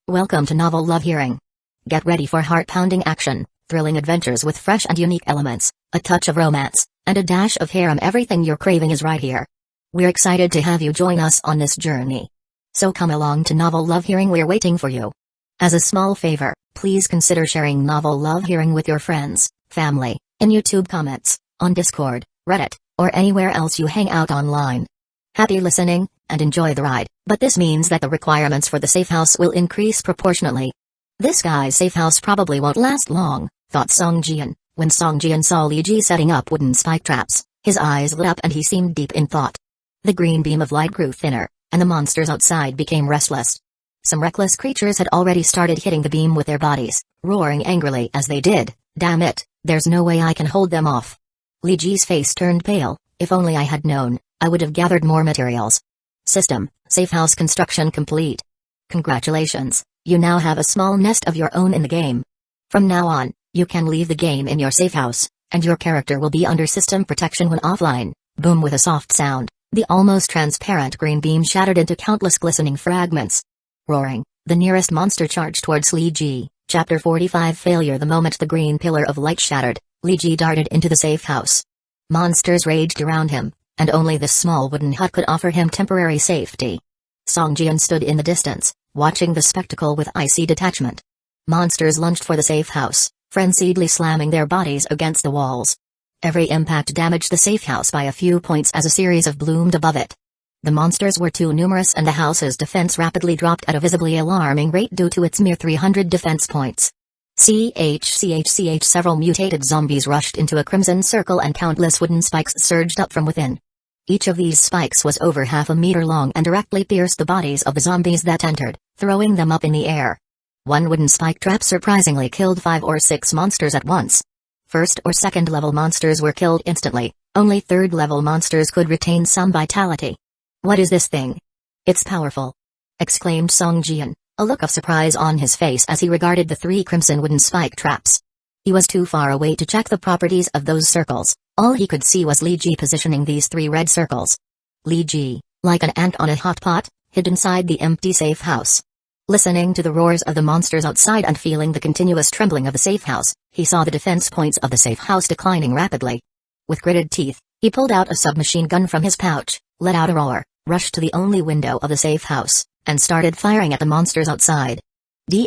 Welcome to Novel Love Hearing. Get ready for heart-pounding action, thrilling adventures with fresh and unique elements, a touch of romance, and a dash of harem. Everything you're craving is right here. We're excited to have you join us on this journey. So come along to Novel Love Hearing, we're waiting for you. As a small favor, please consider sharing Novel Love Hearing with your friends, family, in YouTube comments, on Discord, Reddit, or anywhere else you hang out online. Happy listening, and enjoy the ride, but this means that the requirements for the safe house will increase proportionately. This guy's safe house probably won't last long, thought Song Jian. When Song Jian saw Li Ji setting up wooden spike traps, his eyes lit up and he seemed deep in thought. The green beam of light grew thinner, and the monsters outside became restless. Some reckless creatures had already started hitting the beam with their bodies, roaring angrily as they did. Damn it, there's no way I can hold them off. Li Ji's face turned pale. If only I had known, I would have gathered more materials. System, safe house construction complete. Congratulations, you now have a small nest of your own in the game. From now on, you can leave the game in your safe house, and your character will be under system protection when offline. Boom! With a soft sound, the almost transparent green beam shattered into countless glistening fragments. Roaring, the nearest monster charged towards Li Ji. Chapter 45 Failure. The moment the green pillar of light shattered, Li Ji darted into the safe house. Monsters raged around him, and only this small wooden hut could offer him temporary safety. Song Jian stood in the distance, watching the spectacle with icy detachment. Monsters lunged for the safe house, frenziedly slamming their bodies against the walls. Every impact damaged the safe house by a few points as a series of bloomed above it. The monsters were too numerous and the house's defense rapidly dropped at a visibly alarming rate due to its mere 300 defense points. Several mutated zombies rushed into a crimson circle and countless wooden spikes surged up from within. Each of these spikes was over half a meter long and directly pierced the bodies of the zombies that entered, throwing them up in the air. One wooden spike trap surprisingly killed 5 or 6 monsters at once. First or second level monsters were killed instantly, only third level monsters could retain some vitality. What is this thing? It's powerful! Exclaimed Song Jian, a look of surprise on his face as he regarded the 3 crimson wooden spike traps. He was too far away to check the properties of those circles. All he could see was Li Ji positioning these 3 red circles. Li Ji, like an ant on a hot pot, hid inside the empty safe house. Listening to the roars of the monsters outside and feeling the continuous trembling of the safe house, he saw the defense points of the safe house declining rapidly. With gritted teeth, he pulled out a submachine gun from his pouch, let out a roar, rushed to the only window of the safe house, and started firing at the monsters outside. Da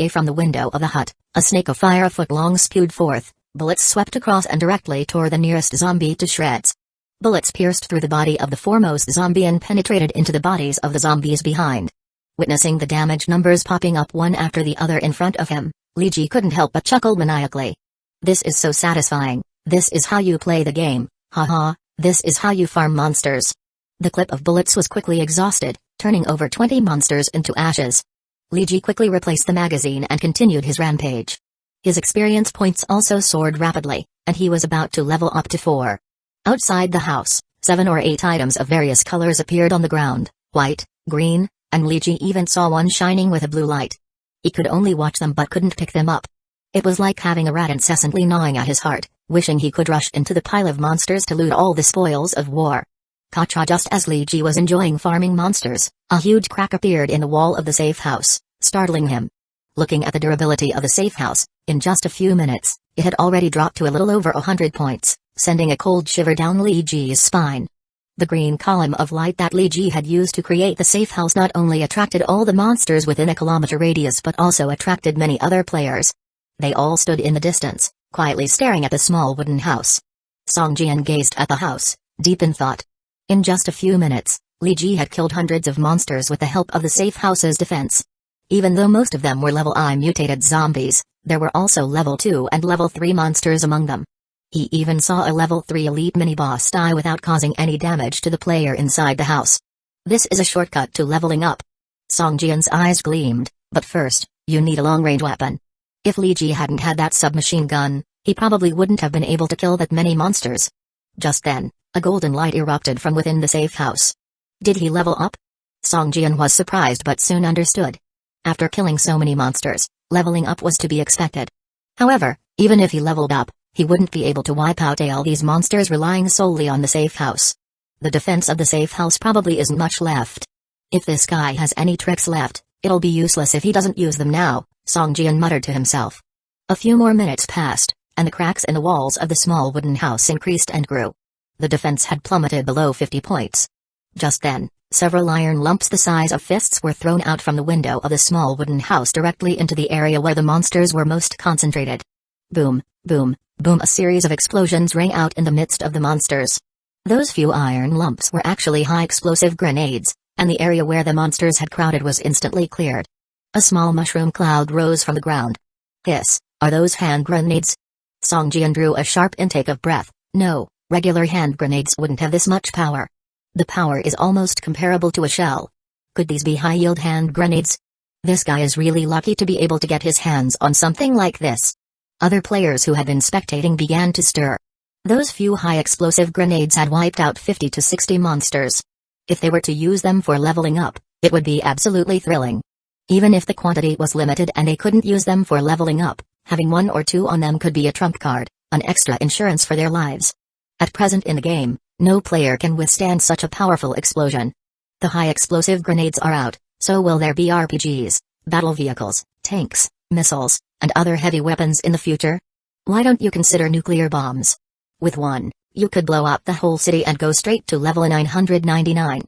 from the window of the hut, a snake of fire a foot long spewed forth. Bullets swept across and directly tore the nearest zombie to shreds. Bullets pierced through the body of the foremost zombie and penetrated into the bodies of the zombies behind. Witnessing the damage numbers popping up one after the other in front of him, Li Ji couldn't help but chuckle maniacally. This is so satisfying. This is how you play the game. Haha, this is how you farm monsters. The clip of bullets was quickly exhausted, turning over 20 monsters into ashes. Li Ji quickly replaced the magazine and continued his rampage. His experience points also soared rapidly, and he was about to level up to 4. Outside the house, 7 or 8 items of various colors appeared on the ground, white, green, and Li Ji even saw one shining with a blue light. He could only watch them but couldn't pick them up. It was like having a rat incessantly gnawing at his heart, wishing he could rush into the pile of monsters to loot all the spoils of war. Kacha. Just as Li Ji was enjoying farming monsters, a huge crack appeared in the wall of the safe house, startling him. Looking at the durability of the safe house, in just a few minutes, it had already dropped to a little over 100 points, sending a cold shiver down Li Ji's spine. The green column of light that Li Ji had used to create the safe house not only attracted all the monsters within a kilometer radius but also attracted many other players. They all stood in the distance, quietly staring at the small wooden house. Song Jian gazed at the house, deep in thought. In just a few minutes, Li Ji had killed hundreds of monsters with the help of the safe house's defense. Even though most of them were level I mutated zombies, there were also level 2 and level 3 monsters among them. He even saw a level 3 elite mini-boss die without causing any damage to the player inside the house. This is a shortcut to leveling up. Song Jian's eyes gleamed, but first, you need a long-range weapon. If Li Ji hadn't had that submachine gun, he probably wouldn't have been able to kill that many monsters. Just then, a golden light erupted from within the safe house. Did he level up? Song Jian was surprised but soon understood. After killing so many monsters, leveling up was to be expected. However, even if he leveled up, he wouldn't be able to wipe out all these monsters relying solely on the safe house. The defense of the safe house probably isn't much left. If this guy has any tricks left, It'll be useless if he doesn't use them now, Song Jian muttered to himself. A few more minutes passed, and the cracks in the walls of the small wooden house increased and grew. The defense had plummeted below 50 points. Just then, several iron lumps the size of fists were thrown out from the window of the small wooden house directly into the area where the monsters were most concentrated. Boom, boom, boom, a series of explosions rang out in the midst of the monsters. Those few iron lumps were actually high-explosive grenades, and the area where the monsters had crowded was instantly cleared. A small mushroom cloud rose from the ground. Hiss, are those hand grenades? Song Jian drew a sharp intake of breath. No, regular hand grenades wouldn't have this much power. The power is almost comparable to a shell. Could these be high-yield hand grenades? This guy is really lucky to be able to get his hands on something like this. Other players who had been spectating began to stir. Those few high-explosive grenades had wiped out 50 to 60 monsters. If they were to use them for leveling up, it would be absolutely thrilling. Even if the quantity was limited and they couldn't use them for leveling up, having one or two on them could be a trump card, an extra insurance for their lives. At present in the game, no player can withstand such a powerful explosion. The high-explosive grenades are out, so will there be RPGs, battle vehicles, tanks, missiles, and other heavy weapons in the future? Why don't you consider nuclear bombs? With one, you could blow up the whole city and go straight to level 999.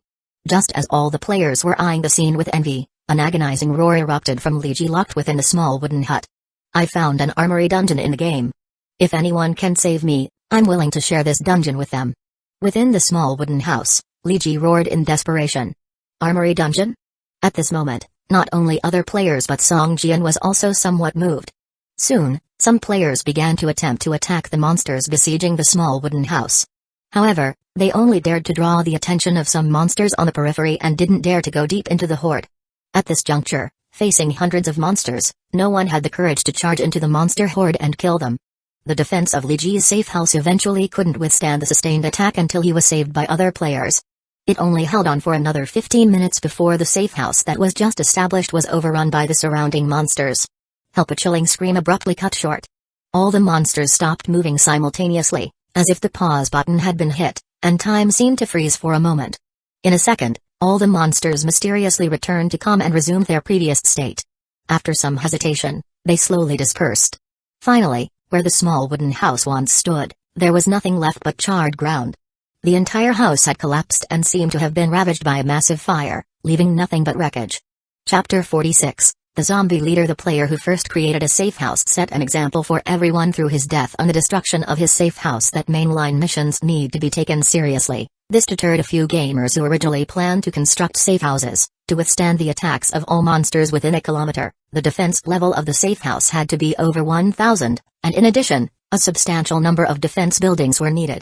Just as all the players were eyeing the scene with envy, an agonizing roar erupted from Li Ji locked within the small wooden hut. I found an armory dungeon in the game. If anyone can save me, I'm willing to share this dungeon with them. Within the small wooden house, Li Ji roared in desperation. Armory dungeon? At this moment, not only other players but Song Jian was also somewhat moved. Soon, some players began to attempt to attack the monsters besieging the small wooden house. However, they only dared to draw the attention of some monsters on the periphery and didn't dare to go deep into the horde. At this juncture, facing hundreds of monsters, no one had the courage to charge into the monster horde and kill them. The defense of Li Ji's safe house eventually couldn't withstand the sustained attack until he was saved by other players. It only held on for another 15 minutes before the safe house that was just established was overrun by the surrounding monsters. Help! A chilling scream abruptly cut short. All the monsters stopped moving simultaneously, as if the pause button had been hit, and time seemed to freeze for a moment. In a second, all the monsters mysteriously returned to calm and resumed their previous state. After some hesitation, they slowly dispersed. Finally, where the small wooden house once stood, there was nothing left but charred ground. The entire house had collapsed and seemed to have been ravaged by a massive fire, leaving nothing but wreckage. Chapter 46. The zombie leader. The player who first created a safe house set an example for everyone through his death on the destruction of his safe house that mainline missions need to be taken seriously. This deterred a few gamers who originally planned to construct safe houses. To withstand the attacks of all monsters within a kilometer, the defense level of the safe house had to be over 1,000, and in addition, a substantial number of defense buildings were needed.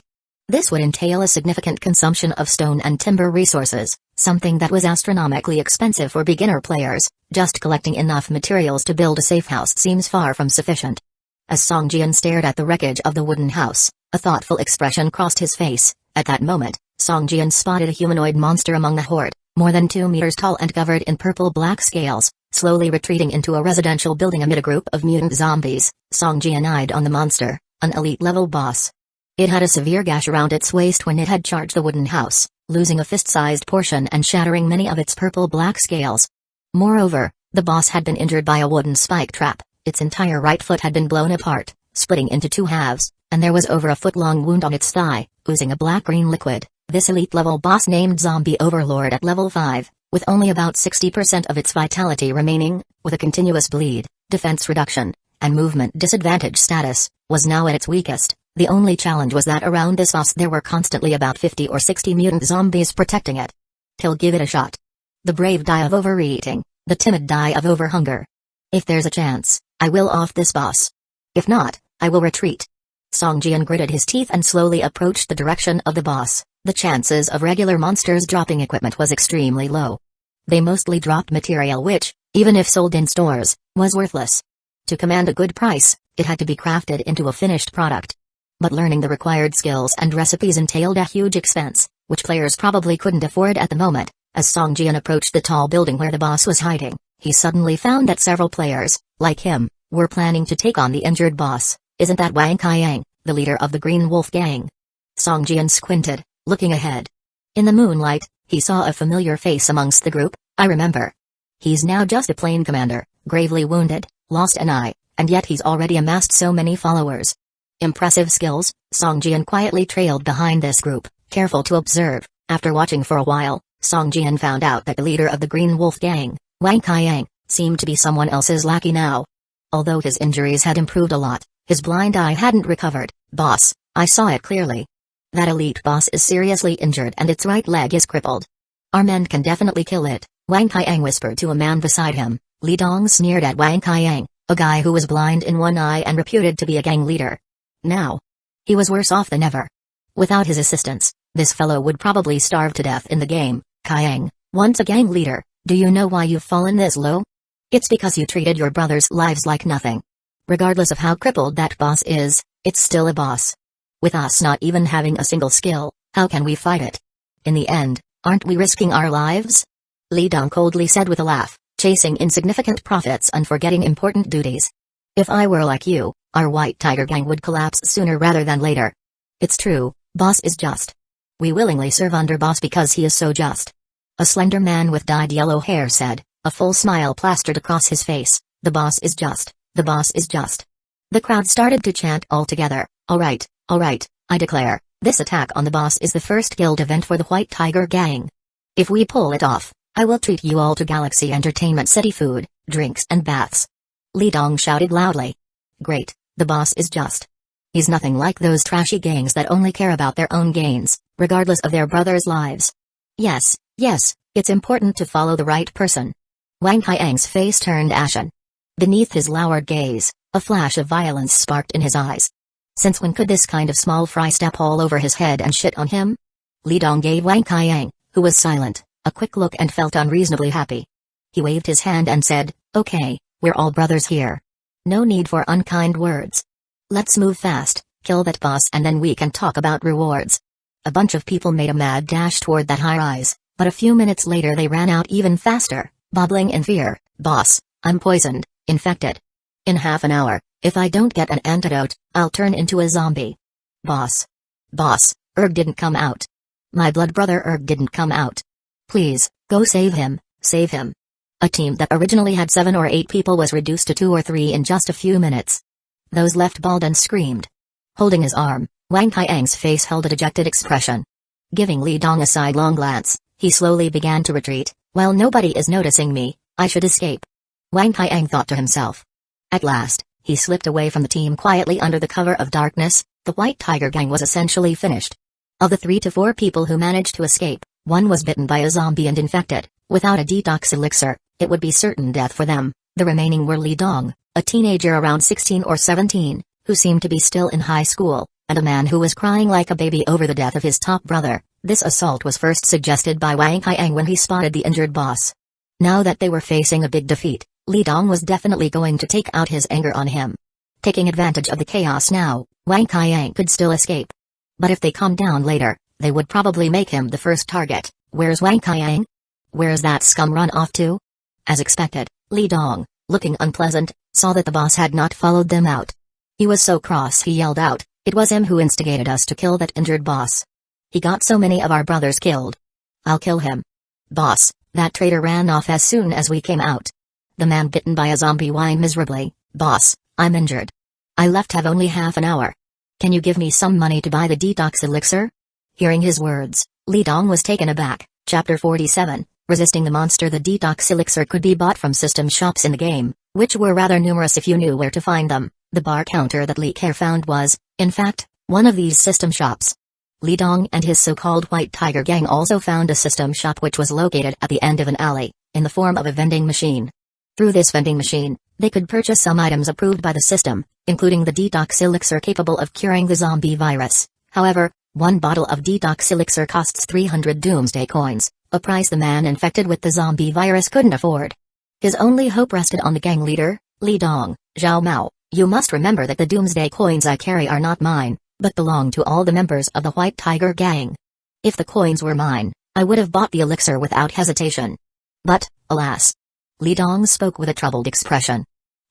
This would entail a significant consumption of stone and timber resources, something that was astronomically expensive for beginner players. Just collecting enough materials to build a safe house seems far from sufficient. As Song Jian stared at the wreckage of the wooden house, a thoughtful expression crossed his face. At that moment, Song Jian spotted a humanoid monster among the horde, more than 2 meters tall and covered in purple-black scales, slowly retreating into a residential building amid a group of mutant zombies. Song Jian eyed on the monster, an elite-level boss. It had a severe gash around its waist when it had charged the wooden house, losing a fist-sized portion and shattering many of its purple-black scales. Moreover, the boss had been injured by a wooden spike trap. Its entire right foot had been blown apart, splitting into 2 halves, and there was over a foot-long wound on its thigh, oozing a black-green liquid. This elite-level boss named Zombie Overlord at level 5, with only about 60% of its vitality remaining, with a continuous bleed, defense reduction, and movement disadvantage status, was now at its weakest. The only challenge was that around this boss there were constantly about 50 or 60 mutant zombies protecting it. He'll give it a shot. The brave die of overeating, the timid die of overhunger. If there's a chance, I will off this boss. If not, I will retreat. Song Jian gritted his teeth and slowly approached the direction of the boss. The chances of regular monsters dropping equipment was extremely low. They mostly dropped material which, even if sold in stores, was worthless. To command a good price, it had to be crafted into a finished product. But learning the required skills and recipes entailed a huge expense, which players probably couldn't afford at the moment. As Song Jian approached the tall building where the boss was hiding, he suddenly found that several players, like him, were planning to take on the injured boss. Isn't that Wang Kaiyang, the leader of the Green Wolf Gang? Song Jian squinted, looking ahead. In the moonlight, he saw a familiar face amongst the group. I remember. He's now just a plain commander, gravely wounded, lost an eye, and yet he's already amassed so many followers. Impressive skills. Songjian quietly trailed behind this group, careful to observe. After watching for a while, Songjian found out that the leader of the Green Wolf gang, Wang Kaiyang, seemed to be someone else's lackey now. Although his injuries had improved a lot, his blind eye hadn't recovered. "Boss, I saw it clearly. That elite boss is seriously injured and its right leg is crippled. Our men can definitely kill it," Wang Kaiyang whispered to a man beside him. Li Dong sneered at Wang Kaiyang, a guy who was blind in one eye and reputed to be a gang leader. Now, he was worse off than ever. Without his assistance, this fellow would probably starve to death in the game. "Kaiyang, once a gang leader, do you know why you've fallen this low? It's because you treated your brothers' lives like nothing. Regardless of how crippled that boss is, it's still a boss. With us not even having a single skill, how can we fight it? In the end, aren't we risking our lives?" Li Dong coldly said with a laugh, chasing insignificant profits and forgetting important duties. "If I were like you, our White Tiger gang would collapse sooner rather than later. It's true, boss is just. We willingly serve under boss because he is so just." A slender man with dyed yellow hair said, a full smile plastered across his face. "The boss is just, the boss is just." The crowd started to chant all together. All right, I declare, this attack on the boss is the first guild event for the White Tiger gang. If we pull it off, I will treat you all to Galaxy Entertainment City food, drinks and baths." Li Dong shouted loudly. "Great, the boss is just. He's nothing like those trashy gangs that only care about their own gains, regardless of their brothers' lives. Yes, it's important to follow the right person." Wang Kaiyang's face turned ashen. Beneath his lowered gaze, a flash of violence sparked in his eyes. Since when could this kind of small fry step all over his head and shit on him? Li Dong gave Wang Kaiyang, who was silent, a quick look and felt unreasonably happy. He waved his hand and said, "Okay, we're all brothers here. No need for unkind words. Let's move fast, kill that boss and then we can talk about rewards." A bunch of people made a mad dash toward that high-rise, but a few minutes later they ran out even faster, babbling in fear. "Boss, I'm poisoned, infected. In half an hour, if I don't get an antidote, I'll turn into a zombie. Boss, Erg didn't come out. My blood brother Erg didn't come out. Please, go save him, save him." A team that originally had 7 or 8 people was reduced to 2 or 3 in just a few minutes. Those left bawled and screamed. Holding his arm, Wang Kaiyang's face held a dejected expression. Giving Li Dong a sidelong glance, he slowly began to retreat. "Well, nobody is noticing me, I should escape," Wang Kaiyang thought to himself. At last, he slipped away from the team quietly under the cover of darkness. The White Tiger gang was essentially finished. Of the 3 to 4 people who managed to escape, one was bitten by a zombie and infected. Without a detox elixir, it would be certain death for them. The remaining were Li Dong, a teenager around 16 or 17, who seemed to be still in high school, and a man who was crying like a baby over the death of his top brother. This assault was first suggested by Wang Kaiyang when he spotted the injured boss. Now that they were facing a big defeat, Li Dong was definitely going to take out his anger on him. Taking advantage of the chaos now, Wang Kaiyang could still escape. But if they calmed down later, they would probably make him the first target. Where's Wang Kaiyang? Where's that scum run off to? As expected, Li Dong, looking unpleasant, saw that the boss had not followed them out. He was so cross he yelled out, "It was him who instigated us to kill that injured boss. He got so many of our brothers killed. I'll kill him. Boss, that traitor ran off as soon as we came out." The man bitten by a zombie whined miserably, "Boss, I'm injured. I left have only half an hour. Can you give me some money to buy the detox elixir?" Hearing his words, Li Dong was taken aback. Chapter 47, Resisting the Monster. The detox elixir could be bought from system shops in the game, which were rather numerous if you knew where to find them. The bar counter that Li Care found was, in fact, one of these system shops. Li Dong and his so-called White Tiger gang also found a system shop which was located at the end of an alley, in the form of a vending machine. Through this vending machine, they could purchase some items approved by the system, including the detox elixir capable of curing the zombie virus. However, one bottle of detox elixir costs 300 doomsday coins, a price the man infected with the zombie virus couldn't afford. His only hope rested on the gang leader, Li Dong. "Zhao Mao, you must remember that the doomsday coins I carry are not mine, but belong to all the members of the White Tiger gang. If the coins were mine, I would have bought the elixir without hesitation. But, alas." Li Dong spoke with a troubled expression.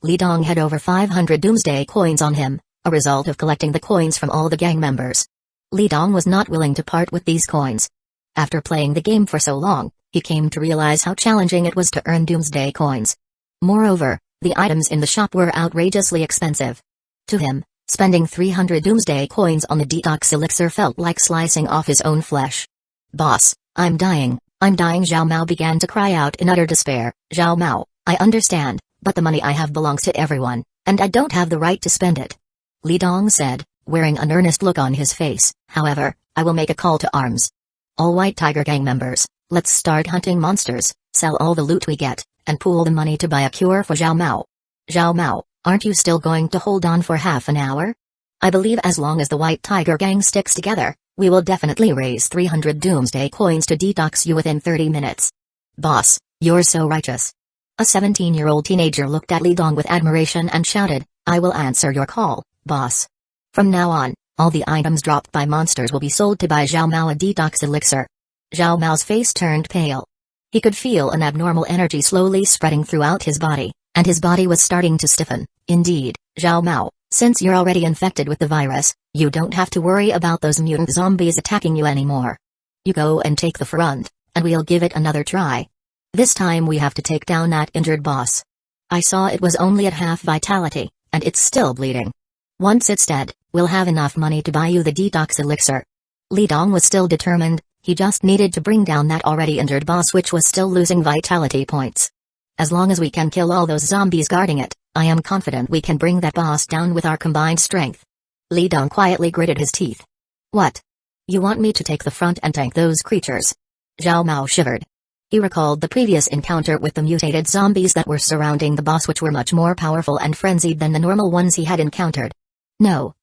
Li Dong had over 500 doomsday coins on him, a result of collecting the coins from all the gang members. Li Dong was not willing to part with these coins. After playing the game for so long, he came to realize how challenging it was to earn doomsday coins. Moreover, the items in the shop were outrageously expensive. To him, spending 300 doomsday coins on the detox elixir felt like slicing off his own flesh. "Boss, I'm dying, I'm dying," Zhao Mao began to cry out in utter despair. "Zhao Mao, I understand, but the money I have belongs to everyone, and I don't have the right to spend it." Li Dong said, wearing an earnest look on his face. "However, I will make a call to arms. All White Tiger Gang members, let's start hunting monsters, sell all the loot we get, and pool the money to buy a cure for Zhao Mao." "Zhao Mao, aren't you still going to hold on for half an hour? I believe as long as the White Tiger Gang sticks together, we will definitely raise 300 doomsday coins to detox you within 30 minutes. Boss, you're so righteous." A 17-year-old teenager looked at Li Dong with admiration and shouted, "I will answer your call, boss. From now on, all the items dropped by monsters will be sold to buy Zhao Mao a detox elixir." Zhao Mao's face turned pale. He could feel an abnormal energy slowly spreading throughout his body, and his body was starting to stiffen. "Indeed, Zhao Mao, since you're already infected with the virus, you don't have to worry about those mutant zombies attacking you anymore. You go and take the front, and we'll give it another try. This time we have to take down that injured boss. I saw it was only at half vitality, and it's still bleeding. Once it's dead, we'll have enough money to buy you the detox elixir." Li Dong was still determined. He just needed to bring down that already injured boss which was still losing vitality points. "As long as we can kill all those zombies guarding it, I am confident we can bring that boss down with our combined strength." Li Dong quietly gritted his teeth. "What? You want me to take the front and tank those creatures?" Zhao Mao shivered. He recalled the previous encounter with the mutated zombies that were surrounding the boss, which were much more powerful and frenzied than the normal ones he had encountered. No,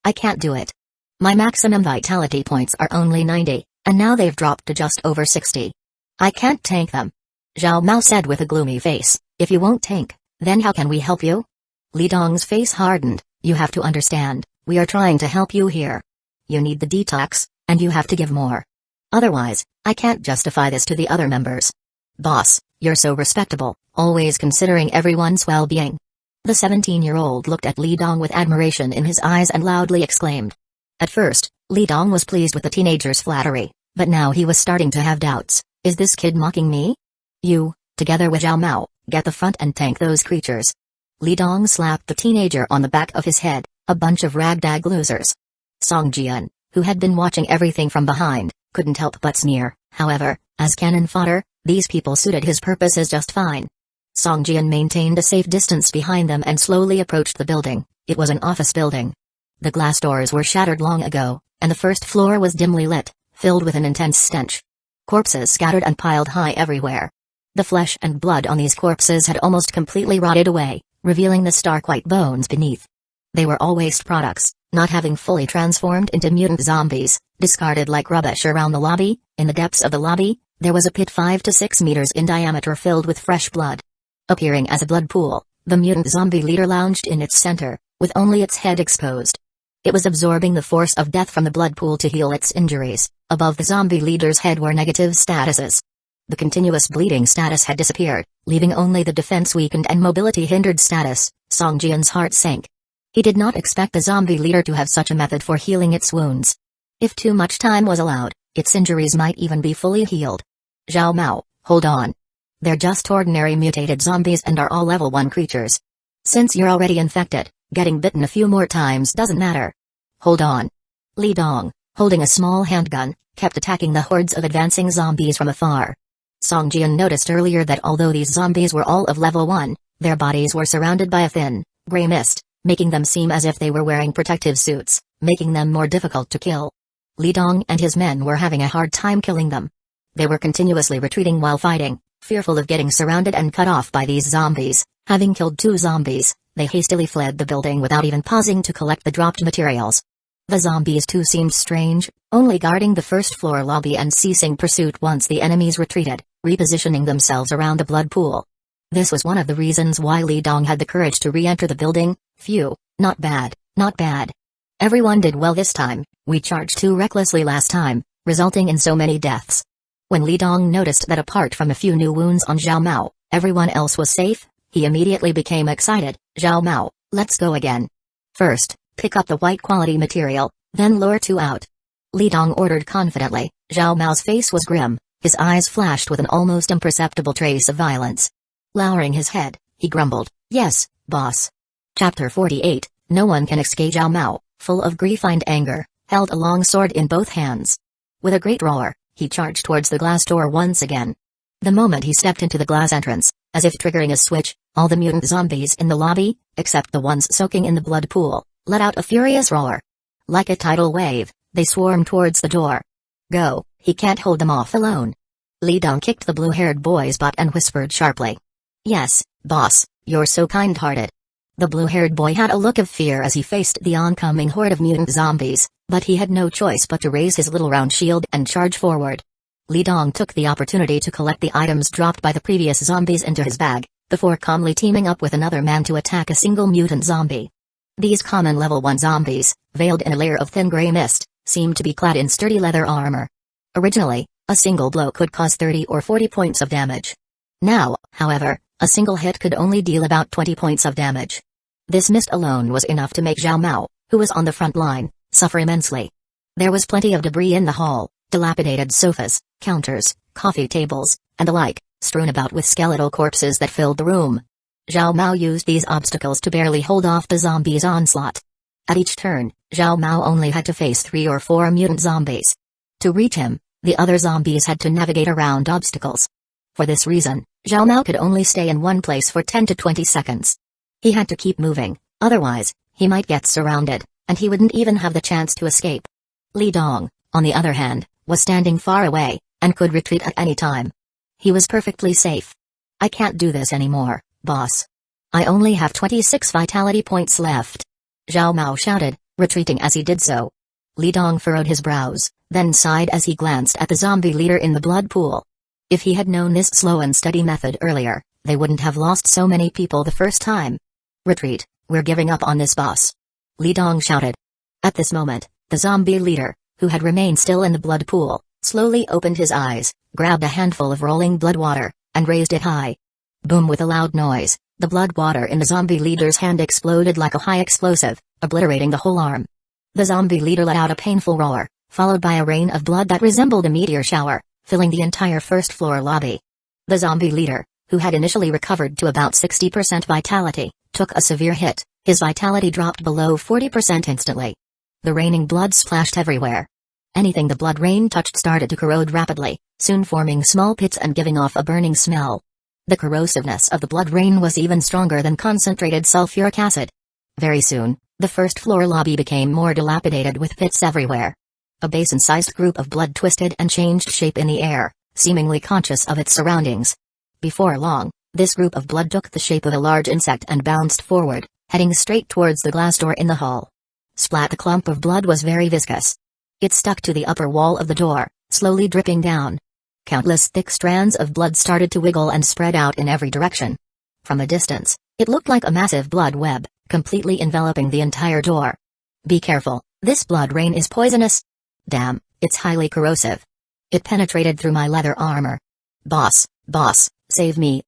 I can't do it. My maximum vitality points are only 90, and now they've dropped to just over 60. I can't tank them." Zhao Mao said with a gloomy face. "If you won't tank, then how can we help you?" Li Dong's face hardened. "You have to understand, we are trying to help you here. You need the detox, and you have to give more. Otherwise, I can't justify this to the other members." "Boss, you're so respectable, always considering everyone's well-being." The 17-year-old looked at Li Dong with admiration in his eyes and loudly exclaimed. At first, Li Dong was pleased with the teenager's flattery, but now he was starting to have doubts. Is this kid mocking me? "You, together with Zhao Mao, get the front and tank those creatures." Li Dong slapped the teenager on the back of his head. "A bunch of ragtag losers." Song Jian, who had been watching everything from behind, couldn't help but sneer. However, as cannon fodder, these people suited his purposes just fine. Song Jian maintained a safe distance behind them and slowly approached the building. It was an office building. The glass doors were shattered long ago, and the first floor was dimly lit, filled with an intense stench. Corpses scattered and piled high everywhere. The flesh and blood on these corpses had almost completely rotted away, revealing the stark white bones beneath. They were all waste products, not having fully transformed into mutant zombies, discarded like rubbish around the lobby. In the depths of the lobby, there was a pit 5 to 6 meters in diameter filled with fresh blood. Appearing as a blood pool, the mutant zombie leader lounged in its center, with only its head exposed. It was absorbing the force of death from the blood pool to heal its injuries. Above the zombie leader's head were negative statuses. The continuous bleeding status had disappeared, leaving only the defense weakened and mobility hindered status. Song Jian's heart sank. He did not expect the zombie leader to have such a method for healing its wounds. If too much time was allowed, its injuries might even be fully healed. "Zhao Mao, hold on. They're just ordinary mutated zombies and are all level 1 creatures. Since you're already infected, getting bitten a few more times doesn't matter. Hold on." Li Dong, holding a small handgun, kept attacking the hordes of advancing zombies from afar. Song Jian noticed earlier that although these zombies were all of level 1, their bodies were surrounded by a thin, gray mist, making them seem as if they were wearing protective suits, making them more difficult to kill. Li Dong and his men were having a hard time killing them. They were continuously retreating while fighting, fearful of getting surrounded and cut off by these zombies. Having killed 2 zombies, they hastily fled the building without even pausing to collect the dropped materials. The zombies too seemed strange, only guarding the first floor lobby and ceasing pursuit once the enemies retreated, repositioning themselves around the blood pool. This was one of the reasons why Li Dong had the courage to re-enter the building. "Phew, not bad, not bad. Everyone did well this time. We charged too recklessly last time, resulting in so many deaths." When Li Dong noticed that apart from a few new wounds on Zhao Mao, everyone else was safe, he immediately became excited. "Zhao Mao, let's go again. First, pick up the white quality material, then lure 2 out." Li Dong ordered confidently. Zhao Mao's face was grim. His eyes flashed with an almost imperceptible trace of violence. Lowering his head, he grumbled, "Yes, boss." Chapter 48, No one can escape. Zhao Mao, full of grief and anger, held a long sword in both hands. With a great roar, he charged towards the glass door once again. The moment he stepped into the glass entrance, as if triggering a switch, all the mutant zombies in the lobby, except the ones soaking in the blood pool, let out a furious roar. Like a tidal wave, they swarmed towards the door. "Go, he can't hold them off alone." Li Dong kicked the blue-haired boy's butt and whispered sharply. "Yes, boss, you're so kind-hearted." The blue-haired boy had a look of fear as he faced the oncoming horde of mutant zombies, but he had no choice but to raise his little round shield and charge forward. Li Dong took the opportunity to collect the items dropped by the previous zombies into his bag, before calmly teaming up with another man to attack a single mutant zombie. These common level 1 zombies, veiled in a layer of thin gray mist, seemed to be clad in sturdy leather armor. Originally, a single blow could cause 30 or 40 points of damage. Now, however, a single hit could only deal about 20 points of damage. This mist alone was enough to make Zhao Mao, who was on the front line, suffer immensely. There was plenty of debris in the hall, dilapidated sofas, counters, coffee tables, and the like, strewn about with skeletal corpses that filled the room. Zhao Mao used these obstacles to barely hold off the zombies' onslaught. At each turn, Zhao Mao only had to face 3 or 4 mutant zombies. To reach him, the other zombies had to navigate around obstacles. For this reason, Zhao Mao could only stay in one place for 10 to 20 seconds. He had to keep moving, otherwise, he might get surrounded, and he wouldn't even have the chance to escape. Li Dong, on the other hand, was standing far away, and could retreat at any time. He was perfectly safe. "I can't do this anymore, boss. I only have 26 vitality points left," Zhao Mao shouted, retreating as he did so. Li Dong furrowed his brows, then sighed as he glanced at the zombie leader in the blood pool. If he had known this slow and steady method earlier, they wouldn't have lost so many people the first time. "Retreat, we're giving up on this, boss," Li Dong shouted. At this moment, the zombie leader, who had remained still in the blood pool, slowly opened his eyes, grabbed a handful of rolling blood water, and raised it high. Boom! With a loud noise, the blood water in the zombie leader's hand exploded like a high explosive, obliterating the whole arm. The zombie leader let out a painful roar, followed by a rain of blood that resembled a meteor shower, filling the entire first-floor lobby. The zombie leader, who had initially recovered to about 60% vitality, took a severe hit. His vitality dropped below 40% instantly. The raining blood splashed everywhere. Anything the blood rain touched started to corrode rapidly, soon forming small pits and giving off a burning smell. The corrosiveness of the blood rain was even stronger than concentrated sulfuric acid. Very soon, the first-floor lobby became more dilapidated with pits everywhere. A basin-sized group of blood twisted and changed shape in the air, seemingly conscious of its surroundings. Before long, this group of blood took the shape of a large insect and bounced forward, heading straight towards the glass door in the hall. Splat! The clump of blood was very viscous. It stuck to the upper wall of the door, slowly dripping down. Countless thick strands of blood started to wiggle and spread out in every direction. From a distance, it looked like a massive blood web, completely enveloping the entire door. "Be careful, this blood rain is poisonous. Damn, it's highly corrosive. It penetrated through my leather armor. Boss, save me,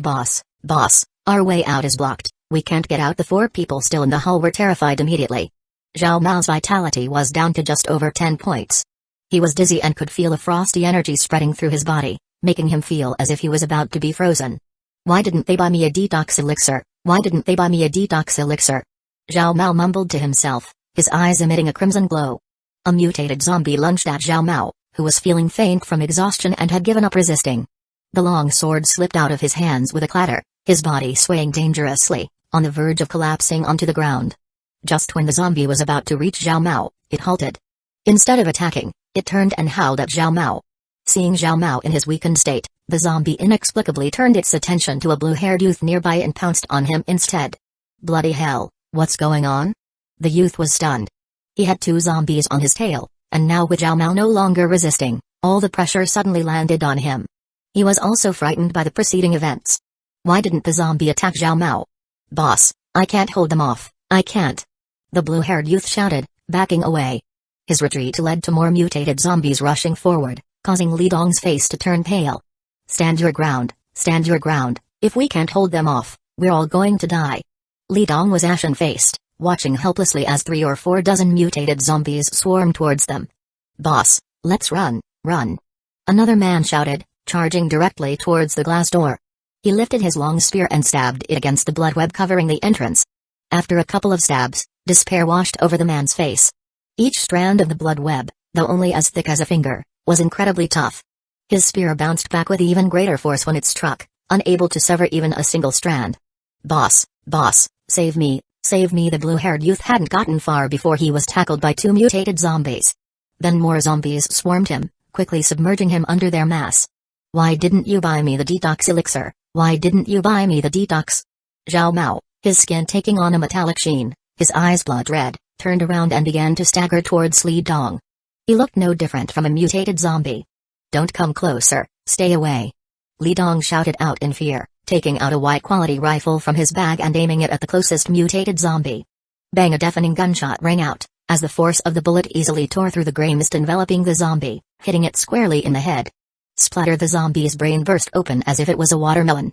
boss, our way out is blocked, we can't get out." The 4 people still in the hall were terrified immediately. Zhao Mao's vitality was down to just over 10 points. He was dizzy and could feel a frosty energy spreading through his body, making him feel as if he was about to be frozen. "Why didn't they buy me a detox elixir? Why didn't they buy me a detox elixir?" Zhao Mao mumbled to himself, his eyes emitting a crimson glow. A mutated zombie lunged at Zhao Mao, who was feeling faint from exhaustion and had given up resisting. The long sword slipped out of his hands with a clatter, his body swaying dangerously, on the verge of collapsing onto the ground. Just when the zombie was about to reach Zhao Mao, it halted. Instead of attacking, it turned and howled at Zhao Mao. Seeing Zhao Mao in his weakened state, the zombie inexplicably turned its attention to a blue-haired youth nearby and pounced on him instead. Bloody hell, what's going on? The youth was stunned. He had 2 zombies on his tail, and now with Zhao Mao no longer resisting, all the pressure suddenly landed on him. He was also frightened by the preceding events. Why didn't the zombie attack Zhao Mao? "Boss, I can't hold them off, I can't," the blue-haired youth shouted, backing away. His retreat led to more mutated zombies rushing forward, causing Li Dong's face to turn pale. Stand your ground, if we can't hold them off, we're all going to die." Li Dong was ashen-faced, watching helplessly as 3 or 4 dozen mutated zombies swarmed towards them. "Boss, let's run. Another man shouted, charging directly towards the glass door. He lifted his long spear and stabbed it against the blood web covering the entrance. After a couple of stabs, despair washed over the man's face. Each strand of the blood web, though only as thick as a finger, was incredibly tough. His spear bounced back with even greater force when it struck, unable to sever even a single strand. Boss, save me, the blue-haired youth hadn't gotten far before he was tackled by 2 mutated zombies. Then more zombies swarmed him, quickly submerging him under their mass. Why didn't you buy me the detox elixir? Why didn't you buy me the detox? Zhao Mao, his skin taking on a metallic sheen, his eyes blood red, turned around and began to stagger towards Li Dong. He looked no different from a mutated zombie. Don't come closer, stay away. Li Dong shouted out in fear, taking out a white-quality rifle from his bag and aiming it at the closest mutated zombie. Bang! A deafening gunshot rang out, as the force of the bullet easily tore through the grey mist enveloping the zombie, hitting it squarely in the head. Splatter! The zombie's brain burst open as if it was a watermelon.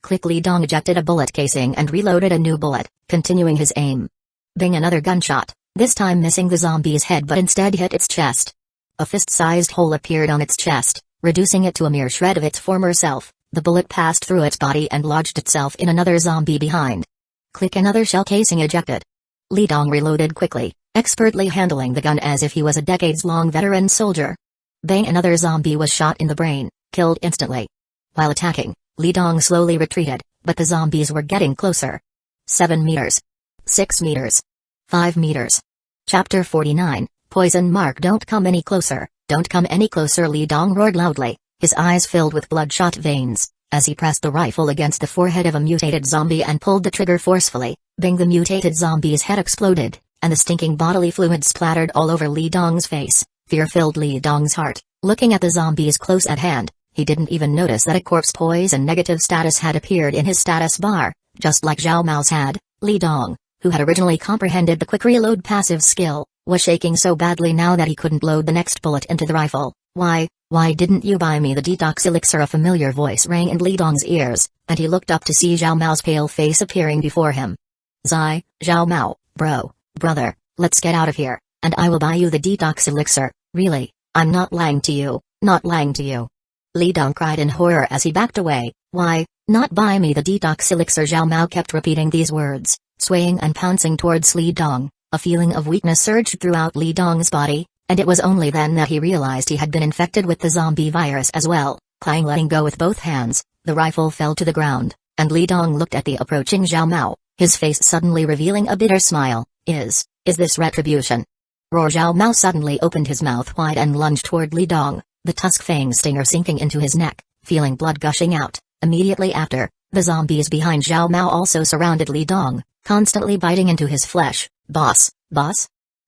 Click! Li Dong ejected a bullet casing and reloaded a new bullet, continuing his aim. Bang! Another gunshot, this time missing the zombie's head but instead hit its chest. A fist-sized hole appeared on its chest, reducing it to a mere shred of its former self. The bullet passed through its body and lodged itself in another zombie behind. Click! Another shell casing ejected. Li Dong reloaded quickly, expertly handling the gun as if he was a decades-long veteran soldier. Bang! Another zombie was shot in the brain, killed instantly. While attacking, Li Dong slowly retreated, but the zombies were getting closer. 7 meters. 6 meters. 5 meters. Chapter 49, Poison Mark. Don't come any closer, don't come any closer, Li Dong roared loudly, his eyes filled with bloodshot veins, as he pressed the rifle against the forehead of a mutated zombie and pulled the trigger forcefully. Bang! The mutated zombie's head exploded, and the stinking bodily fluid splattered all over Li Dong's face. Fear filled Li Dong's heart. Looking at the zombies close at hand, he didn't even notice that a corpse poison negative status had appeared in his status bar, just like Zhao Mao's had. Li Dong, who had originally comprehended the quick reload passive skill, was shaking so badly now that he couldn't load the next bullet into the rifle. Why didn't you buy me the detox elixir? A familiar voice rang in Li Dong's ears, and he looked up to see Zhao Mao's pale face appearing before him. Zhao Mao, brother, let's get out of here, and I will buy you the detox elixir. Really, I'm not lying to you, not lying to you. Li Dong cried in horror as he backed away. Why not buy me the detox elixir? Zhao Mao kept repeating these words, swaying and pouncing towards Li Dong. A feeling of weakness surged throughout Li Dong's body, and it was only then that he realized he had been infected with the zombie virus as well. Letting go with both hands, the rifle fell to the ground, and Li Dong looked at the approaching Zhao Mao, his face suddenly revealing a bitter smile. Is this retribution? Roar! Zhao Mao suddenly opened his mouth wide and lunged toward Li Dong, the tusk fang stinger sinking into his neck, feeling blood gushing out. Immediately after, the zombies behind Zhao Mao also surrounded Li Dong, constantly biting into his flesh. Boss?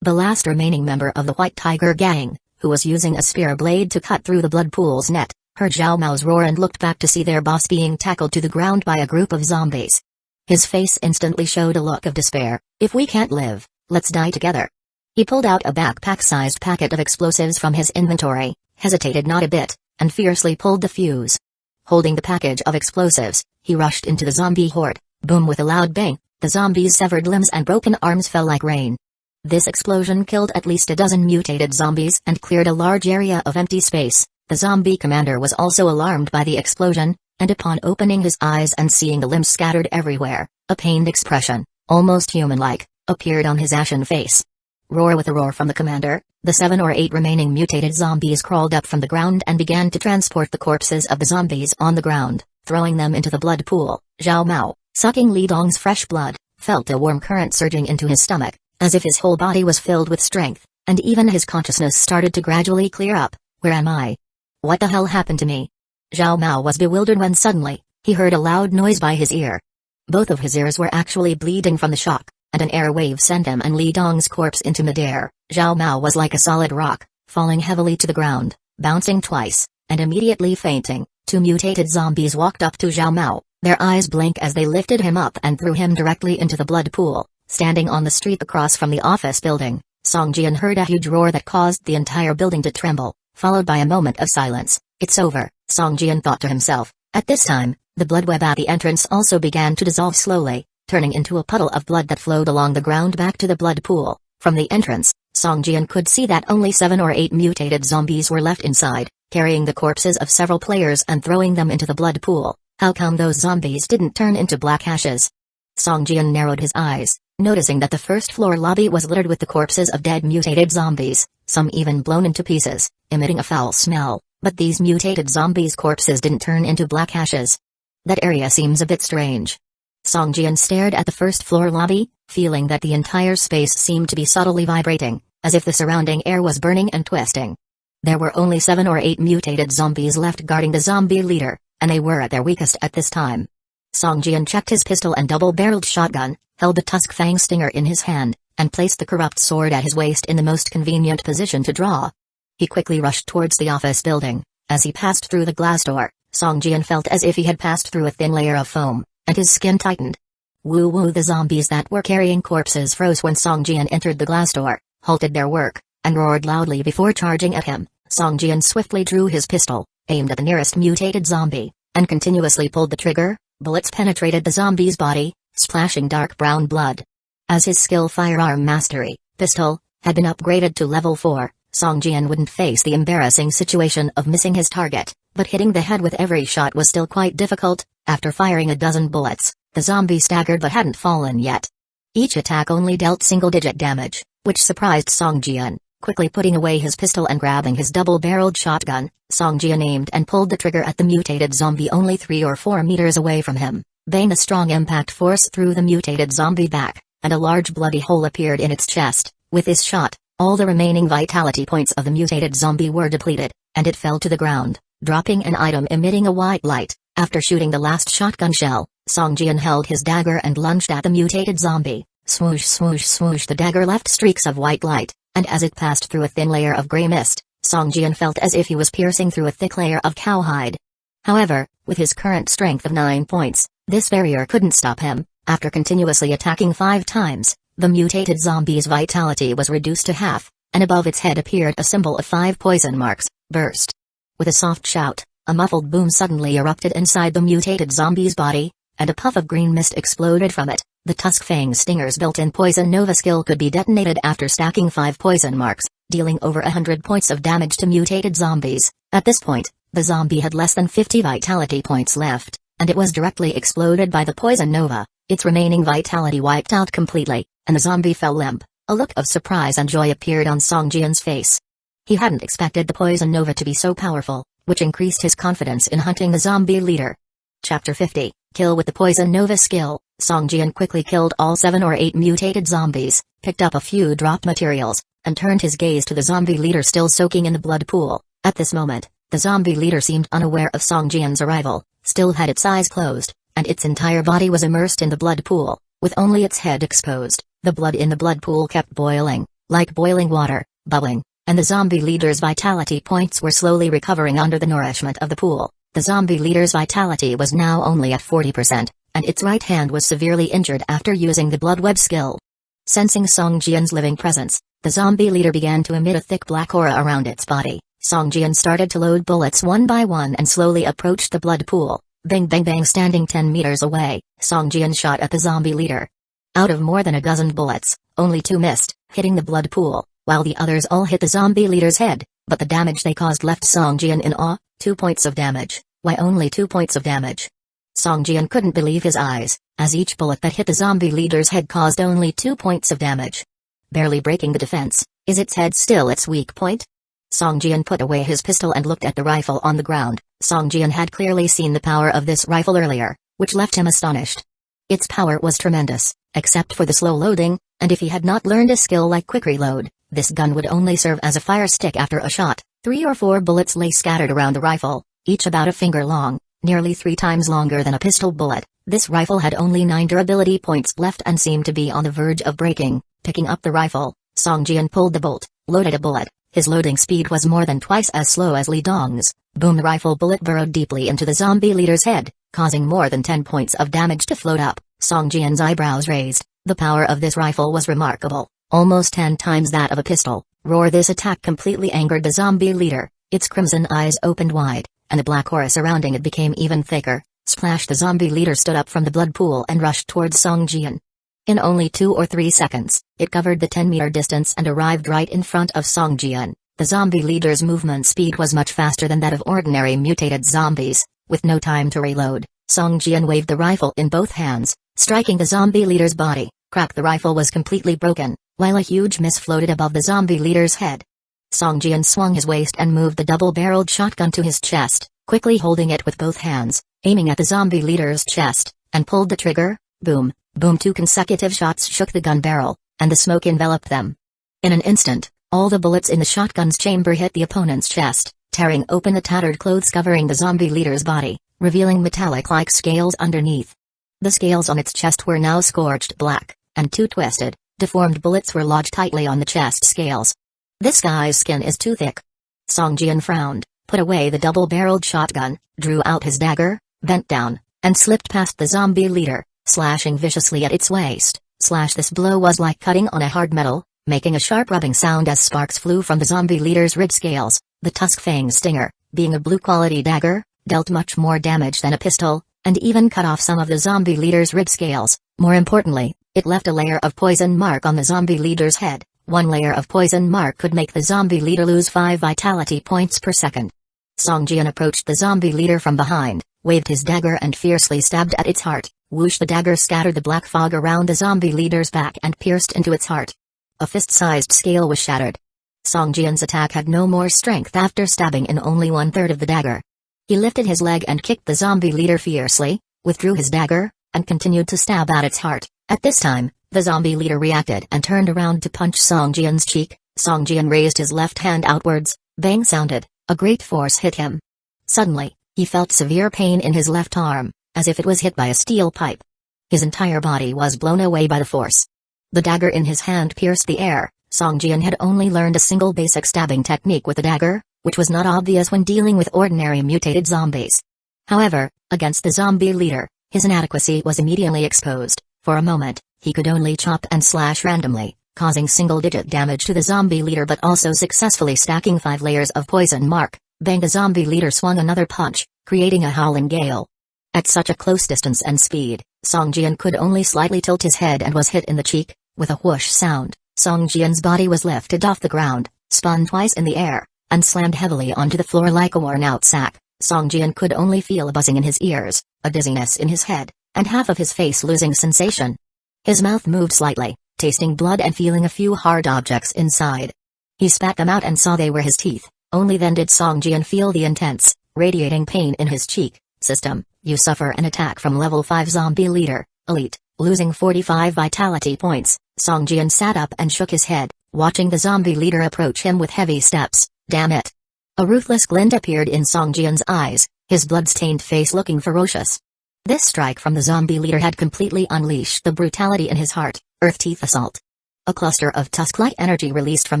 The last remaining member of the White Tiger gang, who was using a spear blade to cut through the blood pool's net, heard Zhao Mao's roar and looked back to see their boss being tackled to the ground by a group of zombies. His face instantly showed a look of despair. If we can't live, let's die together. He pulled out a backpack-sized packet of explosives from his inventory, hesitated not a bit, and fiercely pulled the fuse. Holding the package of explosives, he rushed into the zombie horde. Boom! With a loud bang, the zombies' severed limbs and broken arms fell like rain. This explosion killed at least a dozen mutated zombies and cleared a large area of empty space. The zombie commander was also alarmed by the explosion, and upon opening his eyes and seeing the limbs scattered everywhere, a pained expression, almost human-like, appeared on his ashen face. Roar! With a roar from the commander, the 7 or 8 remaining mutated zombies crawled up from the ground and began to transport the corpses of the zombies on the ground, throwing them into the blood pool. Zhao Mao, sucking Li Dong's fresh blood, felt a warm current surging into his stomach, as if his whole body was filled with strength, and even his consciousness started to gradually clear up. Where am I? What the hell happened to me? Zhao Mao was bewildered when suddenly, he heard a loud noise by his ear. Both of his ears were actually bleeding from the shock, and an air wave sent him and Li Dong's corpse into midair. Zhao Mao was like a solid rock, falling heavily to the ground, bouncing twice, and immediately fainting. 2 mutated zombies walked up to Zhao Mao, their eyes blank as they lifted him up and threw him directly into the blood pool. Standing on the street across from the office building, Song Jian heard a huge roar that caused the entire building to tremble, followed by a moment of silence. It's over, Song Jian thought to himself. At this time, the blood web at the entrance also began to dissolve slowly, turning into a puddle of blood that flowed along the ground back to the blood pool. From the entrance, Song Jian could see that only 7 or 8 mutated zombies were left inside. carrying the corpses of several players and throwing them into the blood pool. How come those zombies didn't turn into black ashes? Song Jian narrowed his eyes, noticing that the first floor lobby was littered with the corpses of dead mutated zombies, some even blown into pieces, emitting a foul smell, but these mutated zombies' corpses didn't turn into black ashes. That area seems a bit strange. Song Jian stared at the first floor lobby, feeling that the entire space seemed to be subtly vibrating, as if the surrounding air was burning and twisting. There were only 7 or 8 mutated zombies left guarding the zombie leader, and they were at their weakest at this time. Song Jian checked his pistol and double-barreled shotgun, held the tusk fang stinger in his hand, and placed the corrupt sword at his waist in the most convenient position to draw. He quickly rushed towards the office building. As he passed through the glass door, Song Jian felt as if he had passed through a thin layer of foam, and his skin tightened. Woo-woo! The zombies that were carrying corpses froze when Song Jian entered the glass door, halted their work, and roared loudly before charging at him. Song Jian swiftly drew his pistol, aimed at the nearest mutated zombie, and continuously pulled the trigger. Bullets penetrated the zombie's body, splashing dark brown blood. As his skill firearm mastery, pistol, had been upgraded to level 4, Song Jian wouldn't face the embarrassing situation of missing his target, but hitting the head with every shot was still quite difficult. After firing a dozen bullets, the zombie staggered but hadn't fallen yet. Each attack only dealt single-digit damage, which surprised Song Jian. Quickly putting away his pistol and grabbing his double-barreled shotgun, Song Jian aimed and pulled the trigger at the mutated zombie only 3 or 4 meters away from him. Bang! A strong impact force threw the mutated zombie back, and a large bloody hole appeared in its chest. With this shot, all the remaining vitality points of the mutated zombie were depleted, and it fell to the ground, dropping an item emitting a white light. After shooting the last shotgun shell, Song Jian held his dagger and lunged at the mutated zombie. Swoosh, swoosh, swoosh! The dagger left streaks of white light, and as it passed through a thin layer of gray mist, Song Jian felt as if he was piercing through a thick layer of cowhide. However, with his current strength of 9 points, this barrier couldn't stop him. After continuously attacking 5 times, the mutated zombie's vitality was reduced to half, and above its head appeared a symbol of 5 poison marks. Burst! With a soft shout, a muffled boom suddenly erupted inside the mutated zombie's body, and a puff of green mist exploded from it. The Tusk Fang Stinger's built-in Poison Nova skill could be detonated after stacking 5 poison marks, dealing over 100 points of damage to mutated zombies. At this point, the zombie had less than 50 vitality points left, and it was directly exploded by the Poison Nova. Its remaining vitality wiped out completely, and the zombie fell limp. A look of surprise and joy appeared on Song Jian's face. He hadn't expected the Poison Nova to be so powerful, which increased his confidence in hunting the zombie leader. Chapter 50, Kill with the Poison Nova skill. Song Jian quickly killed all 7 or 8 mutated zombies, picked up a few dropped materials, and turned his gaze to the zombie leader still soaking in the blood pool. At this moment, the zombie leader seemed unaware of Song Jian's arrival, still had its eyes closed, and its entire body was immersed in the blood pool, with only its head exposed. The blood in the blood pool kept boiling, like boiling water, bubbling, and the zombie leader's vitality points were slowly recovering under the nourishment of the pool. The zombie leader's vitality was now only at 40%, and its right hand was severely injured after using the blood web skill. Sensing Song Jian's living presence, the zombie leader began to emit a thick black aura around its body. Song Jian started to load bullets one by one and slowly approached the blood pool. Bang bang bang! Standing 10 meters away, Song Jian shot at the zombie leader. Out of more than a dozen bullets, only 2 missed, hitting the blood pool, while the others all hit the zombie leader's head, but the damage they caused left Song Jian in awe. 2 points of damage. Why only 2 points of damage? Song Jian couldn't believe his eyes, as each bullet that hit the zombie leader's head caused only 2 points of damage. Barely breaking the defense, is its head still its weak point? Song Jian put away his pistol and looked at the rifle on the ground. Song Jian had clearly seen the power of this rifle earlier, which left him astonished. Its power was tremendous, except for the slow loading, and if he had not learned a skill like quick reload, this gun would only serve as a fire stick after a shot. 3 or 4 bullets lay scattered around the rifle, each about a finger long, nearly 3 times longer than a pistol bullet. This rifle had only 9 durability points left and seemed to be on the verge of breaking. Picking up the rifle, Song Jian pulled the bolt, loaded a bullet. His loading speed was more than twice as slow as Li Dong's. Boom! The rifle bullet burrowed deeply into the zombie leader's head, causing more than 10 points of damage to float up. Song Jian's eyebrows raised. The power of this rifle was remarkable, almost 10 times that of a pistol. Roar! This attack completely angered the zombie leader. Its crimson eyes opened wide, and the black aura surrounding it became even thicker. Splash! The zombie leader stood up from the blood pool and rushed towards Song Jian. In only 2 or 3 seconds, it covered the 10-meter distance and arrived right in front of Song Jian. The zombie leader's movement speed was much faster than that of ordinary mutated zombies. With no time to reload, Song Jian waved the rifle in both hands, striking the zombie leader's body. Crack! The rifle was completely broken, while a huge mist floated above the zombie leader's head. Song Jian swung his waist and moved the double-barreled shotgun to his chest, quickly holding it with both hands, aiming at the zombie leader's chest, and pulled the trigger. Boom, boom! 2 consecutive shots shook the gun barrel, and the smoke enveloped them. In an instant, all the bullets in the shotgun's chamber hit the opponent's chest, tearing open the tattered clothes covering the zombie leader's body, revealing metallic-like scales underneath. The scales on its chest were now scorched black, and 2 twisted, deformed bullets were lodged tightly on the chest scales. This guy's skin is too thick. Song Jian frowned, put away the double-barreled shotgun, drew out his dagger, bent down, and slipped past the zombie leader, slashing viciously at its waist. Slash! This blow was like cutting on a hard metal, making a sharp rubbing sound as sparks flew from the zombie leader's rib scales. The tusk fang stinger, being a blue-quality dagger, dealt much more damage than a pistol, and even cut off some of the zombie leader's rib scales. More importantly, it left a layer of poison mark on the zombie leader's head. 1 layer of poison mark could make the zombie leader lose 5 vitality points per second. Song Jian approached the zombie leader from behind, waved his dagger and fiercely stabbed at its heart. Whoosh! The dagger scattered the black fog around the zombie leader's back and pierced into its heart. A fist-sized scale was shattered. Song Jian's attack had no more strength after stabbing in only 1/3 of the dagger. He lifted his leg and kicked the zombie leader fiercely, withdrew his dagger, and continued to stab at its heart. At this time, the zombie leader reacted and turned around to punch Song Jian's cheek. Song Jian raised his left hand outwards. Bang sounded. A great force hit him. Suddenly, he felt severe pain in his left arm, as if it was hit by a steel pipe. His entire body was blown away by the force. The dagger in his hand pierced the air. Song Jian had only learned a single basic stabbing technique with a dagger, which was not obvious when dealing with ordinary mutated zombies. However, against the zombie leader, his inadequacy was immediately exposed. For a moment, he could only chop and slash randomly, causing single-digit damage to the zombie leader but also successfully stacking 5 layers of poison mark. Bang! The zombie leader swung another punch, creating a howling gale. At such a close distance and speed, Song Jian could only slightly tilt his head and was hit in the cheek. With a whoosh sound, Song Jian's body was lifted off the ground, spun twice in the air, and slammed heavily onto the floor like a worn-out sack. Song Jian could only feel a buzzing in his ears, a dizziness in his head, and half of his face losing sensation. His mouth moved slightly, tasting blood and feeling a few hard objects inside. He spat them out and saw they were his teeth. Only then did Song Jian feel the intense, radiating pain in his cheek. System, you suffer an attack from level 5 zombie leader, elite, losing 45 vitality points. Song Jian sat up and shook his head, watching the zombie leader approach him with heavy steps. Damn it! A ruthless glint appeared in Song Jian's eyes, his blood-stained face looking ferocious. This strike from the zombie leader had completely unleashed the brutality in his heart. Earth Teeth Assault. A cluster of tusk-like energy released from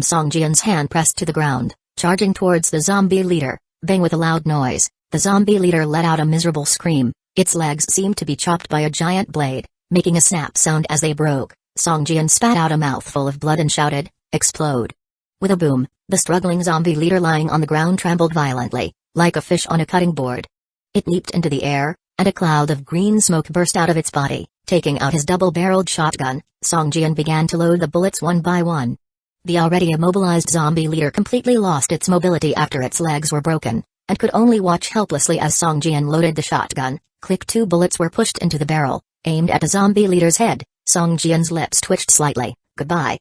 Song Jian's hand pressed to the ground, charging towards the zombie leader. Bang! With a loud noise, the zombie leader let out a miserable scream. Its legs seemed to be chopped by a giant blade, making a snap sound as they broke. Song Jian spat out a mouthful of blood and shouted, "Explode!" With a boom, the struggling zombie leader lying on the ground trembled violently, like a fish on a cutting board. It leaped into the air, and a cloud of green smoke burst out of its body. Taking out his double-barreled shotgun, Song Jian began to load the bullets one by one. The already immobilized zombie leader completely lost its mobility after its legs were broken, and could only watch helplessly as Song Jian loaded the shotgun. Click! 2 bullets were pushed into the barrel, aimed at the zombie leader's head. Song Jian's lips twitched slightly. Goodbye.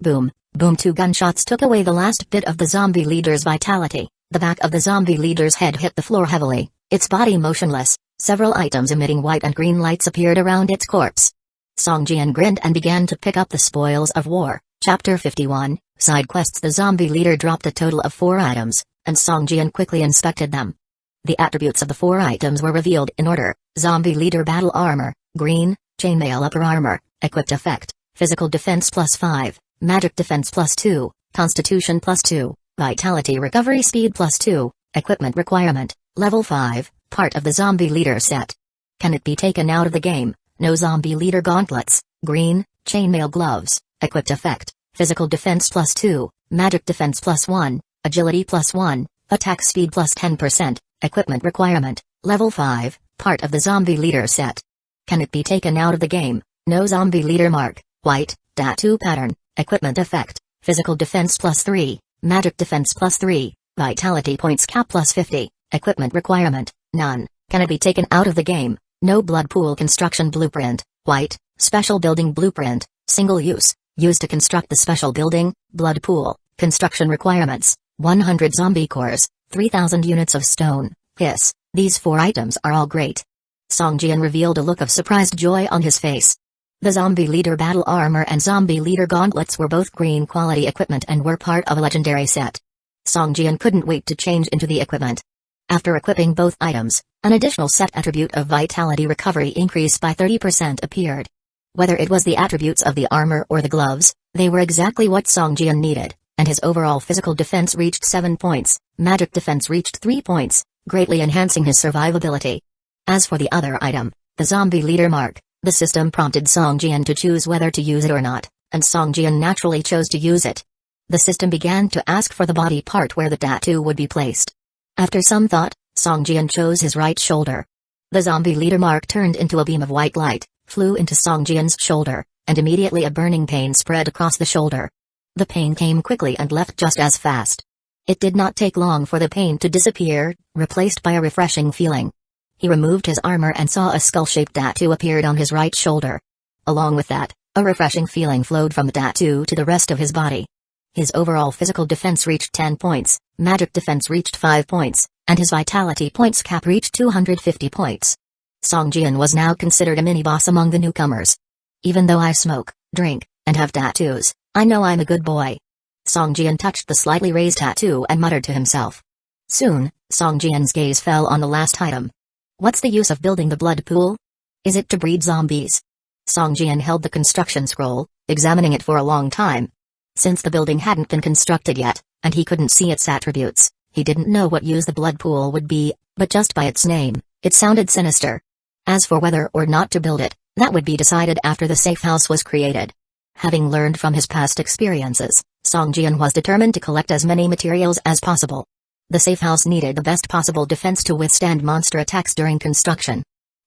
Boom, boom! 2 gunshots took away the last bit of the zombie leader's vitality. The back of the zombie leader's head hit the floor heavily, its body motionless. Several items emitting white and green lights appeared around its corpse. Song Jian grinned and began to pick up the spoils of war. Chapter 51, Side Quests. The zombie leader dropped a total of 4 items, and Song Jian quickly inspected them. The attributes of the 4 items were revealed in order. Zombie leader battle armor, green, chainmail upper armor, equipped effect, physical defense +5, magic defense +2, constitution +2, vitality recovery speed +2, equipment requirement, level 5, part of the zombie leader set. Can it be taken out of the game? No. Zombie leader gauntlets, green, chainmail gloves, equipped effect, physical defense +2, magic defense +1, agility +1, attack speed +10%, equipment requirement, level 5, part of the zombie leader set. Can it be taken out of the game? No. Zombie leader mark, white, tattoo pattern, equipment effect, physical defense +3, Magic defense +3, vitality points cap +50, equipment requirement, none, can it be taken out of the game, no blood pool construction blueprint, white, special building blueprint, single use, used to construct the special building, blood pool, construction requirements, 100 zombie cores, 3,000 units of stone, hiss, these 4 items are all great. Song Jian revealed a look of surprised joy on his face. The zombie leader battle armor and zombie leader gauntlets were both green quality equipment and were part of a legendary set. Song Jian couldn't wait to change into the equipment. After equipping both items, an additional set attribute of vitality recovery increase by 30% appeared. Whether it was the attributes of the armor or the gloves, they were exactly what Song Jian needed, and his overall physical defense reached 7 points, magic defense reached 3 points, greatly enhancing his survivability. As for the other item, the zombie leader mark, the system prompted Song Jian to choose whether to use it or not, and Song Jian naturally chose to use it. The system began to ask for the body part where the tattoo would be placed. After some thought, Song Jian chose his right shoulder. The zombie leader mark turned into a beam of white light, flew into Song Jian's shoulder, and immediately a burning pain spread across the shoulder. The pain came quickly and left just as fast. It did not take long for the pain to disappear, replaced by a refreshing feeling. He removed his armor and saw a skull-shaped tattoo appeared on his right shoulder. Along with that, a refreshing feeling flowed from the tattoo to the rest of his body. His overall physical defense reached 10 points, magic defense reached 5 points, and his vitality points cap reached 250 points. Song Jian was now considered a mini-boss among the newcomers. Even though I smoke, drink, and have tattoos, I know I'm a good boy. Song Jian touched the slightly raised tattoo and muttered to himself. Soon, Song Jian's gaze fell on the last item. What's the use of building the blood pool? Is it to breed zombies? Song Jian held the construction scroll, examining it for a long time. Since the building hadn't been constructed yet, and he couldn't see its attributes, he didn't know what use the blood pool would be, but just by its name, it sounded sinister. As for whether or not to build it, that would be decided after the safe house was created. Having learned from his past experiences, Song Jian was determined to collect as many materials as possible. The safe house needed the best possible defense to withstand monster attacks during construction.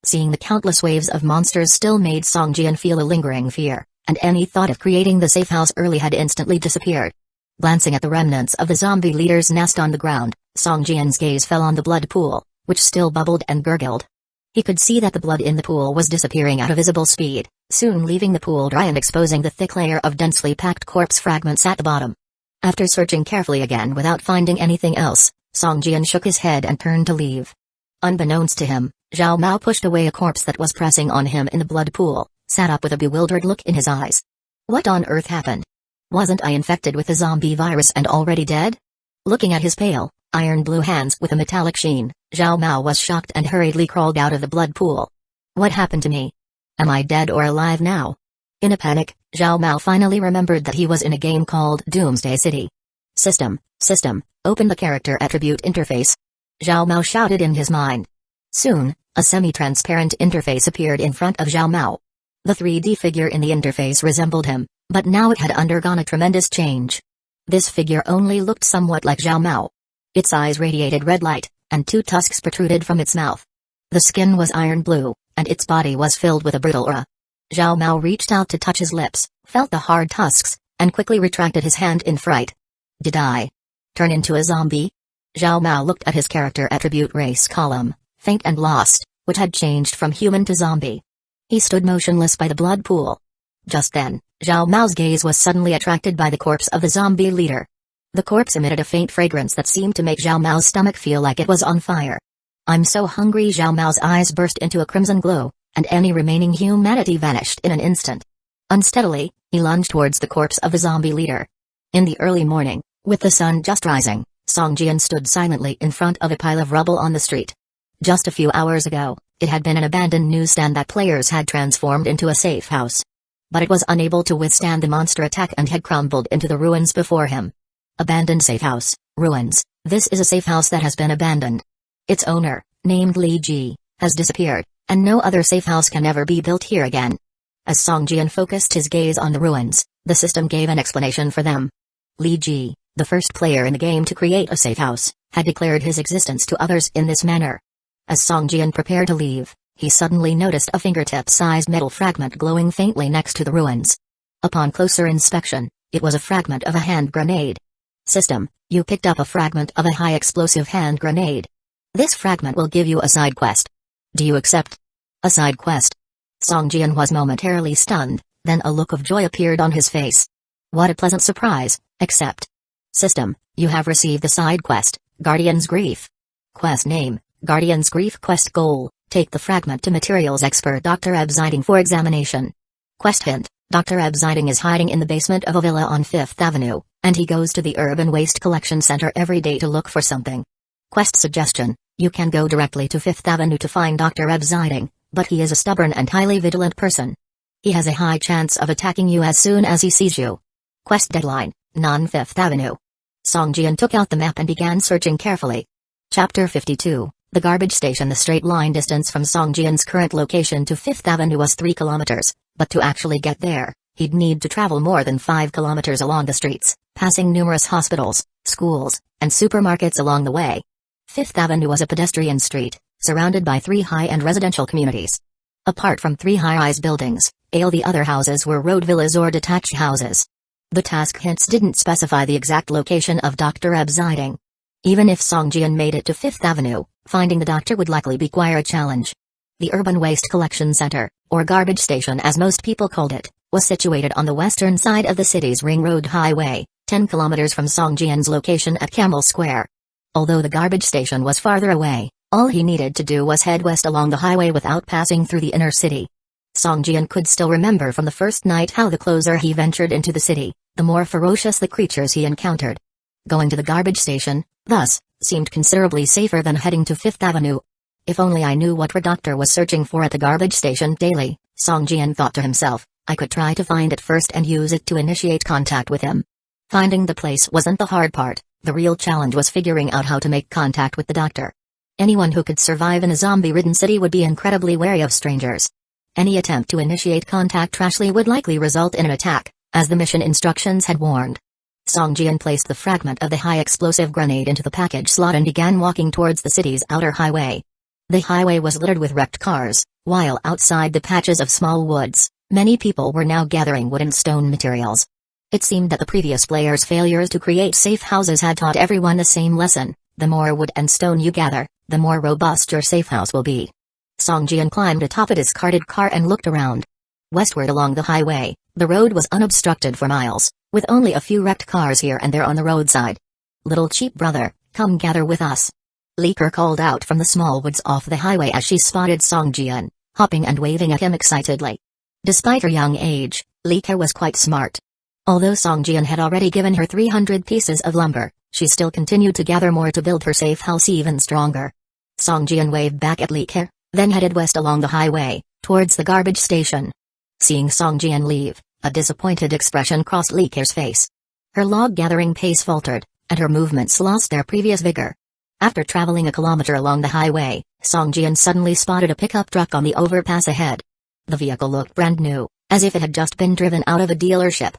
Seeing the countless waves of monsters still made Song Jian feel a lingering fear, and any thought of creating the safe house early had instantly disappeared. Glancing at the remnants of the zombie leader's nest on the ground, Song Jian's gaze fell on the blood pool, which still bubbled and gurgled. He could see that the blood in the pool was disappearing at a visible speed, soon leaving the pool dry and exposing the thick layer of densely packed corpse fragments at the bottom. After searching carefully again without finding anything else, Song Jian shook his head and turned to leave. Unbeknownst to him, Zhao Mao pushed away a corpse that was pressing on him in the blood pool, sat up with a bewildered look in his eyes. What on earth happened? Wasn't I infected with the zombie virus and already dead? Looking at his pale, iron-blue hands with a metallic sheen, Zhao Mao was shocked and hurriedly crawled out of the blood pool. What happened to me? Am I dead or alive now? In a panic, Zhao Mao finally remembered that he was in a game called Doomsday City. System, open the character attribute interface. Zhao Mao shouted in his mind. Soon, a semi-transparent interface appeared in front of Zhao Mao. The 3D figure in the interface resembled him, but now it had undergone a tremendous change. This figure only looked somewhat like Zhao Mao. Its eyes radiated red light, and 2 tusks protruded from its mouth. The skin was iron blue, and its body was filled with a brutal aura. Zhao Mao reached out to touch his lips, felt the hard tusks, and quickly retracted his hand in fright. Did I turn into a zombie? Zhao Mao looked at his character attribute race column, faint and lost, which had changed from human to zombie. He stood motionless by the blood pool. Just then, Zhao Mao's gaze was suddenly attracted by the corpse of the zombie leader. The corpse emitted a faint fragrance that seemed to make Zhao Mao's stomach feel like it was on fire. I'm so hungry. Zhao Mao's eyes burst into a crimson glow, and any remaining humanity vanished in an instant. Unsteadily, he lunged towards the corpse of the zombie leader. In the early morning, with the sun just rising, Song Jian stood silently in front of a pile of rubble on the street. Just a few hours ago, it had been an abandoned newsstand that players had transformed into a safe house. But it was unable to withstand the monster attack and had crumbled into the ruins before him. Abandoned safe house, ruins. This is a safe house that has been abandoned. Its owner, named Li Ji, has disappeared, and no other safe house can ever be built here again. As Song Jian focused his gaze on the ruins, the system gave an explanation for them. Li Ji, the first player in the game to create a safe house, had declared his existence to others in this manner. As Song Jian prepared to leave, he suddenly noticed a fingertip-sized metal fragment glowing faintly next to the ruins. Upon closer inspection, it was a fragment of a hand grenade. System, you picked up a fragment of a high-explosive hand grenade. This fragment will give you a side quest. Do you accept? A side quest? Song Jian was momentarily stunned, then a look of joy appeared on his face. What a pleasant surprise. Accept. System, you have received the side quest, Guardian's Grief. Quest name, Guardian's Grief. Quest goal, take the fragment to materials expert Dr. Abziding for examination. Quest hint, Dr. Abziding is hiding in the basement of a villa on 5th Avenue, and he goes to the Urban Waste Collection Center every day to look for something. Quest suggestion, you can go directly to 5th Avenue to find Dr. Abziding, but he is a stubborn and highly vigilant person. He has a high chance of attacking you as soon as he sees you. Quest deadline, non-5th Avenue. Song Jian took out the map and began searching carefully. Chapter 52, The Garbage Station. The straight line distance from Song Jian's current location to 5th Avenue was 3 kilometers, but to actually get there, he'd need to travel more than 5 kilometers along the streets, passing numerous hospitals, schools, and supermarkets along the way. 5th Avenue was a pedestrian street, surrounded by 3 high-end residential communities. Apart from 3 high-rise buildings, all the other houses were road villas or detached houses. The task hints didn't specify the exact location of Dr. Abziding. Even if Song Jian made it to 5th Avenue, finding the doctor would likely require a challenge. The Urban Waste Collection Center, or Garbage Station as most people called it, was situated on the western side of the city's Ring Road Highway, 10 kilometers from Song Jian's location at Camel Square. Although the garbage station was farther away, all he needed to do was head west along the highway without passing through the inner city. Song Jian could still remember from the first night how the closer he ventured into the city, the more ferocious the creatures he encountered. Going to the garbage station, thus, seemed considerably safer than heading to 5th Avenue. If only I knew what Doctor was searching for at the garbage station daily, Song Jian thought to himself, I could try to find it first and use it to initiate contact with him. Finding the place wasn't the hard part, the real challenge was figuring out how to make contact with the doctor. Anyone who could survive in a zombie-ridden city would be incredibly wary of strangers. Any attempt to initiate contact rashly would likely result in an attack, as the mission instructions had warned. Song Jian placed the fragment of the high-explosive grenade into the package slot and began walking towards the city's outer highway. The highway was littered with wrecked cars, while outside the patches of small woods, many people were now gathering wood and stone materials. It seemed that the previous players' failures to create safe houses had taught everyone the same lesson: the more wood and stone you gather, the more robust your safe house will be. Song Jian climbed atop a discarded car and looked around. Westward along the highway, the road was unobstructed for miles, with only a few wrecked cars here and there on the roadside. Little cheap brother, come gather with us. Li Ke called out from the small woods off the highway as she spotted Song Jian, hopping and waving at him excitedly. Despite her young age, Li Ke was quite smart. Although Song Jian had already given her 300 pieces of lumber, she still continued to gather more to build her safe house even stronger. Song Jian waved back at Li Ke, then headed west along the highway, towards the garbage station. Seeing Song Jian leave, a disappointed expression crossed Li Ke's face. Her log-gathering pace faltered, and her movements lost their previous vigor. After traveling a kilometer along the highway, Song Jian suddenly spotted a pickup truck on the overpass ahead. The vehicle looked brand new, as if it had just been driven out of a dealership.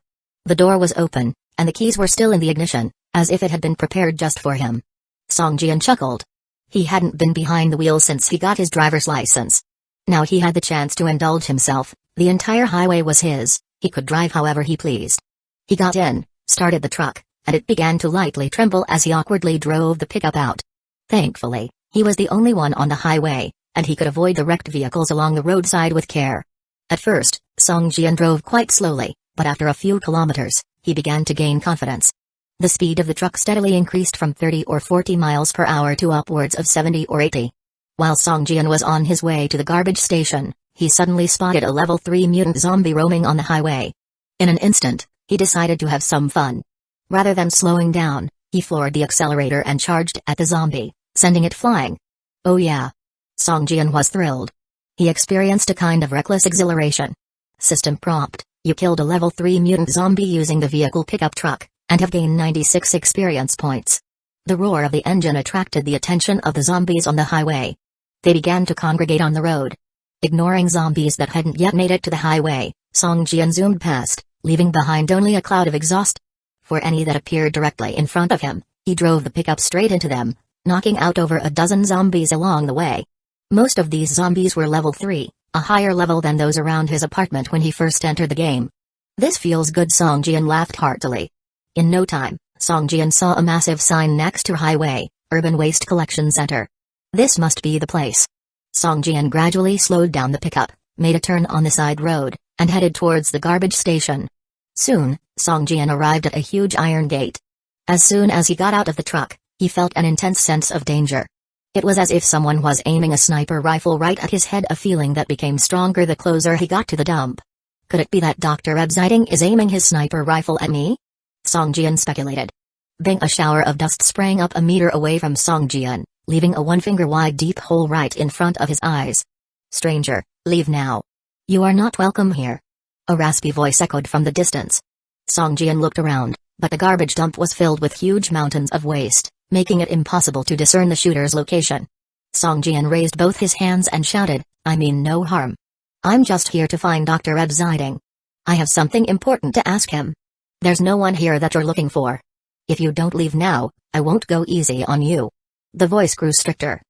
The door was open, and the keys were still in the ignition, as if it had been prepared just for him. Song Jian chuckled. He hadn't been behind the wheel since he got his driver's license. Now he had the chance to indulge himself. The entire highway was his, he could drive however he pleased. He got in, started the truck, and it began to lightly tremble as he awkwardly drove the pickup out. Thankfully, he was the only one on the highway, and he could avoid the wrecked vehicles along the roadside with care. At first, Song Jian drove quite slowly, but after a few kilometers, he began to gain confidence. The speed of the truck steadily increased from 30 or 40 miles per hour to upwards of 70 or 80. While Song Jian was on his way to the garbage station, he suddenly spotted a level 3 mutant zombie roaming on the highway. In an instant, he decided to have some fun. Rather than slowing down, he floored the accelerator and charged at the zombie, sending it flying. Oh yeah. Song Jian was thrilled. He experienced a kind of reckless exhilaration. System prompt, you killed a level 3 mutant zombie using the vehicle pickup truck, and have gained 96 experience points. The roar of the engine attracted the attention of the zombies on the highway. They began to congregate on the road. Ignoring zombies that hadn't yet made it to the highway, Song Jian zoomed past, leaving behind only a cloud of exhaust. For any that appeared directly in front of him, he drove the pickup straight into them, knocking out over a dozen zombies along the way. Most of these zombies were level 3, a higher level than those around his apartment when he first entered the game. This feels good, Song Jian laughed heartily. In no time, Song Jian saw a massive sign next to Highway, Urban Waste Collection Center. This must be the place. Song Jian gradually slowed down the pickup, made a turn on the side road, and headed towards the garbage station. Soon, Song Jian arrived at a huge iron gate. As soon as he got out of the truck, he felt an intense sense of danger. It was as if someone was aiming a sniper rifle right at his head, a feeling that became stronger the closer he got to the dump. Could it be that Dr. Ebsiding is aiming his sniper rifle at me? Song Jian speculated. Bang! A shower of dust sprang up a meter away from Song Jian, leaving a one-finger-wide deep hole right in front of his eyes. Stranger, leave now. You are not welcome here. A raspy voice echoed from the distance. Song Jian looked around, but the garbage dump was filled with huge mountains of waste, making it impossible to discern the shooter's location. Song Jian raised both his hands and shouted, I mean no harm. I'm just here to find Dr. Ebsiding. I have something important to ask him. There's no one here that you're looking for. If you don't leave now, I won't go easy on you. The voice grew stricter.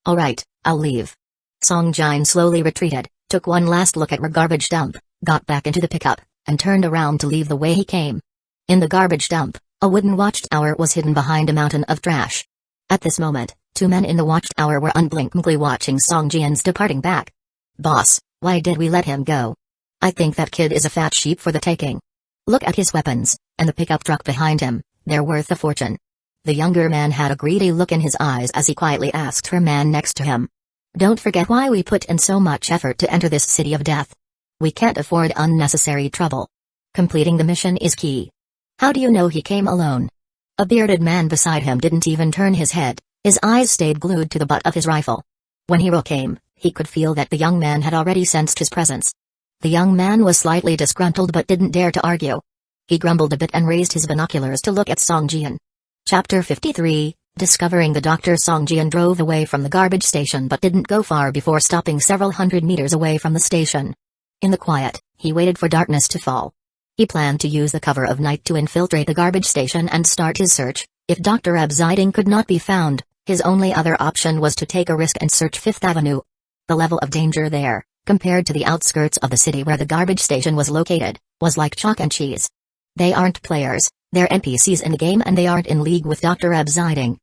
Alright, I'll leave. Song Jian slowly retreated, took one last look at the garbage dump, got back into the pickup, and turned around to leave the way he came. In the garbage dump, a wooden watchtower was hidden behind a mountain of trash. At this moment, two men in the watchtower were unblinkingly watching Song Jian's departing back. Boss, why did we let him go? I think that kid is a fat sheep for the taking. Look at his weapons, and the pickup truck behind him, they're worth a fortune. The younger man had a greedy look in his eyes as he quietly asked her man next to him. Don't forget why we put in so much effort to enter this city of death. We can't afford unnecessary trouble. Completing the mission is key. How do you know he came alone? A bearded man beside him didn't even turn his head, his eyes stayed glued to the butt of his rifle. When Hiro came, he could feel that the young man had already sensed his presence. The young man was slightly disgruntled but didn't dare to argue. He grumbled a bit and raised his binoculars to look at Song Jian. Chapter 53, Discovering the Doctor. Song Jian drove away from the garbage station but didn't go far before stopping several hundred meters away from the station. In the quiet, he waited for darkness to fall. He planned to use the cover of night to infiltrate the garbage station and start his search. If Dr. Ebsiding could not be found, his only other option was to take a risk and search Fifth Avenue. The level of danger there, compared to the outskirts of the city where the garbage station was located, was like chalk and cheese. They aren't players, they're NPCs in the game, and they aren't in league with Dr. Ebsiding.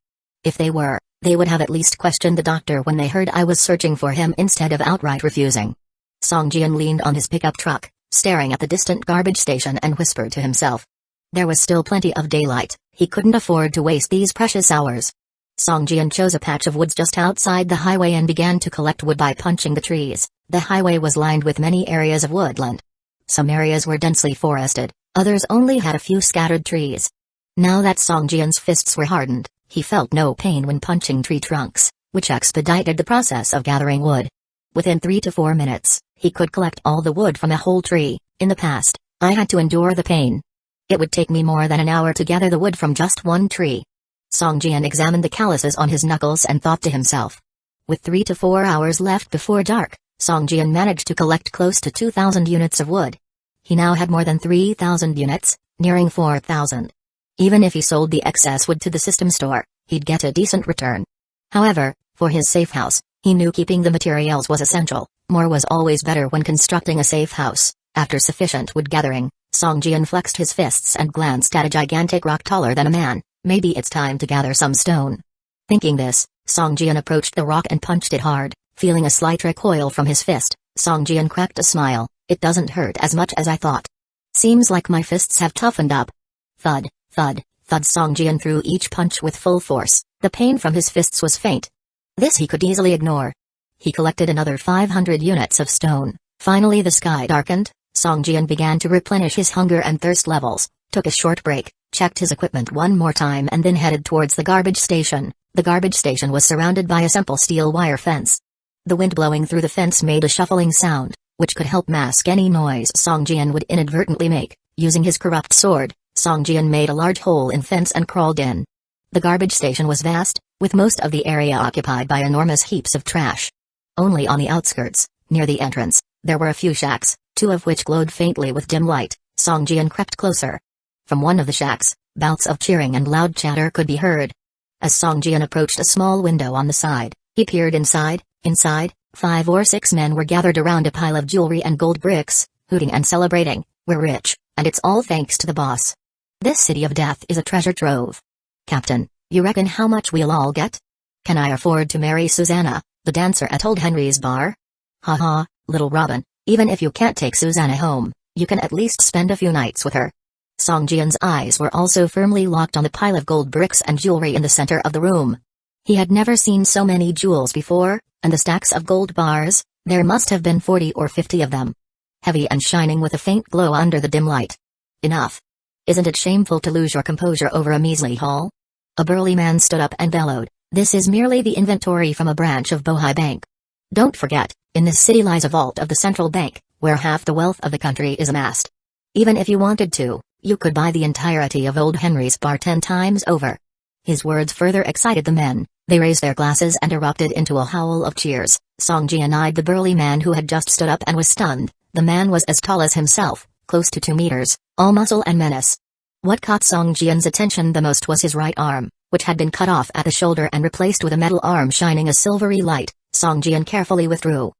If they were, they would have at least questioned the doctor when they heard I was searching for him instead of outright refusing. Song Jian leaned on his pickup truck, staring at the distant garbage station, and whispered to himself. There was still plenty of daylight, he couldn't afford to waste these precious hours. Song Jian chose a patch of woods just outside the highway and began to collect wood by punching the trees. The highway was lined with many areas of woodland. Some areas were densely forested, others only had a few scattered trees. Now that Song Jian's fists were hardened, he felt no pain when punching tree trunks, which expedited the process of gathering wood. Within 3 to 4 minutes, he could collect all the wood from a whole tree. In the past, I had to endure the pain. It would take me more than an hour to gather the wood from just one tree. Song Jian examined the calluses on his knuckles and thought to himself. With 3 to 4 hours left before dark, Song Jian managed to collect close to 2,000 units of wood. He now had more than 3,000 units, nearing 4,000. Even if he sold the excess wood to the system store, he'd get a decent return. However, for his safe house, he knew keeping the materials was essential. More was always better when constructing a safe house. After sufficient wood gathering, Song Jian flexed his fists and glanced at a gigantic rock taller than a man. Maybe it's time to gather some stone. Thinking this, Song Jian approached the rock and punched it hard, feeling a slight recoil from his fist. Song Jian cracked a smile. It doesn't hurt as much as I thought. Seems like my fists have toughened up. Thud, thud, thud. Song Jian threw each punch with full force. The pain from his fists was faint. This he could easily ignore. He collected another 500 units of stone. Finally the sky darkened. Song Jian began to replenish his hunger and thirst levels, took a short break, checked his equipment one more time, and then headed towards the garbage station. The garbage station was surrounded by a simple steel wire fence. The wind blowing through the fence made a shuffling sound, which could help mask any noise Song Jian would inadvertently make. Using his corrupt sword, Song Jian made a large hole in fence and crawled in. The garbage station was vast, with most of the area occupied by enormous heaps of trash. Only on the outskirts, near the entrance, there were a few shacks, 2 of which glowed faintly with dim light. Song Jian crept closer. From one of the shacks, bouts of cheering and loud chatter could be heard. As Song Jian approached a small window on the side, he peered inside. Inside, 5 or 6 men were gathered around a pile of jewelry and gold bricks, hooting and celebrating. We're rich, and it's all thanks to the boss. This city of death is a treasure trove. Captain, you reckon how much we'll all get? Can I afford to marry Susanna, the dancer at Old Henry's bar? Haha, little Robin, even if you can't take Susanna home, you can at least spend a few nights with her. Song Jian's eyes were also firmly locked on the pile of gold bricks and jewelry in the center of the room. He had never seen so many jewels before, and the stacks of gold bars, there must have been 40 or 50 of them. Heavy and shining with a faint glow under the dim light. Enough. Isn't it shameful to lose your composure over a measly haul? A burly man stood up and bellowed, "This is merely the inventory from a branch of Bohai Bank. Don't forget, in this city lies a vault of the central bank, where half the wealth of the country is amassed. Even if you wanted to, you could buy the entirety of Old Henry's bar 10 times over." His words further excited the men. They raised their glasses and erupted into a howl of cheers. Song Jian eyed the burly man who had just stood up and was stunned. The man was as tall as himself, close to 2 meters, all muscle and menace. What caught Song Jian's attention the most was his right arm, which had been cut off at the shoulder and replaced with a metal arm shining a silvery light. Song Jian carefully withdrew.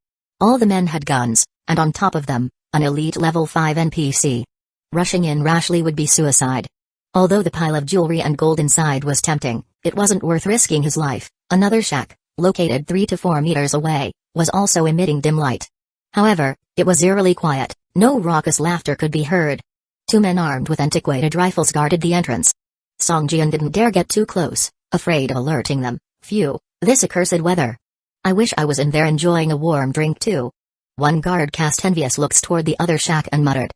All the men had guns, and on top of them, an elite level 5 NPC. Rushing in rashly would be suicide. Although the pile of jewelry and gold inside was tempting, it wasn't worth risking his life. Another shack, located 3 to 4 meters away, was also emitting dim light. However, it was eerily quiet. No raucous laughter could be heard. 2 men armed with antiquated rifles guarded the entrance. Song Jian didn't dare get too close, afraid of alerting them. Phew, this accursed weather. I wish I was in there enjoying a warm drink too. One guard cast envious looks toward the other shack and muttered.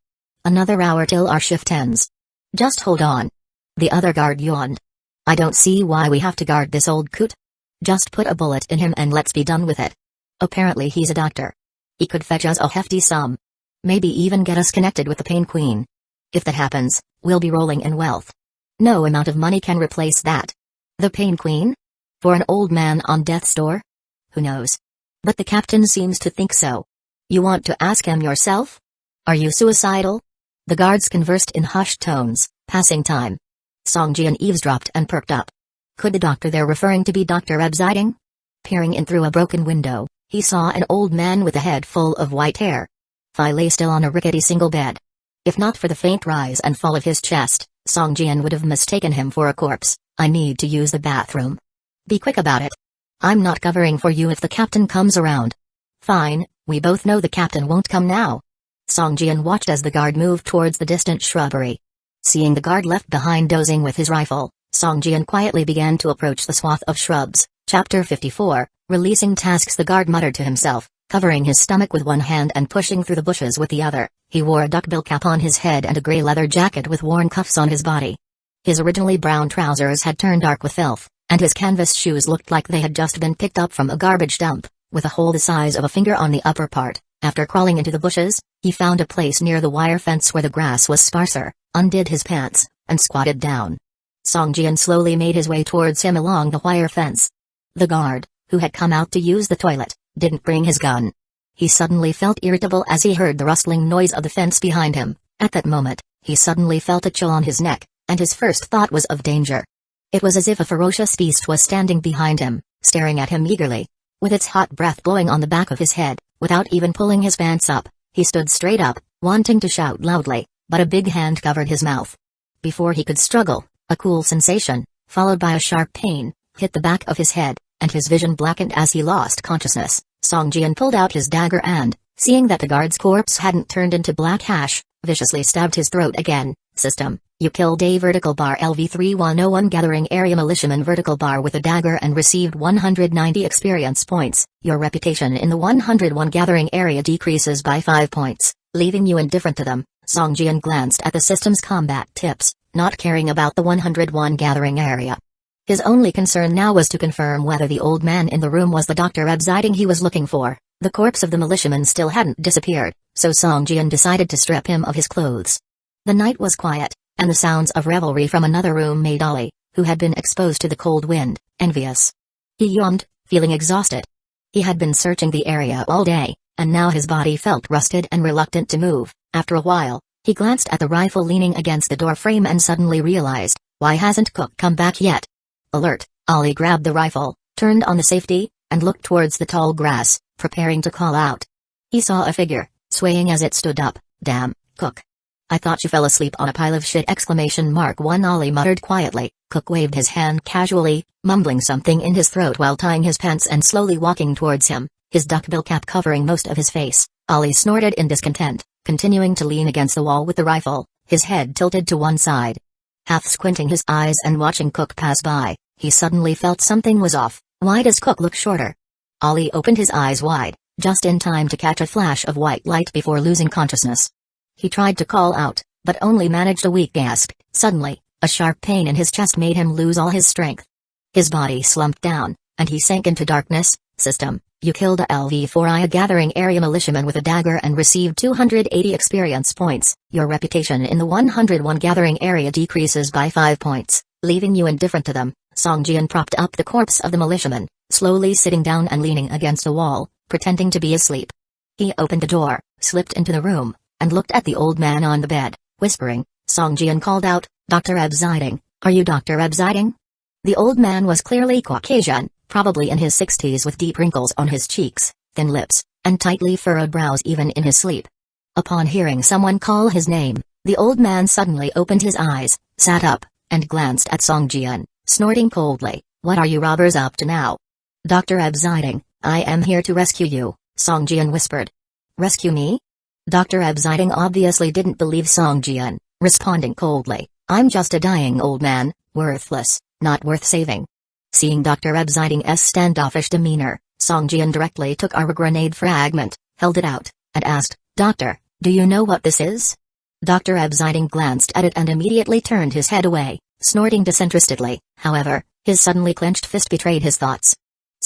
Another hour till our shift ends. Just hold on. The other guard yawned. I don't see why we have to guard this old coot. Just put a bullet in him and let's be done with it. Apparently he's a doctor. He could fetch us a hefty sum. Maybe even get us connected with the Pain Queen. If that happens, we'll be rolling in wealth. No amount of money can replace that. The Pain Queen? For an old man on death's door? Who knows? But the captain seems to think so. You want to ask him yourself? Are you suicidal? The guards conversed in hushed tones, passing time. Song Jian eavesdropped and perked up. Could the doctor there referring to be Dr. Ebsiding? Peering in through a broken window, he saw an old man with a head full of white hair. Phi lay still on a rickety single bed. If not for the faint rise and fall of his chest, Song Jian would have mistaken him for a corpse. I need to use the bathroom. Be quick about it. I'm not covering for you if the captain comes around. Fine, we both know the captain won't come now. Song Jian watched as the guard moved towards the distant shrubbery. Seeing the guard left behind dozing with his rifle, Song Jian quietly began to approach the swath of shrubs. Chapter 54, Releasing Tasks. The guard muttered to himself, covering his stomach with one hand and pushing through the bushes with the other. He wore a duckbill cap on his head and a gray leather jacket with worn cuffs on his body. His originally brown trousers had turned dark with filth, and his canvas shoes looked like they had just been picked up from a garbage dump, with a hole the size of a finger on the upper part. After crawling into the bushes, he found a place near the wire fence where the grass was sparser, undid his pants, and squatted down. Song Jian slowly made his way towards him along the wire fence. The guard, who had come out to use the toilet, didn't bring his gun. He suddenly felt irritable as he heard the rustling noise of the fence behind him. At that moment, he suddenly felt a chill on his neck, and his first thought was of danger. It was as if a ferocious beast was standing behind him, staring at him eagerly. With its hot breath blowing on the back of his head, without even pulling his pants up, he stood straight up, wanting to shout loudly, but a big hand covered his mouth. Before he could struggle, a cool sensation, followed by a sharp pain, hit the back of his head, and his vision blackened as he lost consciousness. Song Jian pulled out his dagger and, seeing that the guard's corpse hadn't turned into black ash, viciously stabbed his throat again. System, you killed a vertical bar LV3101 gathering area militiaman vertical bar with a dagger and received 190 experience points. Your reputation in the 101 gathering area decreases by 5 points, leaving you indifferent to them. Song Jian glanced at the system's combat tips, not caring about the 101 gathering area. His only concern now was to confirm whether the old man in the room was the Dr. Ebsiding he was looking for. The corpse of the militiaman still hadn't disappeared, so Song Jian decided to strip him of his clothes. The night was quiet, and the sounds of revelry from another room made Ollie, who had been exposed to the cold wind, envious. He yawned, feeling exhausted. He had been searching the area all day, and now his body felt rusted and reluctant to move. After a while, he glanced at the rifle leaning against the door frame and suddenly realized, why hasn't Cook come back yet? Alert, Ollie grabbed the rifle, turned on the safety, and looked towards the tall grass, preparing to call out. He saw a figure, swaying as it stood up. Damn, Cook. I thought you fell asleep on a pile of shit! !1 Ollie muttered quietly. Cook waved his hand casually, mumbling something in his throat while tying his pants and slowly walking towards him, his duckbill cap covering most of his face. Ollie snorted in discontent, continuing to lean against the wall with the rifle, his head tilted to one side. Half squinting his eyes and watching Cook pass by, he suddenly felt something was off. Why does Cook look shorter? Ollie opened his eyes wide, just in time to catch a flash of white light before losing consciousness. He tried to call out, but only managed a weak gasp. Suddenly, a sharp pain in his chest made him lose all his strength. His body slumped down, and he sank into darkness. System: you killed a LV4I gathering area militiaman with a dagger and received 280 experience points. Your reputation in the 101 gathering area decreases by 5 points, leaving you indifferent to them. Songjian propped up the corpse of the militiaman, slowly sitting down and leaning against a wall, pretending to be asleep. He opened a door, slipped into the room, and looked at the old man on the bed, whispering. Songjian called out, "Dr. Ebziding, are you Dr. Ebziding?" The old man was clearly Caucasian, probably in his 60s, with deep wrinkles on his cheeks, thin lips, and tightly furrowed brows even in his sleep. Upon hearing someone call his name, the old man suddenly opened his eyes, sat up, and glanced at Songjian, snorting coldly. "What are you robbers up to now?" "Dr. Ebziding, I am here to rescue you," Songjian whispered. "Rescue me?" Dr. Ebziding obviously didn't believe Songjian, responding coldly, "I'm just a dying old man, worthless, not worth saving." Seeing Dr. Ebziding's standoffish demeanor, Songjian directly took a grenade fragment, held it out, and asked, "Doctor, do you know what this is?" Dr. Ebziding glanced at it and immediately turned his head away, snorting disinterestedly. However, his suddenly clenched fist betrayed his thoughts.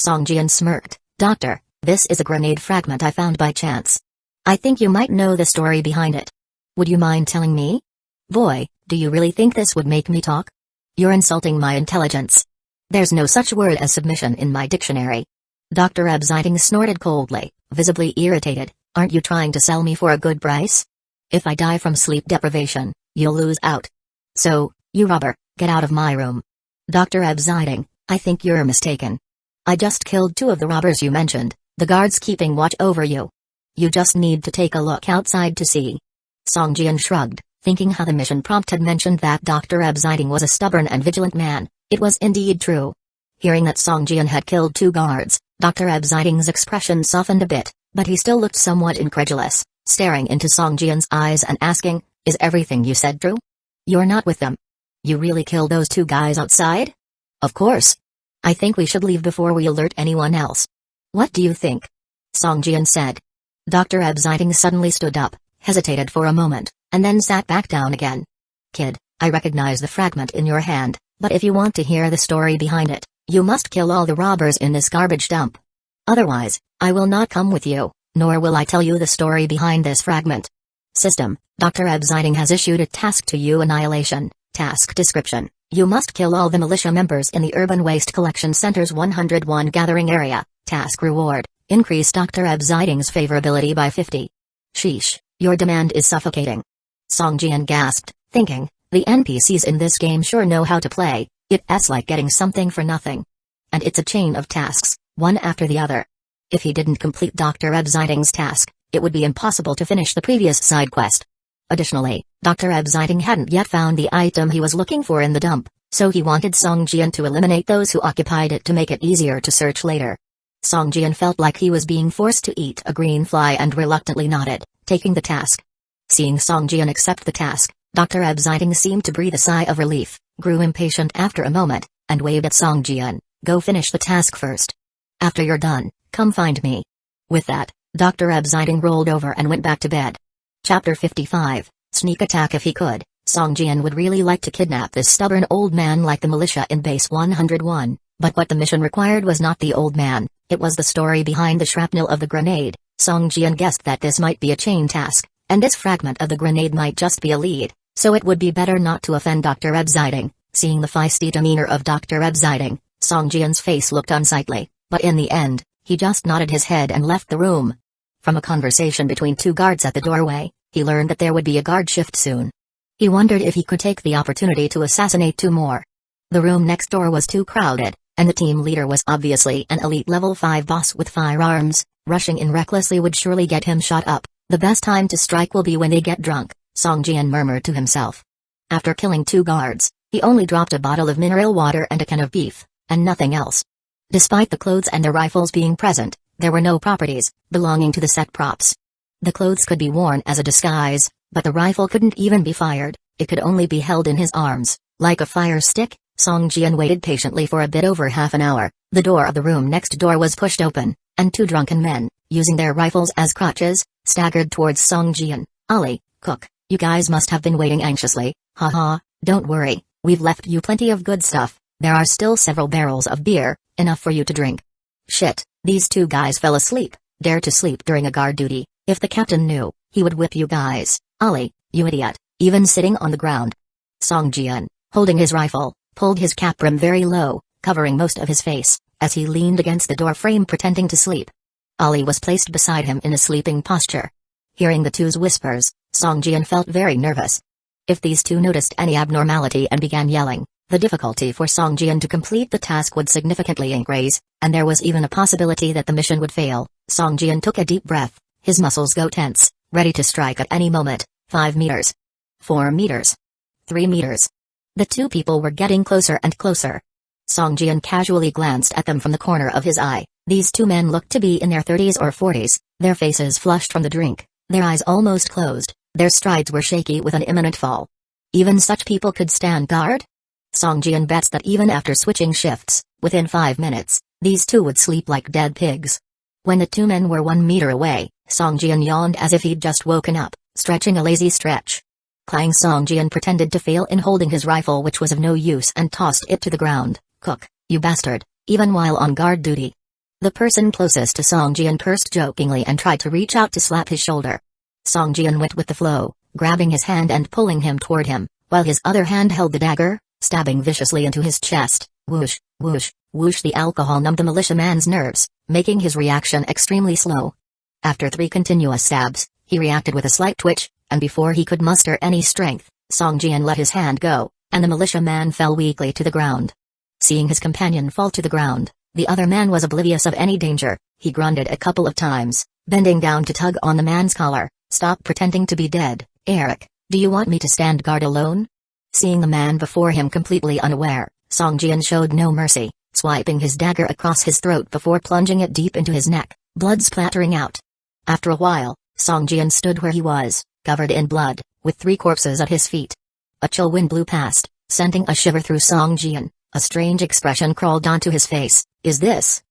Songjian smirked. "Doctor, this is a grenade fragment I found by chance. I think you might know the story behind it. Would you mind telling me?" "Boy, do you really think this would make me talk? You're insulting my intelligence. There's no such word as submission in my dictionary." Dr. Ebziding snorted coldly, visibly irritated. "Aren't you trying to sell me for a good price? If I die from sleep deprivation, you'll lose out. So, you robber, get out of my room." "Dr. Ebziding, I think you're mistaken. I just killed 2 of the robbers you mentioned, the guards keeping watch over you. You just need to take a look outside to see." Songjian shrugged, thinking how the mission prompt had mentioned that Dr. Ebziding was a stubborn and vigilant man. It was indeed true. Hearing that Songjian had killed 2 guards, Dr. Ebziding's expression softened a bit, but he still looked somewhat incredulous, staring into Songjian's eyes and asking, "Is everything you said true? You're not with them? You really killed those 2 guys outside?" "Of course. I think we should leave before we alert anyone else." "What do you think?" Songjian said. Dr. Ebziding suddenly stood up, hesitated for a moment, and then sat back down again. "Kid, I recognize the fragment in your hand, but if you want to hear the story behind it, you must kill all the robbers in this garbage dump. Otherwise, I will not come with you, nor will I tell you the story behind this fragment. System: Dr. Ebziding has issued a task to you. Annihilation. Task description: you must kill all the militia members in the Urban Waste Collection Center's 101 gathering area. Task reward: increase Dr. Ebziding's favorability by 50. Sheesh, your demand is suffocating. Songjian gasped, thinking, the NPCs in this game sure know how to play. It's like getting something for nothing. And it's a chain of tasks, one after the other. If he didn't complete Dr. Ebziding's task, it would be impossible to finish the previous side quest. Additionally, Dr. Ebziding hadn't yet found the item he was looking for in the dump, so he wanted Songjian to eliminate those who occupied it to make it easier to search later. Songjian felt like he was being forced to eat a green fly and reluctantly nodded, taking the task. Seeing Songjian accept the task, Dr. Ebziding seemed to breathe a sigh of relief, grew impatient after a moment, and waved at Songjian, "Go finish the task first. After you're done, come find me." With that, Dr. Ebziding rolled over and went back to bed. Chapter 55, Sneak Attack. If he could, Songjian would really like to kidnap this stubborn old man like the militia in Base 101, but what the mission required was not the old man, it was the story behind the shrapnel of the grenade. Songjian guessed that this might be a chain task, and this fragment of the grenade might just be a lead, so it would be better not to offend Dr. Ebziding. Seeing the feisty demeanor of Dr. Ebziding, Songjian's face looked unsightly, but in the end, he just nodded his head and left the room. From a conversation between 2 guards at the doorway, he learned that there would be a guard shift soon. He wondered if he could take the opportunity to assassinate 2 more. The room next door was too crowded, and the team leader was obviously an elite level 5 boss with firearms. Rushing in recklessly would surely get him shot up. The best time to strike will be when they get drunk, Song Jian murmured to himself. After killing 2 guards, he only dropped a bottle of mineral water and a can of beef, and nothing else. Despite the clothes and the rifles being present, there were no properties belonging to the set props. The clothes could be worn as a disguise, but the rifle couldn't even be fired, it could only be held in his arms, like a fire stick. Song Jian waited patiently for a bit over half an hour. The door of the room next door was pushed open, and 2 drunken men, using their rifles as crutches, staggered towards Song Jian. "Ali, cook, you guys must have been waiting anxiously, haha, don't worry, we've left you plenty of good stuff, there are still several barrels of beer, enough for you to drink." Shit, these 2 guys fell asleep, dare to sleep during a guard duty, if the captain knew, he would whip you guys. "Ali, you idiot, even sitting on the ground." Song Jian, holding his rifle, pulled his cap brim very low, covering most of his face, as he leaned against the door frame pretending to sleep. Ali was placed beside him in a sleeping posture. Hearing the 2's whispers, Song Jian felt very nervous. If these 2 noticed any abnormality and began yelling, the difficulty for Song Jian to complete the task would significantly increase, and there was even a possibility that the mission would fail. Song Jian took a deep breath, his muscles go tense, ready to strike at any moment. 5 meters. 4 meters. 3 meters. The 2 people were getting closer and closer. Song Jian casually glanced at them from the corner of his eye. These 2 men looked to be in their 30s or 40s, their faces flushed from the drink, their eyes almost closed, their strides were shaky with an imminent fall. Even such people could stand guard? Song Jian bets that even after switching shifts, within 5 minutes, these 2 would sleep like dead pigs. When the 2 men were 1 meter away, Song Jian yawned as if he'd just woken up, stretching a lazy stretch. Clang. Song Jian pretended to fail in holding his rifle, which was of no use, and tossed it to the ground. "Cook, you bastard," even while on guard duty. The person closest to Song Jian cursed jokingly and tried to reach out to slap his shoulder. Song Jian went with the flow, grabbing his hand and pulling him toward him, while his other hand held the dagger, stabbing viciously into his chest. Whoosh, whoosh, whoosh. The alcohol numbed the militiaman's nerves, making his reaction extremely slow. After 3 continuous stabs, he reacted with a slight twitch, and before he could muster any strength, Song Jian let his hand go, and the militiaman fell weakly to the ground. Seeing his companion fall to the ground, the other man was oblivious of any danger. He grunted a couple of times, bending down to tug on the man's collar. "Stop pretending to be dead, Eric, do you want me to stand guard alone?" Seeing the man before him completely unaware, Song Jian showed no mercy, swiping his dagger across his throat before plunging it deep into his neck, blood splattering out. After a while, Song Jian stood where he was, covered in blood, with 3 corpses at his feet. A chill wind blew past, sending a shiver through Song Jian. A strange expression crawled onto his face. Is this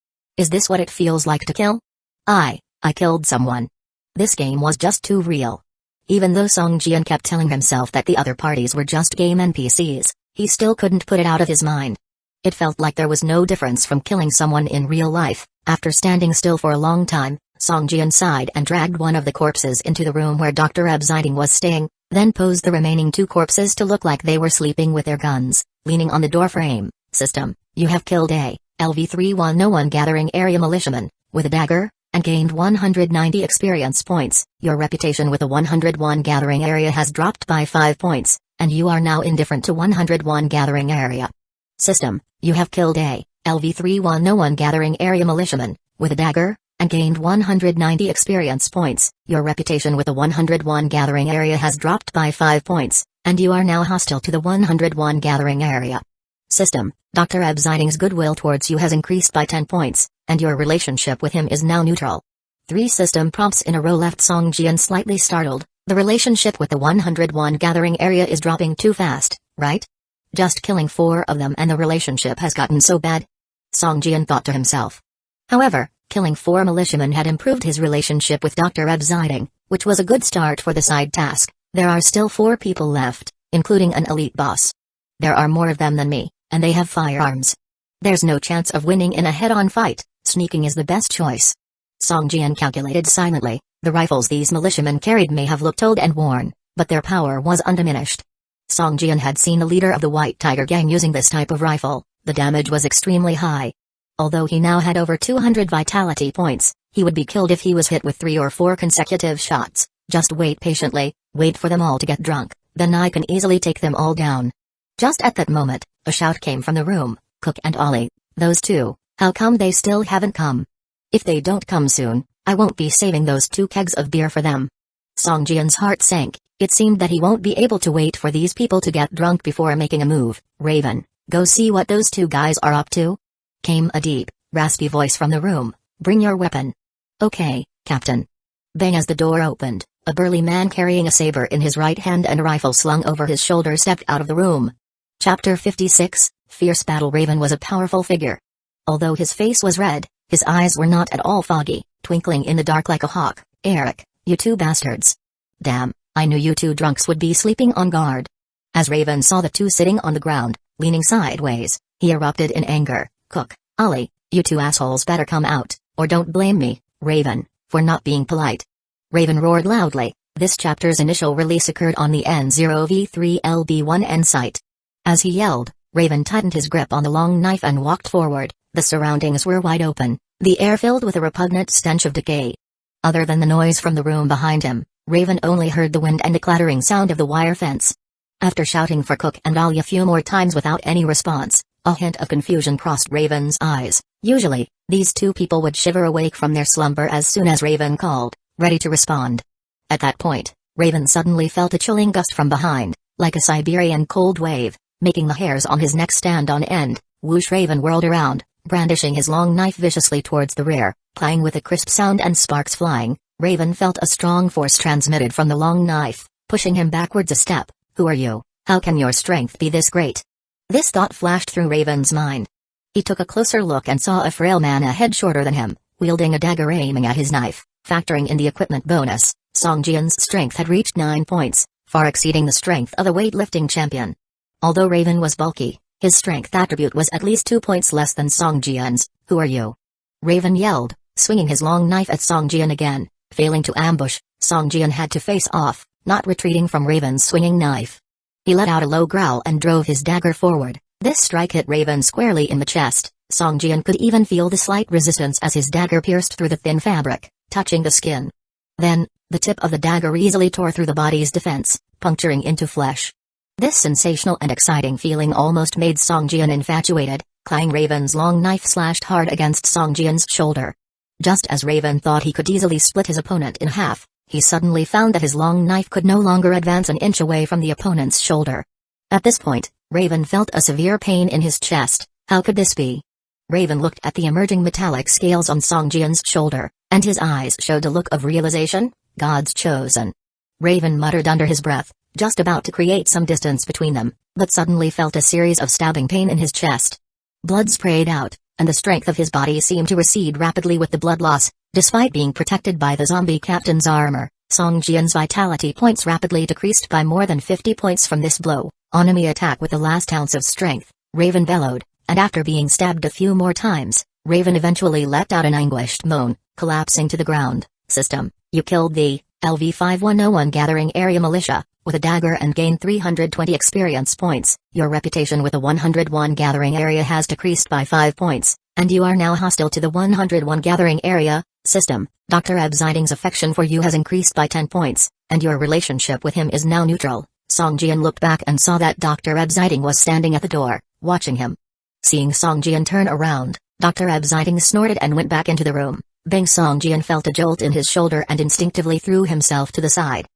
what it feels like to kill? I killed someone. This game was just too real. Even though Song Jian kept telling himself that the other parties were just game NPCs, he still couldn't put it out of his mind. It felt like there was no difference from killing someone in real life. After standing still for a long time, Song Jian sighed and dragged one of the corpses into the room where Dr. Aizen was staying, then posed the remaining 2 corpses to look like they were sleeping with their guns, leaning on the door frame. "System, you have killed a LV-3101 gathering area militiaman, with a dagger, and gained 190 experience points. Your reputation with the 101 gathering area has dropped by 5 points, and you are now indifferent to 101 gathering area. System, you have killed a LV-3101 gathering area militiaman, with a dagger, and gained 190 experience points. Your reputation with the 101 gathering area has dropped by 5 points, and you are now hostile to the 101 gathering area. System, Dr. Aizen's goodwill towards you has increased by 10 points, and your relationship with him is now neutral. 3 system prompts in a row left Song Jian slightly startled. The relationship with the 101 gathering area is dropping too fast, right? Just killing 4 of them and the relationship has gotten so bad? Song Jian thought to himself. However, killing 4 militiamen had improved his relationship with Dr. Aizen, which was a good start for the side task. There are still 4 people left, including an elite boss. There are more of them than me, and they have firearms. There's no chance of winning in a head-on fight. Sneaking is the best choice. Song Jian calculated silently. The rifles these militiamen carried may have looked old and worn, but their power was undiminished. Song Jian had seen the leader of the White Tiger gang using this type of rifle. The damage was extremely high. Although he now had over 200 vitality points, he would be killed if he was hit with 3 or 4 consecutive shots. Just wait patiently, wait for them all to get drunk, then I can easily take them all down. Just at that moment, a shout came from the room. Cook and Ollie, those 2, how come they still haven't come? If they don't come soon, I won't be saving those 2 kegs of beer for them. Song Jian's heart sank. It seemed that he won't be able to wait for these people to get drunk before making a move. "Raven, go see what those two guys are up to," came a deep, raspy voice from the room. "Bring your weapon." "Okay, Captain." Bang! As the door opened, a burly man carrying a saber in his right hand and a rifle slung over his shoulder stepped out of the room. Chapter 56, Fierce Battle. Raven was a powerful figure. Although his face was red, his eyes were not at all foggy, twinkling in the dark like a hawk. "Eric, you two bastards. Damn, I knew you two drunks would be sleeping on guard." As Raven saw the two sitting on the ground, leaning sideways, he erupted in anger. "Cook, Ollie, you two assholes better come out, or don't blame me, Raven, for not being polite." Raven roared loudly. This chapter's initial release occurred on the N0V3LB1N site. As he yelled, Raven tightened his grip on the long knife and walked forward. The surroundings were wide open, the air filled with a repugnant stench of decay. Other than the noise from the room behind him, Raven only heard the wind and the clattering sound of the wire fence. After shouting for Cook and Ollie a few more times without any response, a hint of confusion crossed Raven's eyes. Usually, these two people would shiver awake from their slumber as soon as Raven called, ready to respond. At that point, Raven suddenly felt a chilling gust from behind, like a Siberian cold wave, making the hairs on his neck stand on end. Whoosh! Raven whirled around, brandishing his long knife viciously towards the rear, clang with a crisp sound and sparks flying. Raven felt a strong force transmitted from the long knife, pushing him backwards a step. "Who are you? How can your strength be this great?" This thought flashed through Raven's mind. He took a closer look and saw a frail man a head shorter than him, wielding a dagger aiming at his knife. Factoring in the equipment bonus, Song Jian's strength had reached 9 points, far exceeding the strength of a weightlifting champion. Although Raven was bulky, his strength attribute was at least 2 points less than Song Jian's. "Who are you?" Raven yelled, swinging his long knife at Song Jian again. Failing to ambush, Song Jian had to face off, not retreating from Raven's swinging knife. He let out a low growl and drove his dagger forward. This strike hit Raven squarely in the chest. Song Jian could even feel the slight resistance as his dagger pierced through the thin fabric, touching the skin. Then, the tip of the dagger easily tore through the body's defense, puncturing into flesh. This sensational and exciting feeling almost made Song Jian infatuated. Clang! Raven's long knife slashed hard against Song Jian's shoulder. Just as Raven thought he could easily split his opponent in half, he suddenly found that his long knife could no longer advance an inch away from the opponent's shoulder. At this point, Raven felt a severe pain in his chest. How could this be? Raven looked at the emerging metallic scales on Song Jian's shoulder, and his eyes showed a look of realization. God's chosen. Raven muttered under his breath, just about to create some distance between them, but suddenly felt a series of stabbing pain in his chest. Blood sprayed out, and the strength of his body seemed to recede rapidly with the blood loss. Despite being protected by the zombie captain's armor, Song Jian's vitality points rapidly decreased by more than 50 points from this blow. Enemy attack with the last ounce of strength, Raven bellowed, and after being stabbed a few more times, Raven eventually let out an anguished moan, collapsing to the ground. "System, you killed the LV-5101 Gathering Area Militia with a dagger and gained 320 experience points. Your reputation with the 101 Gathering Area has decreased by 5 points, and you are now hostile to the 101 Gathering Area. System, Dr. Abziding's affection for you has increased by 10 points, and your relationship with him is now neutral." Song Jian looked back and saw that Dr. Abziding was standing at the door, watching him. Seeing Song Jian turn around, Dr. Abziding snorted and went back into the room. Bang! Song Jian felt a jolt in his shoulder and instinctively threw himself to the side.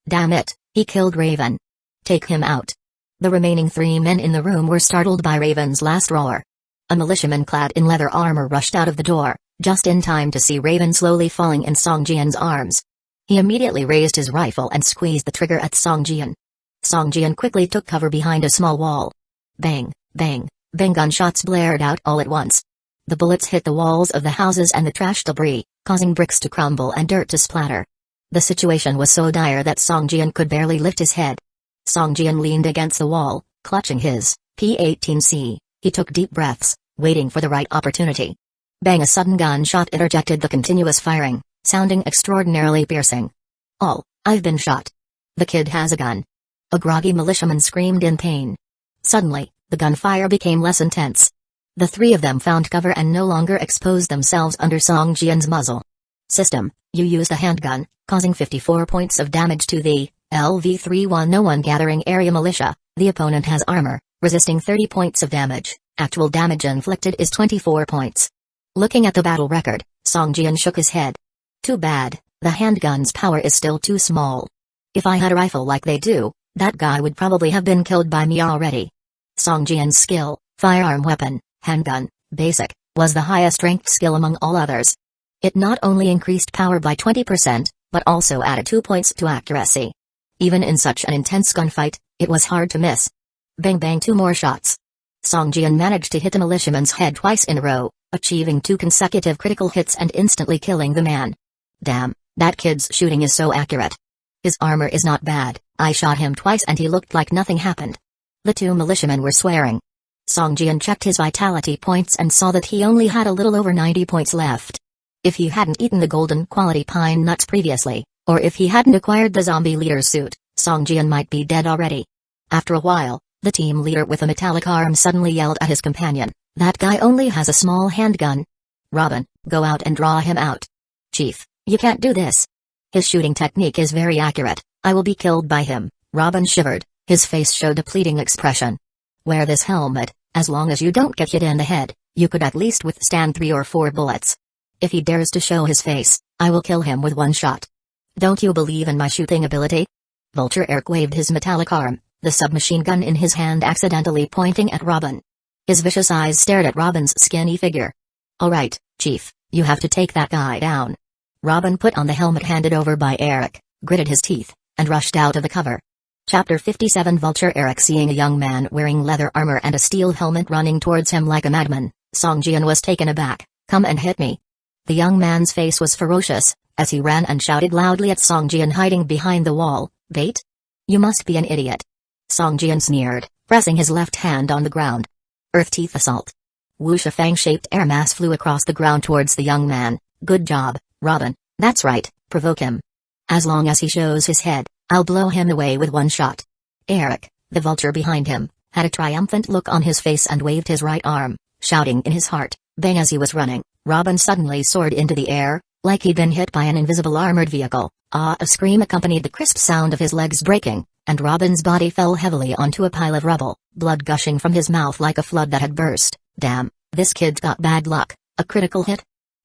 Damn it, he killed Raven. Take him out. The remaining 3 men in the room were startled by Raven's last roar. A militiaman clad in leather armor rushed out of the door, just in time to see Raven slowly falling in Song Jian's arms. He immediately raised his rifle and squeezed the trigger at Song Jian. Song Jian quickly took cover behind a small wall. Bang, bang, bang! Gunshots blared out all at once. The bullets hit the walls of the houses and the trash debris, causing bricks to crumble and dirt to splatter. The situation was so dire that Song Jian could barely lift his head. Song Jian leaned against the wall, clutching his P-18C. He took deep breaths, waiting for the right opportunity. Bang! A sudden gunshot interjected the continuous firing, sounding extraordinarily piercing. I've been shot. The kid has a gun. A groggy militiaman screamed in pain. Suddenly, the gunfire became less intense. The 3 of them found cover and no longer exposed themselves under Song Jian's muzzle. System, you used a handgun, causing 54 points of damage to the LV-3101 Gathering Area Militia. The opponent has armor, resisting 30 points of damage. Actual damage inflicted is 24 points. Looking at the battle record, Song Jian shook his head. Too bad, the handgun's power is still too small. If I had a rifle like they do, that guy would probably have been killed by me already. Song Jian's skill, firearm weapon, handgun, basic, was the highest ranked skill among all others. It not only increased power by 20%, but also added 2 points to accuracy. Even in such an intense gunfight, it was hard to miss. Bang bang, 2 more shots. Song Jian managed to hit a militiaman's head twice in a row, achieving 2 consecutive critical hits and instantly killing the man. Damn, that kid's shooting is so accurate. His armor is not bad, I shot him twice and he looked like nothing happened. The 2 militiamen were swearing. Song Jian checked his vitality points and saw that he only had a little over 90 points left. If he hadn't eaten the golden quality pine nuts previously, or if he hadn't acquired the zombie leader's suit, Song Jian might be dead already. After a while, the team leader with a metallic arm suddenly yelled at his companion, "That guy only has a small handgun. Robin, go out and draw him out." "Chief, you can't do this. His shooting technique is very accurate, I will be killed by him." Robin shivered, his face showed a pleading expression. "Wear this helmet, as long as you don't get hit in the head, you could at least withstand 3 or 4 bullets. If he dares to show his face, I will kill him with 1 shot. Don't you believe in my shooting ability?" Vulture Eric waved his metallic arm, the submachine gun in his hand accidentally pointing at Robin. His vicious eyes stared at Robin's skinny figure. "All right, Chief, you have to take that guy down." Robin put on the helmet handed over by Eric, gritted his teeth, and rushed out of the cover. Chapter 57 Vulture Eric seeing a young man wearing leather armor and a steel helmet running towards him like a madman, Song Jian was taken aback. "Come and hit me." The young man's face was ferocious, as he ran and shouted loudly at Song Jian hiding behind the wall, "Bait? You must be an idiot." Song Jian sneered, pressing his left hand on the ground. Earth Teeth Assault. Wuxia fang-shaped air mass flew across the ground towards the young man. "Good job, Robin, that's right, provoke him. As long as he shows his head, I'll blow him away with 1 shot." Eric, the vulture behind him, had a triumphant look on his face and waved his right arm, shouting in his heart, "Bang!" As he was running, Robin suddenly soared into the air, like he'd been hit by an invisible armored vehicle. A scream accompanied the crisp sound of his legs breaking, and Robin's body fell heavily onto a pile of rubble, blood gushing from his mouth like a flood that had burst. "Damn, this kid's got bad luck, a critical hit?"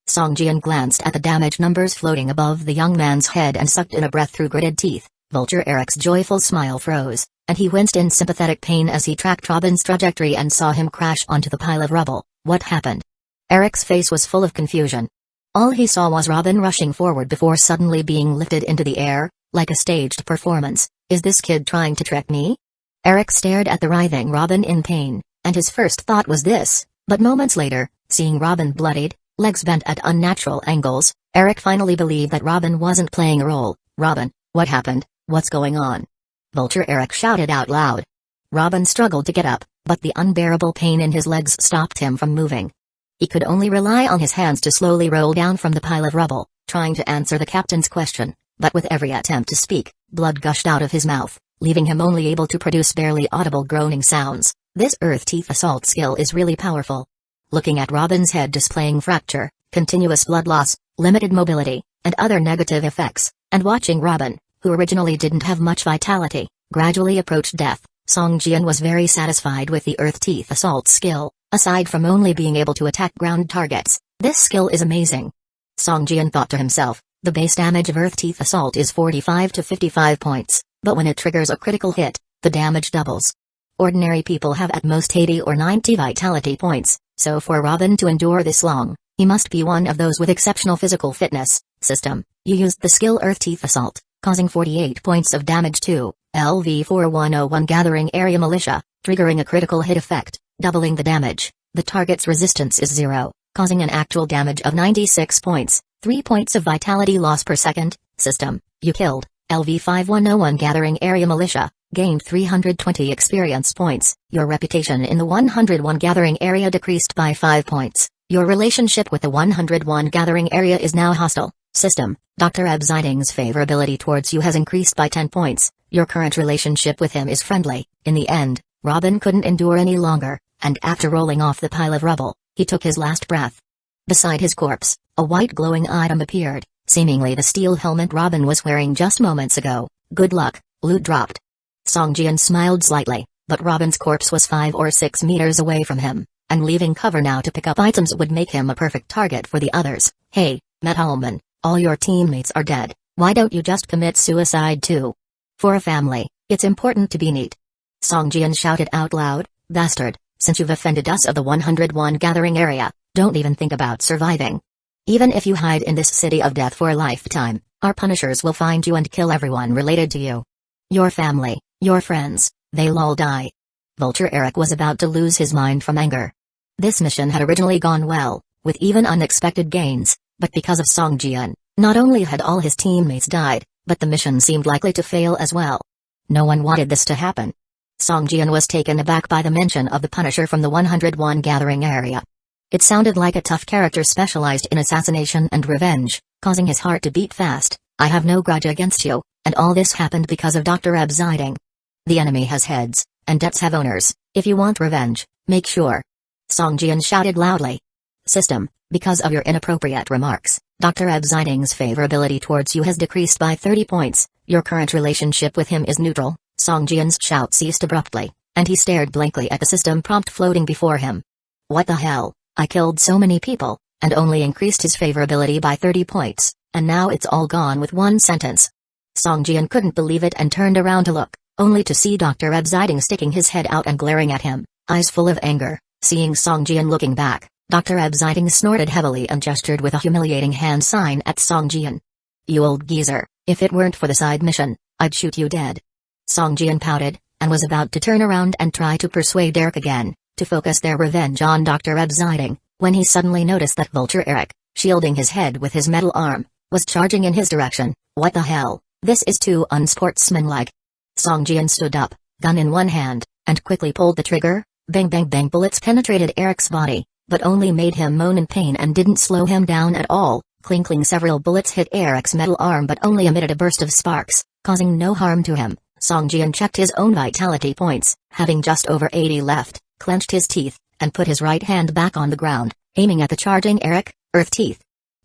Song Jian glanced at the damage numbers floating above the young man's head and sucked in a breath through gritted teeth. Vulture Eric's joyful smile froze, and he winced in sympathetic pain as he tracked Robin's trajectory and saw him crash onto the pile of rubble. What happened? Eric's face was full of confusion. All he saw was Robin rushing forward before suddenly being lifted into the air, like a staged performance. Is this kid trying to trick me? Eric stared at the writhing Robin in pain, and his first thought was this, but moments later, seeing Robin bloodied, legs bent at unnatural angles, Eric finally believed that Robin wasn't playing a role. "Robin, what happened? What's going on?" Vulture Eric shouted out loud. Robin struggled to get up, but the unbearable pain in his legs stopped him from moving. He could only rely on his hands to slowly roll down from the pile of rubble, trying to answer the captain's question, but with every attempt to speak, blood gushed out of his mouth, leaving him only able to produce barely audible groaning sounds. This Earth Teeth Assault skill is really powerful. Looking at Robin's head displaying fracture, continuous blood loss, limited mobility, and other negative effects, and watching Robin, who originally didn't have much vitality, gradually approach death, Song Jian was very satisfied with the Earth Teeth Assault skill. Aside from only being able to attack ground targets, this skill is amazing. Song Jian thought to himself, the base damage of Earth Teeth Assault is 45 to 55 points, but when it triggers a critical hit, the damage doubles. Ordinary people have at most 80 or 90 vitality points, so for Robin to endure this long, he must be one of those with exceptional physical fitness. System, you used the skill Earth Teeth Assault, causing 48 points of damage to LV4101 Gathering Area Militia, triggering a critical hit effect, doubling the damage. The target's resistance is 0, causing an actual damage of 96 points, 3 points of vitality loss per second. System, you killed LV5101 Gathering Area Militia, gained 320 experience points. Your reputation in the 101 Gathering Area decreased by 5 points. Your relationship with the 101 Gathering Area is now hostile. System, Dr. Abziding's favorability towards you has increased by 10 points. Your current relationship with him is friendly. In the end, Robin couldn't endure any longer, and after rolling off the pile of rubble, he took his last breath. Beside his corpse, a white glowing item appeared, seemingly the steel helmet Robin was wearing just moments ago. Good luck, loot dropped. Song Jian smiled slightly, but Robin's corpse was 5 or 6 meters away from him, and leaving cover now to pick up items would make him a perfect target for the others. Hey, Metalman, all your teammates are dead, why don't you just commit suicide too? For a family, it's important to be neat. Song Jian shouted out loud, "Bastard, since you've offended us of the 101 gathering area, don't even think about surviving. Even if you hide in this city of death for a lifetime, our punishers will find you and kill everyone related to you. Your family, your friends, they'll all die." Vulture Eric was about to lose his mind from anger. This mission had originally gone well, with even unexpected gains, but because of Song Jian, not only had all his teammates died, but the mission seemed likely to fail as well. No one wanted this to happen. Song Jian was taken aback by the mention of the Punisher from the 101 gathering area. It sounded like a tough character specialized in assassination and revenge, causing his heart to beat fast. "I have no grudge against you, and all this happened because of Dr. Absiding. The enemy has heads, and debts have owners. If you want revenge, make sure." Song Jian shouted loudly. "System, because of your inappropriate remarks, Dr. Absiding's favorability towards you has decreased by 30 points, your current relationship with him is neutral." Song Jian's shout ceased abruptly, and he stared blankly at the system prompt floating before him. "What the hell? I killed so many people, and only increased his favorability by 30 points, and now it's all gone with one sentence." Song Jian couldn't believe it and turned around to look, only to see Dr. Absiding sticking his head out and glaring at him, eyes full of anger. Seeing Song Jian looking back, Dr. Absiding snorted heavily and gestured with a humiliating hand sign at Song Jian. "You old geezer, if it weren't for the side mission, I'd shoot you dead." Song Jian pouted, and was about to turn around and try to persuade Eric again, to focus their revenge on Dr. Absiding, when he suddenly noticed that Vulture Eric, shielding his head with his metal arm, was charging in his direction. "What the hell? This is too unsportsmanlike." Song Jian stood up, gun in one hand, and quickly pulled the trigger. Bang bang bang, bullets penetrated Eric's body, but only made him moan in pain and didn't slow him down at all. Cling cling, several bullets hit Eric's metal arm but only emitted a burst of sparks, causing no harm to him. Song Jian checked his own vitality points, having just over 80 left, clenched his teeth, and put his right hand back on the ground, aiming at the charging Eric, Earth Teeth.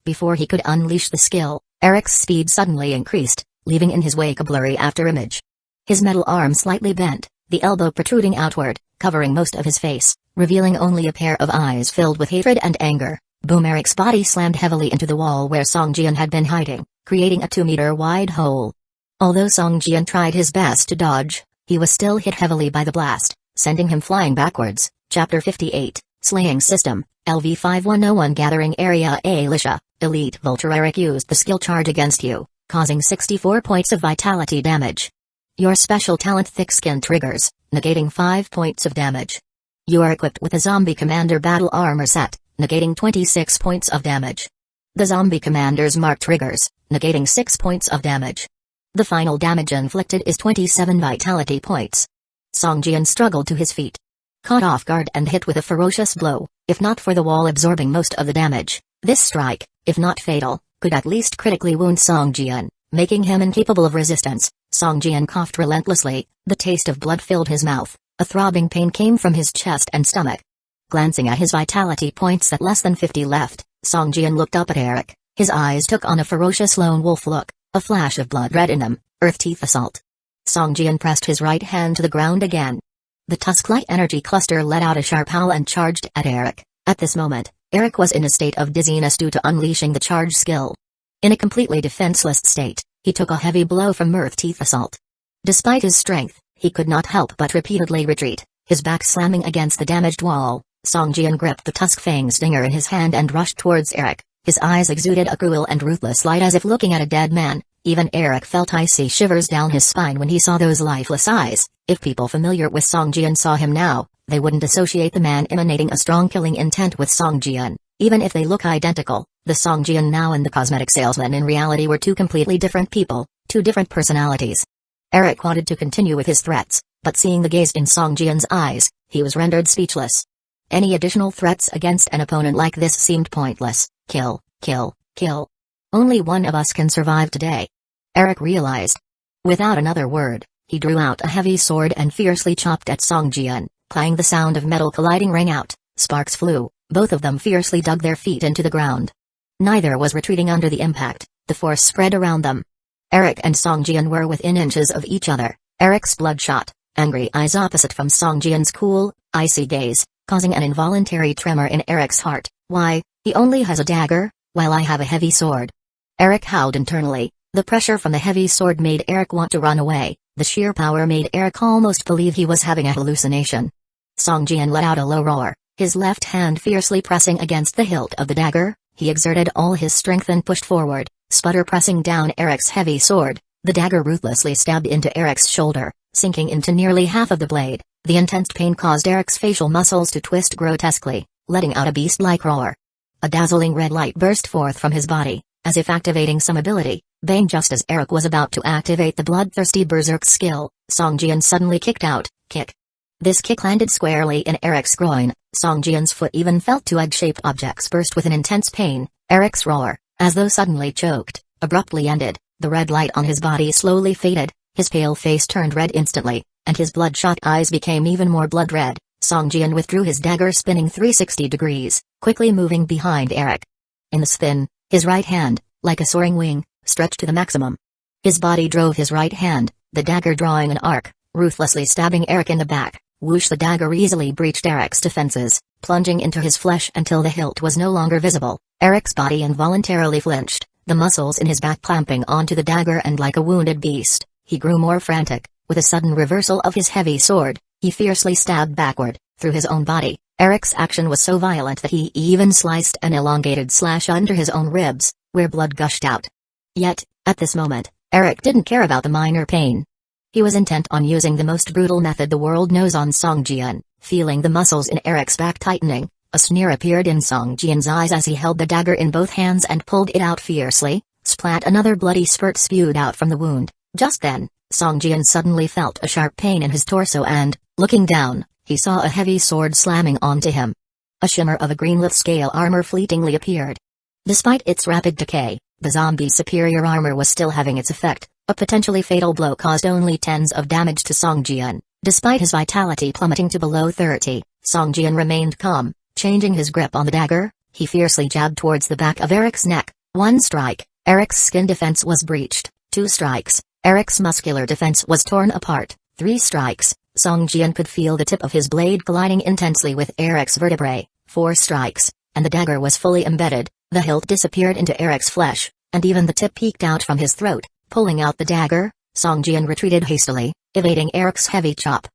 Before he could unleash the skill, Eric's speed suddenly increased, leaving in his wake a blurry afterimage. His metal arm slightly bent, the elbow protruding outward, covering most of his face, revealing only a pair of eyes filled with hatred and anger. Boom! Eric's body slammed heavily into the wall where Song Jian had been hiding, creating a 2-meter-wide hole. Although Song Jian tried his best to dodge, he was still hit heavily by the blast, sending him flying backwards. Chapter 58, Slaying System, LV5101 Gathering Area Alicia, Elite Vulture Eric used the skill charge against you, causing 64 points of vitality damage. Your special talent Thick Skin triggers, negating 5 points of damage. You are equipped with a Zombie Commander Battle Armor set, negating 26 points of damage. The Zombie Commander's Mark triggers, negating 6 points of damage. The final damage inflicted is 27 vitality points. Song Jian struggled to his feet. Caught off guard and hit with a ferocious blow, if not for the wall absorbing most of the damage, this strike, if not fatal, could at least critically wound Song Jian, making him incapable of resistance. Song Jian coughed relentlessly, the taste of blood filled his mouth, a throbbing pain came from his chest and stomach. Glancing at his vitality points at less than 50 left, Song Jian looked up at Eric, his eyes took on a ferocious lone wolf look, a flash of blood red in them. Earth Teeth Assault. Song Jian pressed his right hand to the ground again. The tusk-like energy cluster let out a sharp howl and charged at Eric. At this moment, Eric was in a state of dizziness due to unleashing the charge skill. In a completely defenseless state, he took a heavy blow from Earth Teeth Assault. Despite his strength, he could not help but repeatedly retreat, his back slamming against the damaged wall. Song Jian gripped the tusk fang stinger in his hand and rushed towards Eric. His eyes exuded a cruel and ruthless light as if looking at a dead man. Even Eric felt icy shivers down his spine when he saw those lifeless eyes. If people familiar with Song Jian saw him now, they wouldn't associate the man emanating a strong killing intent with Song Jian, even if they look identical. The Song Jian now and the cosmetic salesman in reality were two completely different people, two different personalities. Eric wanted to continue with his threats, but seeing the gaze in Song Jian's eyes, he was rendered speechless. Any additional threats against an opponent like this seemed pointless. Kill, kill, kill. Only one of us can survive today. Eric realized. Without another word, he drew out a heavy sword and fiercely chopped at Song Jian, playing the sound of metal colliding rang out. Sparks flew, both of them fiercely dug their feet into the ground. Neither was retreating under the impact, the force spread around them. Eric and Song Jian were within inches of each other, Eric's bloodshot, angry eyes opposite from Song Jian's cool, icy gaze, causing an involuntary tremor in Eric's heart. Why, he only has a dagger, while I have a heavy sword. Eric howled internally. The pressure from the heavy sword made Eric want to run away, The sheer power made Eric almost believe he was having a hallucination. Song Jian let out a low roar, his left hand fiercely pressing against the hilt of the dagger. He exerted all his strength and pushed forward, sputter pressing down Eric's heavy sword. The dagger ruthlessly stabbed into Eric's shoulder, sinking into nearly half of the blade. The intense pain caused Eric's facial muscles to twist grotesquely, letting out a beast-like roar. A dazzling red light burst forth from his body, as if activating some ability. Bang! Just as Eric was about to activate the bloodthirsty berserk skill, Song Jian suddenly kicked out. Kick. This kick landed squarely in Eric's groin. Song Jian's foot even felt two egg-shaped objects burst with an intense pain. Eric's roar, as though suddenly choked, abruptly ended. The red light on his body slowly faded, his pale face turned red instantly, and his bloodshot eyes became even more blood red. Song Jian withdrew his dagger, spinning 360 degrees, quickly moving behind Eric. In the spin, his right hand, like a soaring wing, stretched to the maximum. His body drove his right hand, the dagger drawing an arc, ruthlessly stabbing Eric in the back. Whoosh! The dagger easily breached Eric's defenses, plunging into his flesh until the hilt was no longer visible. Eric's body involuntarily flinched, the muscles in his back clamping onto the dagger, and like a wounded beast, he grew more frantic. With a sudden reversal of his heavy sword, he fiercely stabbed backward, through his own body. Eric's action was so violent that he even sliced an elongated slash under his own ribs, where blood gushed out. Yet, at this moment, Eric didn't care about the minor pain. He was intent on using the most brutal method the world knows on Song Jian. Feeling the muscles in Eric's back tightening, a sneer appeared in Song Jian's eyes as he held the dagger in both hands and pulled it out fiercely. Splat! Another bloody spurt spewed out from the wound. Just then, Song Jian suddenly felt a sharp pain in his torso and, looking down, he saw a heavy sword slamming onto him. A shimmer of a greenlit scale armor fleetingly appeared. Despite its rapid decay, the zombie's superior armor was still having its effect. A potentially fatal blow caused only tens of damage to Song Jian. Despite his vitality plummeting to below 30, Song Jian remained calm. Changing his grip on the dagger, he fiercely jabbed towards the back of Eric's neck. 1 strike, Eric's skin defense was breached. 2 strikes, Eric's muscular defense was torn apart. 3 strikes, Song Jian could feel the tip of his blade colliding intensely with Eric's vertebrae. 4 strikes, and the dagger was fully embedded. The hilt disappeared into Eric's flesh, and even the tip peeked out from his throat. Pulling out the dagger, Song Jian retreated hastily, evading Eric's heavy chop.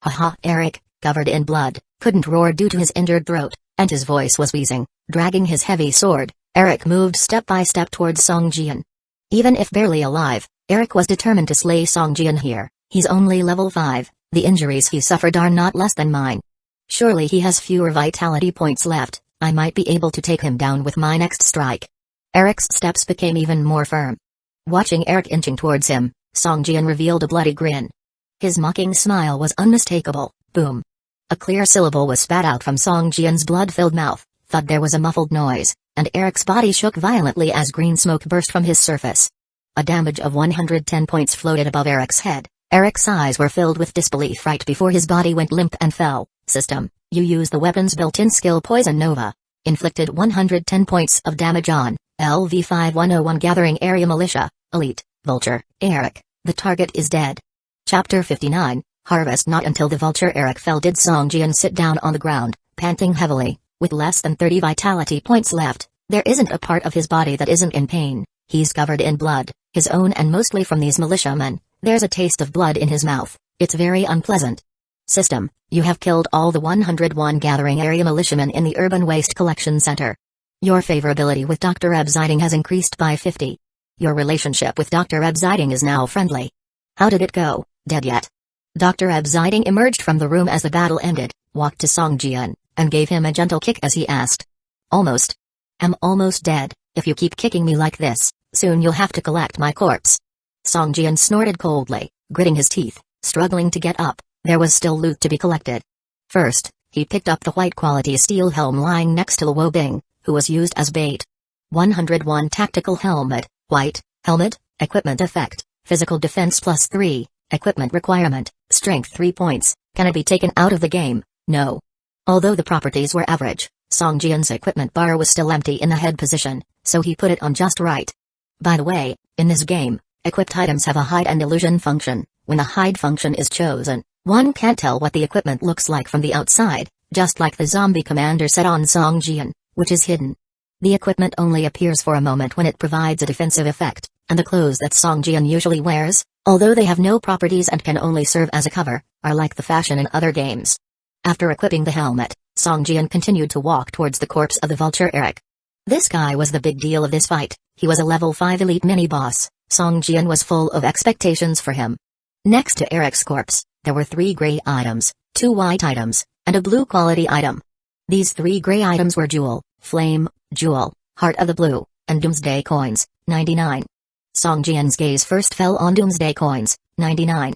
Haha! Eric, covered in blood, couldn't roar due to his injured throat, and his voice was wheezing. Dragging his heavy sword, Eric moved step by step towards Song Jian. Even if barely alive, Eric was determined to slay Song Jian here. He's only level 5, the injuries he suffered are not less than mine. Surely he has fewer vitality points left. I might be able to take him down with my next strike. Eric's steps became even more firm. Watching Eric inching towards him, Song Jian revealed a bloody grin. His mocking smile was unmistakable. Boom! A clear syllable was spat out from Song Jian's blood-filled mouth. Thud! There was a muffled noise, and Eric's body shook violently as green smoke burst from his surface. A damage of 110 points floated above Eric's head. Eric's eyes were filled with disbelief right before his body went limp and fell. System, you use the weapon's built-in skill Poison Nova. Inflicted 110 points of damage on LV-5101 Gathering Area Militia, Elite, Vulture, Eric. The target is dead. Chapter 59, Harvest. Not until the Vulture Eric fell did Song Jian sit down on the ground, panting heavily, with less than 30 vitality points left. There isn't a part of his body that isn't in pain. He's covered in blood, his own and mostly from these militiamen. There's a taste of blood in his mouth. It's very unpleasant. System, you have killed all the 101 Gathering Area militiamen in the Urban Waste Collection Center. Your favorability with Dr. Ebziding has increased by 50. Your relationship with Dr. Ebziding is now friendly. How did it go? Dead yet? Dr. Ebziding emerged from the room as the battle ended, walked to Song Jian, and gave him a gentle kick as he asked. Almost. I'm almost dead. If you keep kicking me like this, soon you'll have to collect my corpse. Song Jian snorted coldly, gritting his teeth, struggling to get up. There was still loot to be collected. First, he picked up the white-quality steel helm lying next to Luo Bing, who was used as bait. 101 Tactical Helmet, White, Helmet, Equipment Effect, Physical Defense +3, Equipment Requirement, Strength 3 points, can it be taken out of the game? No. Although the properties were average, Song Jian's equipment bar was still empty in the head position, so he put it on just right. By the way, in this game, equipped items have a hide and illusion function. When the hide function is chosen, one can't tell what the equipment looks like from the outside, just like the zombie commander said on Song Jian, which is hidden. The equipment only appears for a moment when it provides a defensive effect. And the clothes that Song Jian usually wears, although they have no properties and can only serve as a cover, are like the fashion in other games. After equipping the helmet, Song Jian continued to walk towards the corpse of the vulture Eric. This guy was the big deal of this fight. He was a level 5 elite mini-boss. Song Jian was full of expectations for him. Next to Eric's corpse, there were 3 gray items, 2 white items, and a blue quality item. These 3 gray items were Jewel, Flame, Jewel, Heart of the Blue, and Doomsday Coins, 99. Song Jian's gaze first fell on Doomsday Coins, 99.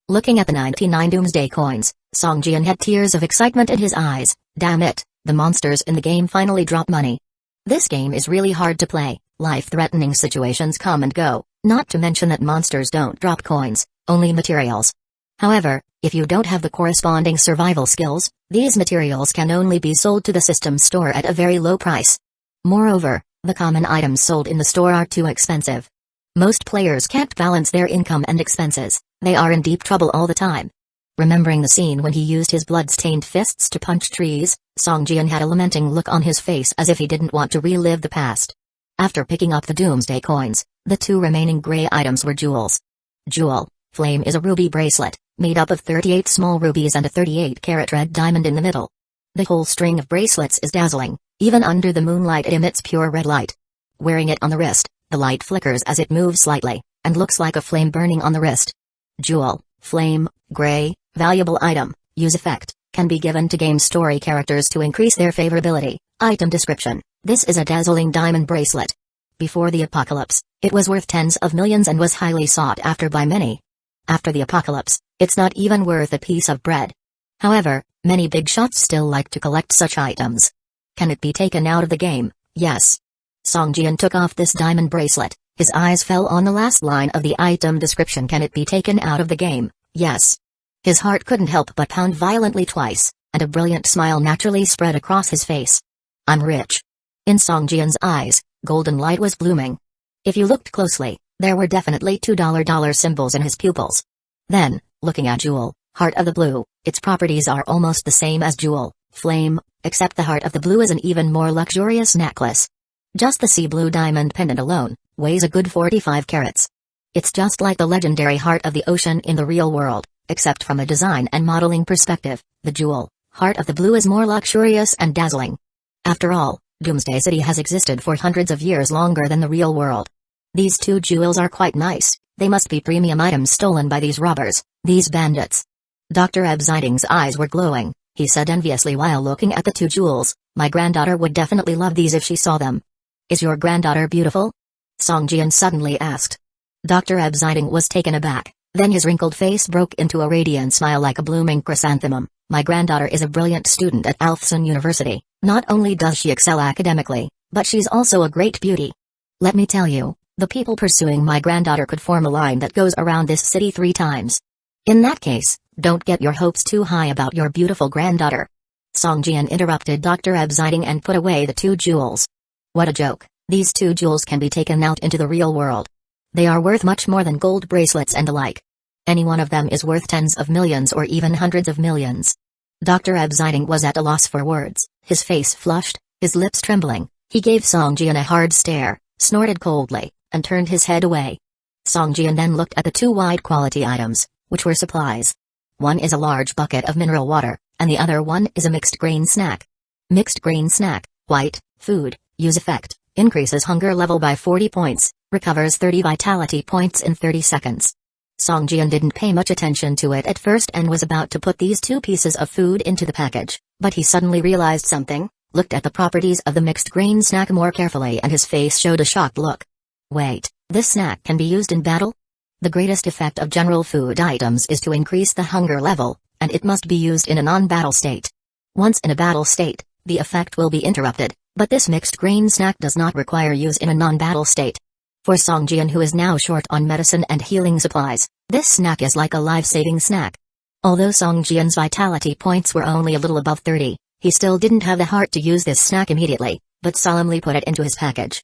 Looking at the 99 Doomsday Coins, Song Jian had tears of excitement in his eyes. Damn it, the monsters in the game finally drop money. This game is really hard to play, life-threatening situations come and go, not to mention that monsters don't drop coins, only materials. However, if you don't have the corresponding survival skills, these materials can only be sold to the system store at a very low price. Moreover, the common items sold in the store are too expensive. Most players can't balance their income and expenses, they are in deep trouble all the time. Remembering the scene when he used his blood-stained fists to punch trees, Song Jian had a lamenting look on his face as if he didn't want to relive the past. After picking up the Doomsday Coins, the 2 remaining gray items were jewels. Jewel, Flame is a ruby bracelet, made up of 38 small rubies and a 38-carat red diamond in the middle. The whole string of bracelets is dazzling, even under the moonlight it emits pure red light. Wearing it on the wrist, the light flickers as it moves slightly, and looks like a flame burning on the wrist. Jewel, Flame, Gray, valuable item, use effect, can be given to game story characters to increase their favorability. Item description: this is a dazzling diamond bracelet. Before the apocalypse, it was worth tens of millions and was highly sought after by many. After the apocalypse, it's not even worth a piece of bread. However, many big shots still like to collect such items. Can it be taken out of the game? Yes. Song Jian took off this diamond bracelet. His eyes fell on the last line of the item description. Can it be taken out of the game? Yes. His heart couldn't help but pound violently twice, and a brilliant smile naturally spread across his face. I'm rich. In Song Jian's eyes, golden light was blooming. If you looked closely, there were definitely $2 symbols in his pupils. Then, looking at Jewel, Heart of the Blue, its properties are almost the same as Jewel, Flame, except the Heart of the Blue is an even more luxurious necklace. Just the sea blue diamond pendant alone weighs a good 45 carats. It's just like the legendary Heart of the Ocean in the real world, except from a design and modeling perspective, the Jewel, Heart of the Blue is more luxurious and dazzling. After all, Doomsday City has existed for hundreds of years longer than the real world. These 2 jewels are quite nice, they must be premium items stolen by these robbers, these bandits. Dr. Absiding's eyes were glowing, he said enviously while looking at the 2 jewels, my granddaughter would definitely love these if she saw them. Is your granddaughter beautiful? Song Jian suddenly asked. Dr. Absiding was taken aback, then his wrinkled face broke into a radiant smile like a blooming chrysanthemum. My granddaughter is a brilliant student at Alfson University. Not only does she excel academically, but she's also a great beauty. Let me tell you, the people pursuing my granddaughter could form a line that goes around this city 3 times. In that case, don't get your hopes too high about your beautiful granddaughter. Song Jian interrupted Dr. Absiding and put away the 2 jewels. What a joke, these 2 jewels can be taken out into the real world. They are worth much more than gold bracelets and the like. Any one of them is worth tens of millions or even hundreds of millions. Dr. Absiding was at a loss for words, his face flushed, his lips trembling. He gave Song Jian a hard stare, snorted coldly, and turned his head away. Song Jian then looked at the 2 wide quality items, which were supplies. One is a large bucket of mineral water, and the other one is a mixed grain snack. Mixed grain snack, white, food, use effect, increases hunger level by 40 points, recovers 30 vitality points in 30 seconds. Song Jian didn't pay much attention to it at first and was about to put these 2 pieces of food into the package, but he suddenly realized something, looked at the properties of the mixed grain snack more carefully and his face showed a shocked look. Wait, this snack can be used in battle? The greatest effect of general food items is to increase the hunger level, and it must be used in a non-battle state. Once in a battle state, the effect will be interrupted, but this mixed grain snack does not require use in a non-battle state. For Song Jian, who is now short on medicine and healing supplies, this snack is like a life-saving snack. Although Song Jian's vitality points were only a little above 30, he still didn't have the heart to use this snack immediately, but solemnly put it into his package.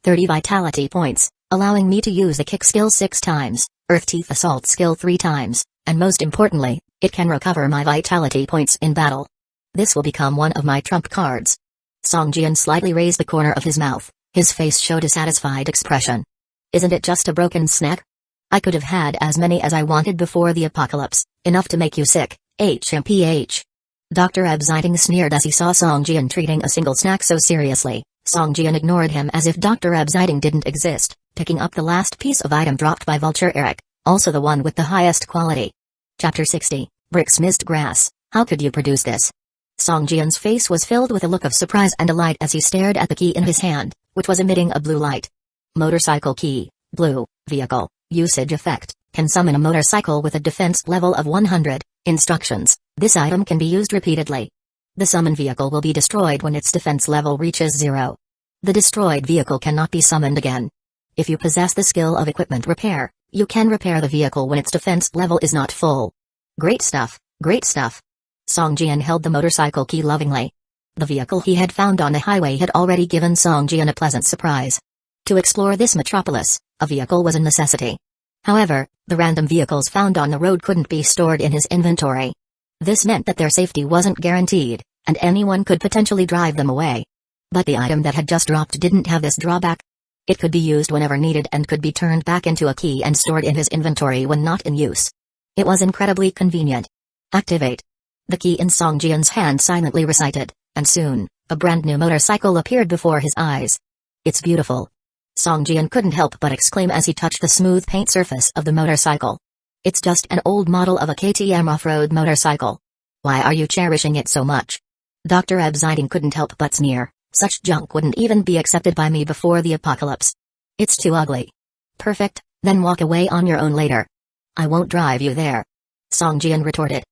30 vitality points, allowing me to use the kick skill 6 times, Earth Teeth Assault skill 3 times, and most importantly, it can recover my vitality points in battle. This will become one of my trump cards. Song Jian slightly raised the corner of his mouth, his face showed a satisfied expression. Isn't it just a broken snack? I could have had as many as I wanted before the apocalypse, enough to make you sick, HMPH. Dr. Absiding sneered as he saw Song Jian treating a single snack so seriously. Song Jian ignored him as if Dr. Absiding didn't exist, picking up the last piece of item dropped by Vulture Eric, also the one with the highest quality. Chapter 60, Bricks Mist Grass, how could you produce this? Song Jian's face was filled with a look of surprise and delight as he stared at the key in his hand, which was emitting a blue light. Motorcycle key, blue, vehicle, usage effect, can summon a motorcycle with a defense level of 100. Instructions, this item can be used repeatedly. The summoned vehicle will be destroyed when its defense level reaches 0. The destroyed vehicle cannot be summoned again. If you possess the skill of equipment repair, you can repair the vehicle when its defense level is not full. Great stuff, great stuff. Song Jian held the motorcycle key lovingly. The vehicle he had found on the highway had already given Song Jian a pleasant surprise. To explore this metropolis, a vehicle was a necessity. However, the random vehicles found on the road couldn't be stored in his inventory. This meant that their safety wasn't guaranteed, and anyone could potentially drive them away. But the item that had just dropped didn't have this drawback. It could be used whenever needed and could be turned back into a key and stored in his inventory when not in use. It was incredibly convenient. Activate. The key in Song Jian's hand silently recited, and soon, a brand new motorcycle appeared before his eyes. It's beautiful. Song Jian couldn't help but exclaim as he touched the smooth paint surface of the motorcycle. It's just an old model of a KTM off-road motorcycle. Why are you cherishing it so much? Dr. Absiding couldn't help but sneer. Such junk wouldn't even be accepted by me before the apocalypse. It's too ugly. Perfect, then walk away on your own later. I won't drive you there. Song Jian retorted.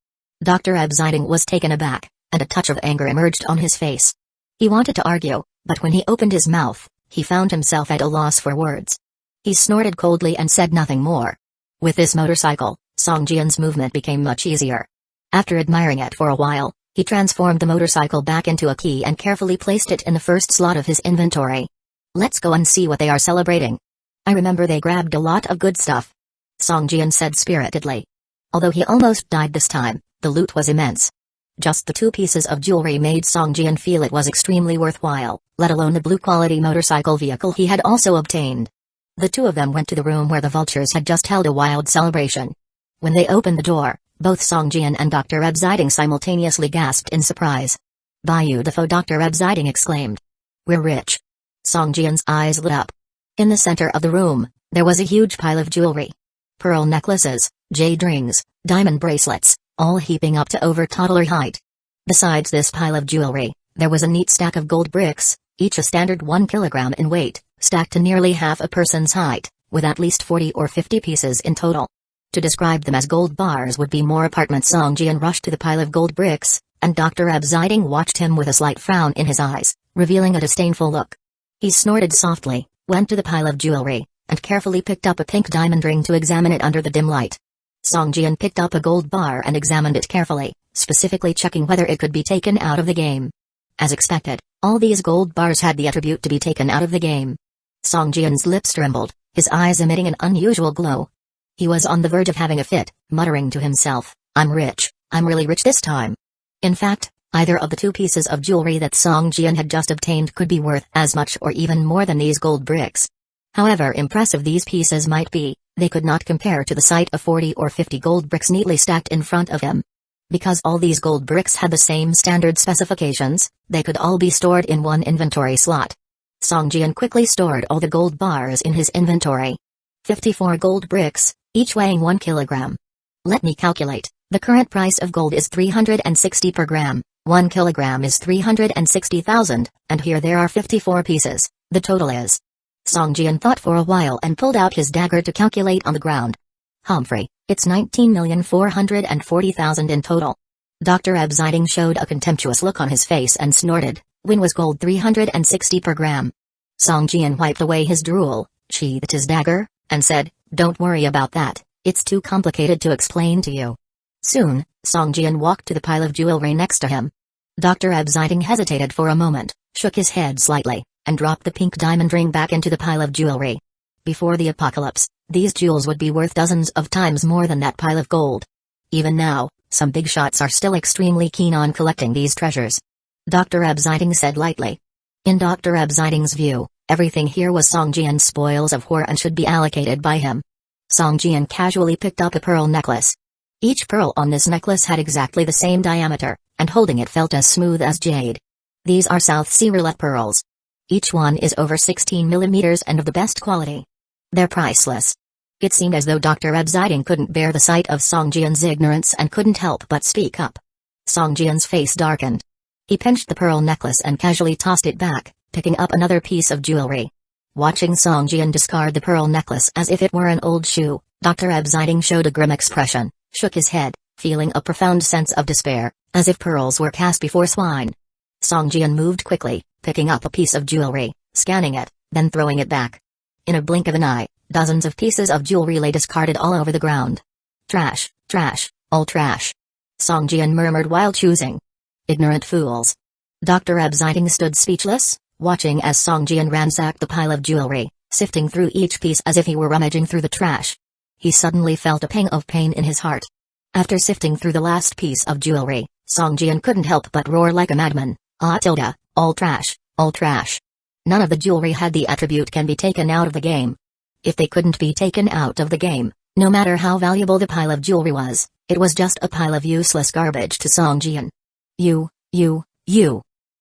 Dr. Absiding was taken aback, and a touch of anger emerged on his face. He wanted to argue, but when he opened his mouth, he found himself at a loss for words. He snorted coldly and said nothing more. With this motorcycle, Song Jian's movement became much easier. After admiring it for a while, he transformed the motorcycle back into a key and carefully placed it in the first slot of his inventory. Let's go and see what they are celebrating. I remember they grabbed a lot of good stuff. Song Jian said spiritedly. Although he almost died this time, the loot was immense. Just the 2 pieces of jewelry made Song Jian feel it was extremely worthwhile, let alone the blue-quality motorcycle vehicle he had also obtained. The 2 of them went to the room where the vultures had just held a wild celebration. When they opened the door, both Song Jian and Dr. Absiding simultaneously gasped in surprise. Beautiful, Dr. Absiding exclaimed. We're rich. Song Jian's eyes lit up. In the center of the room, there was a huge pile of jewelry. Pearl necklaces, jade rings, diamond bracelets, all heaping up to over toddler height. Besides this pile of jewelry, there was a neat stack of gold bricks, each a standard 1 kilogram in weight, stacked to nearly half a person's height, with at least 40 or 50 pieces in total. To describe them as gold bars would be more apartment. Song Jian rushed to the pile of gold bricks, and Dr. Absiding watched him with a slight frown in his eyes, revealing a disdainful look. He snorted softly, went to the pile of jewelry, and carefully picked up a pink diamond ring to examine it under the dim light. Song Jian picked up a gold bar and examined it carefully, specifically checking whether it could be taken out of the game. As expected, all these gold bars had the attribute to be taken out of the game. Song Jian's lips trembled, his eyes emitting an unusual glow. He was on the verge of having a fit, muttering to himself, I'm rich, I'm really rich this time. In fact, either of the 2 pieces of jewelry that Song Jian had just obtained could be worth as much or even more than these gold bricks. However impressive these pieces might be, they could not compare to the sight of 40 or 50 gold bricks neatly stacked in front of him. Because all these gold bricks had the same standard specifications, they could all be stored in one inventory slot. Song Jian quickly stored all the gold bars in his inventory. 54 gold bricks, each weighing 1 kilogram. Let me calculate. The current price of gold is 360 per gram, 1 kilogram is 360,000, and here there are 54 pieces. The total is. Song Jian thought for a while and pulled out his dagger to calculate on the ground. Humphrey, it's 19,440,000 in total. Dr. Absiding showed a contemptuous look on his face and snorted, when was gold 360 per gram? Song Jian wiped away his drool, sheathed his dagger, and said, don't worry about that, it's too complicated to explain to you. Soon, Song Jian walked to the pile of jewelry next to him. Dr. Absiding hesitated for a moment, shook his head slightly, and dropped the pink diamond ring back into the pile of jewelry. Before the apocalypse, these jewels would be worth dozens of times more than that pile of gold. Even now, some big shots are still extremely keen on collecting these treasures. Dr. Absiding said lightly. In Dr. Absiding's view, Everything here was Song Jian's spoils of war and should be allocated by him. Song Jian casually picked up a pearl necklace. Each pearl on this necklace had exactly the same diameter, and holding it felt as smooth as jade. These are South Sea roulette pearls. Each one is over 16 millimeters and of the best quality. They're priceless. It seemed as though Dr. Absiding couldn't bear the sight of Song Jian's ignorance and couldn't help but speak up. Song Jian's face darkened. He pinched the pearl necklace and casually tossed it back, picking up another piece of jewelry. Watching Song Jian discard the pearl necklace as if it were an old shoe, Dr. Absiding showed a grim expression, shook his head, feeling a profound sense of despair, as if pearls were cast before swine. Song Jian moved quickly, picking up a piece of jewelry, scanning it, then throwing it back. In a blink of an eye, dozens of pieces of jewelry lay discarded all over the ground. Trash, trash, all trash. Song Jian murmured while choosing. Ignorant fools. Dr. Absiding stood speechless, watching as Song Jian ransacked the pile of jewelry, sifting through each piece as if he were rummaging through the trash. He suddenly felt a pang of pain in his heart. After sifting through the last piece of jewelry, Song Jian couldn't help but roar like a madman, all trash, all trash. None of the jewelry had the attribute can be taken out of the game. If they couldn't be taken out of the game, no matter how valuable the pile of jewelry was, it was just a pile of useless garbage to Song Jian. You.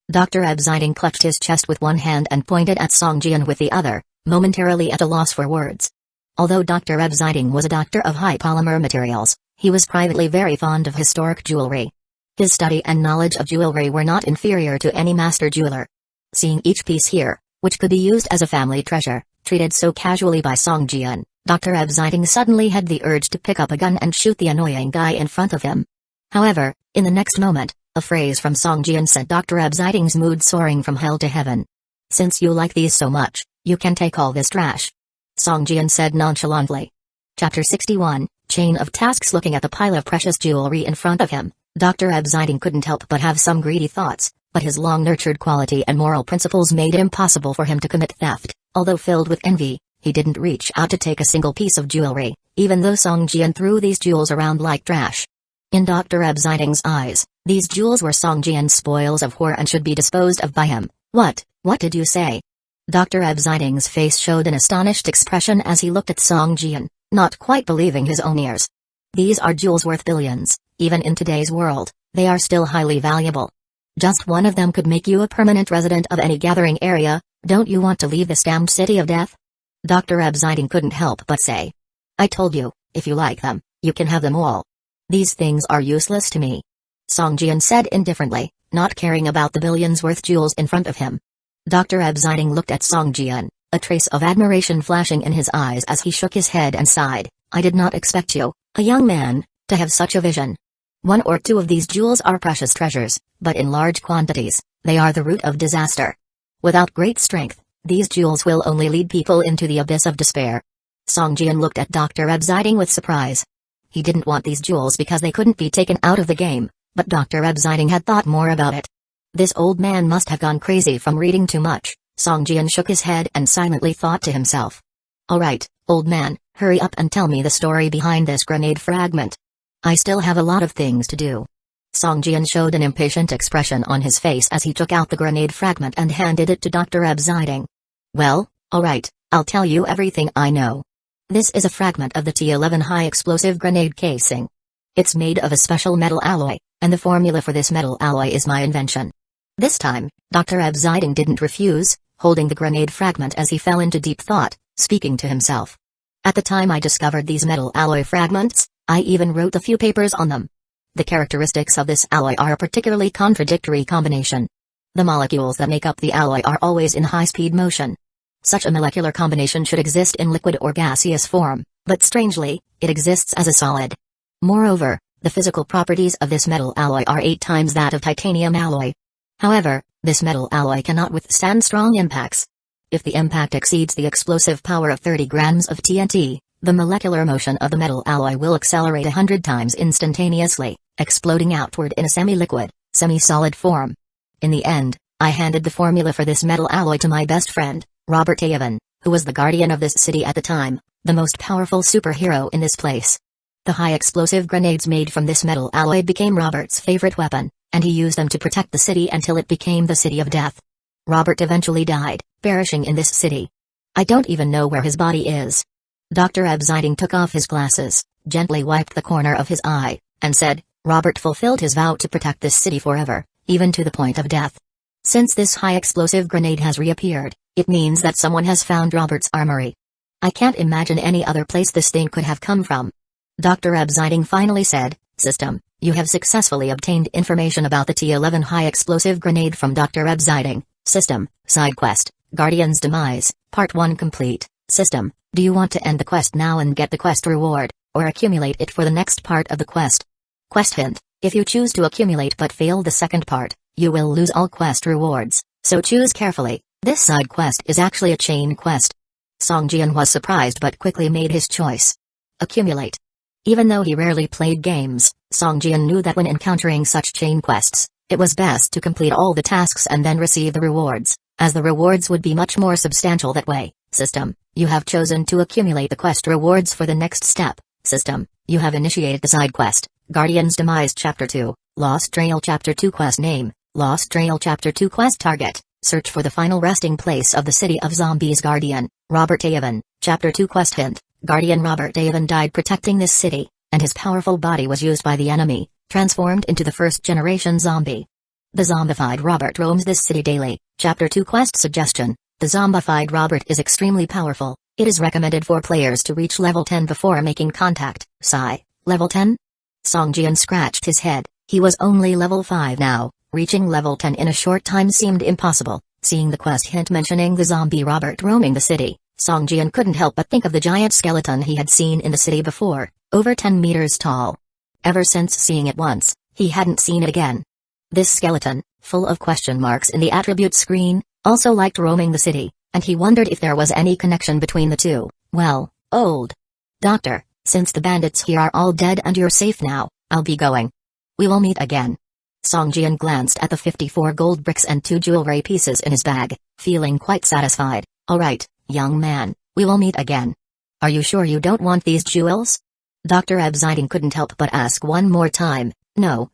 Dr. Absiding clutched his chest with one hand and pointed at Song Jian with the other, momentarily at a loss for words. Although Dr. Absiding was a doctor of high polymer materials, he was privately very fond of historic jewelry. His study and knowledge of jewelry were not inferior to any master jeweler. Seeing each piece here, which could be used as a family treasure, treated so casually by Song Jian, Dr. Absiding suddenly had the urge to pick up a gun and shoot the annoying guy in front of him. However, in the next moment, a phrase from Song Jian sent Dr. Absiding's mood soaring from hell to heaven. Since you like these so much, you can take all this trash. Song Jian said nonchalantly. Chapter 61, Chain of Tasks. Looking at the pile of precious jewelry in front of him, Dr. Absiding couldn't help but have some greedy thoughts, but his long-nurtured quality and moral principles made it impossible for him to commit theft. Although filled with envy, he didn't reach out to take a single piece of jewelry, even though Song Jian threw these jewels around like trash. In Dr. Absiding's eyes, these jewels were Song Jian's spoils of war and should be disposed of by him. What did you say? Dr. Absiding's face showed an astonished expression as he looked at Song Jian, not quite believing his own ears. These are jewels worth billions. Even in today's world, they are still highly valuable. Just one of them could make you a permanent resident of any gathering area. Don't you want to leave this damned city of death? Dr. Absiding couldn't help but say. I told you, if you like them, you can have them all. These things are useless to me. Song Jian said indifferently, not caring about the billions worth jewels in front of him. Dr. Absiding looked at Song Jian, a trace of admiration flashing in his eyes as he shook his head and sighed. I did not expect you, a young man, to have such a vision. One or two of these jewels are precious treasures, but in large quantities, they are the root of disaster. Without great strength, these jewels will only lead people into the abyss of despair. Song Jian looked at Dr. Absiding with surprise. He didn't want these jewels because they couldn't be taken out of the game, but Dr. Absiding had thought more about it. This old man must have gone crazy from reading too much. Song Jian shook his head and silently thought to himself. Alright, old man, hurry up and tell me the story behind this grenade fragment. I still have a lot of things to do. Song Jian showed an impatient expression on his face as he took out the grenade fragment and handed it to Dr. Absiding. Well, alright, I'll tell you everything I know. This is a fragment of the T-11 high-explosive grenade casing. It's made of a special metal alloy, and the formula for this metal alloy is my invention. This time, Dr. Absiding didn't refuse, holding the grenade fragment as he fell into deep thought, speaking to himself. At the time I discovered these metal alloy fragments, I even wrote a few papers on them. The characteristics of this alloy are a particularly contradictory combination. The molecules that make up the alloy are always in high-speed motion. Such a molecular combination should exist in liquid or gaseous form, but strangely, it exists as a solid. Moreover, the physical properties of this metal alloy are 8 times that of titanium alloy. However, this metal alloy cannot withstand strong impacts. If the impact exceeds the explosive power of 30 grams of TNT, the molecular motion of the metal alloy will accelerate 100 times instantaneously, exploding outward in a semi-liquid, semi-solid form. In the end, I handed the formula for this metal alloy to my best friend, Robert Aizen, who was the guardian of this city at the time, the most powerful superhero in this place. The high-explosive grenades made from this metal alloy became Robert's favorite weapon, and he used them to protect the city until it became the City of Death. Robert eventually died, perishing in this city. I don't even know where his body is. Dr. Absiding took off his glasses, gently wiped the corner of his eye, and said, Robert fulfilled his vow to protect this city forever, even to the point of death. Since this high-explosive grenade has reappeared, it means that someone has found Robert's armory. I can't imagine any other place this thing could have come from. Dr. Absiding finally said, System, you have successfully obtained information about the T-11 high-explosive grenade from Dr. Absiding. System, Side Quest, Guardian's Demise, Part 1 complete. System, do you want to end the quest now and get the quest reward, or accumulate it for the next part of the quest? Quest hint, if you choose to accumulate but fail the second part, you will lose all quest rewards, so choose carefully. This side quest is actually a chain quest. Song Jian was surprised but quickly made his choice. Accumulate. Even though he rarely played games, Song Jian knew that when encountering such chain quests, it was best to complete all the tasks and then receive the rewards, as the rewards would be much more substantial that way. System, you have chosen to accumulate the quest rewards for the next step. System, you have initiated the side quest, Guardian's Demise Chapter 2, Lost Trail Chapter 2 Quest Name, Lost Trail Chapter 2 Quest Target, Search for the final resting place of the City of Zombies Guardian, Robert Avon, Chapter 2 Quest Hint, Guardian Robert Avon died protecting this city, and his powerful body was used by the enemy, transformed into the first-generation zombie. The zombified Robert roams this city daily, Chapter 2 Quest Suggestion, the zombified Robert is extremely powerful. It is recommended for players to reach level 10 before making contact. Sigh, level 10? Song Jian scratched his head. He was only level 5 now. Reaching level 10 in a short time seemed impossible. Seeing the quest hint mentioning the zombie Robert roaming the city, Song Jian couldn't help but think of the giant skeleton he had seen in the city before, over 10 meters tall. Ever since seeing it once, he hadn't seen it again. This skeleton, full of question marks in the attribute screen, also liked roaming the city, and he wondered if there was any connection between the two. Well, old doctor, since the bandits here are all dead and you're safe now, I'll be going. We will meet again. Song Jian glanced at the 54 gold bricks and 2 jewelry pieces in his bag, feeling quite satisfied. All right, young man, we will meet again. Are you sure you don't want these jewels? Dr. Absiding couldn't help but ask one more time. No,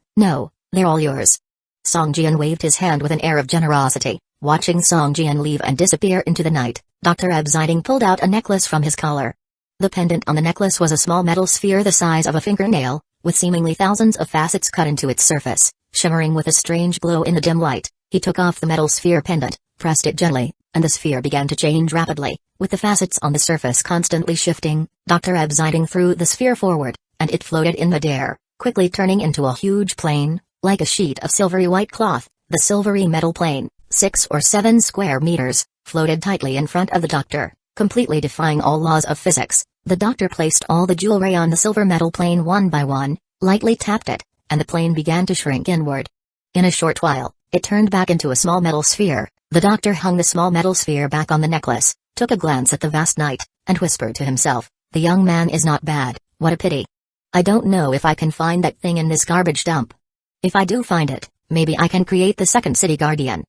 they're all yours. Song Jian waved his hand with an air of generosity. Watching Song Jian leave and disappear into the night, Dr. Absiding pulled out a necklace from his collar. The pendant on the necklace was a small metal sphere the size of a fingernail, with seemingly thousands of facets cut into its surface, shimmering with a strange glow in the dim light. He took off the metal sphere pendant, pressed it gently, and the sphere began to change rapidly, with the facets on the surface constantly shifting. Dr. Absiding threw the sphere forward, and it floated in midair, quickly turning into a huge plane, like a sheet of silvery white cloth. The silvery metal plane, 6 or 7 square meters, floated tightly in front of the doctor, completely defying all laws of physics. The doctor placed all the jewelry on the silver metal plane one by one, lightly tapped it, and the plane began to shrink inward. In a short while, it turned back into a small metal sphere. The doctor hung the small metal sphere back on the necklace, took a glance at the vast night, and whispered to himself, the young man is not bad, what a pity. I don't know if I can find that thing in this garbage dump. If I do find it, maybe I can create the second city guardian.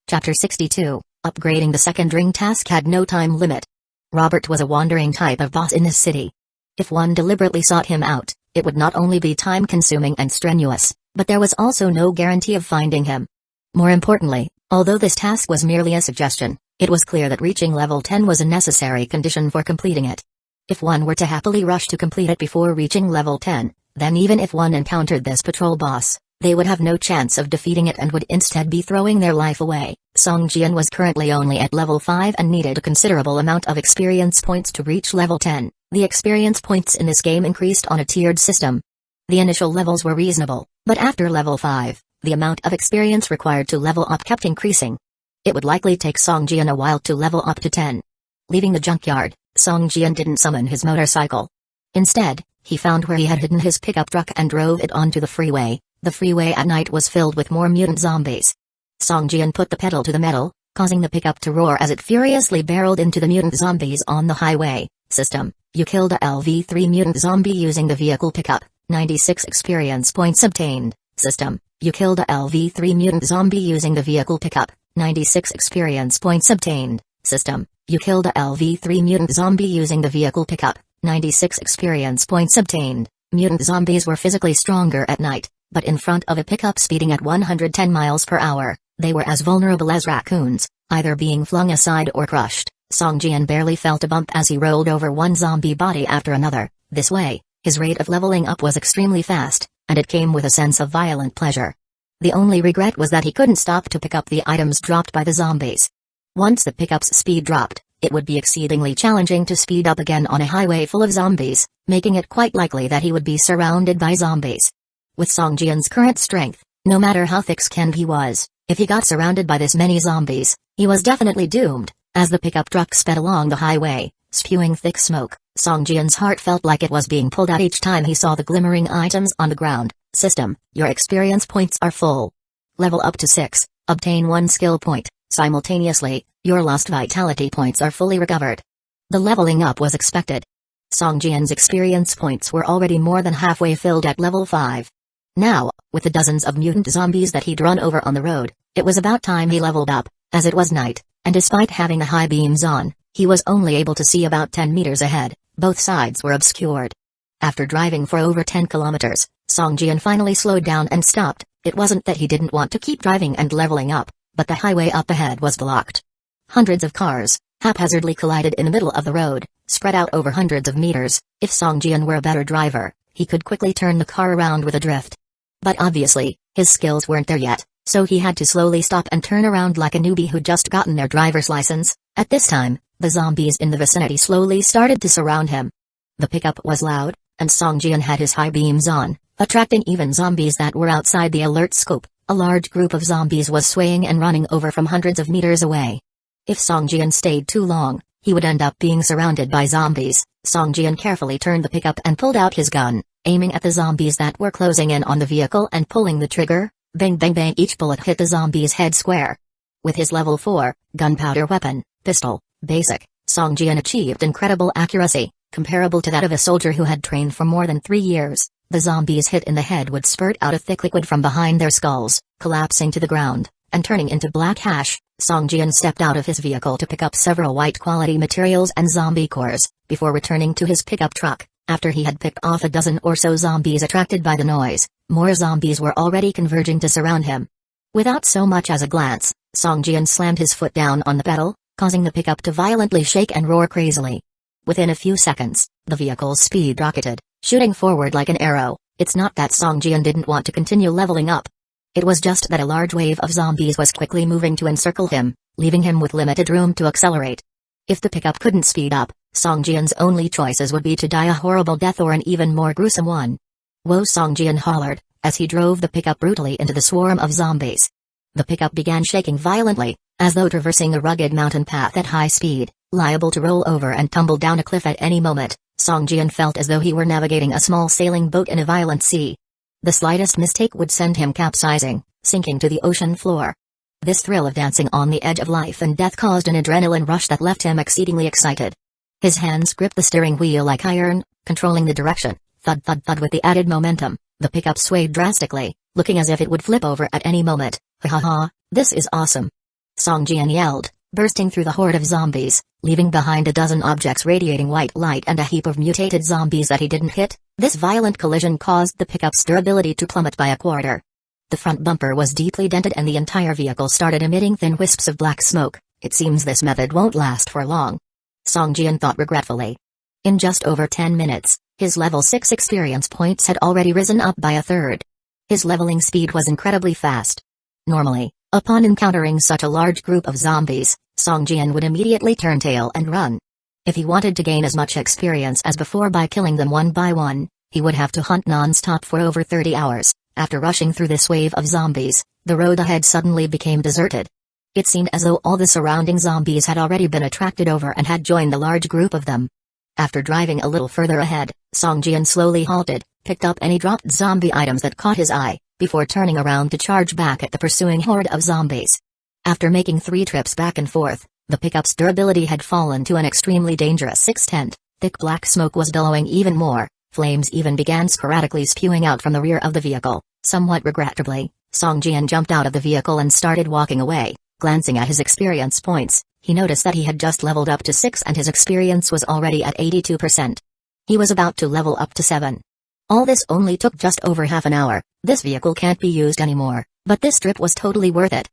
Chapter 62, Upgrading the second ring task had no time limit. Robert was a wandering type of boss in this city. If one deliberately sought him out, it would not only be time-consuming and strenuous, but there was also no guarantee of finding him. More importantly, although this task was merely a suggestion, it was clear that reaching level 10 was a necessary condition for completing it. If one were to happily rush to complete it before reaching level 10, then even if one encountered this patrol boss, they would have no chance of defeating it and would instead be throwing their life away. Song Jian was currently only at level 5 and needed a considerable amount of experience points to reach level 10. The experience points in this game increased on a tiered system. The initial levels were reasonable, but after level 5, the amount of experience required to level up kept increasing. It would likely take Song Jian a while to level up to 10. Leaving the junkyard, Song Jian didn't summon his motorcycle. Instead, he found where he had hidden his pickup truck and drove it onto the freeway. The freeway at night was filled with more mutant zombies. Song Jian put the pedal to the metal, causing the pickup to roar as it furiously barreled into the mutant zombies on the highway. System, you killed a LV3 mutant zombie using the vehicle pickup, 96 experience points obtained. System, you killed a LV3 mutant zombie using the vehicle pickup, 96 experience points obtained. System, you killed a LV3 mutant zombie using the vehicle pickup, 96 experience points obtained. Mutant zombies were physically stronger at night, but in front of a pickup speeding at 110 miles per hour, they were as vulnerable as raccoons. Either being flung aside or crushed, Songjian barely felt a bump as he rolled over one zombie body after another. This way, his rate of leveling up was extremely fast, and it came with a sense of violent pleasure. The only regret was that he couldn't stop to pick up the items dropped by the zombies. Once the pickup's speed dropped, it would be exceedingly challenging to speed up again on a highway full of zombies, making it quite likely that he would be surrounded by zombies. With Songjian's current strength, no matter how thick-skinned he was, if he got surrounded by this many zombies, he was definitely doomed. As the pickup truck sped along the highway, spewing thick smoke, Songjian's heart felt like it was being pulled out each time he saw the glimmering items on the ground. System, your experience points are full. Level up to 6, obtain 1 skill point. Simultaneously, your lost vitality points are fully recovered. The leveling up was expected. Songjian's experience points were already more than halfway filled at level 5. Now, with the dozens of mutant zombies that he'd run over on the road, it was about time he leveled up, as it was night, and despite having the high beams on, he was only able to see about 10 meters ahead. Both sides were obscured. After driving for over 10 kilometers, Songjian finally slowed down and stopped. It wasn't that he didn't want to keep driving and leveling up, but the highway up ahead was blocked. Hundreds of cars haphazardly collided in the middle of the road, spread out over hundreds of meters. If Songjian were a better driver, he could quickly turn the car around with a drift. But obviously, his skills weren't there yet, so he had to slowly stop and turn around like a newbie who'd just gotten their driver's license. At this time, the zombies in the vicinity slowly started to surround him. The pickup was loud, and Songjian had his high beams on, attracting even zombies that were outside the alert scope. A large group of zombies was swaying and running over from hundreds of meters away. If Songjian stayed too long, he would end up being surrounded by zombies. Songjian carefully turned the pickup and pulled out his gun, aiming at the zombies that were closing in on the vehicle and pulling the trigger. Bang bang bang, each bullet hit the zombie's head square. With his level 4 gunpowder weapon, pistol, basic, Songjian achieved incredible accuracy, comparable to that of a soldier who had trained for more than 3 years. The zombies hit in the head would spurt out a thick liquid from behind their skulls, collapsing to the ground, and turning into black ash. Songjian stepped out of his vehicle to pick up several white-quality materials and zombie cores, before returning to his pickup truck. After he had picked off a dozen or so zombies attracted by the noise, more zombies were already converging to surround him. Without so much as a glance, Songjian slammed his foot down on the pedal, causing the pickup to violently shake and roar crazily. Within a few seconds, the vehicle's speed rocketed, shooting forward like an arrow. It's not that Songjian didn't want to continue leveling up. It was just that a large wave of zombies was quickly moving to encircle him, leaving him with limited room to accelerate. If the pickup couldn't speed up, Songjian's only choices would be to die a horrible death or an even more gruesome one. Whoa, Songjian hollered, as he drove the pickup brutally into the swarm of zombies. The pickup began shaking violently, as though traversing a rugged mountain path at high speed, liable to roll over and tumble down a cliff at any moment. Songjian felt as though he were navigating a small sailing boat in a violent sea. The slightest mistake would send him capsizing, sinking to the ocean floor. This thrill of dancing on the edge of life and death caused an adrenaline rush that left him exceedingly excited. His hands gripped the steering wheel like iron, controlling the direction. Thud thud thud. With the added momentum, the pickup swayed drastically, looking as if it would flip over at any moment. Ha ha ha, this is awesome! Songjian yelled, bursting through the horde of zombies, leaving behind a dozen objects radiating white light and a heap of mutated zombies that he didn't hit. This violent collision caused the pickup's durability to plummet by a quarter. The front bumper was deeply dented and the entire vehicle started emitting thin wisps of black smoke. It seems this method won't last for long, Songjian thought regretfully. In just over 10 minutes, his level 6 experience points had already risen up by a third. His leveling speed was incredibly fast. Normally, upon encountering such a large group of zombies, Songjian would immediately turn tail and run. If he wanted to gain as much experience as before by killing them one by one, he would have to hunt non-stop for over 30 hours. After rushing through this wave of zombies, the road ahead suddenly became deserted. It seemed as though all the surrounding zombies had already been attracted over and had joined the large group of them. After driving a little further ahead, Songjian slowly halted, picked up any dropped zombie items that caught his eye, before turning around to charge back at the pursuing horde of zombies. After making 3 trips back and forth, the pickup's durability had fallen to an extremely dangerous 6/10. Thick black smoke was billowing even more. Flames even began sporadically spewing out from the rear of the vehicle. Somewhat regrettably, Songjian jumped out of the vehicle and started walking away. Glancing at his experience points, he noticed that he had just leveled up to 6 and his experience was already at 82%. He was about to level up to 7. All this only took just over half an hour. This vehicle can't be used anymore, but this trip was totally worth it.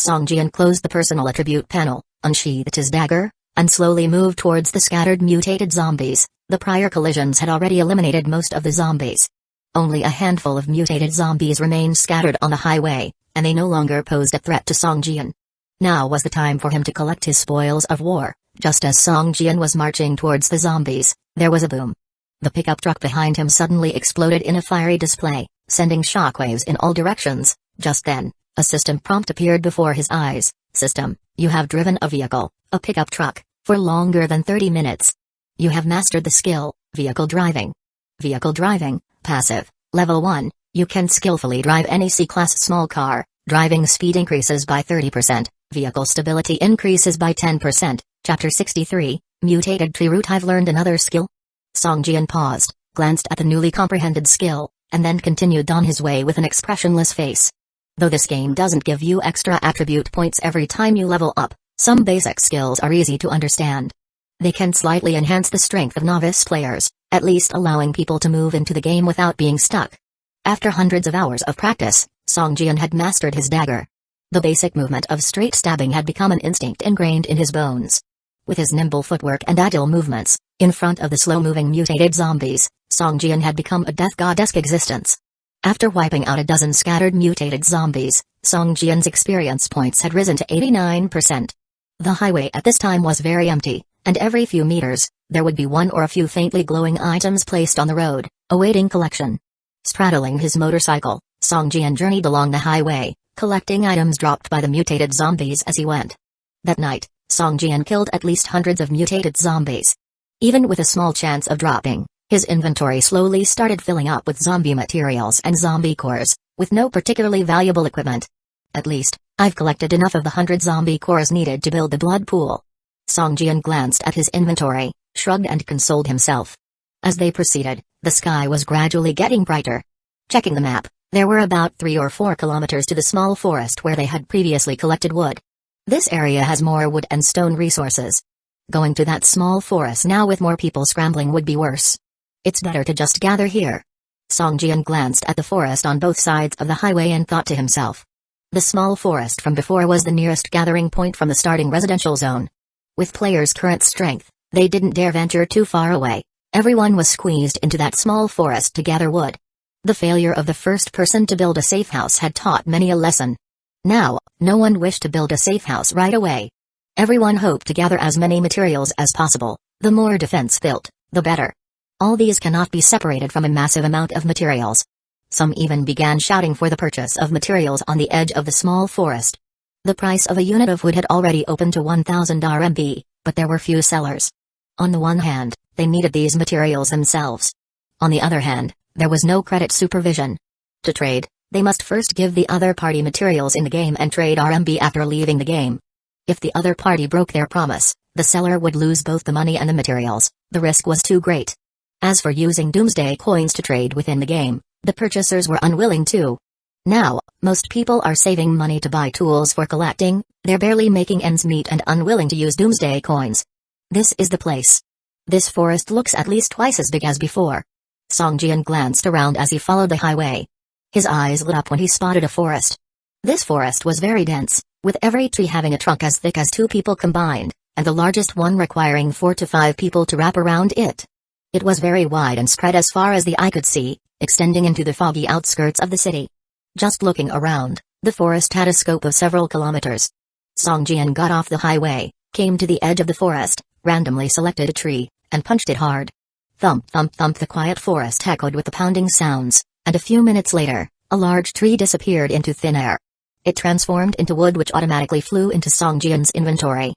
Song Jian closed the personal attribute panel, unsheathed his dagger, and slowly moved towards the scattered mutated zombies. The prior collisions had already eliminated most of the zombies. Only a handful of mutated zombies remained scattered on the highway, and they no longer posed a threat to Song Jian. Now was the time for him to collect his spoils of war. Just as Song Jian was marching towards the zombies, there was a boom. The pickup truck behind him suddenly exploded in a fiery display, sending shockwaves in all directions. Just then, a system prompt appeared before his eyes. System, you have driven a vehicle, a pickup truck, for longer than 30 minutes. You have mastered the skill, vehicle driving. Vehicle driving, passive, level 1, you can skillfully drive any C-class small car. Driving speed increases by 30%, vehicle stability increases by 10%. Chapter 63, Mutated Tree Root. I've learned another skill. Song Jian paused, glanced at the newly comprehended skill, and then continued on his way with an expressionless face. Though this game doesn't give you extra attribute points every time you level up, some basic skills are easy to understand. They can slightly enhance the strength of novice players, at least allowing people to move into the game without being stuck. After hundreds of hours of practice, Song Jian had mastered his dagger. The basic movement of straight stabbing had become an instinct ingrained in his bones. With his nimble footwork and agile movements, in front of the slow-moving mutated zombies, Song Jian had become a death god-esque existence. After wiping out a dozen scattered mutated zombies, Song Jian's experience points had risen to 89%. The highway at this time was very empty, and every few meters, there would be one or a few faintly glowing items placed on the road, awaiting collection. Straddling his motorcycle, Song Jian journeyed along the highway, collecting items dropped by the mutated zombies as he went. That night, Song Jian killed at least hundreds of mutated zombies. Even with a small chance of dropping, his inventory slowly started filling up with zombie materials and zombie cores, with no particularly valuable equipment. At least, I've collected enough of the 100 zombie cores needed to build the blood pool. Song Jian glanced at his inventory, shrugged and consoled himself. As they proceeded, the sky was gradually getting brighter. Checking the map, there were about 3 or 4 kilometers to the small forest where they had previously collected wood. This area has more wood and stone resources. Going to that small forest now with more people scrambling would be worse. It's better to just gather here. Song Jian glanced at the forest on both sides of the highway and thought to himself. The small forest from before was the nearest gathering point from the starting residential zone. With players' current strength, they didn't dare venture too far away. Everyone was squeezed into that small forest to gather wood. The failure of the first person to build a safe house had taught many a lesson. Now, no one wished to build a safe house right away. Everyone hoped to gather as many materials as possible. The more defense built, the better. All these cannot be separated from a massive amount of materials. Some even began shouting for the purchase of materials on the edge of the small forest. The price of a unit of wood had already opened to 1,000 RMB, but there were few sellers. On the one hand, they needed these materials themselves. On the other hand, there was no credit supervision. To trade, they must first give the other party materials in the game and trade RMB after leaving the game. If the other party broke their promise, the seller would lose both the money and the materials. The risk was too great. As for using doomsday coins to trade within the game, the purchasers were unwilling to. Now, most people are saving money to buy tools for collecting, they're barely making ends meet and unwilling to use doomsday coins. This is the place. This forest looks at least twice as big as before. Song Jian glanced around as he followed the highway. His eyes lit up when he spotted a forest. This forest was very dense, with every tree having a trunk as thick as 2 people combined, and the largest one requiring 4 to 5 people to wrap around it. It was very wide and spread as far as the eye could see, extending into the foggy outskirts of the city. Just looking around, the forest had a scope of several kilometers. Song Jian got off the highway, came to the edge of the forest, randomly selected a tree, and punched it hard. Thump thump thump, the quiet forest echoed with the pounding sounds, and a few minutes later, a large tree disappeared into thin air. It transformed into wood which automatically flew into Song Jian's inventory.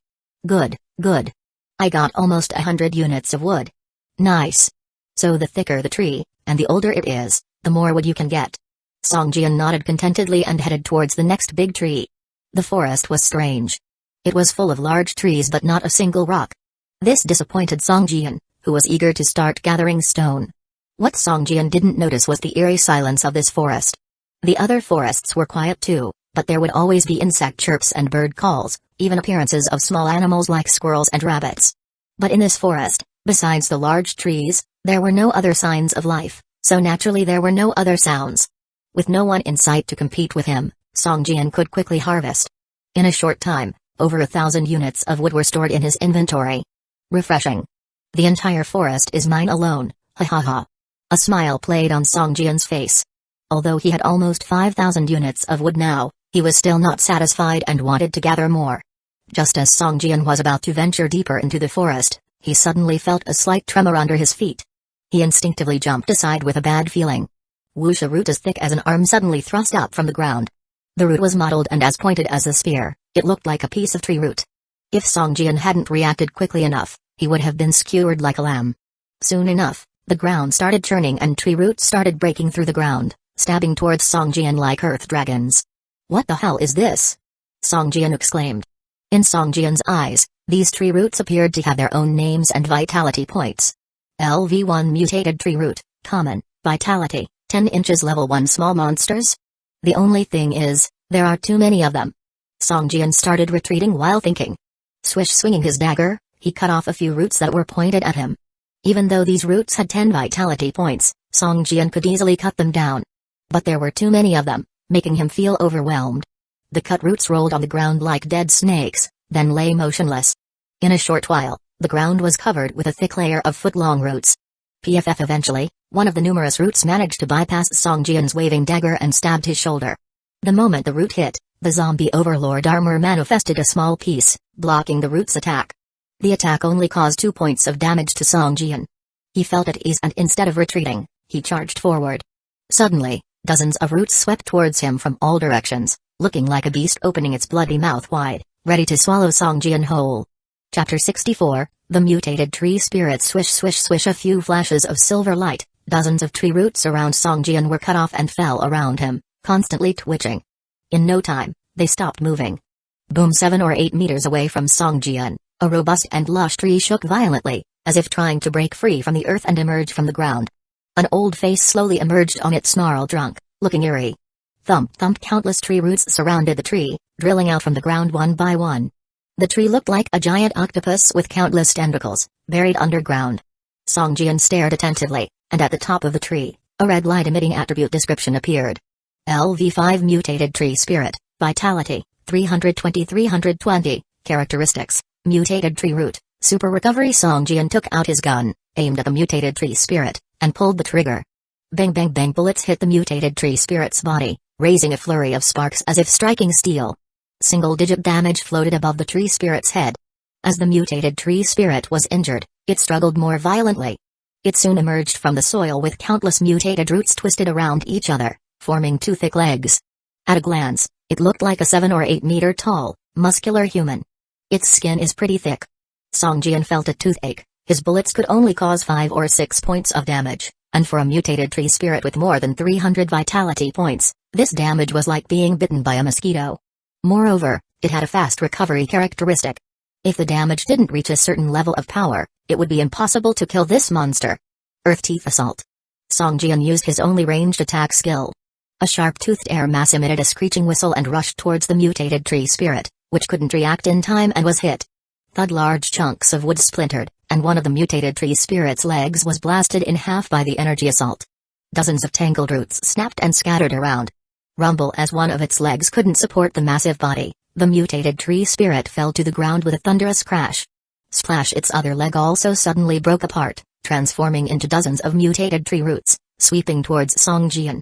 Good, good. I got almost 100 units of wood. Nice. So the thicker the tree, and the older it is, the more wood you can get. Song Jian nodded contentedly and headed towards the next big tree. The forest was strange. It was full of large trees but not a single rock. This disappointed Song Jian, who was eager to start gathering stone. What Song Jian didn't notice was the eerie silence of this forest. The other forests were quiet too, but there would always be insect chirps and bird calls, even appearances of small animals like squirrels and rabbits. But in this forest, besides the large trees, there were no other signs of life, so naturally there were no other sounds. With no one in sight to compete with him, Song Jian could quickly harvest. In a short time, over 1,000 units of wood were stored in his inventory. Refreshing. The entire forest is mine alone, ha ha ha. A smile played on Song Jian's face. Although he had almost 5,000 units of wood now, he was still not satisfied and wanted to gather more. Just as Song Jian was about to venture deeper into the forest, he suddenly felt a slight tremor under his feet. He instinctively jumped aside with a bad feeling. Whoosh! A root as thick as an arm suddenly thrust up from the ground. The root was mottled and as pointed as a spear. It looked like a piece of tree root. If Song Jian hadn't reacted quickly enough, he would have been skewered like a lamb. Soon enough, the ground started churning and tree roots started breaking through the ground, stabbing towards Song Jian like earth dragons. What the hell is this? Song Jian exclaimed. In Song Jian's eyes, these tree roots appeared to have their own names and vitality points. LV1 Mutated Tree Root, Common, Vitality, 10 inches Level 1 Small Monsters? The only thing is, there are too many of them. Song Jian started retreating while thinking. Swish! Swinging his dagger, he cut off a few roots that were pointed at him. Even though these roots had 10 vitality points, Song Jian could easily cut them down. But there were too many of them, making him feel overwhelmed. The cut roots rolled on the ground like dead snakes, then lay motionless. In a short while, the ground was covered with a thick layer of foot-long roots. PFF eventually, one of the numerous roots managed to bypass Song Jian's waving dagger and stabbed his shoulder. The moment the root hit, the zombie overlord armor manifested a small piece, blocking the root's attack. The attack only caused 2 points of damage to Song Jian. He felt at ease and instead of retreating, he charged forward. Suddenly, dozens of roots swept towards him from all directions, looking like a beast opening its bloody mouth wide, ready to swallow Song Jian whole. Chapter 64, The Mutated Tree Spirit. Swish swish swish. A few flashes of silver light, dozens of tree roots around Song Jian were cut off and fell around him, constantly twitching. In no time, they stopped moving. Boom! 7 or 8 meters away from Song Jian, a robust and lush tree shook violently, as if trying to break free from the earth and emerge from the ground. An old face slowly emerged on its gnarled trunk, looking eerie. Thump thump. Countless tree roots surrounded the tree, drilling out from the ground one by one. The tree looked like a giant octopus with countless tentacles, buried underground. Song Jian stared attentively, and at the top of the tree, a red light-emitting attribute description appeared. LV5 Mutated Tree Spirit, Vitality, 320-320, Characteristics, Mutated Tree Root, Super Recovery. Song Jian took out his gun, aimed at the mutated tree spirit, and pulled the trigger. Bang bang bang. Bullets hit the mutated tree spirit's body, raising a flurry of sparks as if striking steel. Single-digit damage floated above the tree spirit's head. As the mutated tree spirit was injured, it struggled more violently. It soon emerged from the soil with countless mutated roots twisted around each other, forming 2 thick legs. At a glance, it looked like a 7 or 8 meter tall, muscular human. Its skin is pretty thick. Song Jian felt a toothache. His bullets could only cause 5 or 6 points of damage, and for a mutated tree spirit with more than 300 vitality points, this damage was like being bitten by a mosquito. Moreover, it had a fast recovery characteristic. If the damage didn't reach a certain level of power, it would be impossible to kill this monster. Earth Teeth Assault. Song Jian used his only ranged attack skill. A sharp-toothed air mass emitted a screeching whistle and rushed towards the mutated tree spirit, which couldn't react in time and was hit. Thud! Large chunks of wood splintered, and one of the mutated tree spirit's legs was blasted in half by the energy assault. Dozens of tangled roots snapped and scattered around. Rumble! As one of its legs couldn't support the massive body, the mutated tree spirit fell to the ground with a thunderous crash. Splash! Its other leg also suddenly broke apart, transforming into dozens of mutated tree roots, sweeping towards Song Jian.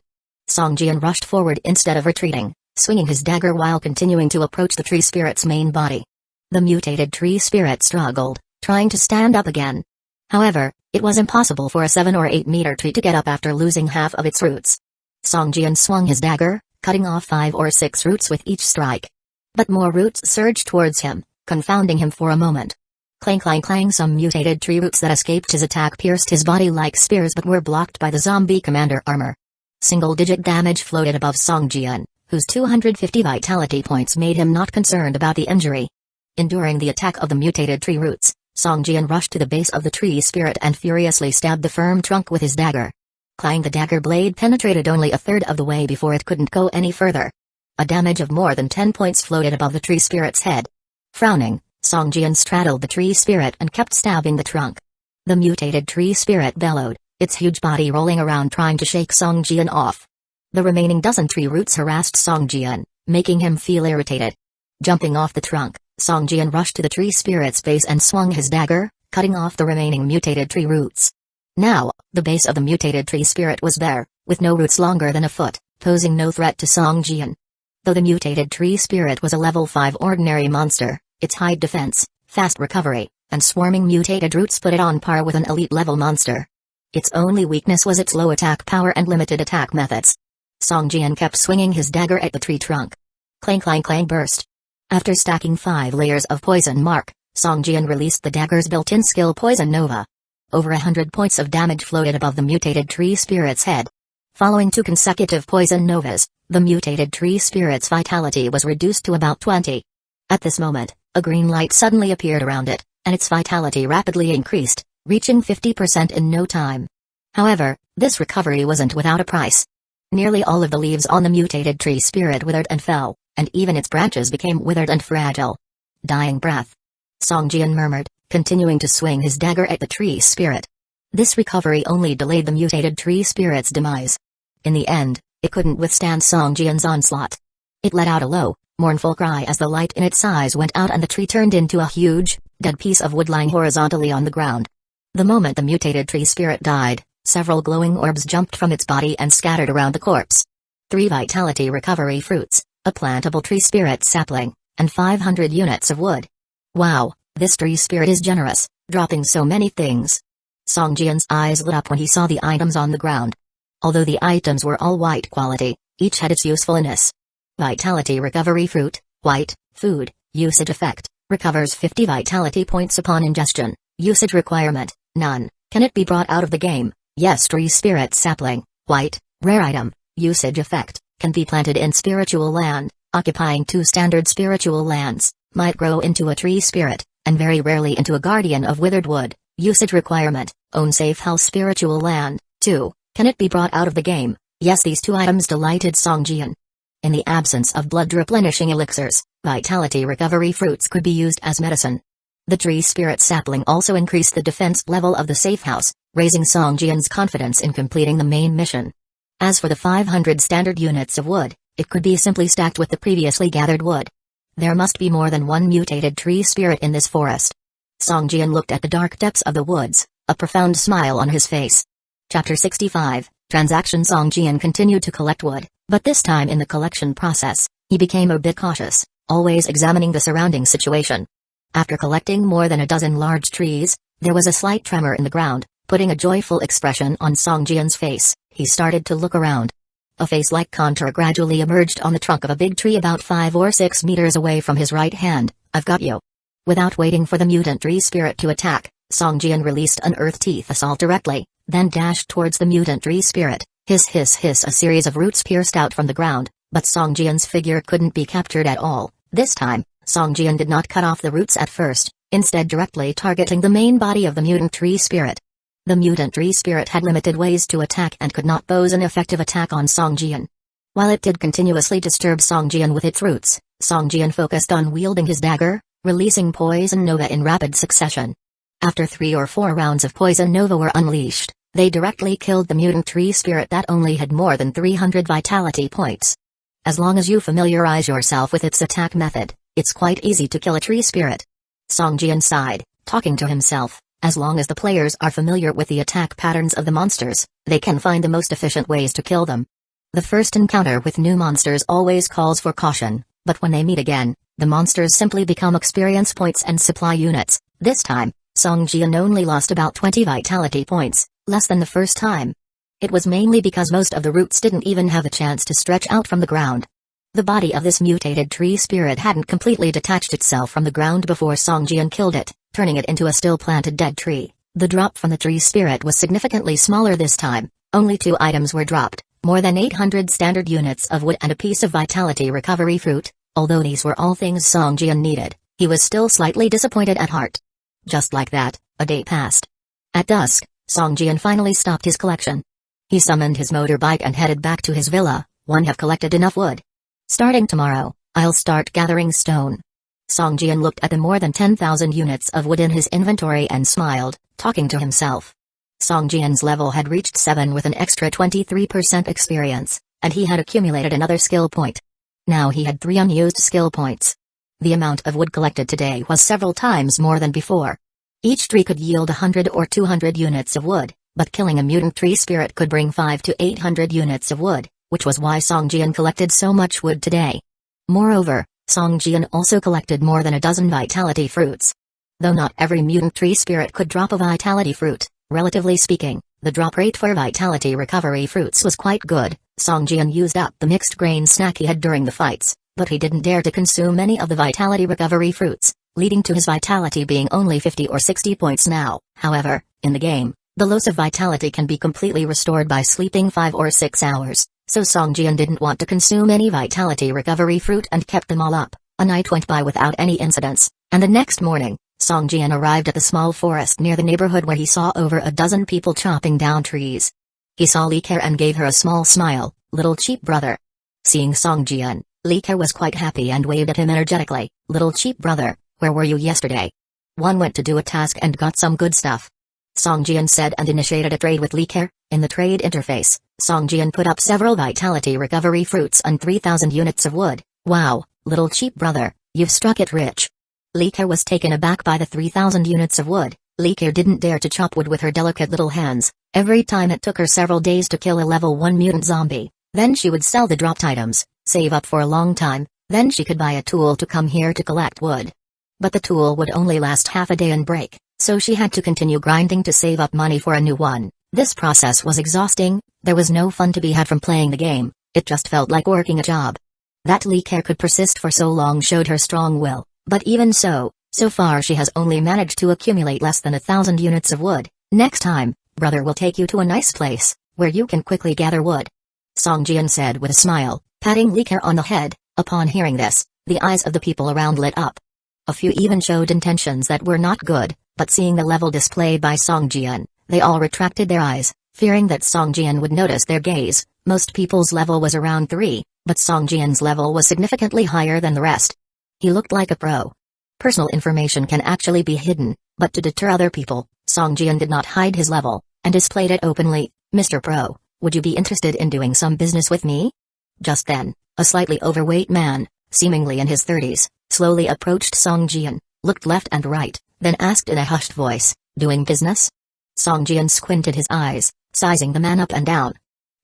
Song Jian rushed forward instead of retreating, swinging his dagger while continuing to approach the tree spirit's main body. The mutated tree spirit struggled, trying to stand up again. However, it was impossible for a 7 or 8 meter tree to get up after losing half of its roots. Song Jian swung his dagger, cutting off 5 or 6 roots with each strike. But more roots surged towards him, confounding him for a moment. Clang clang clang. Some mutated tree roots that escaped his attack pierced his body like spears but were blocked by the zombie commander armor. Single-digit damage floated above Song Jian, whose 250 vitality points made him not concerned about the injury. Enduring the attack of the mutated tree roots, Song Jian rushed to the base of the tree spirit and furiously stabbed the firm trunk with his dagger. Clang! The dagger blade penetrated only a third of the way before it couldn't go any further. A damage of more than 10 points floated above the tree spirit's head. Frowning, Song Jian straddled the tree spirit and kept stabbing the trunk. The mutated tree spirit bellowed, its huge body rolling around trying to shake Song Jian off. The remaining dozen tree roots harassed Song Jian, making him feel irritated. Jumping off the trunk, Song Jian rushed to the tree spirit's base and swung his dagger, cutting off the remaining mutated tree roots. Now, the base of the mutated tree spirit was bare, with no roots longer than a foot, posing no threat to Song Jian. Though the mutated tree spirit was a level 5 ordinary monster, its high defense, fast recovery, and swarming mutated roots put it on par with an elite level monster. Its only weakness was its low attack power and limited attack methods. Song Jian kept swinging his dagger at the tree trunk. Clang clang clang burst. After stacking 5 layers of poison mark, Song Jian released the dagger's built-in skill Poison Nova. Over 100 points of damage floated above the mutated tree spirit's head. Following 2 consecutive poison novas, the mutated tree spirit's vitality was reduced to about 20. At this moment, a green light suddenly appeared around it, and its vitality rapidly increased, reaching 50% in no time. However, this recovery wasn't without a price. Nearly all of the leaves on the mutated tree spirit withered and fell, and even its branches became withered and fragile. Dying breath. Song Jian murmured, continuing to swing his dagger at the tree spirit. This recovery only delayed the mutated tree spirit's demise. In the end, it couldn't withstand Song Jian's onslaught. It let out a low, mournful cry as the light in its eyes went out and the tree turned into a huge, dead piece of wood lying horizontally on the ground. The moment the mutated tree spirit died, several glowing orbs jumped from its body and scattered around the corpse. 3 vitality recovery fruits, a plantable tree spirit sapling, and 500 units of wood. Wow, this tree spirit is generous, dropping so many things. Song Jian's eyes lit up when he saw the items on the ground. Although the items were all white quality, each had its usefulness. Vitality recovery fruit, white, food, usage effect, recovers 50 vitality points upon ingestion, usage requirement, none, can it be brought out of the game? Yes. Tree spirit sapling, white, rare item, usage effect, can be planted in spiritual land, occupying 2 standard spiritual lands, might grow into a tree spirit, and very rarely into a guardian of withered wood, usage requirement, own safe house spiritual land, 2, can it be brought out of the game? Yes. These 2 items delighted Song Jian. In the absence of blood replenishing elixirs, vitality recovery fruits could be used as medicine. The tree spirit sapling also increased the defense level of the safe house, raising Song Jian's confidence in completing the main mission. As for the 500 standard units of wood, it could be simply stacked with the previously gathered wood. There must be more than 1 mutated tree spirit in this forest. Song Jian looked at the dark depths of the woods, a profound smile on his face. Chapter 65, Transaction. Song Jian continued to collect wood, but this time in the collection process, he became a bit cautious, always examining the surrounding situation. After collecting more than a dozen large trees, there was a slight tremor in the ground, putting a joyful expression on Song Jian's face. He started to look around. A face-like contour gradually emerged on the trunk of a big tree about 5 or 6 meters away from his right hand. I've got you. Without waiting for the mutant tree spirit to attack, Song Jian released an earth teeth assault directly, then dashed towards the mutant tree spirit. Hiss hiss hiss. A series of roots pierced out from the ground, but Song Jian's figure couldn't be captured at all. This time, Song Jian did not cut off the roots at first, instead directly targeting the main body of the mutant tree spirit. The mutant tree spirit had limited ways to attack and could not pose an effective attack on Song Jian. While it did continuously disturb Song Jian with its roots, Song Jian focused on wielding his dagger, releasing Poison Nova in rapid succession. After 3 or 4 rounds of Poison Nova were unleashed, they directly killed the mutant tree spirit that only had more than 300 vitality points. As long as you familiarize yourself with its attack method, it's quite easy to kill a tree spirit. Song Jian sighed, talking to himself. As long as the players are familiar with the attack patterns of the monsters, they can find the most efficient ways to kill them. The first encounter with new monsters always calls for caution, but when they meet again, the monsters simply become experience points and supply units. This time, Song Jian only lost about 20 vitality points, less than the first time. It was mainly because most of the roots didn't even have a chance to stretch out from the ground. The body of this mutated tree spirit hadn't completely detached itself from the ground before Song Jian killed it, turning it into a still-planted dead tree. The drop from the tree spirit was significantly smaller this time. Only 2 items were dropped, more than 800 standard units of wood and a piece of vitality recovery fruit. Although these were all things Song Jian needed, he was still slightly disappointed at heart. Just like that, a day passed. At dusk, Song Jian finally stopped his collection. He summoned his motorbike and headed back to his villa. Have collected enough wood. Starting tomorrow, I'll start gathering stone. Song Jian looked at the more than 10,000 units of wood in his inventory and smiled, talking to himself. Song Jian's level had reached 7 with an extra 23% experience, and he had accumulated another skill point. Now he had 3 unused skill points. The amount of wood collected today was several times more than before. Each tree could yield 100 or 200 units of wood, but killing a mutant tree spirit could bring 5 to 800 units of wood, which was why Song Jian collected so much wood today. Moreover, Song Jian also collected more than a dozen vitality fruits. Though not every mutant tree spirit could drop a vitality fruit, relatively speaking, the drop rate for vitality recovery fruits was quite good. Song Jian used up the mixed grain snack he had during the fights, but he didn't dare to consume any of the vitality recovery fruits, leading to his vitality being only 50 or 60 points now. However, in the game, the loss of vitality can be completely restored by sleeping 5 or 6 hours, so Song Jian didn't want to consume any vitality recovery fruit and kept them all up. A night went by without any incidents, and the next morning, Song Jian arrived at the small forest near the neighborhood where he saw over a dozen people chopping down trees. He saw Li Ke and gave her a small smile. "Little cheap brother." Seeing Song Jian, Li Ke was quite happy and waved at him energetically. "Little cheap brother, where were you yesterday?" "One went to do a task and got some good stuff," Song Jian said, and initiated a trade with Li Ke. In the trade interface, Song Jian put up several vitality recovery fruits and 3,000 units of wood. "Wow, little cheap brother, you've struck it rich." Li Ke was taken aback by the 3,000 units of wood. Li Ke didn't dare to chop wood with her delicate little hands. Every time it took her several days to kill a level 1 mutant zombie. Then she would sell the dropped items, save up for a long time, then she could buy a tool to come here to collect wood. But the tool would only last half a day and break, so she had to continue grinding to save up money for a new one. This process was exhausting. There was no fun to be had from playing the game, it just felt like working a job. That Li Ke could persist for so long showed her strong will, but even so far she has only managed to accumulate less than 1,000 units of wood. "Next time, brother will take you to a nice place, where you can quickly gather wood," Song Jian said with a smile, patting Li Ke on the head. Upon hearing this, the eyes of the people around lit up. A few even showed intentions that were not good, but seeing the level displayed by Song Jian, they all retracted their eyes, fearing that Song Jian would notice their gaze. Most people's level was around 3, but Song Jian's level was significantly higher than the rest. He looked like a pro. Personal information can actually be hidden, but to deter other people, Song Jian did not hide his level, and displayed it openly. "Mr. Pro, would you be interested in doing some business with me?" Just then, a slightly overweight man, seemingly in his 30s, slowly approached Song Jian, looked left and right, then asked in a hushed voice, "Doing business?" Song Jian squinted his eyes, sizing the man up and down.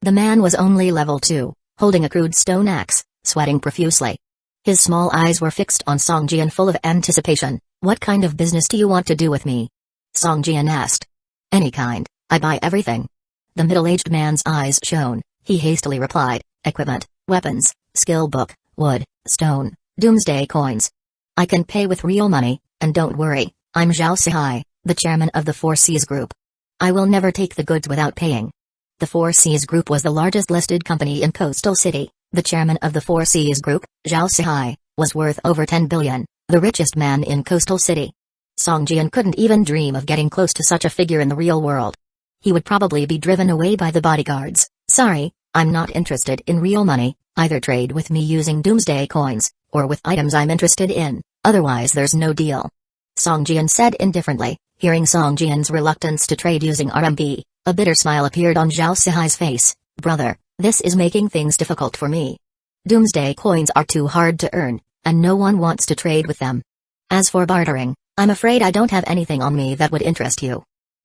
The man was only level 2, holding a crude stone axe, sweating profusely. His small eyes were fixed on Song Jian full of anticipation. "What kind of business do you want to do with me?" Song Jian asked. "Any kind, I buy everything." The middle-aged man's eyes shone. He hastily replied, "Equipment, weapons, skill book, wood, stone, doomsday coins. I can pay with real money, and don't worry, I'm Zhao Sihai, the chairman of the Four Seas Group. I will never take the goods without paying." The Four Seas Group was the largest listed company in Coastal City. The chairman of the Four Seas Group, Zhao Sihai, was worth over 10 billion, the richest man in Coastal City. Song Jian couldn't even dream of getting close to such a figure in the real world. He would probably be driven away by the bodyguards. "Sorry, I'm not interested in real money. Either trade with me using doomsday coins, or with items I'm interested in, otherwise there's no deal," Song Jian said indifferently. Hearing Song Jian's reluctance to trade using RMB, a bitter smile appeared on Zhao Sihai's face. "Brother, this is making things difficult for me. Doomsday coins are too hard to earn, and no one wants to trade with them. As for bartering, I'm afraid I don't have anything on me that would interest you."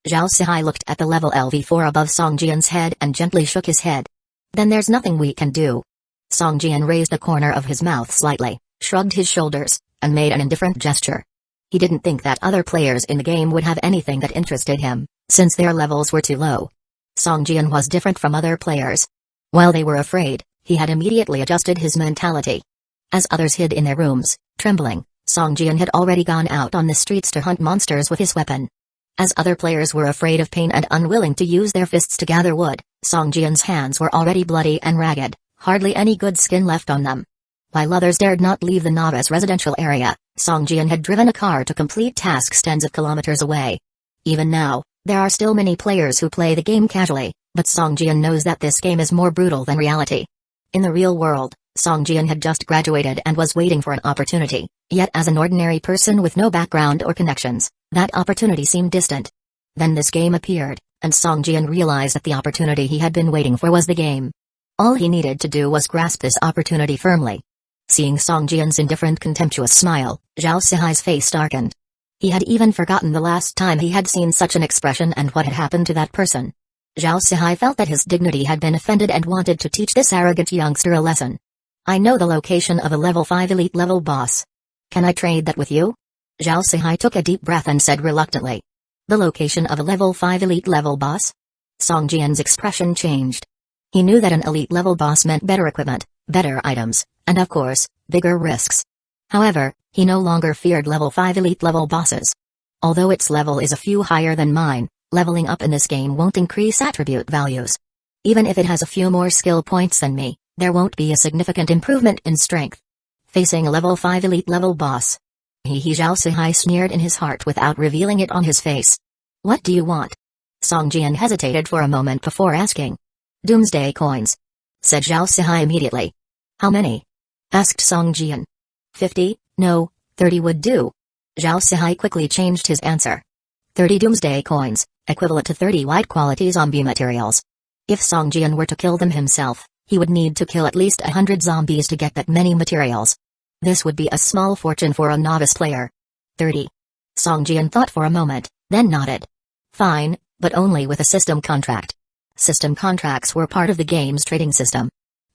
Zhao Sihai looked at the level LV4 above Song Jian's head and gently shook his head. "Then there's nothing we can do." Song Jian raised the corner of his mouth slightly, shrugged his shoulders, and made an indifferent gesture. He didn't think that other players in the game would have anything that interested him, since their levels were too low. Song Jian was different from other players. While they were afraid, he had immediately adjusted his mentality. As others hid in their rooms, trembling, Song Jian had already gone out on the streets to hunt monsters with his weapon. As other players were afraid of pain and unwilling to use their fists to gather wood, Song Jian's hands were already bloody and ragged, hardly any good skin left on them. While others dared not leave the novice residential area, Song Jian had driven a car to complete tasks tens of kilometers away. Even now, there are still many players who play the game casually, but Song Jian knows that this game is more brutal than reality. In the real world, Song Jian had just graduated and was waiting for an opportunity, yet as an ordinary person with no background or connections, that opportunity seemed distant. Then this game appeared, and Song Jian realized that the opportunity he had been waiting for was the game. All he needed to do was grasp this opportunity firmly. Seeing Song Jian's indifferent contemptuous smile, Zhao Sihai's face darkened. He had even forgotten the last time he had seen such an expression and what had happened to that person. Zhao Sihai felt that his dignity had been offended and wanted to teach this arrogant youngster a lesson. I know the location of a level 5 elite level boss. Can I trade that with you? Zhao Sihai took a deep breath and said reluctantly. The location of a level 5 elite level boss? Song Jian's expression changed. He knew that an elite level boss meant better equipment, better items, and of course, bigger risks. However, he no longer feared level 5 elite level bosses. Although its level is a few higher than mine, leveling up in this game won't increase attribute values. Even if it has a few more skill points than me, there won't be a significant improvement in strength. Facing a level 5 elite level boss. Zhao Sihai sneered in his heart without revealing it on his face. What do you want? Song Jian hesitated for a moment before asking. Doomsday coins, said Zhao Sihai immediately. How many? Asked Song Jian. 50, no, 30 would do. Zhao Sihai quickly changed his answer. 30 doomsday coins, equivalent to 30 white quality zombie materials. If Song Jian were to kill them himself, he would need to kill at least 100 zombies to get that many materials. This would be a small fortune for a novice player. 30. Song Jian thought for a moment, then nodded. Fine, but only with a system contract. System contracts were part of the game's trading system.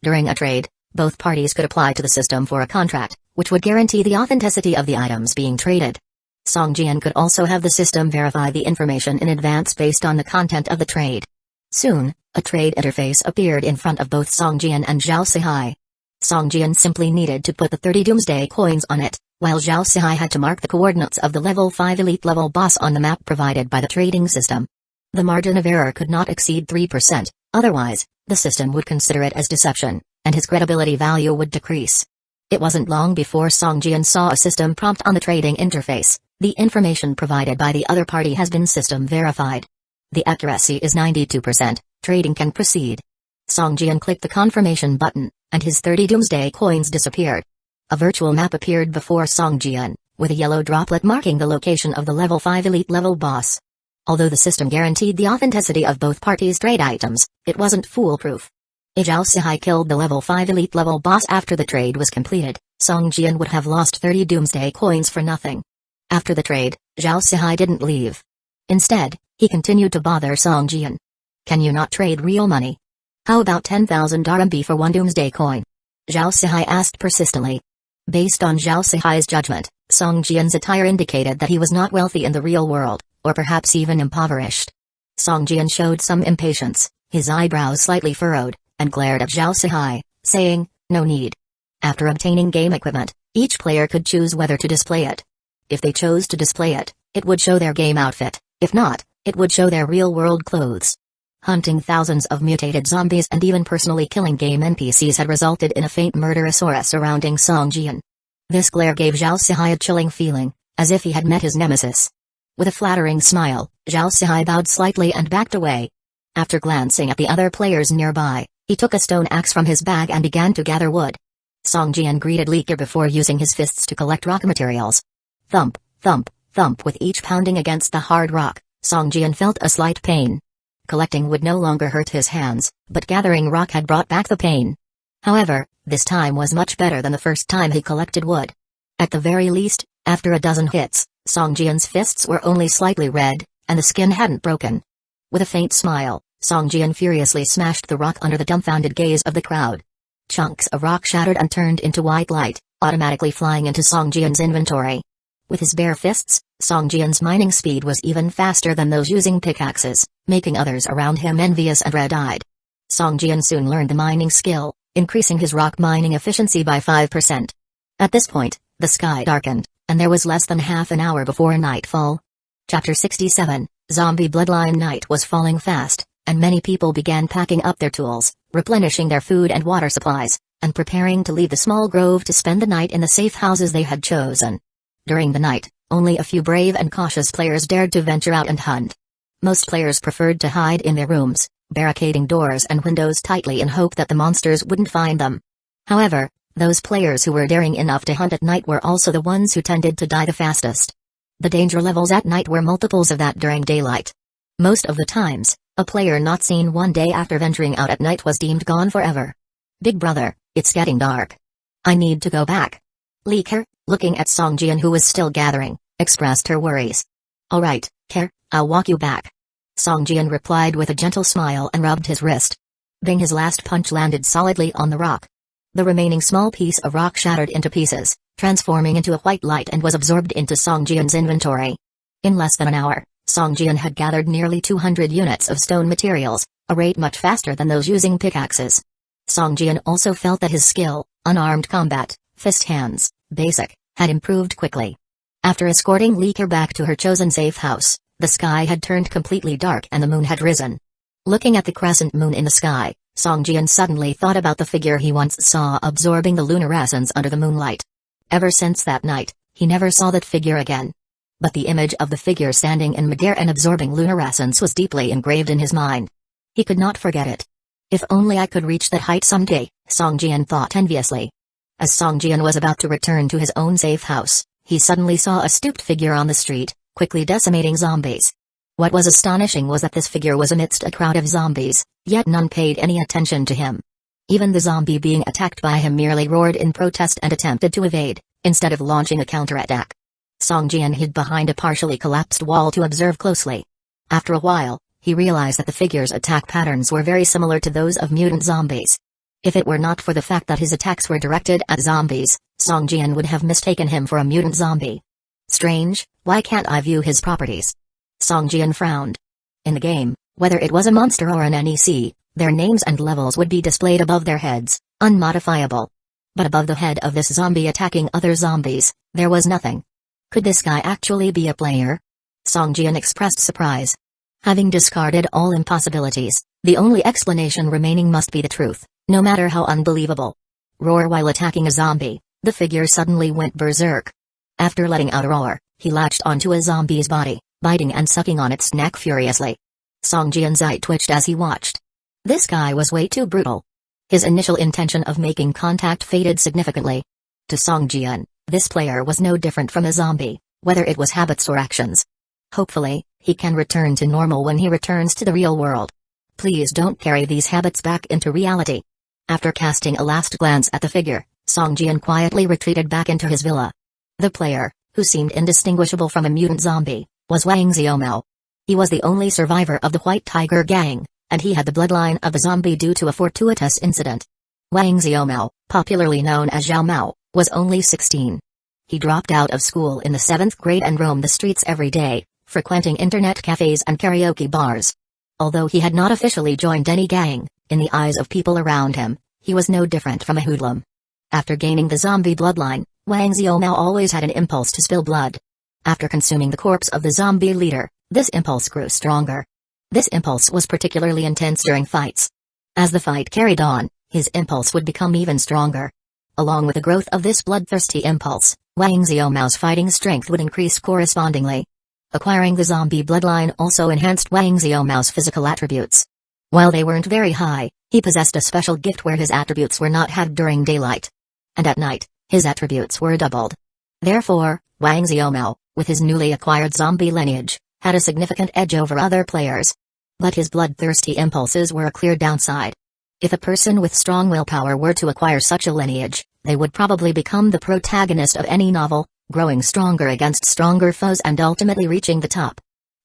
During a trade, both parties could apply to the system for a contract, which would guarantee the authenticity of the items being traded. Song Jian could also have the system verify the information in advance based on the content of the trade. Soon, a trade interface appeared in front of both Song Jian and Zhao Sihai. Song Jian simply needed to put the 30 doomsday coins on it, while Zhao Sihai had to mark the coordinates of the level 5 elite level boss on the map provided by the trading system. The margin of error could not exceed 3%, otherwise, the system would consider it as deception, and his credibility value would decrease. It wasn't long before Song Jian saw a system prompt on the trading interface. The information provided by the other party has been system verified. The accuracy is 92%, trading can proceed. Song Jian clicked the confirmation button, and his 30 doomsday coins disappeared. A virtual map appeared before Song Jian, with a yellow droplet marking the location of the level 5 elite level boss. Although the system guaranteed the authenticity of both parties' trade items, it wasn't foolproof. If Zhao Sihai killed the level 5 elite level boss after the trade was completed, Song Jian would have lost 30 doomsday coins for nothing. After the trade, Zhao Sihai didn't leave. Instead, he continued to bother Song Jian. Can you not trade real money? How about 10,000 RMB for one doomsday coin? Zhao Sihai asked persistently. Based on Zhao Sihai's judgment, Song Jian's attire indicated that he was not wealthy in the real world, or perhaps even impoverished. Song Jian showed some impatience, his eyebrows slightly furrowed, and glared at Zhao Sihai, saying, no need. After obtaining game equipment, each player could choose whether to display it. If they chose to display it, it would show their game outfit, if not, it would show their real-world clothes. Hunting thousands of mutated zombies and even personally killing game NPCs had resulted in a faint murderous aura surrounding Song Jian. This glare gave Zhao Sihai a chilling feeling, as if he had met his nemesis. With a flattering smile, Zhao Sihai bowed slightly and backed away. After glancing at the other players nearby, he took a stone axe from his bag and began to gather wood. Song Jian greeted Leaker before using his fists to collect rock materials. Thump, thump, thump. With each pounding against the hard rock, Song Jian felt a slight pain. Collecting wood no longer hurt his hands, but gathering rock had brought back the pain. However, this time was much better than the first time he collected wood. At the very least, after a dozen hits, Song Jian's fists were only slightly red, and the skin hadn't broken. With a faint smile, Song Jian furiously smashed the rock under the dumbfounded gaze of the crowd. Chunks of rock shattered and turned into white light, automatically flying into Song Jian's inventory. With his bare fists, Song Jian's mining speed was even faster than those using pickaxes, making others around him envious and red-eyed. Song Jian soon learned the mining skill, increasing his rock mining efficiency by 5%. At this point, the sky darkened, and there was less than half an hour before nightfall. Chapter 67, Zombie Bloodline. Night was falling fast, and many people began packing up their tools, replenishing their food and water supplies, and preparing to leave the small grove to spend the night in the safe houses they had chosen. During the night, only a few brave and cautious players dared to venture out and hunt. Most players preferred to hide in their rooms, barricading doors and windows tightly in hope that the monsters wouldn't find them. However, those players who were daring enough to hunt at night were also the ones who tended to die the fastest. The danger levels at night were multiples of that during daylight. Most of the times, a player not seen one day after venturing out at night was deemed gone forever. Big brother, it's getting dark. I need to go back. Liker, looking at Songjian who was still gathering, expressed her worries. Alright, Care, I'll walk you back. Songjian replied with a gentle smile and rubbed his wrist. Bing, his last punch landed solidly on the rock. The remaining small piece of rock shattered into pieces, transforming into a white light and was absorbed into Songjian's inventory. In less than an hour, Songjian had gathered nearly 200 units of stone materials, a rate much faster than those using pickaxes. Songjian also felt that his skill, unarmed combat, fist hands, basic, had improved quickly. After escorting Liker back to her chosen safe house, the sky had turned completely dark and the moon had risen. Looking at the crescent moon in the sky, Songjian suddenly thought about the figure he once saw absorbing the luminescence under the moonlight. Ever since that night, he never saw that figure again. But the image of the figure standing in midair and absorbing luminescence was deeply engraved in his mind. He could not forget it. If only I could reach that height someday, Songjian thought enviously. As Songjian was about to return to his own safe house, he suddenly saw a stooped figure on the street, quickly decimating zombies. What was astonishing was that this figure was amidst a crowd of zombies, yet none paid any attention to him. Even the zombie being attacked by him merely roared in protest and attempted to evade, instead of launching a counterattack. Songjian hid behind a partially collapsed wall to observe closely. After a while, he realized that the figure's attack patterns were very similar to those of mutant zombies. If it were not for the fact that his attacks were directed at zombies, Songjian would have mistaken him for a mutant zombie. Strange, why can't I view his properties? Songjian frowned. In the game, whether it was a monster or an NEC, their names and levels would be displayed above their heads, unmodifiable. But above the head of this zombie attacking other zombies, there was nothing. Could this guy actually be a player? Songjian expressed surprise. Having discarded all impossibilities, the only explanation remaining must be the truth, no matter how unbelievable. Roar while attacking a zombie, the figure suddenly went berserk. After letting out a roar, he latched onto a zombie's body, biting and sucking on its neck furiously. Songjian's eye twitched as he watched. This guy was way too brutal. His initial intention of making contact faded significantly. To Songjian, this player was no different from a zombie, whether it was habits or actions. Hopefully, he can return to normal when he returns to the real world. Please don't carry these habits back into reality. After casting a last glance at the figure, Songjian quietly retreated back into his villa. The player, who seemed indistinguishable from a mutant zombie, was Wang Xiaomao. He was the only survivor of the White Tiger Gang, and he had the bloodline of the zombie due to a fortuitous incident. Wang Xiaomao, popularly known as Xiao Mao, was only 16. He dropped out of school in the 7th grade and roamed the streets every day, frequenting internet cafes and karaoke bars. Although he had not officially joined any gang, in the eyes of people around him, he was no different from a hoodlum. After gaining the zombie bloodline, Wang Xiaomao always had an impulse to spill blood. After consuming the corpse of the zombie leader, this impulse grew stronger. This impulse was particularly intense during fights. As the fight carried on, his impulse would become even stronger. Along with the growth of this bloodthirsty impulse, Wang Xiaomao's fighting strength would increase correspondingly. Acquiring the zombie bloodline also enhanced Wang Xiaomao's physical attributes. While they weren't very high, he possessed a special gift where his attributes were not had during daylight. And at night, his attributes were doubled. Therefore, Wang Xiaomao, with his newly acquired zombie lineage, had a significant edge over other players. But his bloodthirsty impulses were a clear downside. If a person with strong willpower were to acquire such a lineage, they would probably become the protagonist of any novel, growing stronger against stronger foes and ultimately reaching the top.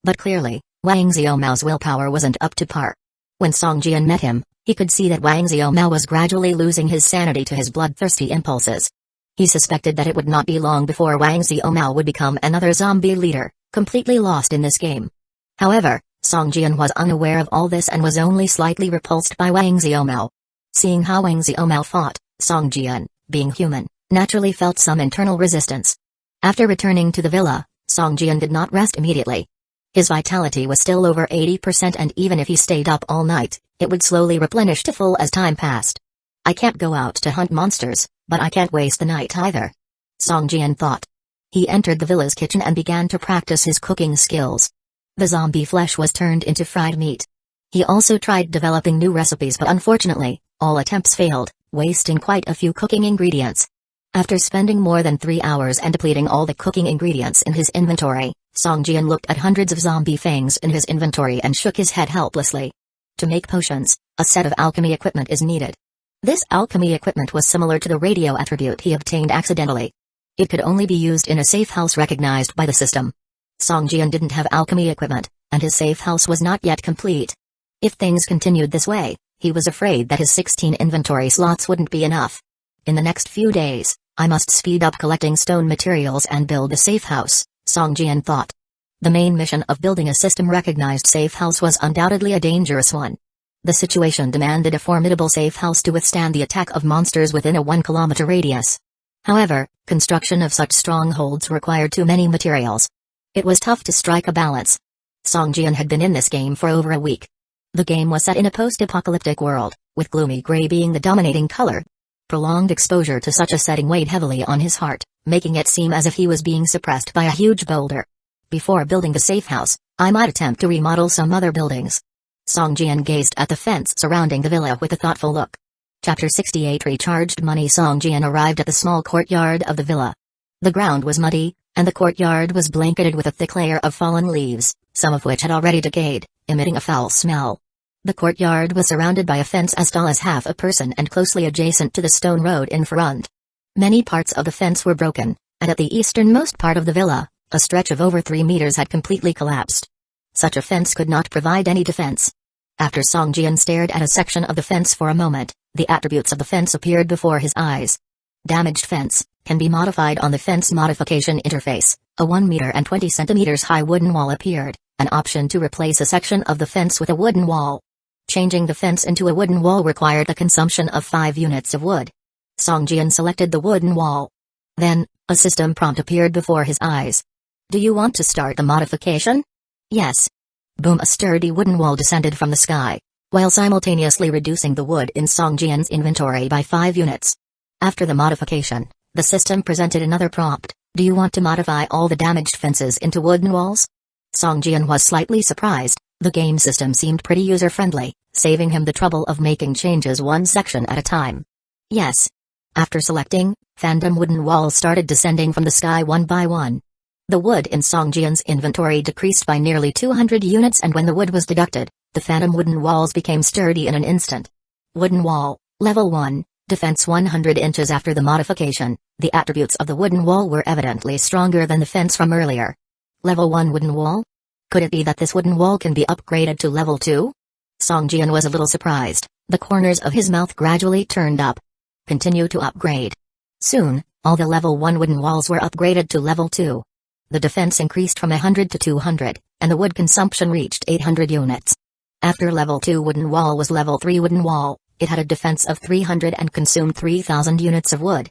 But clearly, Wang Xiaomao's willpower wasn't up to par. When Songjian met him, he could see that Wang Xiaomao was gradually losing his sanity to his bloodthirsty impulses. He suspected that it would not be long before Wang Xiaomao would become another zombie leader, completely lost in this game. However, Songjian was unaware of all this and was only slightly repulsed by Wang Xiaomao. Seeing how Wang Xiaomao fought, Songjian, being human, naturally felt some internal resistance. After returning to the villa, Songjian did not rest immediately. His vitality was still over 80% and even if he stayed up all night, it would slowly replenish to full as time passed. I can't go out to hunt monsters, but I can't waste the night either. Songjian thought. He entered the villa's kitchen and began to practice his cooking skills. The zombie flesh was turned into fried meat. He also tried developing new recipes but unfortunately, all attempts failed, wasting quite a few cooking ingredients. After spending more than 3 hours and depleting all the cooking ingredients in his inventory, Songjian looked at hundreds of zombie fangs in his inventory and shook his head helplessly. To make potions, a set of alchemy equipment is needed. This alchemy equipment was similar to the radio attribute he obtained accidentally. It could only be used in a safe house recognized by the system. Song Jian didn't have alchemy equipment, and his safe house was not yet complete. If things continued this way, he was afraid that his 16 inventory slots wouldn't be enough. In the next few days, I must speed up collecting stone materials and build a safe house, Song Jian thought. The main mission of building a system-recognized safe house was undoubtedly a dangerous one. The situation demanded a formidable safe house to withstand the attack of monsters within a 1-kilometer radius. However, construction of such strongholds required too many materials. It was tough to strike a balance. Song Jian had been in this game for over a week. The game was set in a post-apocalyptic world, with gloomy gray being the dominating color. Prolonged exposure to such a setting weighed heavily on his heart, making it seem as if he was being suppressed by a huge boulder. Before building the safe house, I might attempt to remodel some other buildings. Song Jian gazed at the fence surrounding the villa with a thoughtful look. Chapter 68 Recharged Money. Song Jian arrived at the small courtyard of the villa. The ground was muddy, and the courtyard was blanketed with a thick layer of fallen leaves, some of which had already decayed, emitting a foul smell. The courtyard was surrounded by a fence as tall as half a person and closely adjacent to the stone road in front. Many parts of the fence were broken, and at the easternmost part of the villa, a stretch of over 3 meters had completely collapsed. Such a fence could not provide any defense. After Song Jian stared at a section of the fence for a moment, the attributes of the fence appeared before his eyes. Damaged fence can be modified on the fence modification interface. A 1 meter and 20 centimeters high wooden wall appeared, an option to replace a section of the fence with a wooden wall. Changing the fence into a wooden wall required the consumption of 5 units of wood. Song Jian selected the wooden wall. Then, a system prompt appeared before his eyes. Do you want to start the modification? Yes. Boom! A sturdy wooden wall descended from the sky, while simultaneously reducing the wood in Song Jian's inventory by 5 units. After the modification, the system presented another prompt. Do you want to modify all the damaged fences into wooden walls? Song Jian was slightly surprised. The game system seemed pretty user-friendly, saving him the trouble of making changes one section at a time. Yes. After selecting, phantom wooden walls started descending from the sky one by one. The wood in Song Jian's inventory decreased by nearly 200 units, and when the wood was deducted, the phantom wooden walls became sturdy in an instant. Wooden wall, level 1, defense 100 inches. After the modification, the attributes of the wooden wall were evidently stronger than the fence from earlier. Level 1 wooden wall? Could it be that this wooden wall can be upgraded to level 2? Song Jian was a little surprised. The corners of his mouth gradually turned up. Continue to upgrade. Soon, all the level 1 wooden walls were upgraded to level 2. The defense increased from 100 to 200, and the wood consumption reached 800 units. After level 2 wooden wall was level 3 wooden wall, it had a defense of 300 and consumed 3,000 units of wood.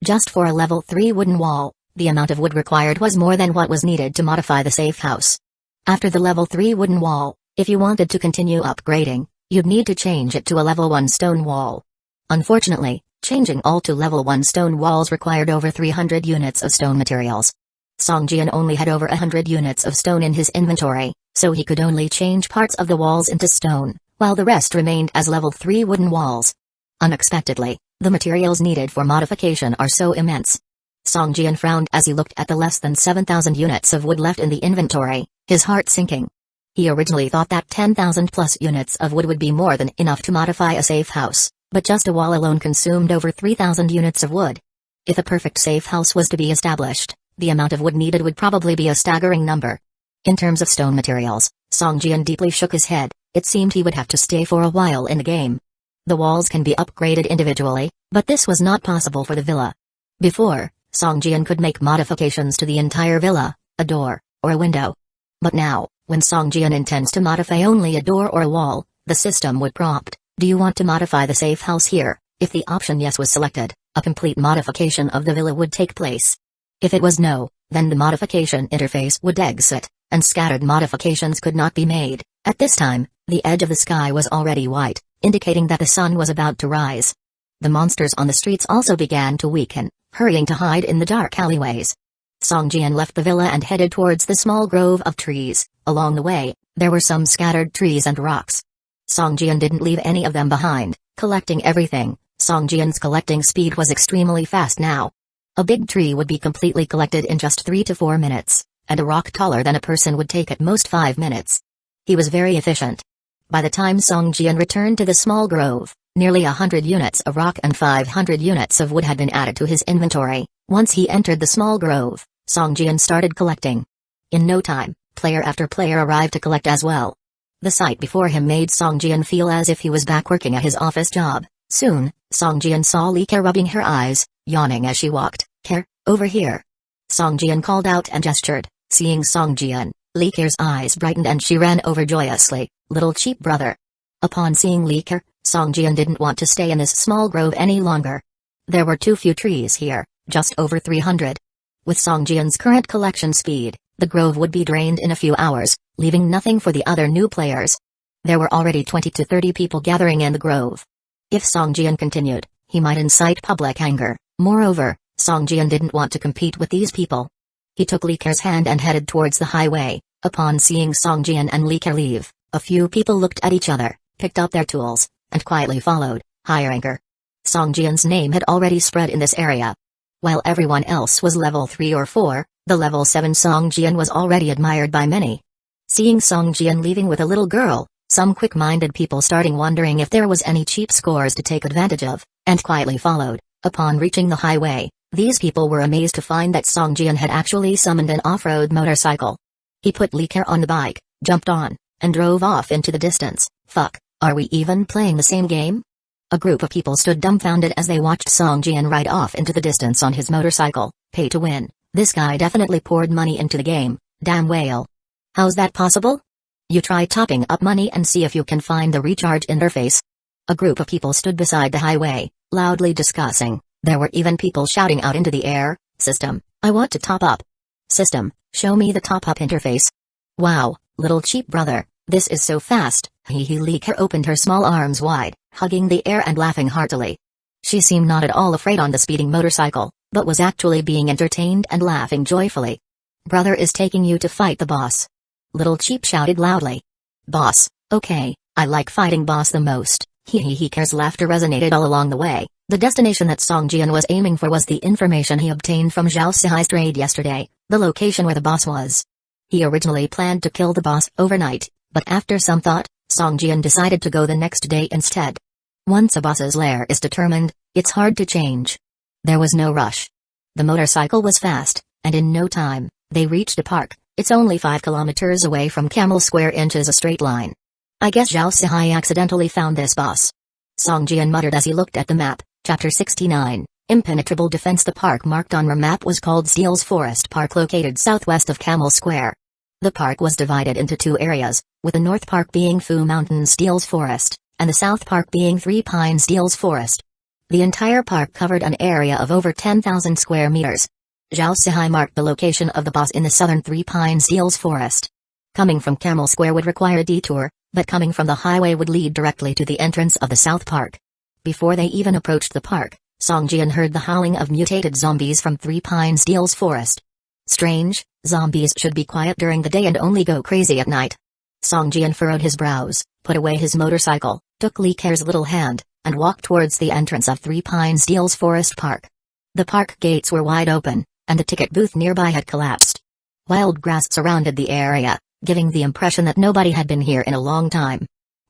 Just for a level 3 wooden wall, the amount of wood required was more than what was needed to modify the safe house. After the level 3 wooden wall, if you wanted to continue upgrading, you'd need to change it to a level 1 stone wall. Unfortunately, changing all to level 1 stone walls required over 300 units of stone materials. Song Jian only had over 100 units of stone in his inventory, so he could only change parts of the walls into stone, while the rest remained as level 3 wooden walls. Unexpectedly, the materials needed for modification are so immense. Song Jian frowned as he looked at the less than 7,000 units of wood left in the inventory, his heart sinking. He originally thought that 10,000 plus units of wood would be more than enough to modify a safe house, but just a wall alone consumed over 3,000 units of wood. If a perfect safe house was to be established, the amount of wood needed would probably be a staggering number. In terms of stone materials, Song Jian deeply shook his head. It seemed he would have to stay for a while in the game. The walls can be upgraded individually, but this was not possible for the villa. Before, Song Jian could make modifications to the entire villa, a door, or a window. But now, when Song Jian intends to modify only a door or a wall, the system would prompt, do you want to modify the safe house here? If the option yes was selected, a complete modification of the villa would take place. If it was no, then the modification interface would exit, and scattered modifications could not be made. At this time, the edge of the sky was already white, indicating that the sun was about to rise. The monsters on the streets also began to weaken, hurrying to hide in the dark alleyways. Song Jian left the villa and headed towards the small grove of trees. Along the way, there were some scattered trees and rocks. Song Jian didn't leave any of them behind, collecting everything. Song Jian's collecting speed was extremely fast now. A big tree would be completely collected in just 3 to 4 minutes, and a rock taller than a person would take at most 5 minutes. He was very efficient. By the time Song Jian returned to the small grove, Nearly 100 units of rock and 500 units of wood had been added to his inventory. Once he entered the small grove, Songjian started collecting. In no time, player after player arrived to collect as well. The sight before him made Songjian feel as if he was back working at his office job. Soon, Songjian saw Li Ke rubbing her eyes, yawning as she walked. "Ke, over here." Songjian called out and gestured. Seeing Songjian, Li Ke's eyes brightened and she ran over joyously. "Little cheap brother." Upon seeing Li Ke, Songjian didn't want to stay in this small grove any longer. There were too few trees here, just over 300. With Songjian's current collection speed, the grove would be drained in a few hours, leaving nothing for the other new players. There were already 20 to 30 people gathering in the grove. If Songjian continued, he might incite public anger. Moreover, Songjian didn't want to compete with these people. He took Li Ke's hand and headed towards the highway. Upon seeing Songjian and Li Ke leave, a few people looked at each other, picked up their tools, and quietly followed. Higher anger. Songjian's name had already spread in this area. While everyone else was level 3 or 4, the level 7 Songjian was already admired by many. Seeing Songjian leaving with a little girl, some quick-minded people starting wondering if there was any cheap scores to take advantage of, and quietly followed. Upon reaching the highway, these people were amazed to find that Songjian had actually summoned an off-road motorcycle. He put Li Ke on the bike, jumped on, and drove off into the distance. Fuck, are we even playing the same game? A group of people stood dumbfounded as they watched Songjian ride off into the distance on his motorcycle. Pay to win. This guy definitely poured money into the game. Damn whale. How's that possible? You try topping up money and see if you can find the recharge interface. A group of people stood beside the highway, loudly discussing. There were even people shouting out into the air, "System, I want to top up. System, show me the top-up interface." Wow, little cheap brother, this is so fast. Li Ke opened her small arms wide, hugging the air and laughing heartily. She seemed not at all afraid on the speeding motorcycle, but was actually being entertained and laughing joyfully. "Brother is taking you to fight the boss." Little Cheap shouted loudly. "Boss, okay, I like fighting boss the most." Ke's laughter resonated all along the way. The destination that Songjian was aiming for was the information he obtained from Zhao Sihai's trade yesterday, the location where the boss was. He originally planned to kill the boss overnight, but after some thought, Songjian decided to go the next day instead. Once a boss's lair is determined, it's hard to change. There was no rush. The motorcycle was fast, and in no time, they reached a park. It's only 5 kilometers away from Camel Square, inches a straight line. I guess Zhao Sihai accidentally found this boss. Songjian muttered as he looked at the map. Chapter 69, Impenetrable Defense. The park marked on her map was called Steele's Forest Park, located southwest of Camel Square. The park was divided into 2 areas, with the north park being Fu Mountain Steele's Forest, and the south park being Three Pines Steele's Forest. The entire park covered an area of over 10,000 square meters. Zhao Sihai marked the location of the boss in the southern Three Pines Steele's Forest. Coming from Camel Square would require a detour, but coming from the highway would lead directly to the entrance of the south park. Before they even approached the park, Songjian heard the howling of mutated zombies from Three Pines Steele's Forest. Strange, zombies should be quiet during the day and only go crazy at night. Songjian furrowed his brows, put away his motorcycle, took Li Ke's little hand, and walked towards the entrance of Three Pines Steele's Forest Park. The park gates were wide open, and the ticket booth nearby had collapsed. Wild grass surrounded the area, giving the impression that nobody had been here in a long time.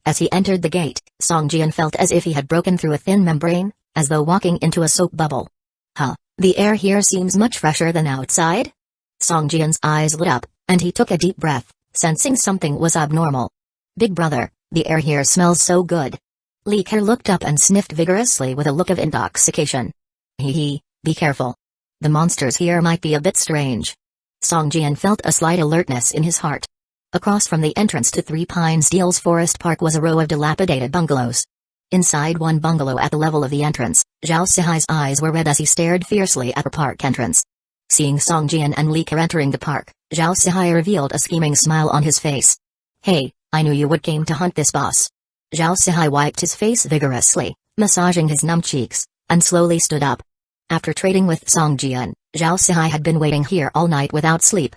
As he entered the gate, Songjian felt as if he had broken through a thin membrane, as though walking into a soap bubble. Huh, the air here seems much fresher than outside? Songjian's eyes lit up, and he took a deep breath, sensing something was abnormal. Big brother, the air here smells so good. Li Ke looked up and sniffed vigorously with a look of intoxication. Be careful. The monsters here might be a bit strange. Songjian felt a slight alertness in his heart. Across from the entrance to Three Pines Steele's Forest Park was a row of dilapidated bungalows. Inside one bungalow at the level of the entrance, Zhao Sihai's eyes were red as he stared fiercely at the park entrance. Seeing Songjian and Li Ke entering the park, Zhao Sihai revealed a scheming smile on his face. "Hey, I knew you would came to hunt this boss." Zhao Sihai wiped his face vigorously, massaging his numb cheeks, and slowly stood up. After trading with Songjian, Zhao Sihai had been waiting here all night without sleep.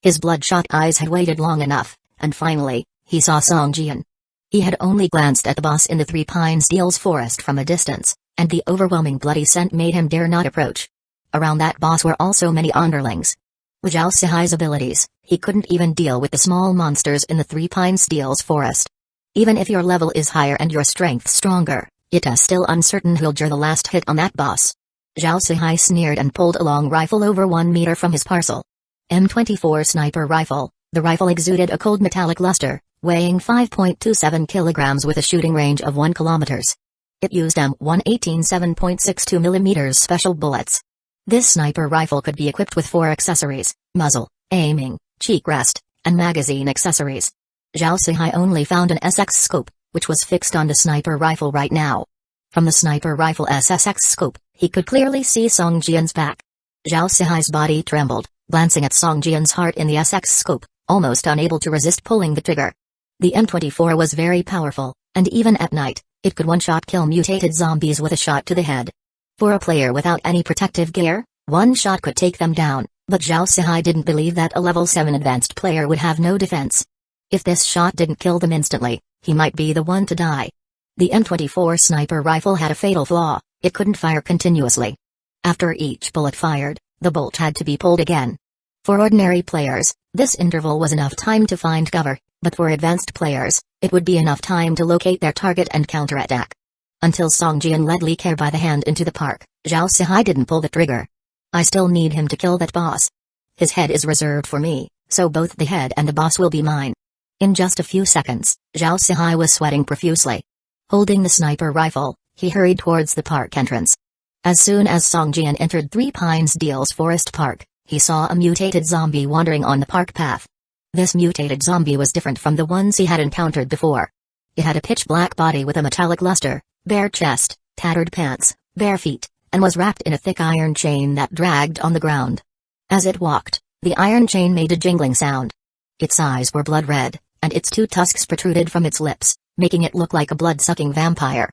His bloodshot eyes had waited long enough, and finally, he saw Songjian. He had only glanced at the boss in the Three Pines Steele's Forest from a distance, and the overwhelming bloody scent made him dare not approach. Around that boss were also many underlings. With Zhao Sihai's abilities, he couldn't even deal with the small monsters in the Three Pines Steele's Forest. Even if your level is higher and your strength stronger, It is still uncertain who'll jar the last hit on that boss. Zhao Sihai sneered and pulled a long rifle over 1 meter from his parcel. M24 sniper rifle. The rifle exuded a cold metallic luster, weighing 5.27 kilograms with a shooting range of 1 kilometers. It used M118 7.62 millimeters special bullets. This sniper rifle could be equipped with 4 accessories: muzzle, aiming, cheek rest, and magazine accessories. Zhao Sihai only found an SX scope, which was fixed on the sniper rifle right now. From the sniper rifle SSX scope, he could clearly see Song Jian's back. Zhao Sihai's body trembled, glancing at Song Jian's heart in the SX scope, almost unable to resist pulling the trigger. The M24 was very powerful, and even at night, it could one-shot kill mutated zombies with a shot to the head. For a player without any protective gear, one shot could take them down, but Zhao Sihai didn't believe that a level 7 advanced player would have no defense. If this shot didn't kill them instantly, he might be the one to die. The M24 sniper rifle had a fatal flaw: it couldn't fire continuously. After each bullet fired, the bolt had to be pulled again. For ordinary players, this interval was enough time to find cover, but for advanced players, it would be enough time to locate their target and counterattack. Until Song Jian led Li Ke by the hand into the park, Zhao Sihai didn't pull the trigger. I still need him to kill that boss. His head is reserved for me, so both the head and the boss will be mine. In just a few seconds, Zhao Sihai was sweating profusely. Holding the sniper rifle, he hurried towards the park entrance. As soon as Song Jian entered Three Pines Deals Forest Park, he saw a mutated zombie wandering on the park path. This mutated zombie was different from the ones he had encountered before. It had a pitch-black body with a metallic luster, bare chest, tattered pants, bare feet, and was wrapped in a thick iron chain that dragged on the ground. As it walked, the iron chain made a jingling sound. Its eyes were blood red, and its 2 tusks protruded from its lips, making it look like a blood-sucking vampire.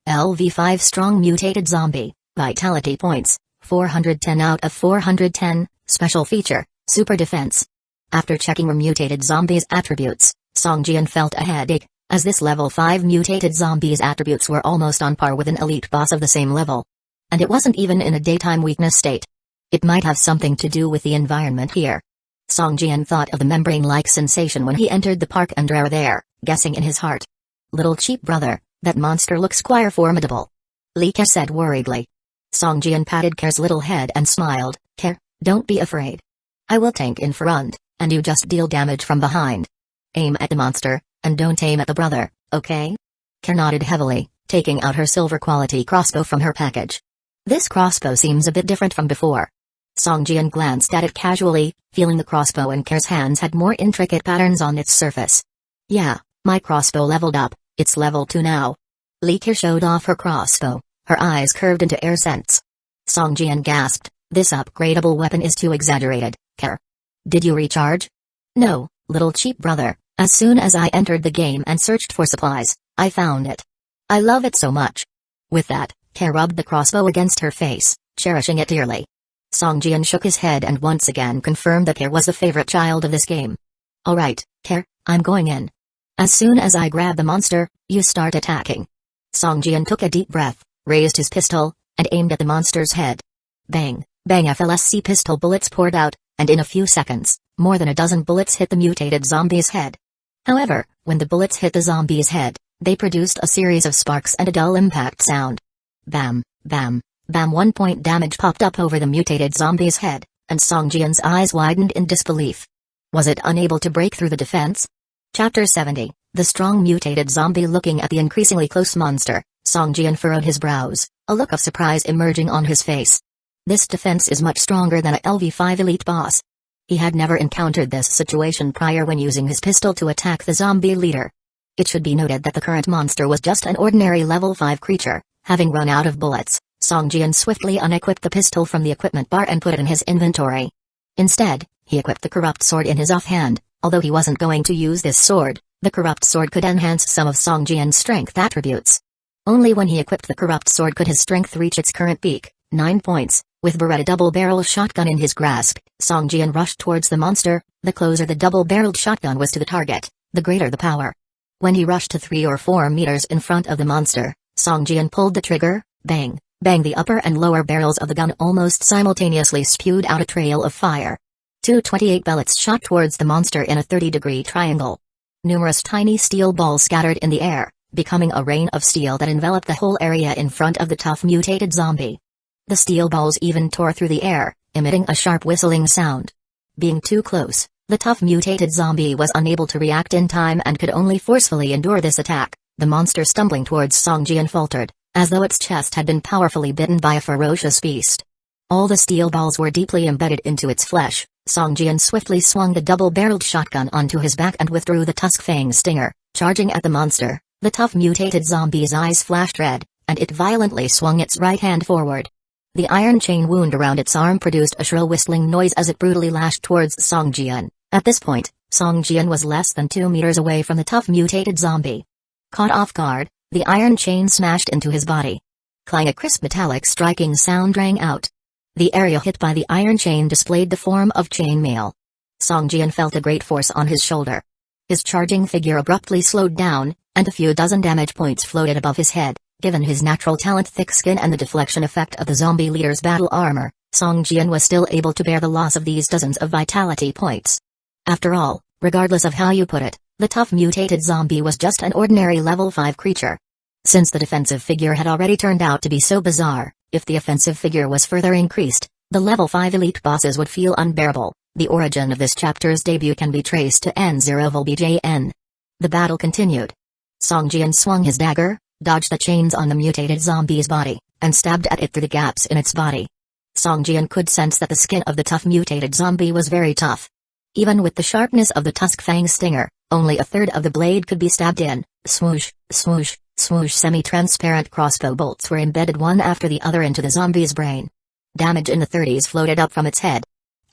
LV5 strong mutated zombie, vitality points, 410 out of 410, special feature, super defense. After checking her mutated zombie's attributes, Song Jian felt a headache, as this level 5 mutated zombie's attributes were almost on par with an elite boss of the same level. And it wasn't even in a daytime weakness state. It might have something to do with the environment here. Song Jian thought of the membrane-like sensation when he entered the park and there, guessing in his heart. Little cheap brother, that monster looks quite formidable. Li Ke said worriedly. Song Jian patted Ke's little head and smiled. Ke, don't be afraid. I will tank in front, and you just deal damage from behind. Aim at the monster, and don't aim at the brother, okay? Ke nodded heavily, taking out her silver-quality crossbow from her package. This crossbow seems a bit different from before. Song Jian glanced at it casually, feeling the crossbow in Ke's hands had more intricate patterns on its surface. Yeah, my crossbow leveled up, it's level 2 now. Li Ke showed off her crossbow, her eyes curved into air scents. Song Jian gasped, this upgradable weapon is too exaggerated, Ke. Did you recharge? No, little cheap brother, as soon as I entered the game and searched for supplies, I found it. I love it so much. With that, Ke rubbed the crossbow against her face, cherishing it dearly. Song Jian shook his head and once again confirmed that Ke was the favorite child of this game. Alright, Ke, I'm going in. As soon as I grab the monster, you start attacking. Song Jian took a deep breath, raised his pistol, and aimed at the monster's head. Bang, bang, FLSC pistol bullets poured out, and in a few seconds, more than a dozen bullets hit the mutated zombie's head. However, when the bullets hit the zombie's head, they produced a series of sparks and a dull impact sound. Bam, bam, bam. 1 point damage popped up over the mutated zombie's head, and Song Jian's eyes widened in disbelief. Was it unable to break through the defense? Chapter 70, the strong mutated zombie. Looking at the increasingly close monster, Song Jian furrowed his brows, a look of surprise emerging on his face. This defense is much stronger than a LV5 elite boss. He had never encountered this situation prior when using his pistol to attack the zombie leader. It should be noted that the current monster was just an ordinary level 5 creature. Having run out of bullets, Song Jian swiftly unequipped the pistol from the equipment bar and put it in his inventory. Instead, he equipped the corrupt sword in his offhand. Although he wasn't going to use this sword, the corrupt sword could enhance some of Song Jian's strength attributes. Only when he equipped the corrupt sword could his strength reach its current peak, 9 points. With Beretta double-barrel shotgun in his grasp, Song Jian rushed towards the monster. The closer the double-barreled shotgun was to the target, the greater the power. When he rushed to 3 or 4 meters in front of the monster, Song Jian pulled the trigger. Bang, bang. The upper and lower barrels of the gun almost simultaneously spewed out a trail of fire. 228 bullets shot towards the monster in a 30-degree triangle. Numerous tiny steel balls scattered in the air, becoming a rain of steel that enveloped the whole area in front of the tough mutated zombie. The steel balls even tore through the air, emitting a sharp whistling sound. Being too close, the tough mutated zombie was unable to react in time and could only forcefully endure this attack. The monster stumbling towards Songjian faltered, as though its chest had been powerfully bitten by a ferocious beast. All the steel balls were deeply embedded into its flesh. Songjian swiftly swung the double-barreled shotgun onto his back and withdrew the tusk fang stinger, charging at the monster. The tough mutated zombie's eyes flashed red, and it violently swung its right hand forward. The iron chain wound around its arm produced a shrill whistling noise as it brutally lashed towards Songjian. At this point, Songjian was less than 2 meters away from the tough mutated zombie. Caught off guard, the iron chain smashed into his body. Clang, a crisp metallic striking sound rang out. The area hit by the iron chain displayed the form of chainmail. Songjian felt a great force on his shoulder. His charging figure abruptly slowed down, and a few dozen damage points floated above his head. Given his natural talent, thick skin, and the deflection effect of the zombie leader's battle armor, Songjian was still able to bear the loss of these dozens of vitality points. After all, regardless of how you put it, the tough mutated zombie was just an ordinary level 5 creature. Since the defensive figure had already turned out to be so bizarre, if the offensive figure was further increased, the level 5 elite bosses would feel unbearable. The origin of this chapter's debut can be traced to N0VBJN. The battle continued. Songjian swung his dagger, dodged the chains on the mutated zombie's body, and stabbed at it through the gaps in its body. Songjian could sense that the skin of the tough mutated zombie was very tough. Even with the sharpness of the tusk fang stinger, only a third of the blade could be stabbed in. Swoosh, swoosh, swoosh. Semi-transparent crossbow bolts were embedded one after the other into the zombie's brain. Damage in the 30s floated up from its head.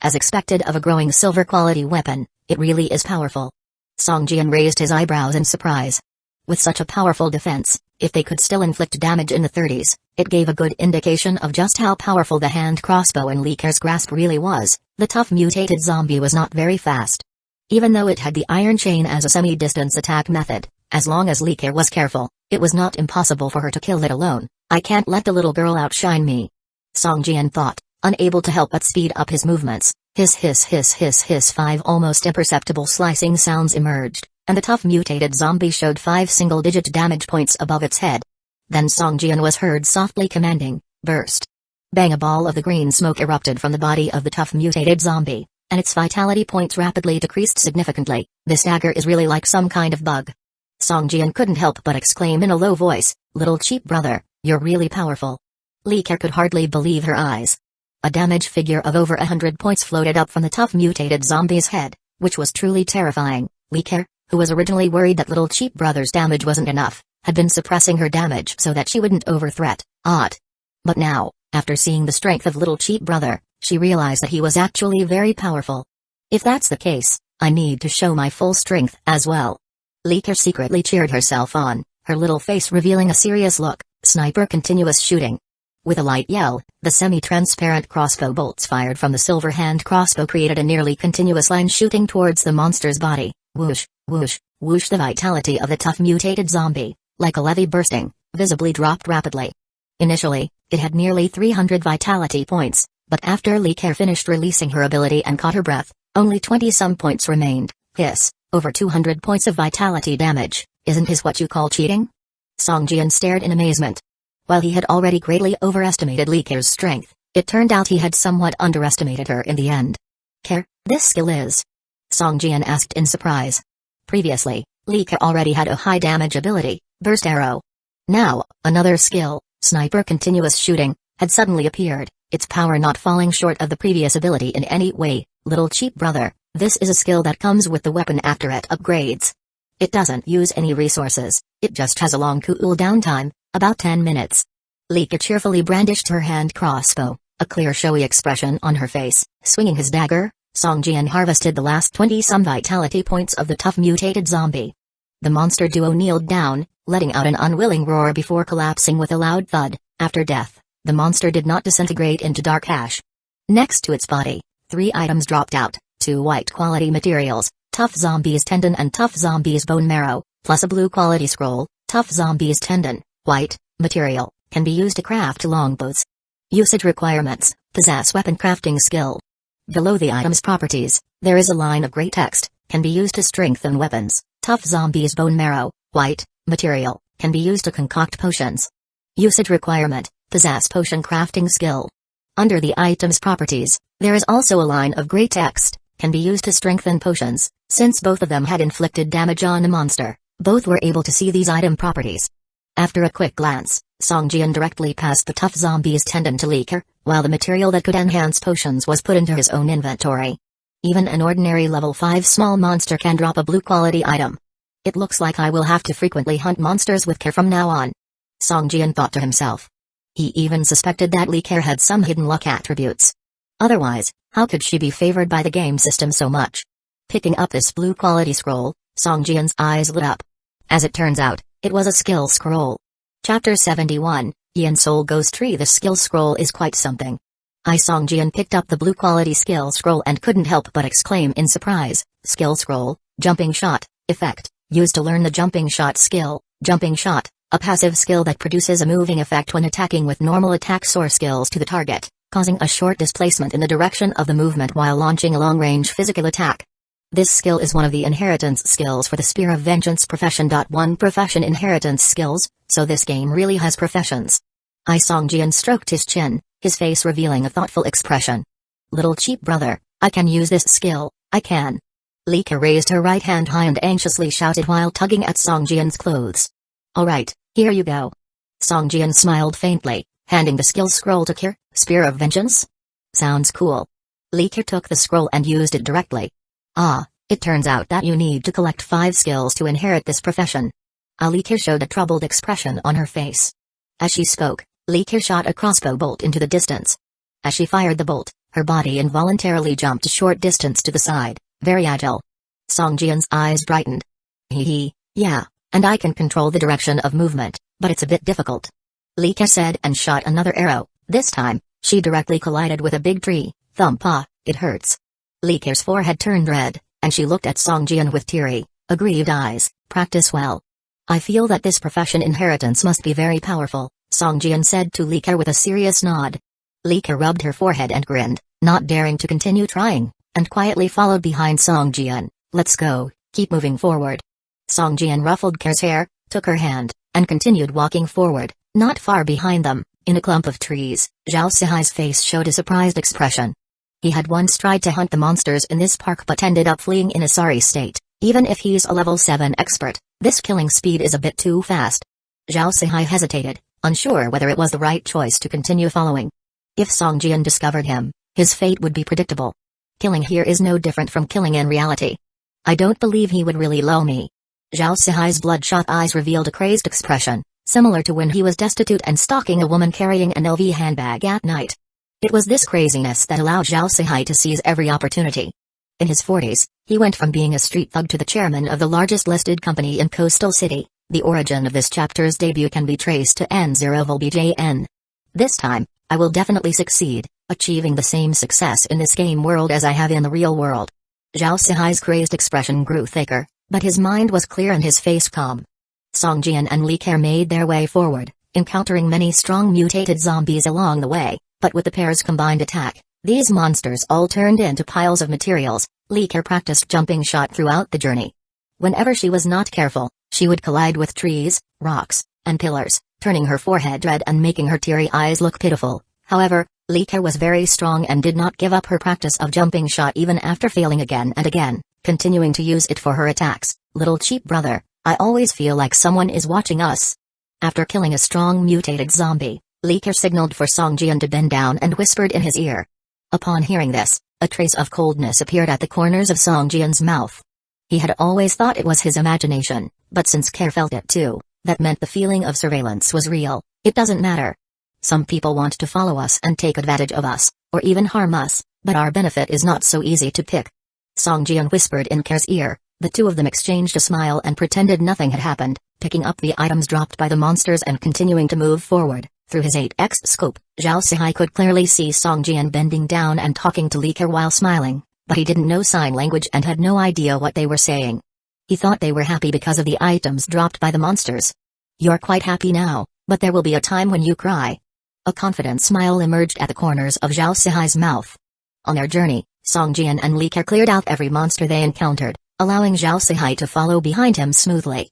As expected of a growing silver-quality weapon, it really is powerful. Songjian raised his eyebrows in surprise. With such a powerful defense, if they could still inflict damage in the 30s, it gave a good indication of just how powerful the hand crossbow in Lee Ker's grasp really was. The tough mutated zombie was not very fast. Even though it had the iron chain as a semi-distance attack method, as long as Lee Ker was careful, it was not impossible for her to kill it alone. I can't let the little girl outshine me, Songjian thought, unable to help but speed up his movements. Hiss, hiss, hiss, hiss, hiss. 5 almost imperceptible slicing sounds emerged, and the tough mutated zombie showed 5 single-digit damage points above its head. Then Songjian was heard softly commanding, "Burst." Bang! A ball of the green smoke erupted from the body of the tough mutated zombie, and its vitality points rapidly decreased significantly. This dagger is really like some kind of bug. Songjian couldn't help but exclaim in a low voice, "Little cheap brother, you're really powerful." Lee Ker could hardly believe her eyes. A damage figure of over 100 points floated up from the tough mutated zombie's head, which was truly terrifying. Lee Ker, who was originally worried that little cheap brother's damage wasn't enough, had been suppressing her damage so that she wouldn't overthreat. But now, after seeing the strength of little cheap brother, she realized that he was actually very powerful. If that's the case, I need to show my full strength as well. Lee Ker secretly cheered herself on, her little face revealing a serious look. Sniper continuous shooting. With a light yell, the semi-transparent crossbow bolts fired from the silver hand crossbow created a nearly continuous line shooting towards the monster's body. Whoosh, whoosh, whoosh. The vitality of the tough mutated zombie, like a levee bursting, visibly dropped rapidly. Initially, it had nearly 300 vitality points, but after Lee Ker finished releasing her ability and caught her breath, only 20-some points remained. Hiss, over 200 points of vitality damage. Isn't this what you call cheating? Songjian stared in amazement. While he had already greatly overestimated Lee Ker's strength, it turned out he had somewhat underestimated her in the end. "Ker, this skill is?" Songjian asked in surprise. Previously, Lee Ker already had a high damage ability, Burst Arrow. Now, another skill, Sniper Continuous Shooting, had suddenly appeared, its power not falling short of the previous ability in any way. Little cheap brother, this is a skill that comes with the weapon after it upgrades. It doesn't use any resources, it just has a long cool-down time, about 10 minutes. Lee Ker cheerfully brandished her hand crossbow, a clear showy expression on her face. Swinging his dagger, Songjian harvested the last 20-some vitality points of the tough mutated zombie. The monster duo kneeled down, letting out an unwilling roar before collapsing with a loud thud. After death, the monster did not disintegrate into dark ash. Next to its body, 3 items dropped out, 2 white quality materials, tough zombie's tendon and tough zombie's bone marrow, plus a blue quality scroll. Tough zombie's tendon, white, material, can be used to craft longbows. Usage requirements: possess weapon crafting skill. Below the item's properties, there is a line of gray text, can be used to strengthen weapons. Tough zombie's bone marrow, white, material, can be used to concoct potions. Usage requirement, possess potion crafting skill. Under the item's properties, there is also a line of gray text, can be used to strengthen potions. Since both of them had inflicted damage on the monster, both were able to see these item properties. After a quick glance, Song Jian directly passed the tough zombie's tendon to Lee Ker, while the material that could enhance potions was put into his own inventory. Even an ordinary level 5 small monster can drop a blue quality item. It looks like I will have to frequently hunt monsters with care from now on. Song Jian thought to himself. He even suspected that Lee Ker had some hidden luck attributes. Otherwise, how could she be favored by the game system so much? Picking up this blue quality scroll, Song Jian's eyes lit up. As it turns out, it was a skill scroll. Chapter 71, Yin Soul Ghost Tree. The skill scroll is quite something. Song Jian picked up the blue quality skill scroll and couldn't help but exclaim in surprise. Skill scroll, jumping shot, effect, used to learn the jumping shot skill. Jumping shot, a passive skill that produces a moving effect when attacking with normal attacks or skills to the target, causing a short displacement in the direction of the movement while launching a long-range physical attack. This skill is one of the inheritance skills for the Spear of Vengeance profession. 1 Profession inheritance skills, so this game really has professions. Song Jian stroked his chin, his face revealing a thoughtful expression. Little cheap brother, I can use this skill, I can. Lee Ker raised her right hand high and anxiously shouted while tugging at Song Jian's clothes. Alright, here you go. Song Jian smiled faintly, handing the skill scroll to Ker. Spear of Vengeance? Sounds cool. Lee Ker took the scroll and used it directly. It turns out that you need to collect 5 skills to inherit this profession. Lee Ker showed a troubled expression on her face. As she spoke, Lee Ker shot a crossbow bolt into the distance. As she fired the bolt, her body involuntarily jumped a short distance to the side, very agile. Song Jian's eyes brightened. Yeah, and I can control the direction of movement, but it's a bit difficult. Lee Ker said and shot another arrow. This time, she directly collided with a big tree. Thump. It hurts. Lee Ker's forehead turned red, and she looked at Song Jian with teary, aggrieved eyes. Practice well. I feel that this profession inheritance must be very powerful, Song Jian said to Lee Ker with a serious nod. Lee Ker rubbed her forehead and grinned, not daring to continue trying, and quietly followed behind Song Jian. Let's go, keep moving forward. Song Jian ruffled Ker's hair, took her hand, and continued walking forward. Not far behind them, in a clump of trees, Zhao Sihai's face showed a surprised expression. He had once tried to hunt the monsters in this park but ended up fleeing in a sorry state. Even if he's a level 7 expert, this killing speed is a bit too fast. Zhao Sihai hesitated, unsure whether it was the right choice to continue following. If Song Jian discovered him, his fate would be predictable. Killing here is no different from killing in reality. I don't believe he would really lull me. Zhao Sihai's bloodshot eyes revealed a crazed expression, similar to when he was destitute and stalking a woman carrying an LV handbag at night. It was this craziness that allowed Zhao Sihai to seize every opportunity. In his 40s, he went from being a street thug to the chairman of the largest listed company in Coastal City. The origin of this chapter's debut can be traced to N0VBJN. This time, I will definitely succeed, achieving the same success in this game world as I have in the real world. Zhao Sihai's crazed expression grew thicker, but his mind was clear and his face calm. Song Jian and Lee Ker made their way forward, encountering many strong mutated zombies along the way, but with the pair's combined attack, these monsters all turned into piles of materials. Lee Ker practiced jumping shot throughout the journey. Whenever she was not careful, she would collide with trees, rocks, and pillars, turning her forehead red and making her teary eyes look pitiful. However, Lee Ker was very strong and did not give up her practice of jumping shot even after failing again and again, continuing to use it for her attacks. Little cheap brother, I always feel like someone is watching us. After killing a strong mutated zombie, Lee Ker signaled for Song Jian to bend down and whispered in his ear. Upon hearing this, a trace of coldness appeared at the corners of Song Jian's mouth. He had always thought it was his imagination, but since Ker felt it too, that meant the feeling of surveillance was real. It doesn't matter. Some people want to follow us and take advantage of us, or even harm us, but our benefit is not so easy to pick. Song Jian whispered in Ker's ear. The two of them exchanged a smile and pretended nothing had happened, picking up the items dropped by the monsters and continuing to move forward. Through his 8x scope, Zhao Sihai could clearly see Song Jian bending down and talking to Lee Ker while smiling, but he didn't know sign language and had no idea what they were saying. He thought they were happy because of the items dropped by the monsters. You're quite happy now, but there will be a time when you cry. A confident smile emerged at the corners of Zhao Sihai's mouth. On their journey, Song Jian and Lee Ker cleared out every monster they encountered, allowing Zhao Sihai to follow behind him smoothly.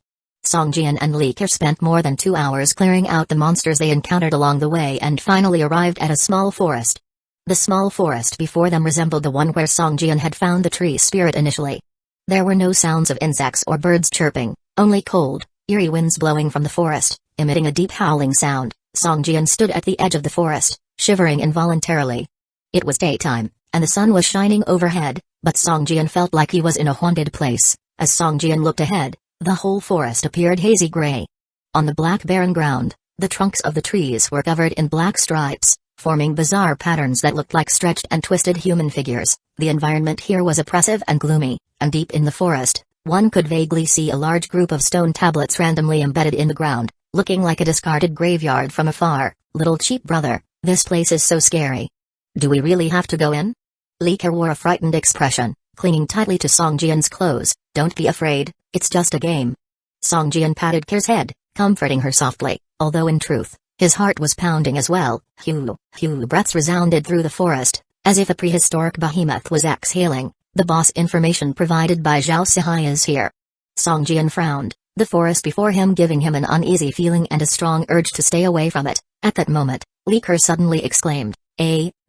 Song Jian and Li Ke spent more than 2 hours clearing out the monsters they encountered along the way and finally arrived at a small forest. The small forest before them resembled the one where Song Jian had found the tree spirit initially. There were no sounds of insects or birds chirping, only cold, eerie winds blowing from the forest, emitting a deep howling sound. Song Jian stood at the edge of the forest, shivering involuntarily. It was daytime, and the sun was shining overhead, but Song Jian felt like he was in a haunted place. As Song Jian looked ahead, the whole forest appeared hazy gray. On the black barren ground, the trunks of the trees were covered in black stripes, forming bizarre patterns that looked like stretched and twisted human figures. The environment here was oppressive and gloomy, and deep in the forest, one could vaguely see a large group of stone tablets randomly embedded in the ground, looking like a discarded graveyard from afar. Little cheap brother, this place is so scary. Do we really have to go in? Li Ke wore a frightened expression, clinging tightly to Song Jian's clothes. Don't be afraid, it's just a game. Song Jian patted Ke's head, comforting her softly, although in truth, his heart was pounding as well. Hugh breaths resounded through the forest, as if a prehistoric behemoth was exhaling. The boss information provided by Zhao Sihai is here. Song Jian frowned, the forest before him giving him an uneasy feeling and a strong urge to stay away from it. At that moment, Li Ke suddenly exclaimed,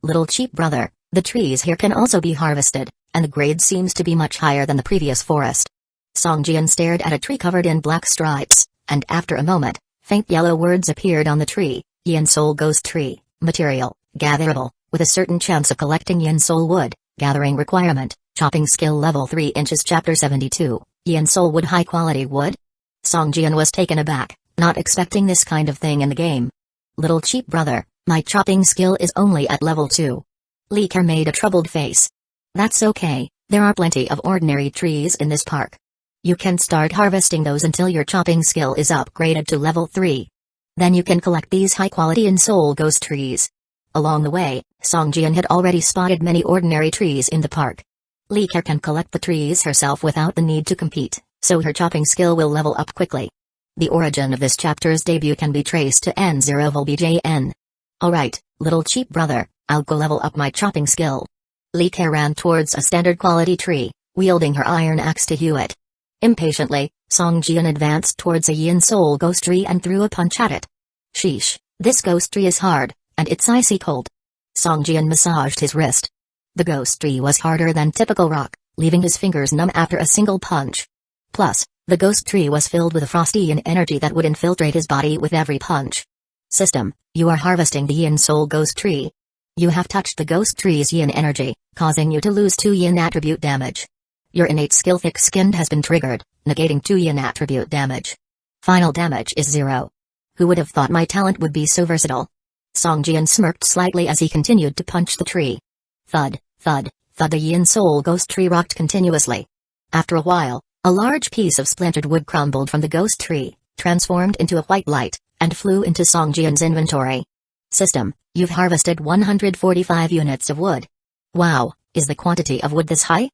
little cheap brother, the trees here can also be harvested, and the grade seems to be much higher than the previous forest. Song Jian stared at a tree covered in black stripes, and after a moment, faint yellow words appeared on the tree. Yin Soul Ghost Tree, material, gatherable, with a certain chance of collecting Yin Soul wood, gathering requirement, chopping skill level 3 inches. Chapter 72, Yin Soul Wood. High quality wood? Song Jian was taken aback, not expecting this kind of thing in the game. Little cheap brother, my chopping skill is only at level 2. Li Ke made a troubled face. That's okay, there are plenty of ordinary trees in this park. You can start harvesting those until your chopping skill is upgraded to level 3. Then you can collect these high-quality Yin Soul Ghost trees. Along the way, Song Jian had already spotted many ordinary trees in the park. Li Ke can collect the trees herself without the need to compete, so her chopping skill will level up quickly. The origin of this chapter's debut can be traced to N0VBJN. Alright, little cheap brother, I'll go level up my chopping skill. Li Ke ran towards a standard quality tree, wielding her iron axe to hew it. Impatiently, Song Jian advanced towards a Yin Soul Ghost tree and threw a punch at it. Sheesh, this ghost tree is hard, and it's icy cold. Song Jian massaged his wrist. The ghost tree was harder than typical rock, leaving his fingers numb after a single punch. Plus, the ghost tree was filled with a frosty yin energy that would infiltrate his body with every punch. System, you are harvesting the Yin Soul Ghost tree. You have touched the ghost tree's yin energy, causing you to lose 2 yin attribute damage. Your innate skill Thick-Skinned has been triggered, negating 2 yin attribute damage. Final damage is 0. Who would have thought my talent would be so versatile? Song Jian smirked slightly as he continued to punch the tree. Thud, thud, thud. The Yin Soul Ghost tree rocked continuously. After a while, a large piece of splintered wood crumbled from the ghost tree, transformed into a white light, and flew into Song Jian's inventory. System, you've harvested 145 units of wood. Wow, is the quantity of wood this high?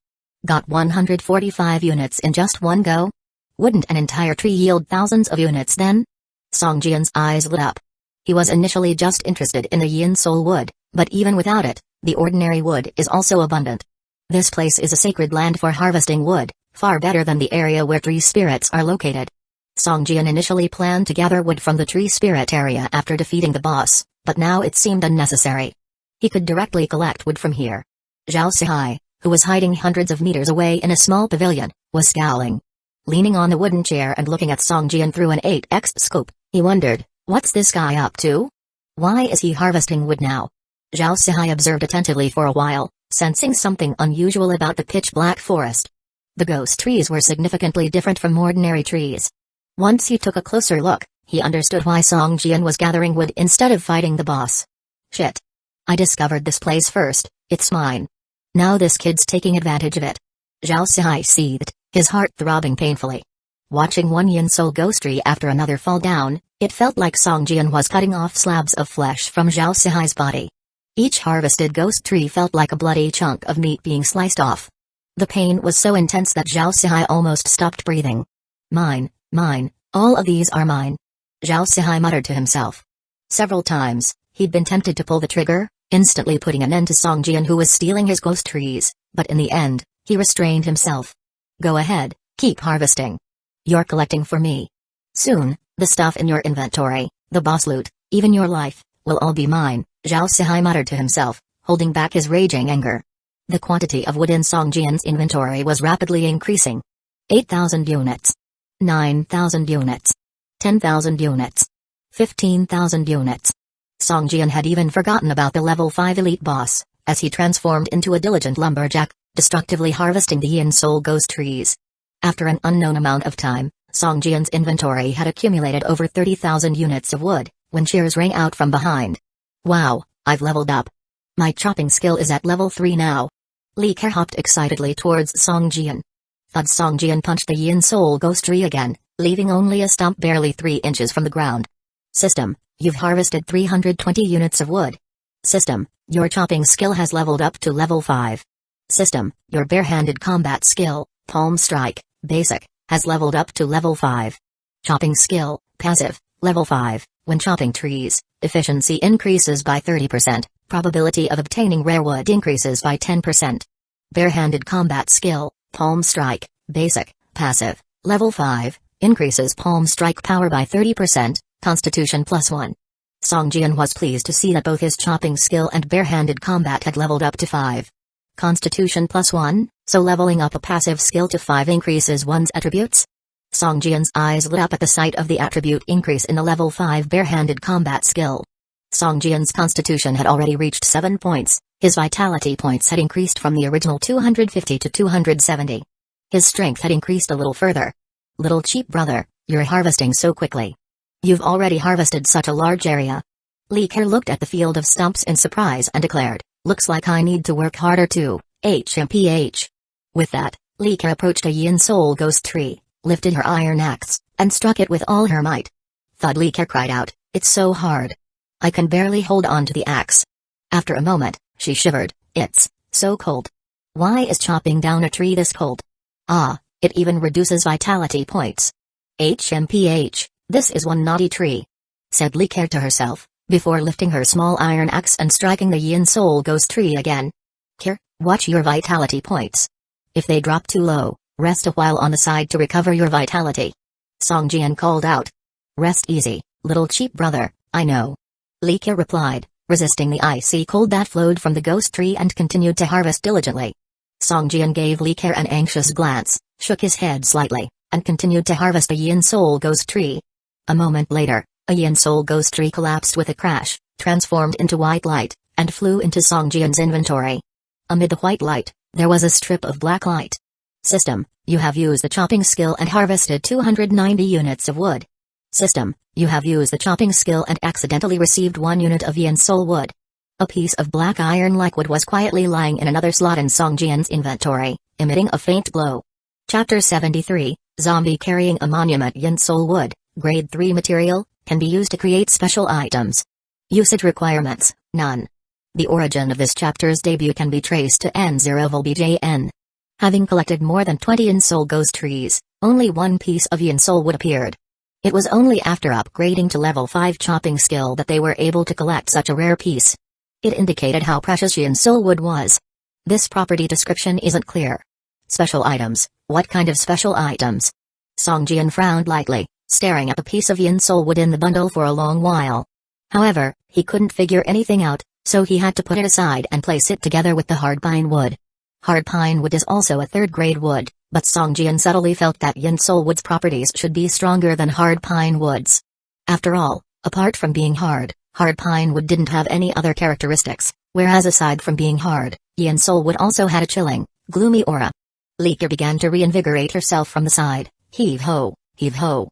Got 145 units in just one go? Wouldn't an entire tree yield thousands of units then? Song Jian's eyes lit up. He was initially just interested in the Yin Soul wood, but even without it, the ordinary wood is also abundant. This place is a sacred land for harvesting wood, far better than the area where tree spirits are located. Song Jian initially planned to gather wood from the tree spirit area after defeating the boss, but now it seemed unnecessary. He could directly collect wood from here. Zhao Sihai, who was hiding hundreds of meters away in a small pavilion, was scowling. Leaning on a wooden chair and looking at Song Jian through an 8x scope, he wondered, what's this guy up to? Why is he harvesting wood now? Zhao Sihai observed attentively for a while, sensing something unusual about the pitch-black forest. The ghost trees were significantly different from ordinary trees. Once he took a closer look, he understood why Song Jian was gathering wood instead of fighting the boss. Shit. I discovered this place first, it's mine. Now this kid's taking advantage of it. Zhao Sihai seethed, his heart throbbing painfully. Watching one Yin Soul Ghost tree after another fall down, it felt like Song Jian was cutting off slabs of flesh from Zhao Sihai's body. Each harvested ghost tree felt like a bloody chunk of meat being sliced off. The pain was so intense that Zhao Sihai almost stopped breathing. Mine, all of these are mine. Zhao Sihai muttered to himself. Several times, he'd been tempted to pull the trigger, instantly putting an end to Song Jian who was stealing his ghost trees, but in the end, he restrained himself. Go ahead, keep harvesting. You're collecting for me. Soon, the stuff in your inventory, the boss loot, even your life, will all be mine, Zhao Sihai muttered to himself, holding back his raging anger. The quantity of wood in Song Jian's inventory was rapidly increasing. 8,000 units. 9,000 units. 10,000 units. 15,000 units. Song Jian had even forgotten about the level 5 elite boss, as he transformed into a diligent lumberjack, destructively harvesting the Yin Soul Ghost trees. After an unknown amount of time, Song Jian's inventory had accumulated over 30,000 units of wood, when cheers rang out from behind. Wow, I've leveled up. My chopping skill is at level 3 now. Li Ke hopped excitedly towards Song Jian. Thud. Song Jian punched the Yin Soul Ghost tree again, leaving only a stump barely 3 inches from the ground. System, you've harvested 320 units of wood. System, your chopping skill has leveled up to level 5. System, your barehanded combat skill, Palm Strike, Basic, has leveled up to level 5. Chopping skill, Passive, level 5, when chopping trees, efficiency increases by 30%, probability of obtaining rare wood increases by 10%. Barehanded combat skill, Palm Strike, Basic, Passive, level 5, increases palm strike power by 30%, Constitution +1. Song Jian was pleased to see that both his chopping skill and barehanded combat had leveled up to 5. Constitution +1, so leveling up a passive skill to 5 increases one's attributes? Song Jian's eyes lit up at the sight of the attribute increase in the level 5 barehanded combat skill. Song Jian's constitution had already reached 7 points, his vitality points had increased from the original 250 to 270. His strength had increased a little further. Little cheap brother, you're harvesting so quickly. You've already harvested such a large area. Li Ke looked at the field of stumps in surprise and declared, looks like I need to work harder too, HMPH. With that, Li Ke approached a Yin Soul Ghost tree, lifted her iron axe, and struck it with all her might. Thud. Li Ke cried out, it's so hard. I can barely hold on to the axe. After a moment, she shivered, it's so cold. Why is chopping down a tree this cold? Ah, it even reduces vitality points. HMPH, this is one naughty tree, said Li Ke to herself, before lifting her small iron axe and striking the Yin Soul Ghost tree again. Ke, watch your vitality points. If they drop too low, rest a while on the side to recover your vitality. Song Jian called out. Rest easy, little cheap brother, I know. Li Ke replied, resisting the icy cold that flowed from the ghost tree and continued to harvest diligently. Song Jian gave Li Ke an anxious glance, shook his head slightly, and continued to harvest the Yin Soul Ghost tree. A moment later, a Yin Soul Ghost tree collapsed with a crash, transformed into white light, and flew into Song Jian's inventory. Amid the white light, there was a strip of black light. System, you have used the chopping skill and harvested 290 units of wood. System, you have used the chopping skill and accidentally received 1 unit of Yin Soul wood. A piece of black iron-like wood was quietly lying in another slot in Song Jian's inventory, emitting a faint glow. Chapter 73, Zombie carrying a monument. Yin Soul wood, grade 3 material, can be used to create special items. Usage requirements, none. The origin of this chapter's debut can be traced to N0VBJN. Having collected more than 20 Yin Soul Ghost trees, only 1 piece of Yin Soul wood appeared. It was only after upgrading to level 5 chopping skill that they were able to collect such a rare piece. It indicated how precious Yin Soul wood was. This property description isn't clear. Special items, what kind of special items? Song Jian frowned lightly, staring at the piece of Yin Soul wood in the bundle for a long while. However, he couldn't figure anything out, so he had to put it aside and place it together with the hard pine wood. Hard pine wood is also a 3rd grade wood, but Song Jian subtly felt that Yin Soul wood's properties should be stronger than hard pine woods. After all, apart from being hard pine wood didn't have any other characteristics, whereas aside from being hard, Yin Soul wood also had a chilling, gloomy aura. Li Ke began to reinvigorate herself from the side, heave ho, heave ho.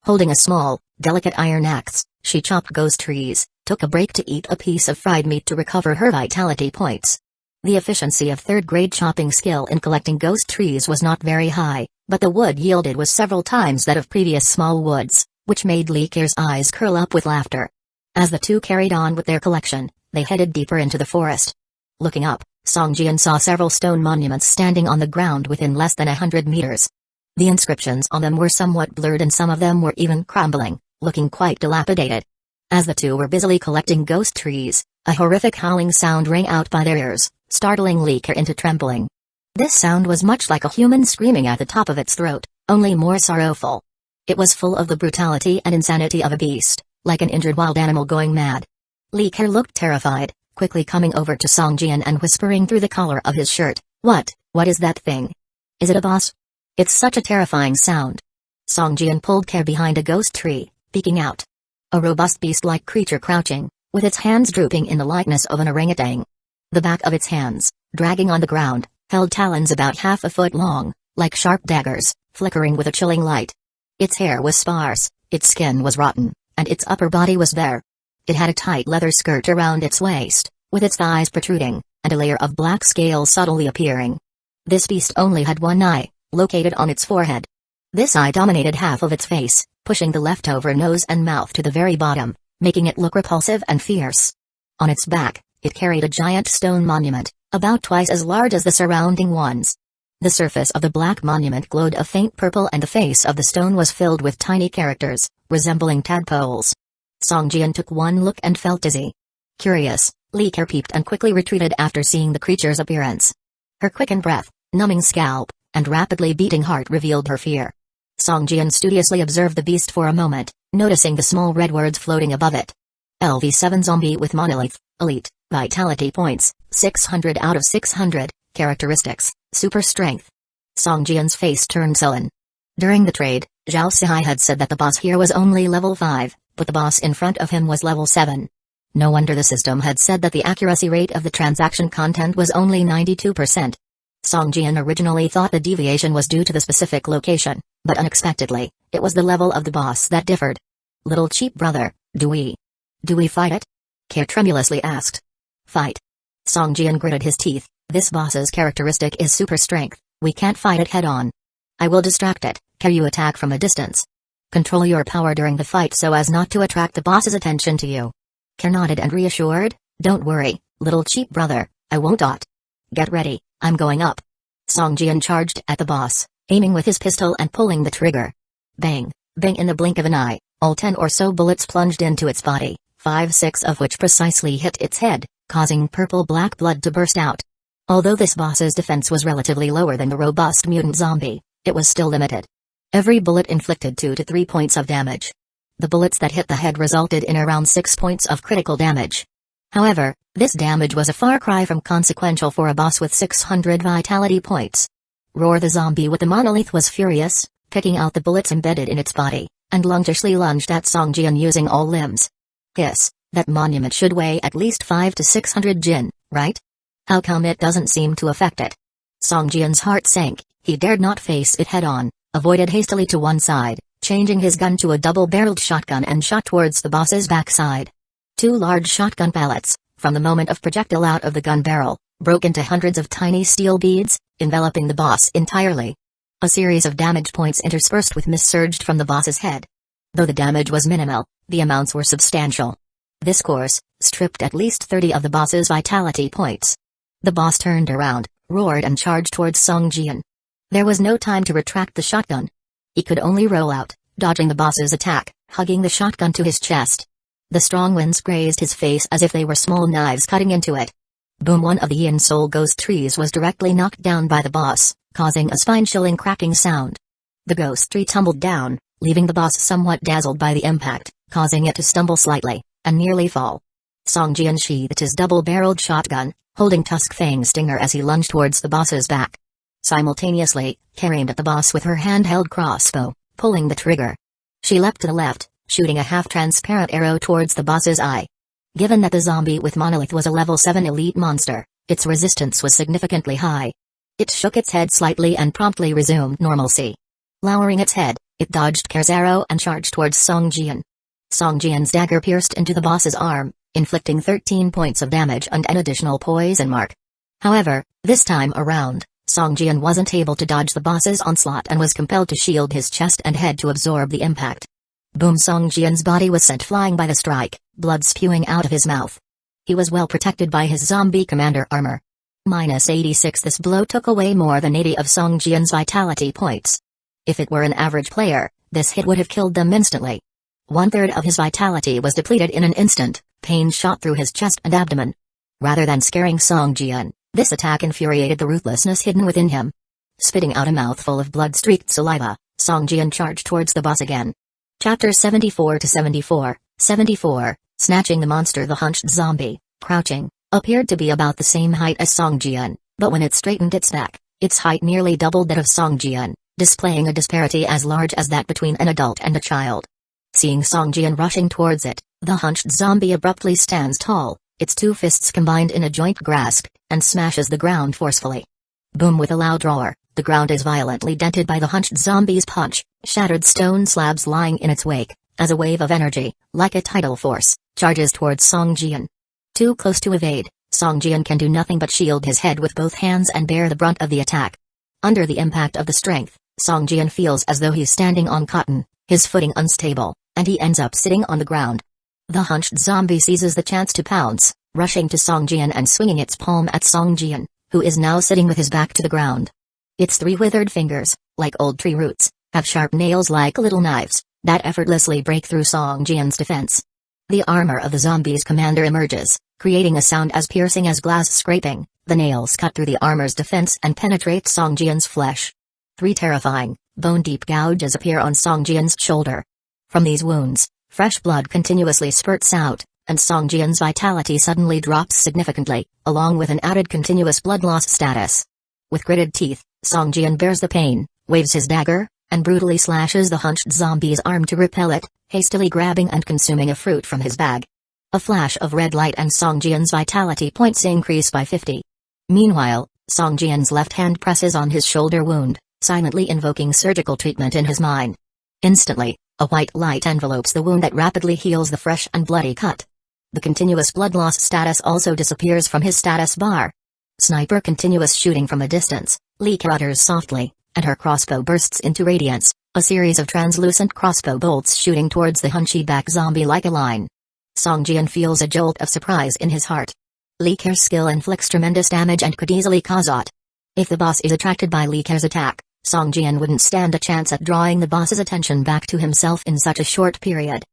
Holding a small, delicate iron axe, she chopped ghost trees, took a break to eat a piece of fried meat to recover her vitality points. The efficiency of 3rd grade chopping skill in collecting ghost trees was not very high, but the wood yielded was several times that of previous small woods, which made Li Ke's eyes curl up with laughter. As the two carried on with their collection, they headed deeper into the forest. Looking up, Song Jian saw several stone monuments standing on the ground within less than 100 meters. The inscriptions on them were somewhat blurred and some of them were even crumbling, looking quite dilapidated. As the two were busily collecting ghost trees, a horrific howling sound rang out by their ears, startling Li Ke into trembling. This sound was much like a human screaming at the top of its throat, only more sorrowful. It was full of the brutality and insanity of a beast, like an injured wild animal going mad. Lee Care looked terrified, quickly coming over to Song Jian and whispering through the collar of his shirt, What is that thing? Is it a boss? It's such a terrifying sound. Song Jian pulled Care behind a ghost tree, peeking out. A robust beast-like creature crouching, with its hands drooping in the likeness of an orangutan. The back of its hands, dragging on the ground, held talons about half a foot long, like sharp daggers, flickering with a chilling light. Its hair was sparse, its skin was rotten, and its upper body was bare. It had a tight leather skirt around its waist, with its thighs protruding, and a layer of black scales subtly appearing. This beast only had one eye, located on its forehead. This eye dominated half of its face, pushing the leftover nose and mouth to the very bottom, making it look repulsive and fierce. On its back, it carried a giant stone monument, about twice as large as the surrounding ones. The surface of the black monument glowed a faint purple and the face of the stone was filled with tiny characters, resembling tadpoles. Song Jian took one look and felt dizzy. Curious, Lee Care peeped and quickly retreated after seeing the creature's appearance. Her quickened breath, numbing scalp, and rapidly beating heart revealed her fear. Song Jian studiously observed the beast for a moment, noticing the small red words floating above it. LV7 Zombie with Monolith, Elite, Vitality Points, 600 out of 600, Characteristics, Super Strength. Song Jian's face turned sullen. During the trade, Zhao Sihai had said that the boss here was only level 5, but the boss in front of him was level 7. No wonder the system had said that the accuracy rate of the transaction content was only 92%. Song Jian originally thought the deviation was due to the specific location, but unexpectedly, it was the level of the boss that differed. Little cheap brother, do we fight it? Care tremulously asked. Fight. Song Jian gritted his teeth. This boss's characteristic is super strength, we can't fight it head on. I will distract it, can you attack from a distance? Control your power during the fight so as not to attract the boss's attention to you. Care nodded and reassured, don't worry, little cheap brother, I won't. Get ready, I'm going up. Song Jian charged at the boss, aiming with his pistol and pulling the trigger. Bang, bang in the blink of an eye, all 10 or so bullets plunged into its body, 5-6 of which precisely hit its head, causing purple-black blood to burst out. Although this boss's defense was relatively lower than the robust mutant zombie, it was still limited. Every bullet inflicted 2 to 3 points of damage. The bullets that hit the head resulted in around 6 points of critical damage. However, this damage was a far cry from consequential for a boss with 600 vitality points. Roar the zombie with the monolith was furious, picking out the bullets embedded in its body, and lungishly lunged at Song Jian using all limbs. Hiss, that monument should weigh at least 5 to 600 jin, right? How come it doesn't seem to affect it? Song Jian's heart sank, he dared not face it head-on, avoided hastily to one side, changing his gun to a double-barreled shotgun and shot towards the boss's backside. 2 large shotgun pellets, from the moment of projectile out of the gun barrel, broke into hundreds of tiny steel beads, enveloping the boss entirely. A series of damage points interspersed with mist surged from the boss's head. Though the damage was minimal, the amounts were substantial. This course stripped at least 30 of the boss's vitality points. The boss turned around, roared and charged towards Song Jian. There was no time to retract the shotgun. He could only roll out, dodging the boss's attack, hugging the shotgun to his chest. The strong winds grazed his face as if they were small knives cutting into it. Boom! One of the Yin Soul ghost trees was directly knocked down by the boss, causing a spine-chilling cracking sound. The ghost tree tumbled down, leaving the boss somewhat dazzled by the impact, causing it to stumble slightly, and nearly fall. Song Jian sheathed his double-barreled shotgun, holding Tusk Fang Stinger as he lunged towards the boss's back. Simultaneously, Care aimed at the boss with her handheld crossbow, pulling the trigger. She leapt to the left, shooting a half-transparent arrow towards the boss's eye. Given that the zombie with monolith was a level 7 elite monster, its resistance was significantly high. It shook its head slightly and promptly resumed normalcy. Lowering its head, it dodged Care's arrow and charged towards Song Jian. Song Jian's dagger pierced into the boss's arm, inflicting 13 points of damage and an additional poison mark. However, this time around, Song Jian wasn't able to dodge the boss's onslaught and was compelled to shield his chest and head to absorb the impact. Boom! Song Jian's body was sent flying by the strike, blood spewing out of his mouth. He was well protected by his zombie commander armor. -86. This blow took away more than 80 of Song Jian's vitality points. If it were an average player, this hit would have killed them instantly. 1/3 of his vitality was depleted in an instant, pain shot through his chest and abdomen. Rather than scaring Song Jian, this attack infuriated the ruthlessness hidden within him. Spitting out a mouthful of blood-streaked saliva, Song Jian charged towards the boss again. Chapter 74-74, 74, Snatching the monster. The hunched zombie, crouching, appeared to be about the same height as Song Jian, but when it straightened its back, its height nearly doubled that of Song Jian, displaying a disparity as large as that between an adult and a child. Seeing Song Jian rushing towards it, the hunched zombie abruptly stands tall, its two fists combined in a joint grasp, and smashes the ground forcefully. Boom! With a loud roar, the ground is violently dented by the hunched zombie's punch, shattered stone slabs lying in its wake, as a wave of energy, like a tidal force, charges towards Song Jian. Too close to evade, Song Jian can do nothing but shield his head with both hands and bear the brunt of the attack. Under the impact of the strength, Song Jian feels as though he's standing on cotton, his footing unstable, and he ends up sitting on the ground. The hunched zombie seizes the chance to pounce, rushing to Song Jian and swinging its palm at Song Jian, who is now sitting with his back to the ground. Its three withered fingers, like old tree roots, have sharp nails like little knives, that effortlessly break through Song Jian's defense. The armor of the zombie's commander emerges, creating a sound as piercing as glass scraping. The nails cut through the armor's defense and penetrate Song Jian's flesh. Three terrifying, bone-deep gouges appear on Song Jian's shoulder. From these wounds, fresh blood continuously spurts out, and Song Jian's vitality suddenly drops significantly, along with an added continuous blood loss status. With gritted teeth, Song Jian bears the pain, waves his dagger, and brutally slashes the hunched zombie's arm to repel it, hastily grabbing and consuming a fruit from his bag. A flash of red light and Song Jian's vitality points increase by 50. Meanwhile, Song Jian's left hand presses on his shoulder wound, silently invoking surgical treatment in his mind. Instantly, a white light envelopes the wound that rapidly heals the fresh and bloody cut. The continuous blood loss status also disappears from his status bar. Sniper continuous shooting from a distance, Lee utters softly, and her crossbow bursts into radiance, a series of translucent crossbow bolts shooting towards the hunchback zombie like a line. Song Jian feels a jolt of surprise in his heart. Lee Ker's skill inflicts tremendous damage and could easily cause aught. If the boss is attracted by Lee Ker's attack, Song Jian wouldn't stand a chance at drawing the boss's attention back to himself in such a short period.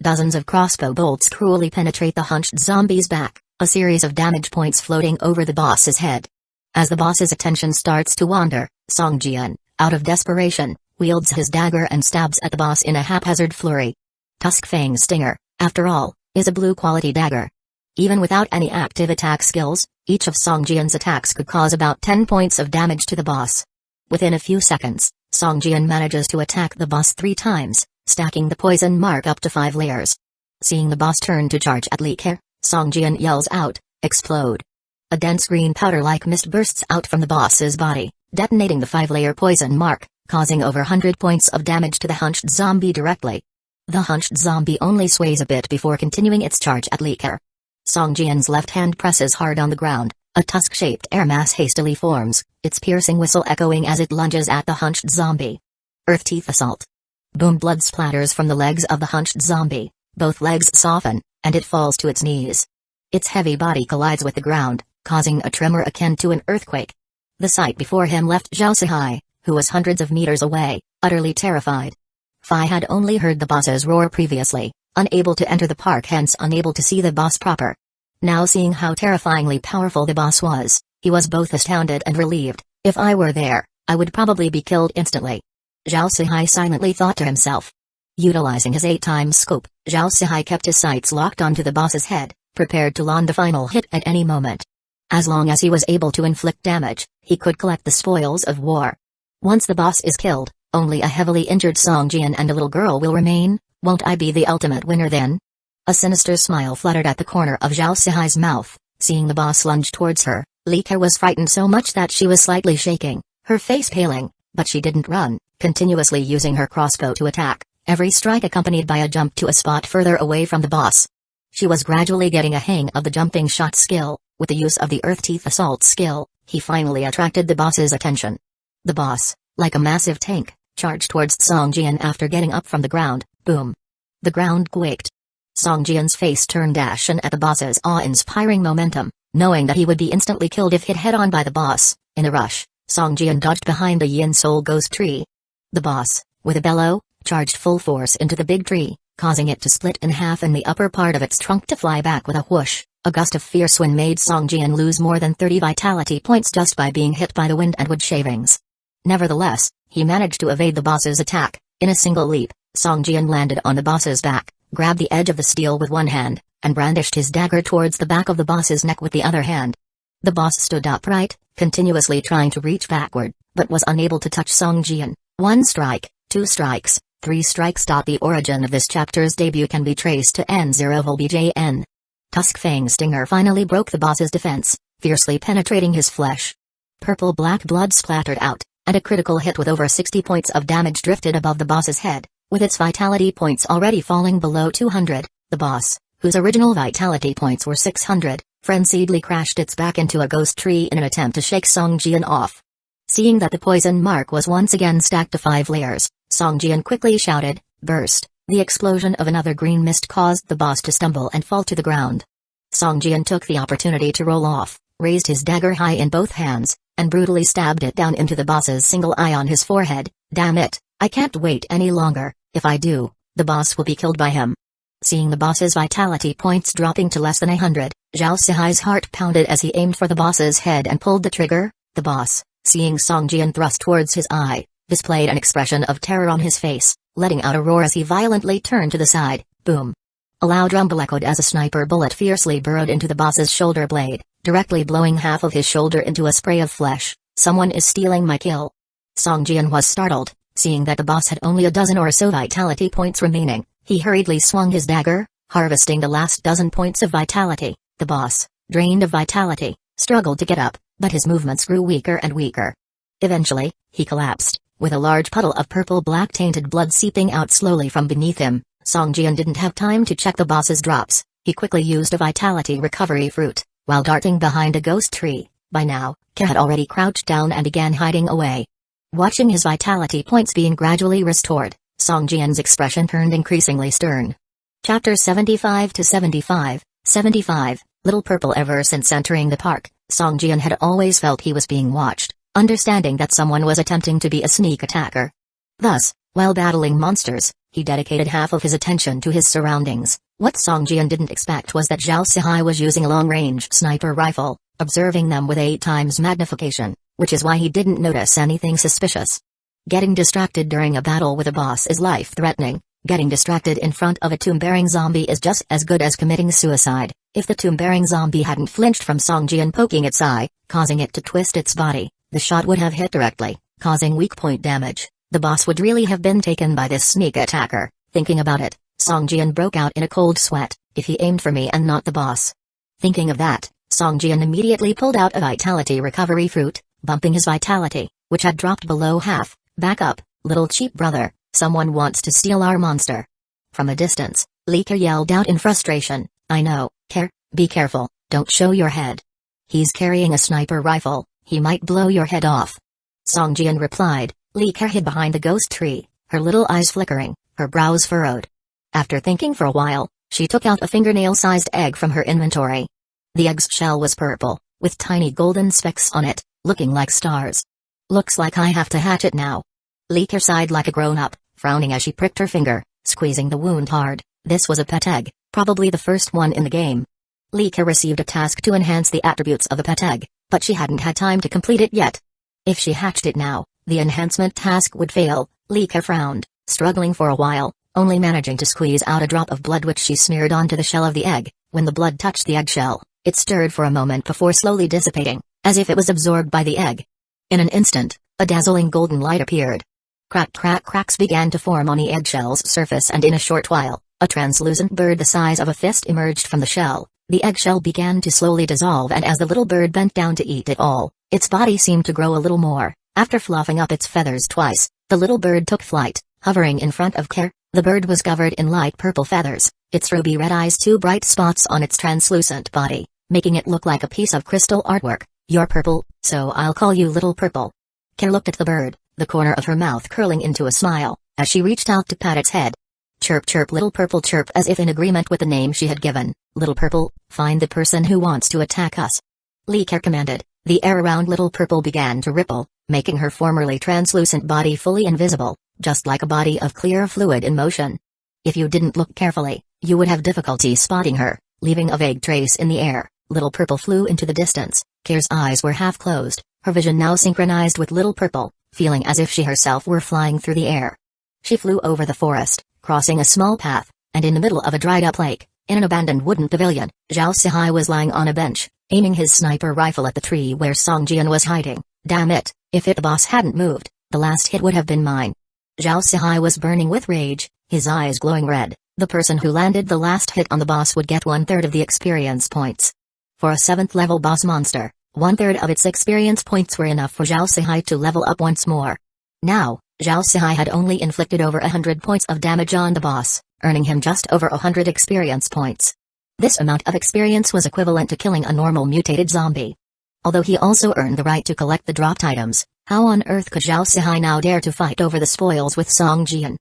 Dozens of crossbow bolts cruelly penetrate the hunched zombie's back, a series of damage points floating over the boss's head. As the boss's attention starts to wander, Song Jian, out of desperation, wields his dagger and stabs at the boss in a haphazard flurry. Tusk Fang Stinger, after all, is a blue-quality dagger. Even without any active attack skills, each of Song Jian's attacks could cause about 10 points of damage to the boss. Within a few seconds, Song Jian manages to attack the boss 3 times, stacking the poison mark up to 5 layers. Seeing the boss turn to charge at Lee Ker, Song Jian yells out, "Explode!" A dense green powder-like mist bursts out from the boss's body, detonating the 5-layer poison mark, causing over 100 points of damage to the hunched zombie directly. The hunched zombie only sways a bit before continuing its charge at Lee Ker. Song Jian's left hand presses hard on the ground, a tusk-shaped air mass hastily forms, its piercing whistle echoing as it lunges at the hunched zombie. Earth Teeth Assault. Boom! Blood splatters from the legs of the hunched zombie, both legs soften, and it falls to its knees. Its heavy body collides with the ground, causing a tremor akin to an earthquake. The sight before him left Zhao Sihai, who was hundreds of meters away, utterly terrified. Fi had only heard the boss's roar previously, unable to enter the park, hence unable to see the boss proper. Now seeing how terrifyingly powerful the boss was, he was both astounded and relieved. If I were there, I would probably be killed instantly. Zhao Sihai silently thought to himself. Utilizing his 8-times scope, Zhao Sihai kept his sights locked onto the boss's head, prepared to land a final hit at any moment. As long as he was able to inflict damage, he could collect the spoils of war. Once the boss is killed, only a heavily injured Song Jian and a little girl will remain. Won't I be the ultimate winner then? A sinister smile fluttered at the corner of Zhao Sihai's mouth. Seeing the boss lunge towards her, Lee Ker was frightened so much that she was slightly shaking, her face paling, but she didn't run, continuously using her crossbow to attack, every strike accompanied by a jump to a spot further away from the boss. She was gradually getting a hang of the jumping shot skill. With the use of the Earth Teeth Assault skill, he finally attracted the boss's attention. The boss, like a massive tank, charged towards Song Jian after getting up from the ground. Boom! The ground quaked. Song Jian's face turned ashen at the boss's awe-inspiring momentum, knowing that he would be instantly killed if hit head-on by the boss. In a rush, Song Jian dodged behind a Yin Soul Ghost tree. The boss, with a bellow, charged full force into the big tree, causing it to split in half and the upper part of its trunk to fly back with a whoosh. A gust of fierce wind made Song Jian lose more than 30 vitality points just by being hit by the wind and wood shavings. Nevertheless, he managed to evade the boss's attack. In a single leap, Songjian landed on the boss's back, grabbed the edge of the steel with one hand, and brandished his dagger towards the back of the boss's neck with the other hand. The boss stood upright, continuously trying to reach backward, but was unable to touch Songjian. 1 strike, 2 strikes, 3 strikes. The origin of this chapter's debut can be traced to N0VBJN. Tusk Fang Stinger finally broke the boss's defense, fiercely penetrating his flesh. Purple-black blood splattered out, and a critical hit with over 60 points of damage drifted above the boss's head. With its vitality points already falling below 200, the boss, whose original vitality points were 600, frenziedly crashed its back into a ghost tree in an attempt to shake Songjian off. Seeing that the poison mark was once again stacked to 5 layers, Songjian quickly shouted, "Burst!" The explosion of another green mist caused the boss to stumble and fall to the ground. Songjian took the opportunity to roll off, raised his dagger high in both hands, and brutally stabbed it down into the boss's single eye on his forehead. "Damn it, I can't wait any longer. If I do, the boss will be killed by him." Seeing the boss's vitality points dropping to less than 100, Zhao Sihai's heart pounded as he aimed for the boss's head and pulled the trigger. The boss, seeing Songjian thrust towards his eye, displayed an expression of terror on his face, letting out a roar as he violently turned to the side. Boom! A loud rumble echoed as a sniper bullet fiercely burrowed into the boss's shoulder blade, directly blowing half of his shoulder into a spray of flesh. "Someone is stealing my kill." Songjian was startled, seeing that the boss had only a dozen or so vitality points remaining. He hurriedly swung his dagger, harvesting the last dozen points of vitality. The boss, drained of vitality, struggled to get up, but his movements grew weaker and weaker. Eventually, he collapsed, with a large puddle of purple-black tainted blood seeping out slowly from beneath him. Songjian didn't have time to check the boss's drops. He quickly used a vitality recovery fruit, while darting behind a ghost tree. By now, Ke had already crouched down and began hiding away. Watching his vitality points being gradually restored, Songjian's expression turned increasingly stern. Chapter 75 to 75, 75, Little Purple. Ever since entering the park, Songjian had always felt he was being watched, understanding that someone was attempting to be a sneak attacker. Thus, while battling monsters, he dedicated half of his attention to his surroundings. What Songjian didn't expect was that Zhao Sihai was using a long-range sniper rifle, observing them with 8 times magnification, which is why he didn't notice anything suspicious. Getting distracted during a battle with a boss is life-threatening. Getting distracted in front of a tomb-bearing zombie is just as good as committing suicide. If the tomb-bearing zombie hadn't flinched from Songjian poking its eye, causing it to twist its body, the shot would have hit directly, causing weak point damage. The boss would really have been taken by this sneak attacker. Thinking about it, Songjian broke out in a cold sweat. If he aimed for me and not the boss. Thinking of that, Songjian immediately pulled out a vitality recovery fruit, bumping his vitality, which had dropped below half. "Back up, little cheap brother, someone wants to steal our monster." From a distance, Li Ke yelled out in frustration, "I know, Ke, be careful, don't show your head. He's carrying a sniper rifle, he might blow your head off." Songjian replied. Li Ke hid behind the ghost tree, her little eyes flickering, her brows furrowed. After thinking for a while, she took out a fingernail-sized egg from her inventory. The egg's shell was purple, with tiny golden specks on it, looking like stars. "Looks like I have to hatch it now." Li Ke sighed like a grown-up, frowning as she pricked her finger, squeezing the wound hard. This was a pet egg, probably the first one in the game. Li Ke received a task to enhance the attributes of a pet egg, but she hadn't had time to complete it yet. If she hatched it now, the enhancement task would fail. Li Ke frowned, struggling for a while, only managing to squeeze out a drop of blood which she smeared onto the shell of the egg. When the blood touched the eggshell, it stirred for a moment before slowly dissipating, as if it was absorbed by the egg. In an instant, a dazzling golden light appeared. Cracks began to form on the eggshell's surface, and in a short while, a translucent bird the size of a fist emerged from the shell. The eggshell began to slowly dissolve, and as the little bird bent down to eat it all, its body seemed to grow a little more. After fluffing up its feathers twice, the little bird took flight, hovering in front of Ke. The bird was covered in light purple feathers, its ruby red eyes 2 bright spots on its translucent body, making it look like a piece of crystal artwork. "You're purple, so I'll call you Little Purple." Ke looked at the bird, the corner of her mouth curling into a smile, as she reached out to pat its head. "Chirp chirp Little Purple," chirp, as if in agreement with the name she had given. "Little Purple, find the person who wants to attack us." Li Ke commanded. The air around Little Purple began to ripple, making her formerly translucent body fully invisible, just like a body of clear fluid in motion. If you didn't look carefully, you would have difficulty spotting her, leaving a vague trace in the air. Little Purple flew into the distance. Ke's eyes were half closed, her vision now synchronized with Little Purple. feeling as if she herself were flying through the air. She flew over the forest, crossing a small path, and in the middle of a dried-up lake, in an abandoned wooden pavilion, Zhao Sihai was lying on a bench, aiming his sniper rifle at the tree where Song Jian was hiding. Damn it, if the boss hadn't moved, the last hit would have been mine. Zhao Sihai was burning with rage, his eyes glowing red. The person who landed the last hit on the boss would get 1/3 of the experience points. For a 7th level boss monster, 1/3 of its experience points were enough for Zhao Sihai to level up once more. Now, Zhao Sihai had only inflicted over 100 points of damage on the boss, earning him just over 100 experience points. This amount of experience was equivalent to killing a normal mutated zombie. Although he also earned the right to collect the dropped items, how on earth could Zhao Sihai now dare to fight over the spoils with Song Jian?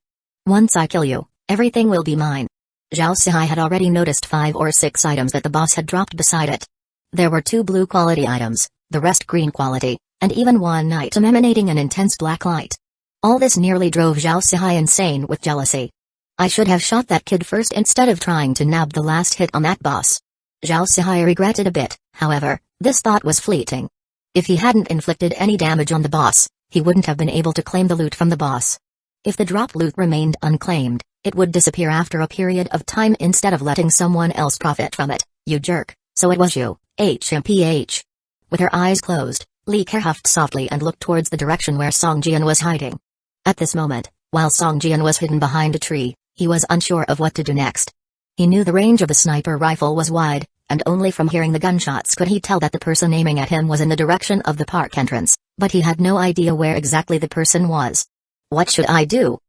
Once I kill you, everything will be mine. Zhao Sihai had already noticed 5 or 6 items that the boss had dropped beside it. There were 2 blue quality items, the rest green quality, and even one item emanating an intense black light. All this nearly drove Zhao Sihai insane with jealousy. I should have shot that kid first instead of trying to nab the last hit on that boss. Zhao Sihai regretted a bit, however, this thought was fleeting. If he hadn't inflicted any damage on the boss, he wouldn't have been able to claim the loot from the boss. If the drop loot remained unclaimed, it would disappear after a period of time instead of letting someone else profit from it. You jerk, so it was you, HMPH. With her eyes closed, Li Ke huffed softly and looked towards the direction where Song Jian was hiding. At this moment, while Song Jian was hidden behind a tree, he was unsure of what to do next. He knew the range of the sniper rifle was wide, and only from hearing the gunshots could he tell that the person aiming at him was in the direction of the park entrance, but he had no idea where exactly the person was. What should I do?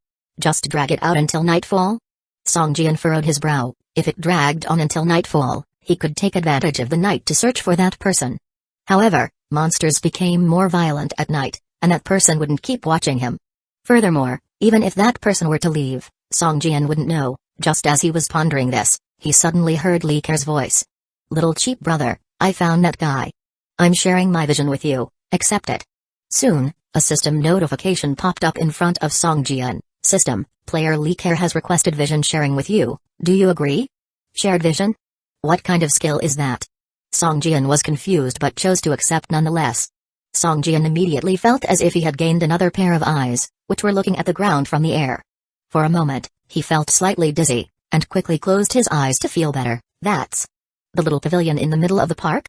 Just drag it out until nightfall? Song Jian furrowed his brow. If it dragged on until nightfall, he could take advantage of the night to search for that person. However, monsters became more violent at night, and that person wouldn't keep watching him. Furthermore, even if that person were to leave, Song Jian wouldn't know. Just as he was pondering this, he suddenly heard Li Ke's voice. Little cheap brother, I found that guy. I'm sharing my vision with you, accept it. Soon, a system notification popped up in front of Song Jian. System, player Li Ke has requested vision sharing with you, do you agree? Shared vision? What kind of skill is that? Song Jian was confused but chose to accept nonetheless. Song Jian immediately felt as if he had gained another pair of eyes, which were looking at the ground from the air. For a moment, he felt slightly dizzy, and quickly closed his eyes to feel better. That's the little pavilion in the middle of the park?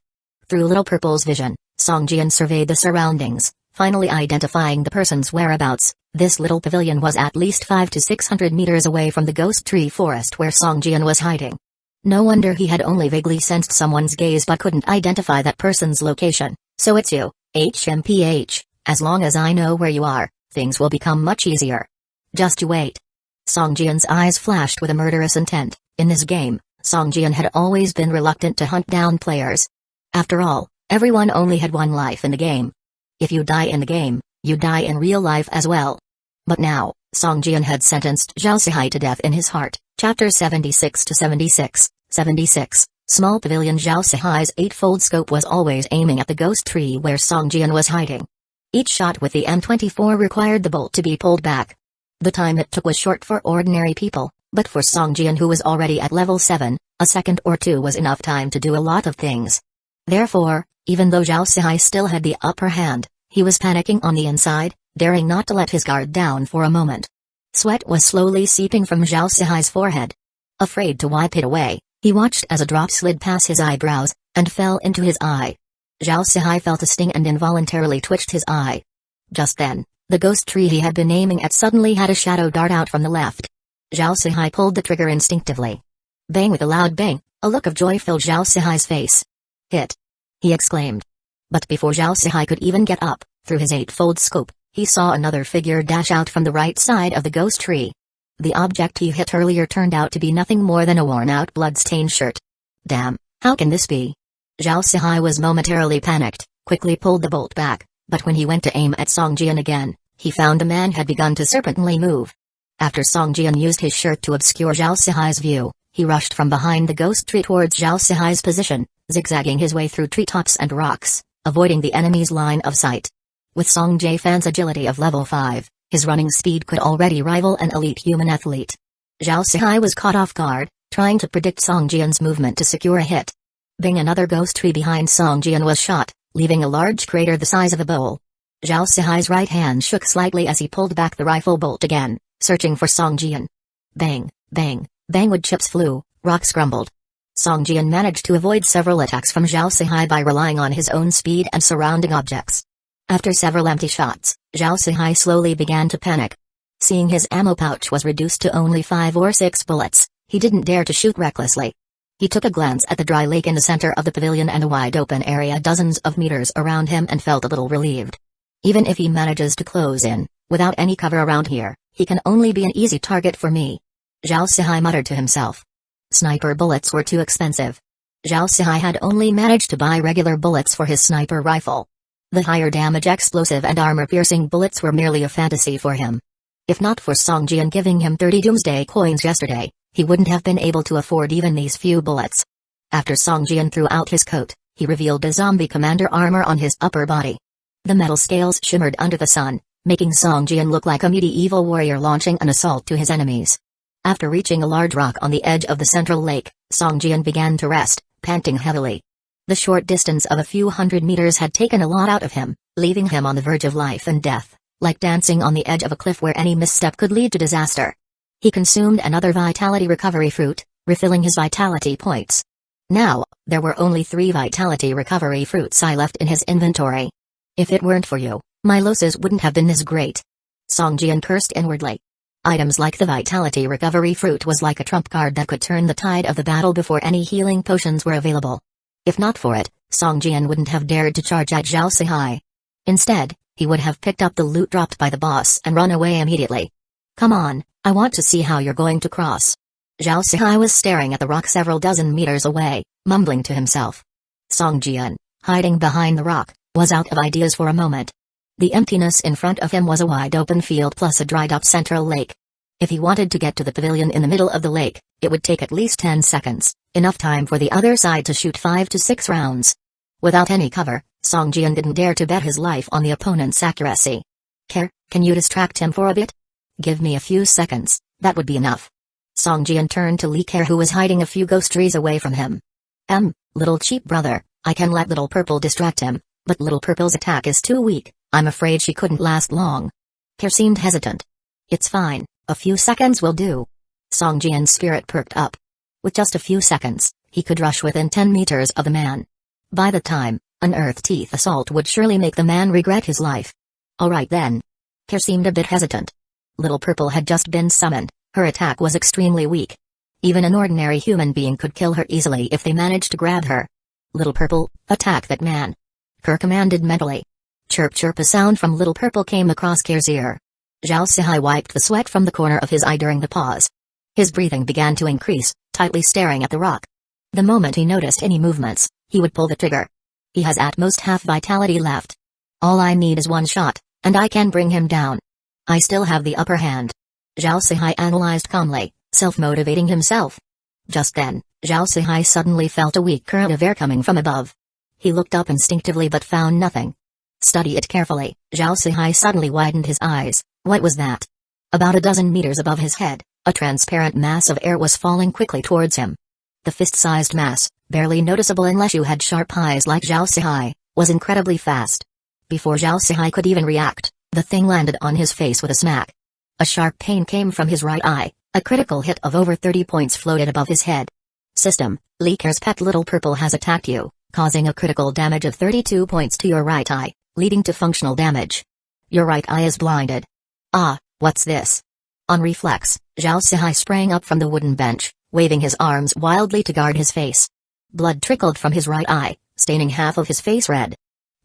Through Little Purple's vision, Song Jian surveyed the surroundings, finally identifying the person's whereabouts. This little pavilion was at least 500 to 600 meters away from the ghost tree forest where Song Jian was hiding. No wonder he had only vaguely sensed someone's gaze but couldn't identify that person's location. So it's you, HMPH, as long as I know where you are, things will become much easier. Just you wait. Song Jian's eyes flashed with a murderous intent. In this game, Song Jian had always been reluctant to hunt down players. After all, everyone only had one life in the game. If you die in the game, you die in real life as well. But now, Song Jian had sentenced Zhao Sihai to death in his heart. Chapter 76 to 76, 76. Small pavilion. Zhao Sihai's 8-fold scope was always aiming at the ghost tree where Song Jian was hiding. Each shot with the M24 required the bolt to be pulled back. The time it took was short for ordinary people, but for Song Jian, who was already at level 7, a second or two was enough time to do a lot of things. Therefore, even though Zhao Sihai still had the upper hand, he was panicking on the inside, daring not to let his guard down for a moment. Sweat was slowly seeping from Zhao Sihai's forehead. Afraid to wipe it away, he watched as a drop slid past his eyebrows, and fell into his eye. Zhao Sihai felt a sting and involuntarily twitched his eye. Just then, the ghost tree he had been aiming at suddenly had a shadow dart out from the left. Zhao Sihai pulled the trigger instinctively. Bang! With a loud bang, a look of joy filled Zhao Sihai's face. Hit! He exclaimed. But before Zhao Sihai could even get up, through his 8-fold scope, he saw another figure dash out from the right side of the ghost tree. The object he hit earlier turned out to be nothing more than a worn-out blood-stained shirt. Damn, how can this be? Zhao Sihai was momentarily panicked, quickly pulled the bolt back, but when he went to aim at Song Jian again, he found the man had begun to serpently move. After Song Jian used his shirt to obscure Zhao Sihai's view, he rushed from behind the ghost tree towards Zhao Sihai's position, zigzagging his way through treetops and rocks, avoiding the enemy's line of sight. With Song Jian's agility of level 5, his running speed could already rival an elite human athlete. Zhao Sihai was caught off guard, trying to predict Song Jian's movement to secure a hit. Bing! Another ghost tree behind Song Jian was shot, leaving a large crater the size of a bowl. Zhao Sihai's right hand shook slightly as he pulled back the rifle bolt again, searching for Song Jian. Bang, bang, bang, wood chips flew, rocks crumbled. Song Jian managed to avoid several attacks from Zhao Sihai by relying on his own speed and surrounding objects. After several empty shots, Zhao Sihai slowly began to panic. Seeing his ammo pouch was reduced to only 5 or 6 bullets, he didn't dare to shoot recklessly. He took a glance at the dry lake in the center of the pavilion and the wide open area dozens of meters around him and felt a little relieved. Even if he manages to close in, without any cover around here, he can only be an easy target for me. Zhao Sihai muttered to himself. Sniper bullets were too expensive. Zhao Sihai had only managed to buy regular bullets for his sniper rifle. The higher damage explosive and armor-piercing bullets were merely a fantasy for him. If not for Song Jian giving him 30 doomsday coins yesterday, he wouldn't have been able to afford even these few bullets. After Song Jian threw out his coat, he revealed a zombie commander armor on his upper body. The metal scales shimmered under the sun, making Song Jian look like a medieval warrior launching an assault to his enemies. After reaching a large rock on the edge of the central lake, Song Jian began to rest, panting heavily. The short distance of a few hundred meters had taken a lot out of him, leaving him on the verge of life and death, like dancing on the edge of a cliff where any misstep could lead to disaster. He consumed another vitality recovery fruit, refilling his vitality points. Now, there were only 3 vitality recovery fruits left in his inventory. If it weren't for you, my losses wouldn't have been this great. Song Jian cursed inwardly. Items like the vitality recovery fruit was like a trump card that could turn the tide of the battle before any healing potions were available. If not for it, Song Jian wouldn't have dared to charge at Zhao Sihai. Instead, he would have picked up the loot dropped by the boss and run away immediately. Come on, I want to see how you're going to cross. Zhao Sihai was staring at the rock several dozen meters away, mumbling to himself. Song Jian, hiding behind the rock, was out of ideas for a moment. The emptiness in front of him was a wide open field plus a dried-up central lake. If he wanted to get to the pavilion in the middle of the lake, it would take at least 10 seconds, enough time for the other side to shoot 5 to 6 rounds. Without any cover, Song Jian didn't dare to bet his life on the opponent's accuracy. Can you distract him for a bit? Give me a few seconds, that would be enough. Song Jian turned to Li Care who was hiding a few ghost trees away from him. Little cheap brother, I can let Little Purple distract him, but Little Purple's attack is too weak, I'm afraid she couldn't last long. Care seemed hesitant. It's fine, a few seconds will do. Song Jian's spirit perked up. With just a few seconds, he could rush within 10 meters of the man. By the time, an earth teeth assault would surely make the man regret his life. Alright then. Care seemed a bit hesitant. Little Purple had just been summoned, her attack was extremely weak. Even an ordinary human being could kill her easily if they managed to grab her. Little Purple, attack that man. Care commanded mentally. Chirp chirp, a sound from Little Purple came across Care's ear. Zhao Sihai wiped the sweat from the corner of his eye during the pause. His breathing began to increase, tightly staring at the rock. The moment he noticed any movements, he would pull the trigger. He has at most half vitality left. All I need is one shot, and I can bring him down. I still have the upper hand. Zhao Sihai analyzed calmly, self-motivating himself. Just then, Zhao Sihai suddenly felt a weak current of air coming from above. He looked up instinctively but found nothing. Study it carefully, Zhao Sihai suddenly widened his eyes. What was that? About a dozen meters above his head, a transparent mass of air was falling quickly towards him. The fist-sized mass, barely noticeable unless you had sharp eyes like Zhao Sihai, was incredibly fast. Before Zhao Sihai could even react, the thing landed on his face with a smack. A sharp pain came from his right eye, a critical hit of over 30 points floated above his head. System, Li Care's pet Little Purple has attacked you, causing a critical damage of 32 points to your right eye, leading to functional damage. Your right eye is blinded. Ah, what's this? On reflex, Zhao Sihai sprang up from the wooden bench, waving his arms wildly to guard his face. Blood trickled from his right eye, staining half of his face red.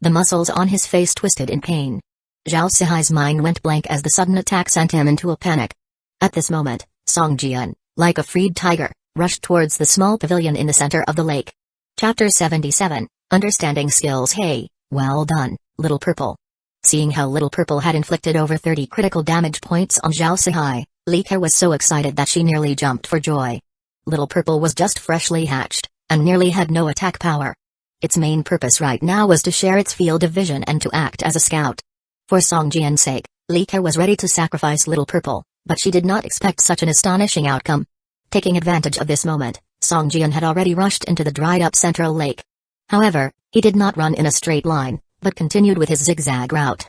The muscles on his face twisted in pain. Zhao Sihai's mind went blank as the sudden attack sent him into a panic. At this moment, Song Jian, like a freed tiger, rushed towards the small pavilion in the center of the lake. Chapter 77, Understanding Skills. Hey, well done, Little Purple. Seeing how Little Purple had inflicted over 30 critical damage points on Zhao Sihai, Li Care was so excited that she nearly jumped for joy. Little Purple was just freshly hatched, and nearly had no attack power. Its main purpose right now was to share its field of vision and to act as a scout. For Song Jian's sake, Li Care was ready to sacrifice Little Purple, but she did not expect such an astonishing outcome. Taking advantage of this moment, Song Jian had already rushed into the dried-up central lake. However, he did not run in a straight line, but continued with his zigzag route.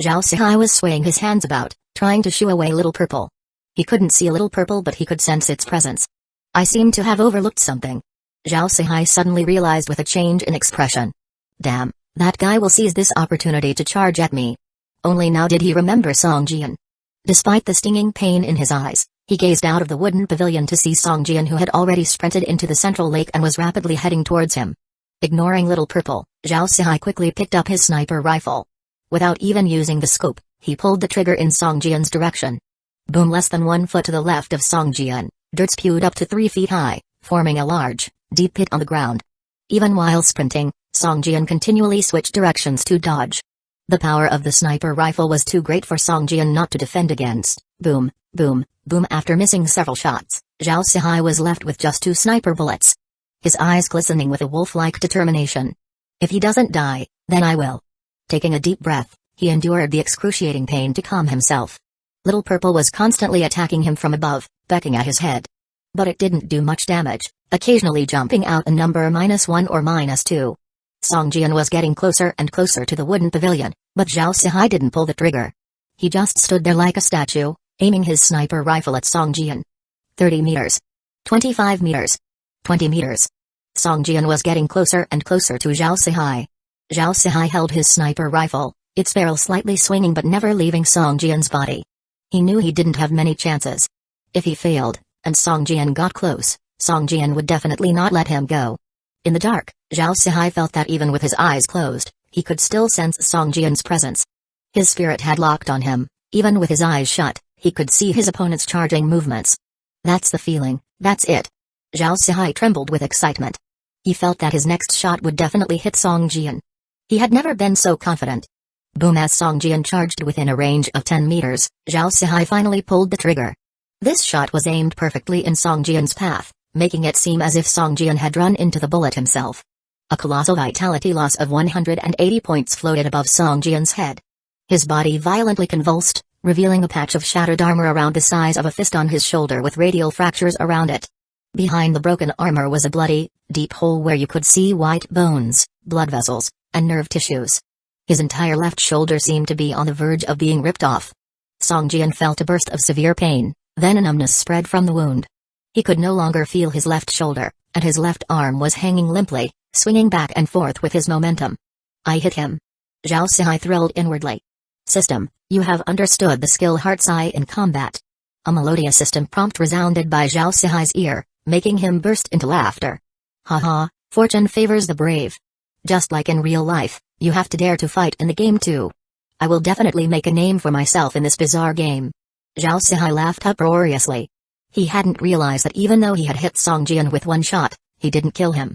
Zhao Sihai was swaying his hands about, trying to shoo away Little Purple. He couldn't see Little Purple, but he could sense its presence. I seem to have overlooked something. Zhao Sihai suddenly realized with a change in expression. Damn, that guy will seize this opportunity to charge at me. Only now did he remember Song Jian. Despite the stinging pain in his eyes, he gazed out of the wooden pavilion to see Song Jian, who had already sprinted into the central lake and was rapidly heading towards him. Ignoring Little Purple, Zhao Sihai quickly picked up his sniper rifle. Without even using the scope, he pulled the trigger in Song Jian's direction. Boom! Less than 1 foot to the left of Song Jian, dirt spewed up to 3 feet high, forming a large, deep pit on the ground. Even while sprinting, Song Jian continually switched directions to dodge. The power of the sniper rifle was too great for Song Jian not to defend against. Boom, boom, boom. After missing several shots, Zhao Sihai was left with just 2 sniper bullets. His eyes glistening with a wolf-like determination. If he doesn't die, then I will. Taking a deep breath, he endured the excruciating pain to calm himself. Little Purple was constantly attacking him from above, pecking at his head. But it didn't do much damage, occasionally jumping out a number -1 or -2. Song Jian was getting closer and closer to the wooden pavilion, but Zhao Sihai didn't pull the trigger. He just stood there like a statue, aiming his sniper rifle at Song Jian. 30 meters. 25 meters. 20 meters. Song Jian was getting closer and closer to Zhao Sihai. Zhao Sihai held his sniper rifle, its barrel slightly swinging but never leaving Song Jian's body. He knew he didn't have many chances. If he failed, and Song Jian got close, Song Jian would definitely not let him go. In the dark, Zhao Sihai felt that even with his eyes closed, he could still sense Song Jian's presence. His spirit had locked on him. Even with his eyes shut, he could see his opponent's charging movements. That's the feeling, that's it. Zhao Sihai trembled with excitement. He felt that his next shot would definitely hit Song Jian. He had never been so confident. Boom! As Song Jian charged within a range of 10 meters, Zhao Sihai finally pulled the trigger. This shot was aimed perfectly in Song Jian's path, making it seem as if Song Jian had run into the bullet himself. A colossal vitality loss of 180 points floated above Song Jian's head. His body violently convulsed, revealing a patch of shattered armor around the size of a fist on his shoulder with radial fractures around it. Behind the broken armor was a bloody, deep hole where you could see white bones, blood vessels, and nerve tissues. His entire left shoulder seemed to be on the verge of being ripped off. Song Jian felt a burst of severe pain, then a numbness spread from the wound. He could no longer feel his left shoulder, and his left arm was hanging limply, swinging back and forth with his momentum. I hit him. Zhao Sihai thrilled inwardly. System, you have understood the skill Heart's Eye in combat. A melodious system prompt resounded by Zhao Sihai's ear, making him burst into laughter. Ha ha, fortune favors the brave. Just like in real life, you have to dare to fight in the game too. I will definitely make a name for myself in this bizarre game. Zhao Sihai laughed uproariously. He hadn't realized that even though he had hit Song Jian with one shot, he didn't kill him.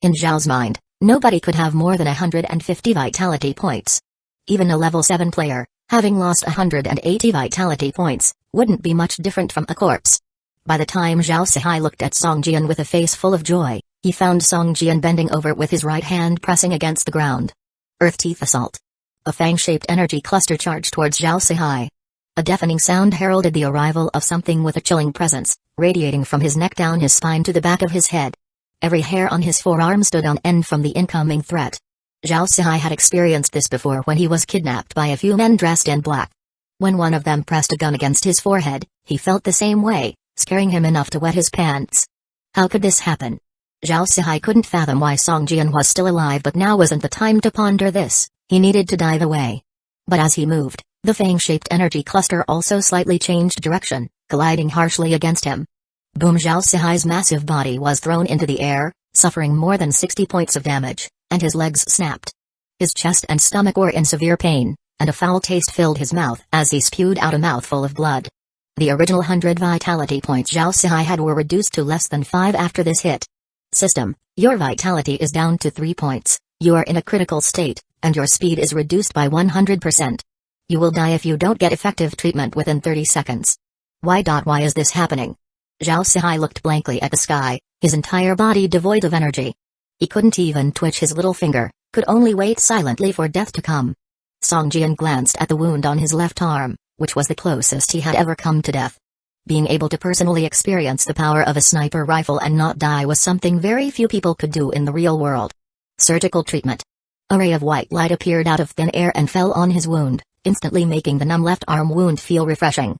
In Zhao's mind, nobody could have more than 150 vitality points. Even a level 7 player, having lost 180 vitality points, wouldn't be much different from a corpse. By the time Zhao Sihai looked at Song Jian with a face full of joy, he found Song Jian bending over with his right hand pressing against the ground. Earth Teeth Assault. A fang-shaped energy cluster charged towards Zhao Sihai. A deafening sound heralded the arrival of something with a chilling presence, radiating from his neck down his spine to the back of his head. Every hair on his forearm stood on end from the incoming threat. Zhao Sihai had experienced this before when he was kidnapped by a few men dressed in black. When one of them pressed a gun against his forehead, he felt the same way, scaring him enough to wet his pants. How could this happen? Zhao Sihai couldn't fathom why Song Jian was still alive, but now wasn't the time to ponder this. He needed to dive away. But as he moved, the fang-shaped energy cluster also slightly changed direction, colliding harshly against him. Boom! Zhao Sihai's massive body was thrown into the air, suffering more than 60 points of damage, and his legs snapped. His chest and stomach were in severe pain, and a foul taste filled his mouth as he spewed out a mouthful of blood. The original 100 vitality points Zhao Sihai had were reduced to less than 5 after this hit. System, your vitality is down to 3 points, you are in a critical state, and your speed is reduced by 100%. You will die if you don't get effective treatment within 30 seconds. Why is this happening? Zhao Sihai looked blankly at the sky, his entire body devoid of energy. He couldn't even twitch his little finger, could only wait silently for death to come. Song Jian glanced at the wound on his left arm, which was the closest he had ever come to death. Being able to personally experience the power of a sniper rifle and not die was something very few people could do in the real world. Surgical treatment. A ray of white light appeared out of thin air and fell on his wound, instantly making the numb left arm wound feel refreshing.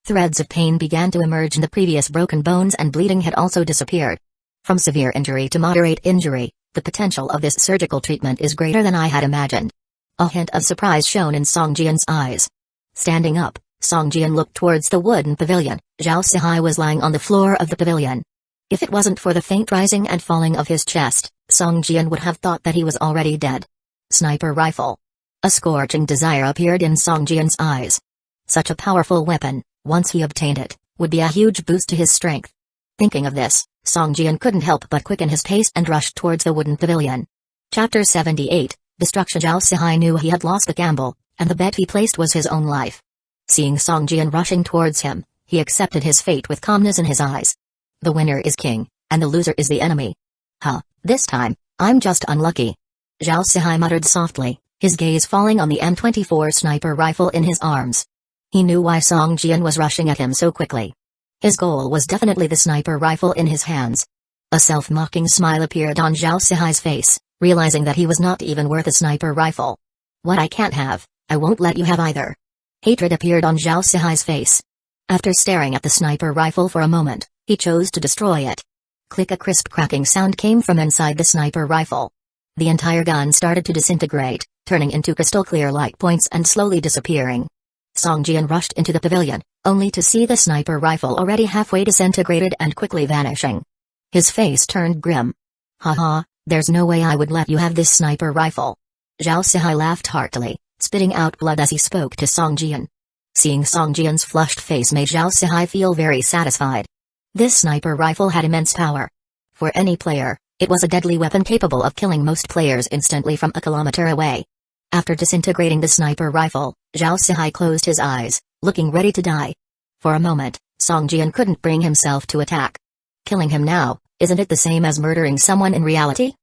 Threads of pain began to emerge and the previous broken bones and bleeding had also disappeared. From severe injury to moderate injury, the potential of this surgical treatment is greater than I had imagined. A hint of surprise shone in Song Jian's eyes. Standing up, Song Jian looked towards the wooden pavilion. Zhao Sihai was lying on the floor of the pavilion. If it wasn't for the faint rising and falling of his chest, Song Jian would have thought that he was already dead. Sniper rifle. A scorching desire appeared in Song Jian's eyes. Such a powerful weapon, once he obtained it, would be a huge boost to his strength. Thinking of this, Song Jian couldn't help but quicken his pace and rushed towards the wooden pavilion. Chapter 78, Destruction. Zhao Sihai knew he had lost the gamble, and the bet he placed was his own life. Seeing Song Jian rushing towards him, he accepted his fate with calmness in his eyes. The winner is king, and the loser is the enemy. This time, I'm just unlucky. Zhao Sihai muttered softly, his gaze falling on the M24 sniper rifle in his arms. He knew why Song Jian was rushing at him so quickly. His goal was definitely the sniper rifle in his hands. A self-mocking smile appeared on Zhao Sihai's face, realizing that he was not even worth a sniper rifle. What I can't have, I won't let you have either. Hatred appeared on Zhao Sihai's face. After staring at the sniper rifle for a moment, he chose to destroy it. Click. A crisp cracking sound came from inside the sniper rifle. The entire gun started to disintegrate, turning into crystal-clear light points and slowly disappearing. Song Jian rushed into the pavilion, only to see the sniper rifle already halfway disintegrated and quickly vanishing. His face turned grim. Haha, there's no way I would let you have this sniper rifle. Zhao Sihai laughed heartily, spitting out blood as he spoke to Song Jian. Seeing Song Jian's flushed face made Zhao Sihai feel very satisfied. This sniper rifle had immense power. For any player, it was a deadly weapon capable of killing most players instantly from a kilometer away. After disintegrating the sniper rifle, Zhao Sihai closed his eyes, looking ready to die. For a moment, Song Jian couldn't bring himself to attack. Killing him now, isn't it the same as murdering someone in reality?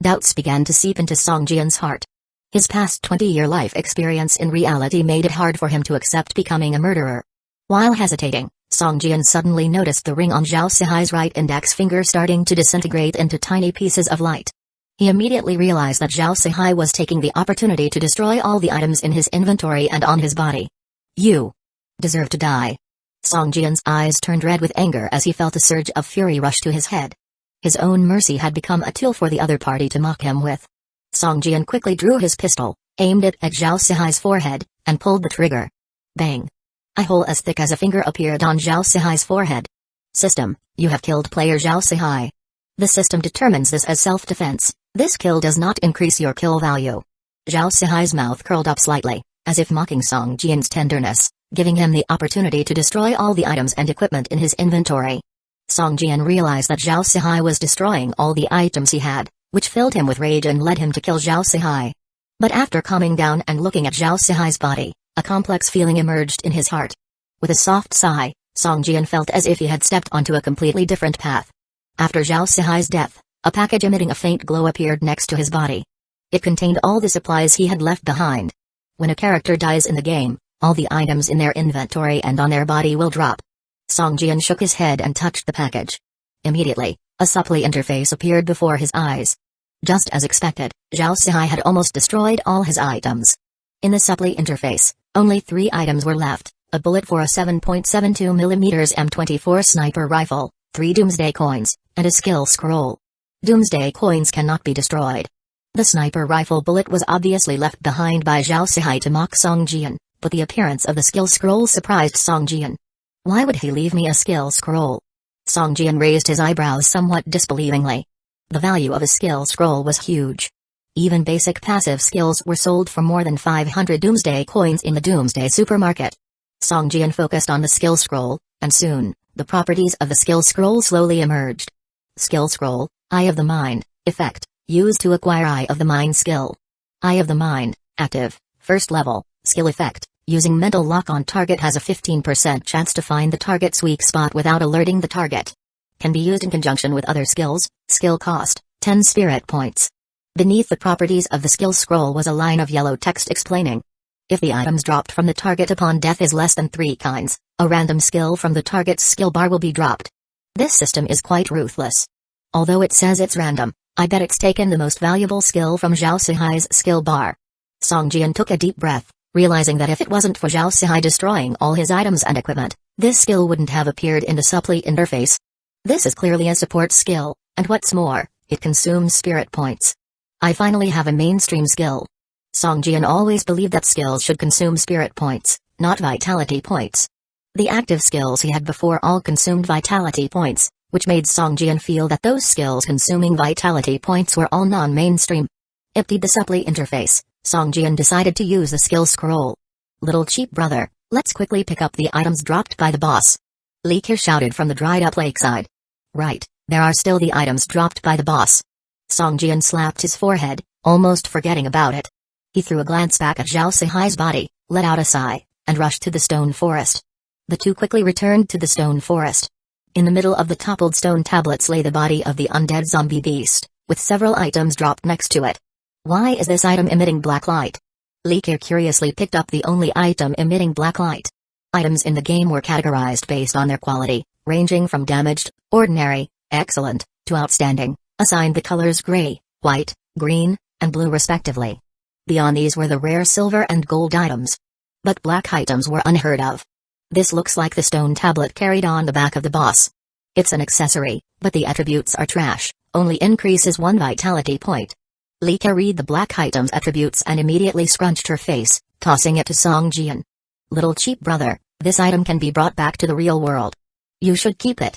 Doubts began to seep into Song Jian's heart. His past 20-year life experience in reality made it hard for him to accept becoming a murderer. While hesitating, Song Jian suddenly noticed the ring on Zhao Sihai's right index finger starting to disintegrate into tiny pieces of light. He immediately realized that Zhao Sihai was taking the opportunity to destroy all the items in his inventory and on his body. You deserve to die. Song Jian's eyes turned red with anger as he felt a surge of fury rush to his head. His own mercy had become a tool for the other party to mock him with. Song Jian quickly drew his pistol, aimed it at Zhao Sihai's forehead, and pulled the trigger. Bang! A hole as thick as a finger appeared on Zhao Sihai's forehead. System, you have killed player Zhao Sihai. The system determines this as self-defense. This kill does not increase your kill value. Zhao Sihai's mouth curled up slightly, as if mocking Song Jian's tenderness, giving him the opportunity to destroy all the items and equipment in his inventory. Song Jian realized that Zhao Sihai was destroying all the items he had, which filled him with rage and led him to kill Zhao Sihai. But after calming down and looking at Zhao Sihai's body, a complex feeling emerged in his heart. With a soft sigh, Song Jian felt as if he had stepped onto a completely different path. After Zhao Sihai's death, a package emitting a faint glow appeared next to his body. It contained all the supplies he had left behind. When a character dies in the game, all the items in their inventory and on their body will drop. Song Jian shook his head and touched the package. Immediately, a supply interface appeared before his eyes. Just as expected, Zhao Sihai had almost destroyed all his items. In the supply interface, only 3 items were left: a bullet for a 7.72mm M24 sniper rifle, 3 doomsday coins, and a skill scroll. Doomsday coins cannot be destroyed. The sniper rifle bullet was obviously left behind by Zhao Sihai to mock Song Jian, but the appearance of the skill scroll surprised Song Jian. Why would he leave me a skill scroll? Song Jian raised his eyebrows somewhat disbelievingly. The value of a skill scroll was huge. Even basic passive skills were sold for more than 500 doomsday coins in the doomsday supermarket. Song Jian focused on the skill scroll, and soon, the properties of the skill scroll slowly emerged. Skill scroll, Eye of the Mind, effect, used to acquire Eye of the Mind skill. Eye of the Mind, active, first level, skill effect, using mental lock on target has a 15% chance to find the target's weak spot without alerting the target. Can be used in conjunction with other skills, skill cost, 10 spirit points. Beneath the properties of the skill scroll was a line of yellow text explaining. If the items dropped from the target upon death is less than 3 kinds, a random skill from the target's skill bar will be dropped. This system is quite ruthless. Although it says it's random, I bet it's taken the most valuable skill from Zhao Sihai's skill bar. Song Jian took a deep breath, realizing that if it wasn't for Zhao Sihai destroying all his items and equipment, this skill wouldn't have appeared in the supply interface. This is clearly a support skill, and what's more, it consumes spirit points. I finally have a mainstream skill. Song Jian always believed that skills should consume spirit points, not vitality points. The active skills he had before all consumed vitality points, which made Song Jian feel that those skills consuming vitality points were all non-mainstream. Emptied the supply interface, Song Jian decided to use the skill scroll. Little cheap brother, let's quickly pick up the items dropped by the boss. Li Ke shouted from the dried-up lakeside. Right, there are still the items dropped by the boss. Song Jian slapped his forehead, almost forgetting about it. He threw a glance back at Zhao Sihai's body, let out a sigh, and rushed to the stone forest. The two quickly returned to the stone forest. In the middle of the toppled stone tablets lay the body of the undead zombie beast, with several items dropped next to it. Why is this item emitting black light? Li Ke curiously picked up the only item emitting black light. Items in the game were categorized based on their quality, ranging from damaged, ordinary, excellent, to outstanding, assigned the colors gray, white, green, and blue respectively. Beyond these were the rare silver and gold items. But black items were unheard of. This looks like the stone tablet carried on the back of the boss. It's an accessory, but the attributes are trash, only increases 1 vitality point. Li Ke read the black item's attributes and immediately scrunched her face, tossing it to Song Jian. Little cheap brother, this item can be brought back to the real world. You should keep it.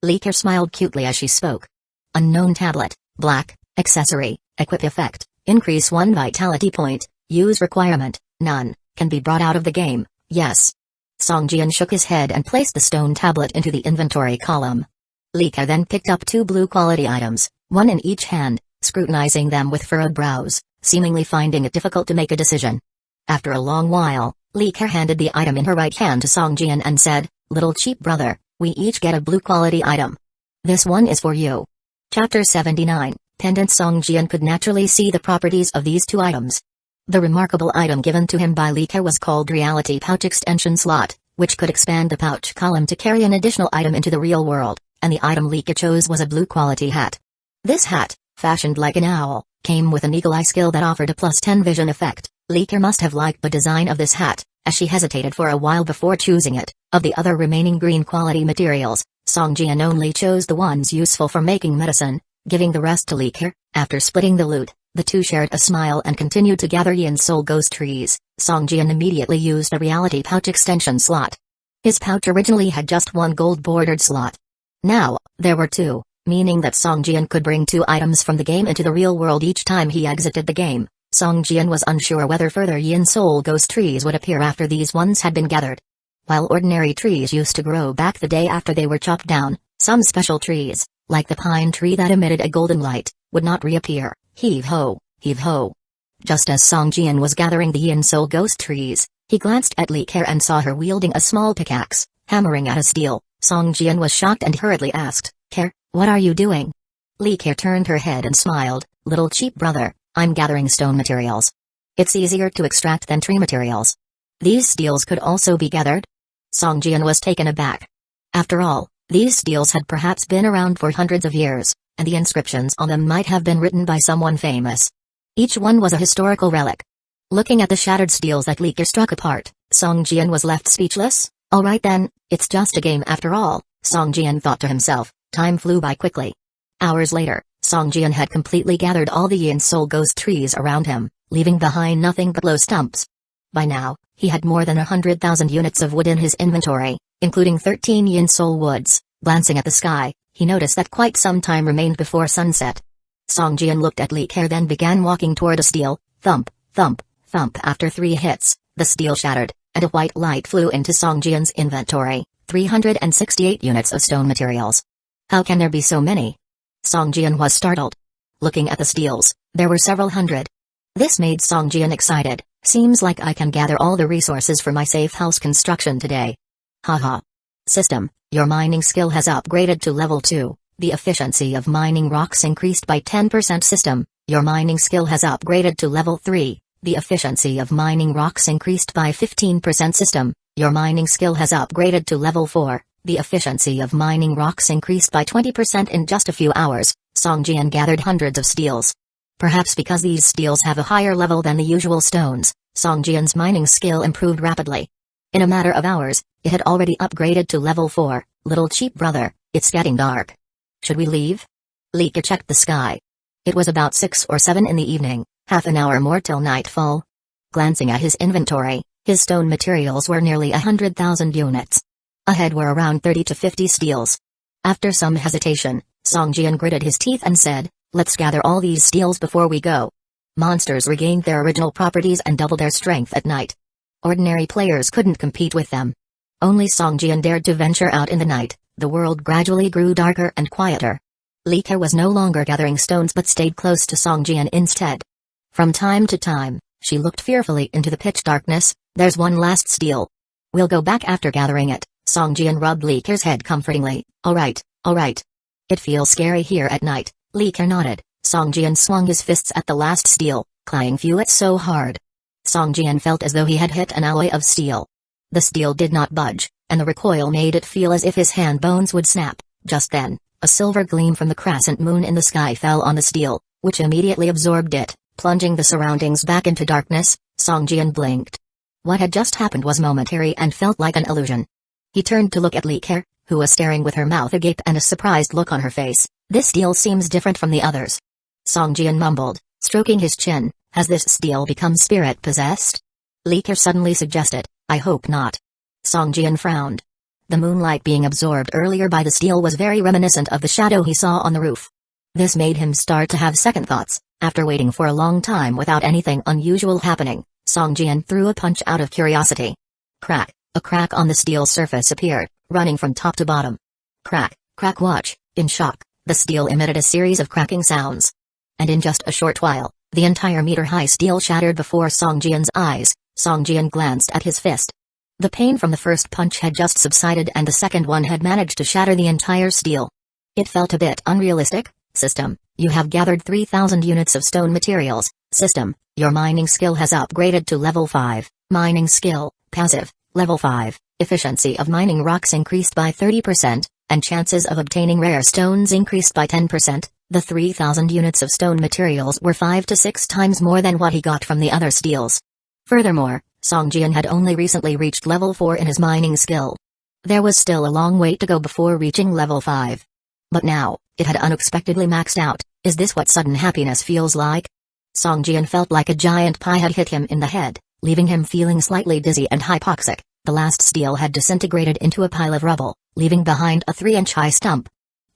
Li Ke smiled cutely as she spoke. Unknown tablet, black, accessory, equip effect, increase 1 vitality point, use requirement, none, can be brought out of the game, yes. Song Jian shook his head and placed the stone tablet into the inventory column. Li Ke then picked up 2 blue quality items, one in each hand, scrutinizing them with furrowed brows, seemingly finding it difficult to make a decision. After a long while, Li Ke handed the item in her right hand to Song Jian and said, Little cheap brother, we each get a blue quality item. This one is for you. Chapter 79, Pendant. Song Jian could naturally see the properties of these 2 items. The remarkable item given to him by Li Ke was called Reality Pouch Extension Slot, which could expand the pouch column to carry an additional item into the real world, and the item Li Ke chose was a blue quality hat. This hat, fashioned like an owl, came with an eagle eye skill that offered a +10 vision effect. Li Ke must have liked the design of this hat, as she hesitated for a while before choosing it. Of the other remaining green quality materials, Song Jian only chose the ones useful for making medicine, giving the rest to Li Ke. After splitting the loot, the two shared a smile and continued to gather Yin Soul Ghost trees. Song Jian immediately used a Reality Pouch Extension slot. His pouch originally had just 1 gold-bordered slot. Now, there were 2, meaning that Song Jian could bring 2 items from the game into the real world each time he exited the game. Song Jian was unsure whether further Yin Soul Ghost trees would appear after these ones had been gathered. While ordinary trees used to grow back the day after they were chopped down, some special trees, like the pine tree that emitted a golden light, would not reappear. Heave ho, heave ho. Just as Song Jian was gathering the Yin Soul Ghost trees, he glanced at Li Ke and saw her wielding a small pickaxe, hammering at a steel. Song Jian was shocked and hurriedly asked, Ke, what are you doing? Li Ke turned her head and smiled, Little cheap brother, I'm gathering stone materials. It's easier to extract than tree materials. These steels could also be gathered? Song Jian was taken aback. After all, these steels had perhaps been around for hundreds of years, and the inscriptions on them might have been written by someone famous. Each one was a historical relic. Looking at the shattered steels that Li Ke struck apart, Song Jian was left speechless. Alright then, it's just a game after all, Song Jian thought to himself. Time flew by quickly. Hours later, Song Jian had completely gathered all the Yin Soul Ghost trees around him, leaving behind nothing but low stumps. By now, he had more than 100,000 units of wood in his inventory, including 13 Yin Soul woods. Glancing at the sky, he noticed that quite some time remained before sunset. Song Jian looked at Li Ke then began walking toward a steel. Thump, thump, thump. After 3 hits, the steel shattered, and a white light flew into Song Jian's inventory. 368 units of stone materials. How can there be so many? Song Jian was startled. Looking at the steels, there were several hundred. This made Song Jian excited. Seems like I can gather all the resources for my safe house construction today. Haha. System, your mining skill has upgraded to level 2. The efficiency of mining rocks increased by 10%. System, your mining skill has upgraded to level 3. The efficiency of mining rocks increased by 15%. System, your mining skill has upgraded to level 4. The efficiency of mining rocks increased by 20% in just a few hours. Song Jian gathered hundreds of steels. Perhaps because these steels have a higher level than the usual stones, Song Jian's mining skill improved rapidly. In a matter of hours, it had already upgraded to level 4. Little cheap brother, it's getting dark. Should we leave? Li Ke checked the sky. It was about 6 or 7 in the evening, half an hour more till nightfall. Glancing at his inventory, his stone materials were nearly 100,000 units. Ahead were around 30 to 50 steels. After some hesitation, Song Jian gritted his teeth and said, let's gather all these steels before we go. Monsters regained their original properties and doubled their strength at night. Ordinary players couldn't compete with them. Only Song Jian dared to venture out in the night. The world gradually grew darker and quieter. Li Ke was no longer gathering stones but stayed close to Song Jian instead. From time to time, she looked fearfully into the pitch darkness. There's one last steel. We'll go back after gathering it. Song Jian rubbed Li Ke's head comfortingly. Alright. It feels scary here at night. Li Ke nodded. Song Jian swung his fists at the last steel, clang few it so hard. Song Jian felt as though he had hit an alloy of steel. The steel did not budge, and the recoil made it feel as if his hand bones would snap. Just then, a silver gleam from the crescent moon in the sky fell on the steel, which immediately absorbed it, plunging the surroundings back into darkness. Song Jian blinked. What had just happened was momentary and felt like an illusion. He turned to look at Li Ke, who was staring with her mouth agape and a surprised look on her face. This steel seems different from the others. Song Jian mumbled, stroking his chin. Has this steel become spirit-possessed? Li Ke suddenly suggested, I hope not. Song Jian frowned. The moonlight being absorbed earlier by the steel was very reminiscent of the shadow he saw on the roof. This made him start to have second thoughts. After waiting for a long time without anything unusual happening, Song Jian threw a punch out of curiosity. Crack! A crack on the steel surface appeared, running from top to bottom. Crack, crack watch. In shock, the steel emitted a series of cracking sounds. And in just a short while, the entire meter-high steel shattered before Song Jian's eyes. Song Jian glanced at his fist. The pain from the first punch had just subsided and the second one had managed to shatter the entire steel. It felt a bit unrealistic. System, you have gathered 3,000 units of stone materials. System, your mining skill has upgraded to level 5. Mining skill, passive, level 5. Efficiency of mining rocks increased by 30%, and chances of obtaining rare stones increased by 10%. The 3,000 units of stone materials were 5 to 6 times more than what he got from the other steels. Furthermore, Song Jian had only recently reached level 4 in his mining skill. There was still a long way to go before reaching level 5. But now, it had unexpectedly maxed out. Is this what sudden happiness feels like? Song Jian felt like a giant pie had hit him in the head, leaving him feeling slightly dizzy and hypoxic. The last steel had disintegrated into a pile of rubble, leaving behind a 3-inch high stump.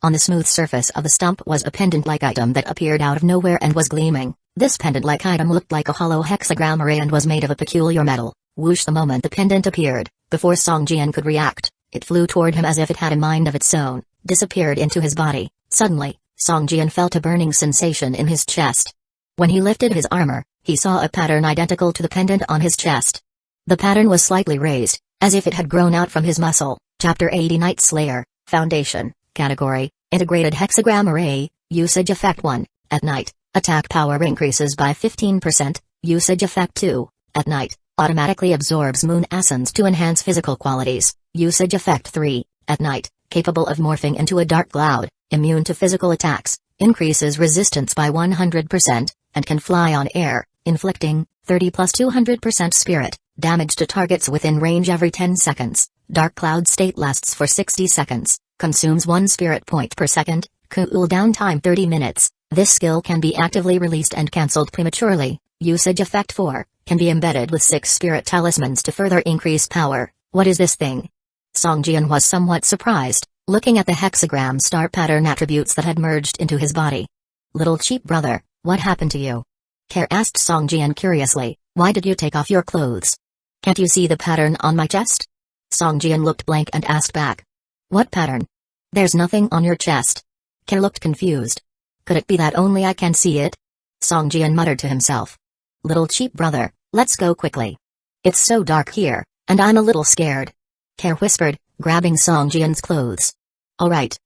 On the smooth surface of the stump was a pendant-like item that appeared out of nowhere and was gleaming. This pendant-like item looked like a hollow hexagram array and was made of a peculiar metal. Whoosh! The moment the pendant appeared, before Song Jian could react, it flew toward him as if it had a mind of its own, disappeared into his body. Suddenly, Song Jian felt a burning sensation in his chest. When he lifted his armor, he saw a pattern identical to the pendant on his chest. The pattern was slightly raised, as if it had grown out from his muscle. Chapter 80 Night Slayer, Foundation, Category, Integrated Hexagram Array, Usage Effect 1, at night, attack power increases by 15%, Usage Effect 2, at night, automatically absorbs moon essence to enhance physical qualities, Usage Effect 3, at night, capable of morphing into a dark cloud, immune to physical attacks, increases resistance by 100%, and can fly on air, inflicting 30 plus 200% spirit damage to targets within range every 10 seconds. Dark cloud state lasts for 60 seconds, consumes 1 spirit point per second, cooldown time 30 minutes. This skill can be actively released and cancelled prematurely. Usage Effect 4, can be embedded with 6 spirit talismans to further increase power. What is this thing? Song Jian was somewhat surprised, looking at the hexagram star pattern attributes that had merged into his body. Little cheap brother, what happened to you? Care asked Song Jian curiously, why did you take off your clothes? Can't you see the pattern on my chest? Song Jian looked blank and asked back. What pattern? There's nothing on your chest. Care looked confused. Could it be that only I can see it? Song Jian muttered to himself. Little cheap brother, let's go quickly. It's so dark here, and I'm a little scared. Care whispered, grabbing Song Jian's clothes. Alright,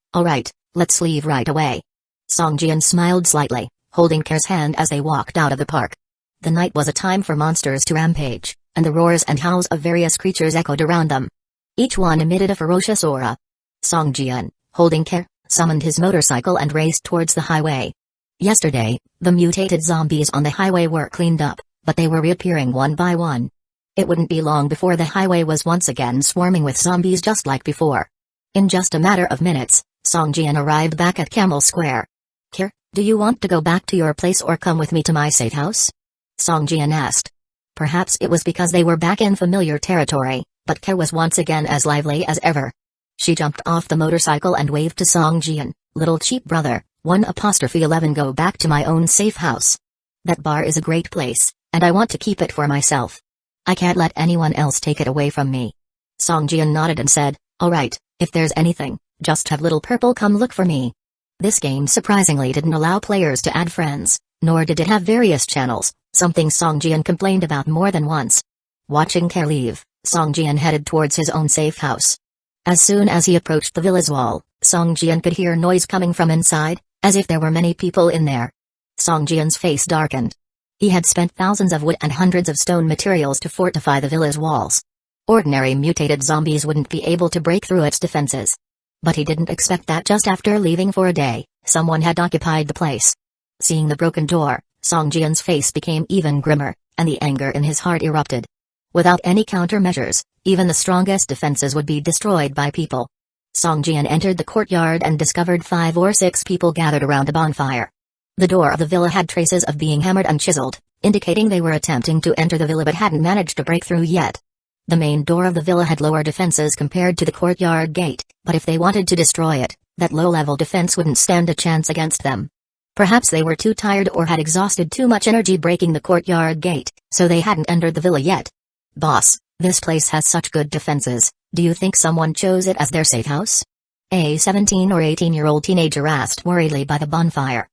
let's leave right away. Song Jian smiled slightly, holding Care's hand as they walked out of the park. The night was a time for monsters to rampage, and the roars and howls of various creatures echoed around them. Each one emitted a ferocious aura. Song Jian, holding Care, summoned his motorcycle and raced towards the highway. Yesterday, the mutated zombies on the highway were cleaned up, but they were reappearing one by one. It wouldn't be long before the highway was once again swarming with zombies just like before. In just a matter of minutes, Songjian arrived back at Camel Square. "Kir, do you want to go back to your place or come with me to my safe house?" Songjian asked. Perhaps it was because they were back in familiar territory, but Kir was once again as lively as ever. She jumped off the motorcycle and waved to Songjian, "Little cheap brother, 1'11 go back to my own safe house. That bar is a great place, and I want to keep it for myself. I can't let anyone else take it away from me." Songjian nodded and said, "Alright, if there's anything, just have little purple come look for me." This game surprisingly didn't allow players to add friends, nor did it have various channels, something Songjian complained about more than once. Watching Kir leave, Songjian headed towards his own safe house. As soon as he approached the villa's wall, Songjian could hear noise coming from inside, as if there were many people in there. Songjian's face darkened. He had spent thousands of wood and hundreds of stone materials to fortify the villa's walls. Ordinary mutated zombies wouldn't be able to break through its defenses. But he didn't expect that just after leaving for a day, someone had occupied the place. Seeing the broken door, Songjian's face became even grimmer, and the anger in his heart erupted. Without any countermeasures, even the strongest defenses would be destroyed by people. Songjian entered the courtyard and discovered 5 or 6 people gathered around a bonfire. The door of the villa had traces of being hammered and chiseled, indicating they were attempting to enter the villa but hadn't managed to break through yet. The main door of the villa had lower defenses compared to the courtyard gate, but if they wanted to destroy it, that low-level defense wouldn't stand a chance against them. Perhaps they were too tired or had exhausted too much energy breaking the courtyard gate, so they hadn't entered the villa yet. "Boss, this place has such good defenses, do you think someone chose it as their safe house?" A 17 or 18-year-old teenager asked worriedly by the bonfire.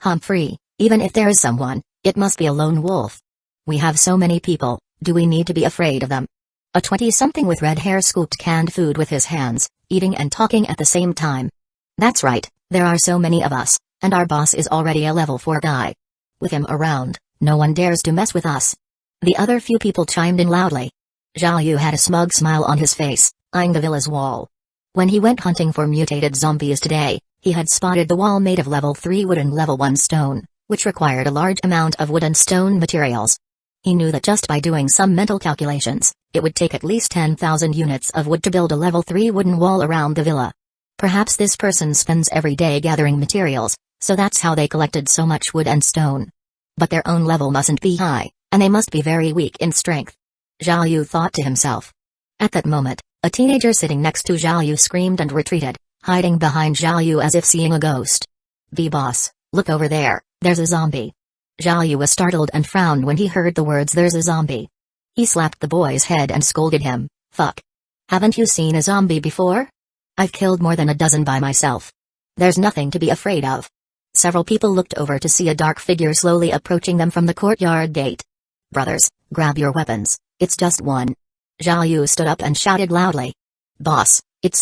"Humphrey, even if there is someone, it must be a lone wolf. We have so many people, do we need to be afraid of them?" A 20-something with red hair scooped canned food with his hands, eating and talking at the same time. "That's right, there are so many of us, and our boss is already a level 4 guy. With him around, no one dares to mess with us." The other few people chimed in loudly. Zhao Yu had a smug smile on his face, eyeing the villa's wall. When he went hunting for mutated zombies today, he had spotted the wall made of level 3 wood and level 1 stone, which required a large amount of wood and stone materials. He knew that just by doing some mental calculations, it would take at least 10,000 units of wood to build a level 3 wooden wall around the villa. Perhaps this person spends every day gathering materials, so that's how they collected so much wood and stone. But their own level mustn't be high, and they must be very weak in strength. Zhao Yu thought to himself. At that moment, a teenager sitting next to Zhao Yu screamed and retreated, hiding behind Zhao Yu as if seeing a ghost. "B-boss, look over there, there's a zombie." Zhao Yu was startled and frowned when he heard the words "there's a zombie." He slapped the boy's head and scolded him, "Fuck. Haven't you seen a zombie before? I've killed more than a dozen by myself. There's nothing to be afraid of." Several people looked over to see a dark figure slowly approaching them from the courtyard gate. "Brothers, grab your weapons, it's just one." Zhao Yu stood up and shouted loudly. "Boss, it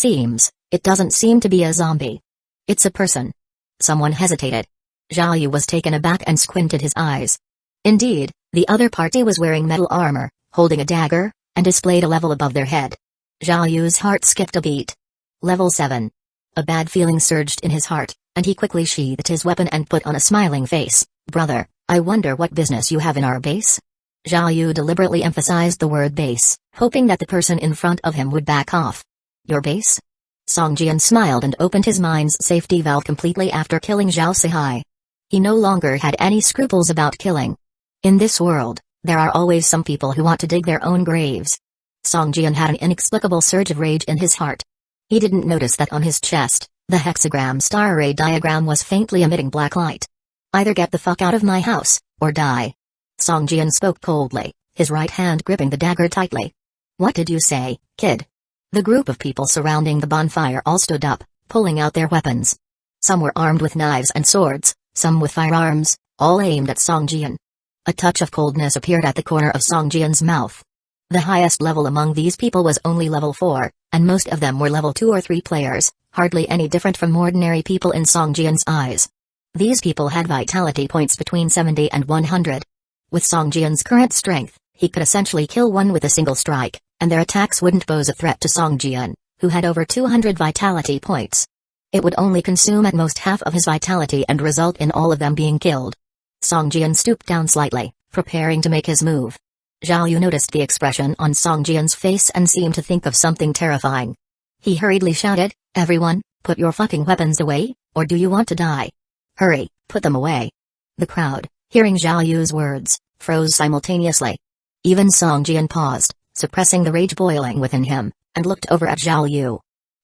doesn't seem to be a zombie. It's a person." Someone hesitated. Zhao Yu was taken aback and squinted his eyes. Indeed, the other party was wearing metal armor, holding a dagger, and displayed a level above their head. Zhao Yu's heart skipped a beat. Level 7. A bad feeling surged in his heart, and he quickly sheathed his weapon and put on a smiling face. "Brother, I wonder what business you have in our base?" Zhao Yu deliberately emphasized the word base, hoping that the person in front of him would back off. "Your base?" Songjian smiled and opened his mind's safety valve completely after killing Zhao Sihai. He no longer had any scruples about killing. In this world, there are always some people who want to dig their own graves. Songjian had an inexplicable surge of rage in his heart. He didn't notice that on his chest, the hexagram star array diagram was faintly emitting black light. "Either get the fuck out of my house, or die." Songjian spoke coldly, his right hand gripping the dagger tightly. "What did you say, kid?" The group of people surrounding the bonfire all stood up, pulling out their weapons. Some were armed with knives and swords, some with firearms, all aimed at Songjian. A touch of coldness appeared at the corner of Songjian's mouth. The highest level among these people was only level 4, and most of them were level 2 or 3 players, hardly any different from ordinary people in Songjian's eyes. These people had vitality points between 70 and 100. With Songjian's current strength, he could essentially kill one with a single strike, and their attacks wouldn't pose a threat to Songjian, who had over 200 vitality points. It would only consume at most half of his vitality and result in all of them being killed. Song Jian stooped down slightly, preparing to make his move. Zhao Yu noticed the expression on Song Jian's face and seemed to think of something terrifying. He hurriedly shouted, "Everyone, put your fucking weapons away, or do you want to die? Hurry, put them away." The crowd, hearing Zhao Yu's words, froze simultaneously. Even Song Jian paused, suppressing the rage boiling within him, and looked over at Zhao Yu.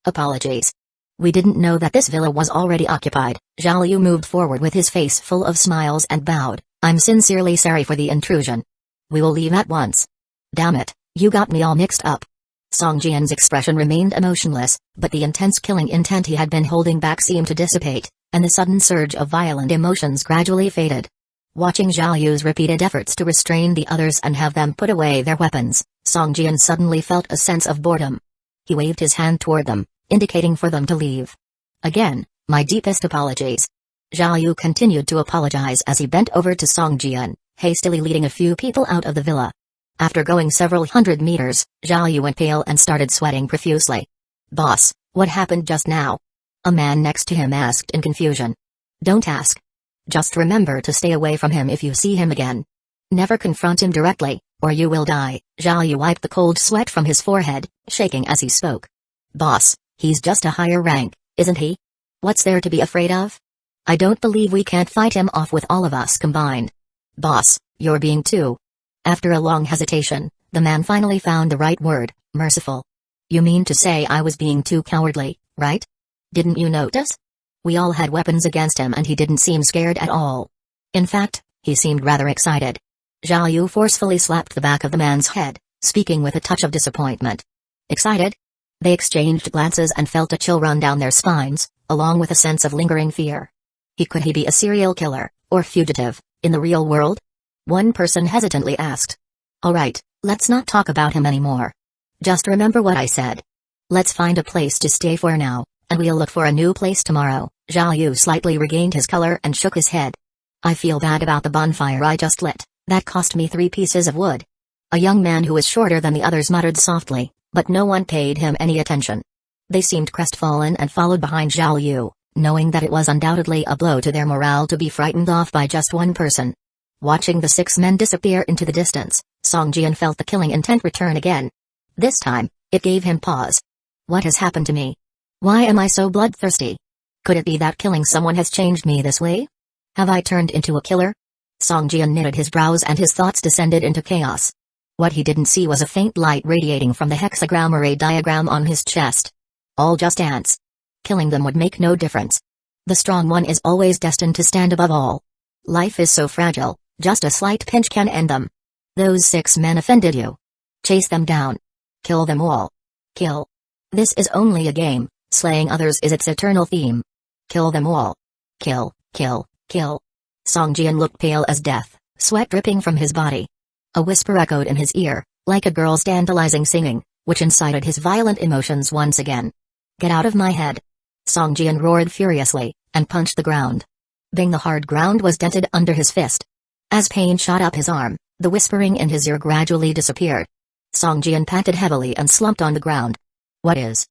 "Apologies. We didn't know that this villa was already occupied." Zhao Yu moved forward with his face full of smiles and bowed. "I'm sincerely sorry for the intrusion. We will leave at once." "Damn it, you got me all mixed up." Song Jian's expression remained emotionless, but the intense killing intent he had been holding back seemed to dissipate, and the sudden surge of violent emotions gradually faded. Watching Zhao Yu's repeated efforts to restrain the others and have them put away their weapons, Song Jian suddenly felt a sense of boredom. He waved his hand toward them, indicating for them to leave. "Again, my deepest apologies." Zhao Yu continued to apologize as he bent over to Song Jian, hastily leading a few people out of the villa. After going several hundred meters, Zhao Yu went pale and started sweating profusely. "Boss, what happened just now?" a man next to him asked in confusion. "Don't ask. Just remember to stay away from him if you see him again. Never confront him directly, or you will die." Zhao Yu wiped the cold sweat from his forehead, shaking as he spoke. "Boss, he's just a higher rank, isn't he? What's there to be afraid of? I don't believe we can't fight him off with all of us combined." "Boss, you're being too..." After a long hesitation, the man finally found the right word, "merciful." "You mean to say I was being too cowardly, right? Didn't you notice? We all had weapons against him and he didn't seem scared at all. In fact, he seemed rather excited." Zhao Yu forcefully slapped the back of the man's head, speaking with a touch of disappointment. "Excited?" They exchanged glances and felt a chill run down their spines, along with a sense of lingering fear. Could he be a serial killer, or fugitive, in the real world? One person hesitantly asked. "All right, let's not talk about him anymore. Just remember what I said. Let's find a place to stay for now, and we'll look for a new place tomorrow." Zhao Yu slightly regained his color and shook his head. "I feel bad about the bonfire I just lit. That cost me 3 pieces of wood." A young man who was shorter than the others muttered softly, but no one paid him any attention. They seemed crestfallen and followed behind Zhao Yu, knowing that it was undoubtedly a blow to their morale to be frightened off by just one person. Watching the 6 men disappear into the distance, Song Jian felt the killing intent return again. This time, it gave him pause. What has happened to me? Why am I so bloodthirsty? Could it be that killing someone has changed me this way? Have I turned into a killer? Song Jian knitted his brows and his thoughts descended into chaos. What he didn't see was a faint light radiating from the hexagram array diagram on his chest. All just ants. Killing them would make no difference. The strong one is always destined to stand above all. Life is so fragile, just a slight pinch can end them. Those 6 men offended you. Chase them down. Kill them all. Kill. This is only a game, slaying others is its eternal theme. Kill them all. Kill, kill, kill. Song Jian looked pale as death, sweat dripping from his body. A whisper echoed in his ear, like a girl's tantalizing singing, which incited his violent emotions once again. Get out of my head. Song Jian roared furiously, and punched the ground. Bang! The hard ground was dented under his fist. As pain shot up his arm, the whispering in his ear gradually disappeared. Song Jian panted heavily and slumped on the ground. What is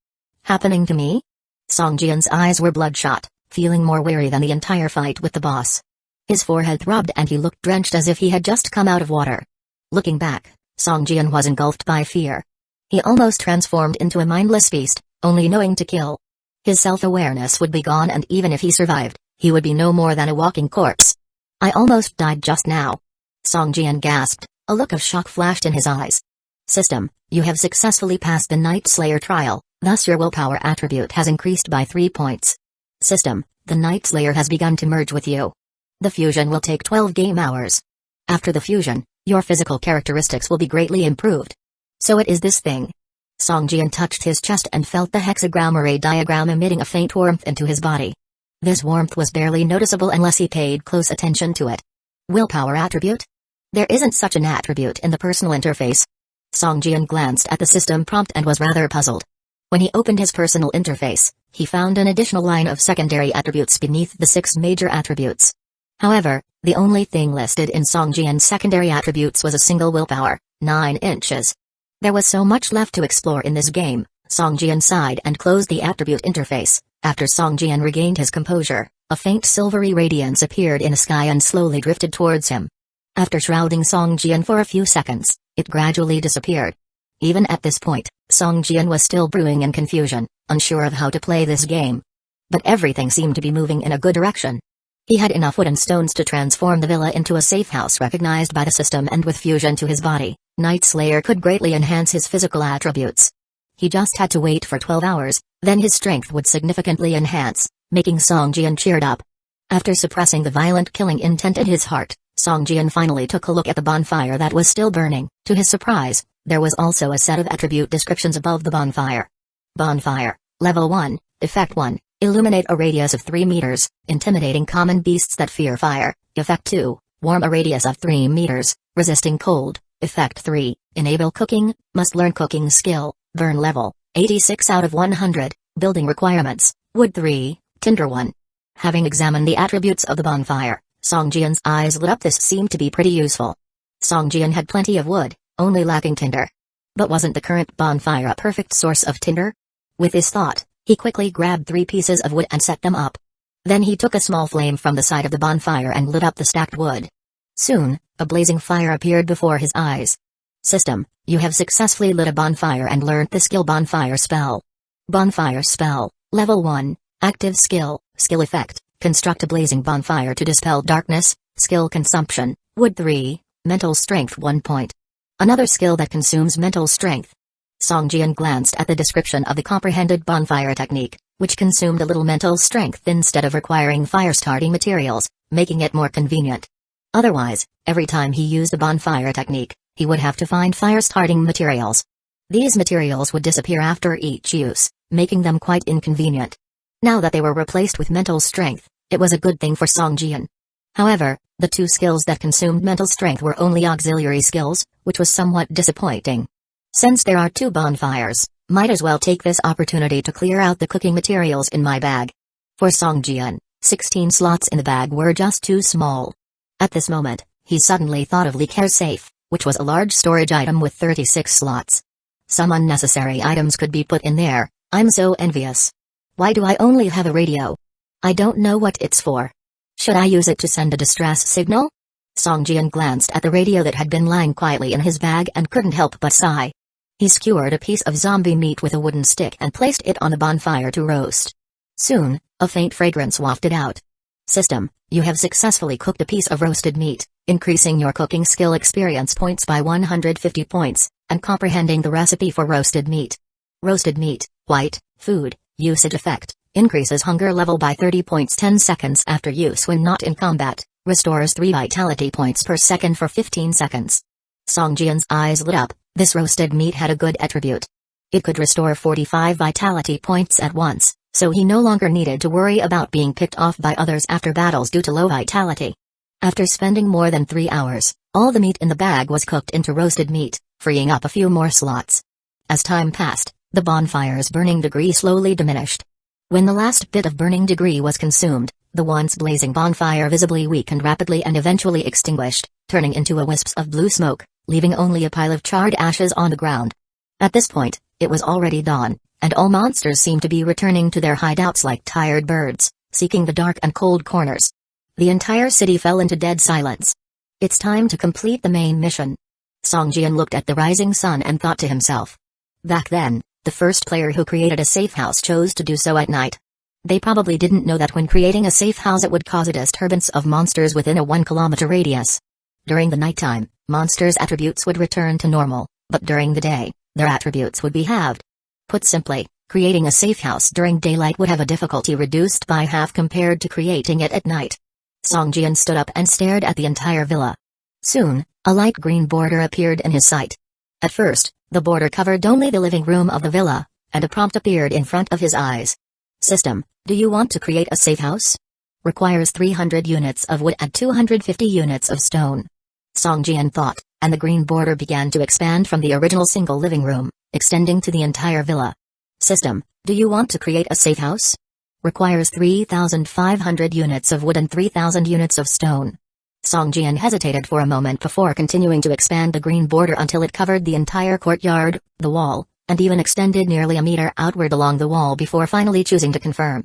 happening to me? Song Jian's eyes were bloodshot, feeling more weary than the entire fight with the boss. His forehead throbbed and he looked drenched as if he had just come out of water. Looking back, Song Jian was engulfed by fear. He almost transformed into a mindless beast, only knowing to kill. His self-awareness would be gone, and even if he survived, he would be no more than a walking corpse. I almost died just now. Song Jian gasped, a look of shock flashed in his eyes. System, you have successfully passed the Night Slayer trial, thus your willpower attribute has increased by 3 points. System, the Night Slayer has begun to merge with you. The fusion will take 12 game hours. After the fusion, your physical characteristics will be greatly improved. So it is this thing. Song Jian touched his chest and felt the hexagram array diagram emitting a faint warmth into his body. This warmth was barely noticeable unless he paid close attention to it. Willpower attribute? There isn't such an attribute in the personal interface. Song Jian glanced at the system prompt and was rather puzzled. When he opened his personal interface, he found an additional line of secondary attributes beneath the 6 major attributes. However, the only thing listed in Song Jian's secondary attributes was a single willpower, 9 inches. There was so much left to explore in this game. Song Jian sighed and closed the attribute interface, After Song Jian regained his composure, a faint silvery radiance appeared in the sky and slowly drifted towards him. After shrouding Song Jian for a few seconds, it gradually disappeared. Even at this point, Song Jian was still brewing in confusion, unsure of how to play this game. But everything seemed to be moving in a good direction. He had enough wood and stones to transform the villa into a safe house recognized by the system, and with fusion to his body, Night Slayer could greatly enhance his physical attributes. He just had to wait for 12 hours, then his strength would significantly enhance, making Song Jian cheered up. After suppressing the violent killing intent in his heart, Song Jian finally took a look at the bonfire that was still burning. To his surprise, there was also a set of attribute descriptions above the bonfire. Bonfire, Level 1, Effect 1, illuminate a radius of 3 meters, intimidating common beasts that fear fire. Effect 2, warm a radius of 3 meters, resisting cold. Effect 3, enable cooking, must learn cooking skill, burn level, 86 out of 100, building requirements, wood 3, tinder 1. Having examined the attributes of the bonfire, Song Jian's eyes lit up. This seemed to be pretty useful. Song Jian had plenty of wood, only lacking tinder. But wasn't the current bonfire a perfect source of tinder? With this thought, he quickly grabbed 3 pieces of wood and set them up. Then he took a small flame from the side of the bonfire and lit up the stacked wood. Soon, a blazing fire appeared before his eyes. System, you have successfully lit a bonfire and learned the skill Bonfire Spell. Bonfire Spell, Level 1, Active Skill, Skill Effect, construct a blazing bonfire to dispel darkness, skill consumption, wood 3, mental strength 1 point. Another skill that consumes mental strength. Song Jian glanced at the description of the comprehended bonfire technique, which consumed a little mental strength instead of requiring fire-starting materials, making it more convenient. Otherwise, every time he used the bonfire technique, he would have to find fire-starting materials. These materials would disappear after each use, making them quite inconvenient. Now that they were replaced with mental strength, it was a good thing for Song Jian. However, the 2 skills that consumed mental strength were only auxiliary skills, which was somewhat disappointing. Since there are 2 bonfires, might as well take this opportunity to clear out the cooking materials in my bag. For Song Jian, 16 slots in the bag were just too small. At this moment, he suddenly thought of Li Ke's safe, which was a large storage item with 36 slots. Some unnecessary items could be put in there. I'm so envious. Why do I only have a radio? I don't know what it's for. Should I use it to send a distress signal? Song Jian glanced at the radio that had been lying quietly in his bag and couldn't help but sigh. He skewered a piece of zombie meat with a wooden stick and placed it on the bonfire to roast. Soon, a faint fragrance wafted out. System, you have successfully cooked a piece of roasted meat, increasing your cooking skill experience points by 150 points, and comprehending the recipe for roasted meat. Roasted meat, white, food, usage effect, increases hunger level by 30 points 10 seconds after use when not in combat, restores 3 vitality points per second for 15 seconds. Song Jian's eyes lit up. This roasted meat had a good attribute. It could restore 45 vitality points at once, so he no longer needed to worry about being picked off by others after battles due to low vitality. After spending more than 3 hours, all the meat in the bag was cooked into roasted meat, freeing up a few more slots. As time passed, the bonfire's burning degree slowly diminished. When the last bit of burning degree was consumed, the once blazing bonfire visibly weakened rapidly and eventually extinguished, turning into a wisp of blue smoke, leaving only a pile of charred ashes on the ground. At this point, it was already dawn, and all monsters seemed to be returning to their hideouts like tired birds, seeking the dark and cold corners. The entire city fell into dead silence. It's time to complete the main mission. Song Jian looked at the rising sun and thought to himself. Back then, the first player who created a safe house chose to do so at night. They probably didn't know that when creating a safe house it would cause a disturbance of monsters within a 1-kilometer radius. During the nighttime, monsters' attributes would return to normal, but during the day, their attributes would be halved. Put simply, creating a safe house during daylight would have a difficulty reduced by half compared to creating it at night. Song Jian stood up and stared at the entire villa. Soon, a light green border appeared in his sight. At first, the border covered only the living room of the villa, and a prompt appeared in front of his eyes. System, do you want to create a safe house? Requires 300 units of wood and 250 units of stone. Song Jian thought, and the green border began to expand from the original single living room, extending to the entire villa. System, do you want to create a safe house? Requires 3,500 units of wood and 3,000 units of stone. Song Jian hesitated for a moment before continuing to expand the green border until it covered the entire courtyard, the wall, and even extended nearly a meter outward along the wall before finally choosing to confirm.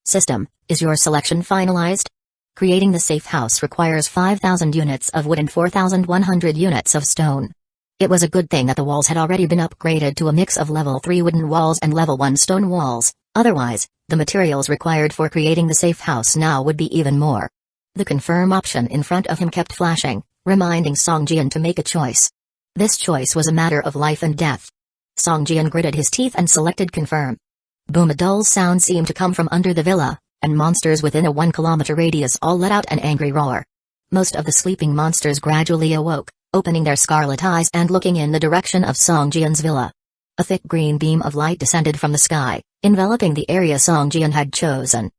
System, is your selection finalized? Creating the safe house requires 5,000 units of wood and 4,100 units of stone. It was a good thing that the walls had already been upgraded to a mix of level 3 wooden walls and level 1 stone walls, otherwise, the materials required for creating the safe house now would be even more. The confirm option in front of him kept flashing, reminding Song Jian to make a choice. This choice was a matter of life and death. Song Jian gritted his teeth and selected confirm. Boom! A dull sound seemed to come from under the villa, and monsters within a 1-kilometer radius all let out an angry roar. Most of the sleeping monsters gradually awoke, opening their scarlet eyes and looking in the direction of Song Jian's villa. A thick green beam of light descended from the sky, enveloping the area Song Jian had chosen.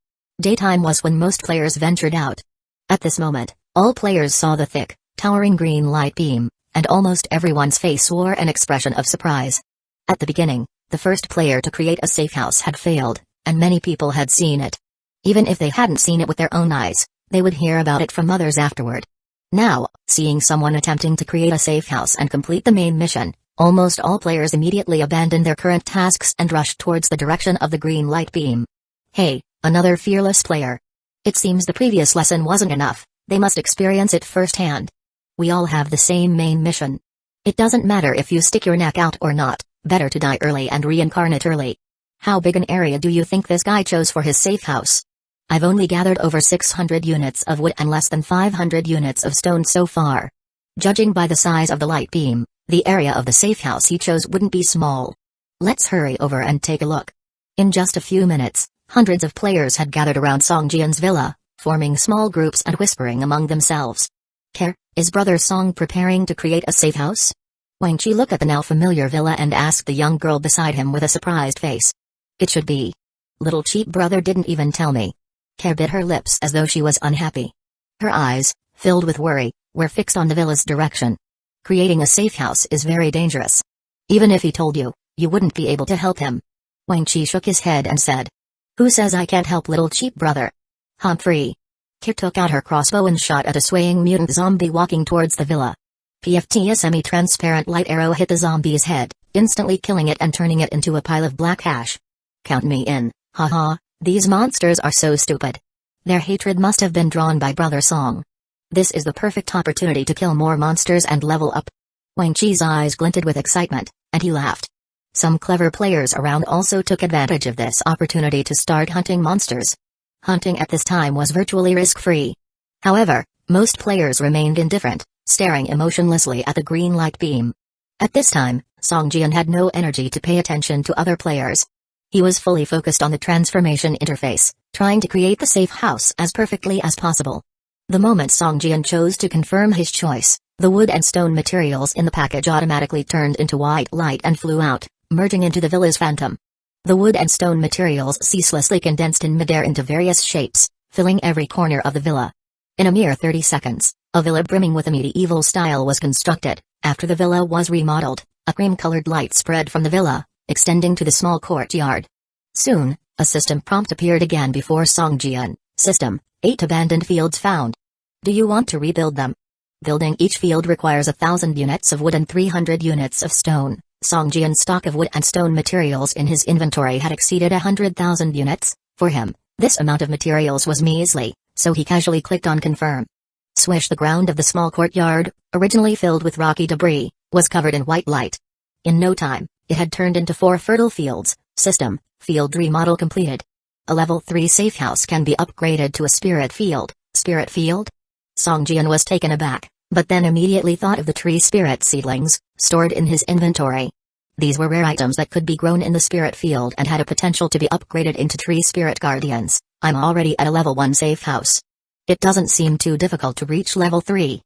Daytime was when most players ventured out. At this moment, all players saw the thick, towering green light beam, and almost everyone's face wore an expression of surprise. At the beginning, the first player to create a safe house had failed, and many people had seen it. Even if they hadn't seen it with their own eyes, they would hear about it from others afterward. Now, seeing someone attempting to create a safe house and complete the main mission, almost all players immediately abandoned their current tasks and rushed towards the direction of the green light beam. Hey, another fearless player. It seems the previous lesson wasn't enough, they must experience it firsthand. We all have the same main mission. It doesn't matter if you stick your neck out or not, better to die early and reincarnate early. How big an area do you think this guy chose for his safe house? I've only gathered over 600 units of wood and less than 500 units of stone so far. Judging by the size of the light beam, the area of the safe house he chose wouldn't be small. Let's hurry over and take a look. In just a few minutes, hundreds of players had gathered around Song Jian's villa, forming small groups and whispering among themselves. Is Brother Song preparing to create a safe house? Wang Chi looked at the now familiar villa and asked the young girl beside him with a surprised face. It should be. Little cheap brother didn't even tell me. Care bit her lips as though she was unhappy. Her eyes, filled with worry, were fixed on the villa's direction. Creating a safe house is very dangerous. Even if he told you, you wouldn't be able to help him. Wang Chi shook his head and said. Who says I can't help little cheap brother? Humphrey. Kir took out her crossbow and shot at a swaying mutant zombie walking towards the villa. PFT, a semi-transparent light arrow hit the zombie's head, instantly killing it and turning it into a pile of black ash. Count me in, haha, these monsters are so stupid. Their hatred must have been drawn by Brother Song. This is the perfect opportunity to kill more monsters and level up. Wang Chi's eyes glinted with excitement, and he laughed. Some clever players around also took advantage of this opportunity to start hunting monsters. Hunting at this time was virtually risk-free. However, most players remained indifferent, staring emotionlessly at the green light beam. At this time, Song Jian had no energy to pay attention to other players. He was fully focused on the transformation interface, trying to create the safe house as perfectly as possible. The moment Song Jian chose to confirm his choice, the wood and stone materials in the package automatically turned into white light and flew out, merging into the villa's phantom. The wood and stone materials ceaselessly condensed in midair into various shapes, filling every corner of the villa. In a mere 30 seconds, a villa brimming with a medieval style was constructed. After the villa was remodeled, a cream-colored light spread from the villa, extending to the small courtyard. Soon, a system prompt appeared again before Song Jian. System, 8 abandoned fields found. Do you want to rebuild them? Building each field requires 1,000 units of wood and 300 units of stone. Song Jian's stock of wood and stone materials in his inventory had exceeded 100,000 units. For him, this amount of materials was measly, so he casually clicked on confirm. Swish! The ground of the small courtyard, originally filled with rocky debris, was covered in white light. In no time, it had turned into 4 fertile fields. System, field remodel completed. A level 3 safe house can be upgraded to a spirit field. Spirit field? Song Jian was taken aback, but then immediately thought of the tree spirit seedlings, stored in his inventory. These were rare items that could be grown in the spirit field and had a potential to be upgraded into tree spirit guardians. I'm already at a level 1 safe house. It doesn't seem too difficult to reach level 3.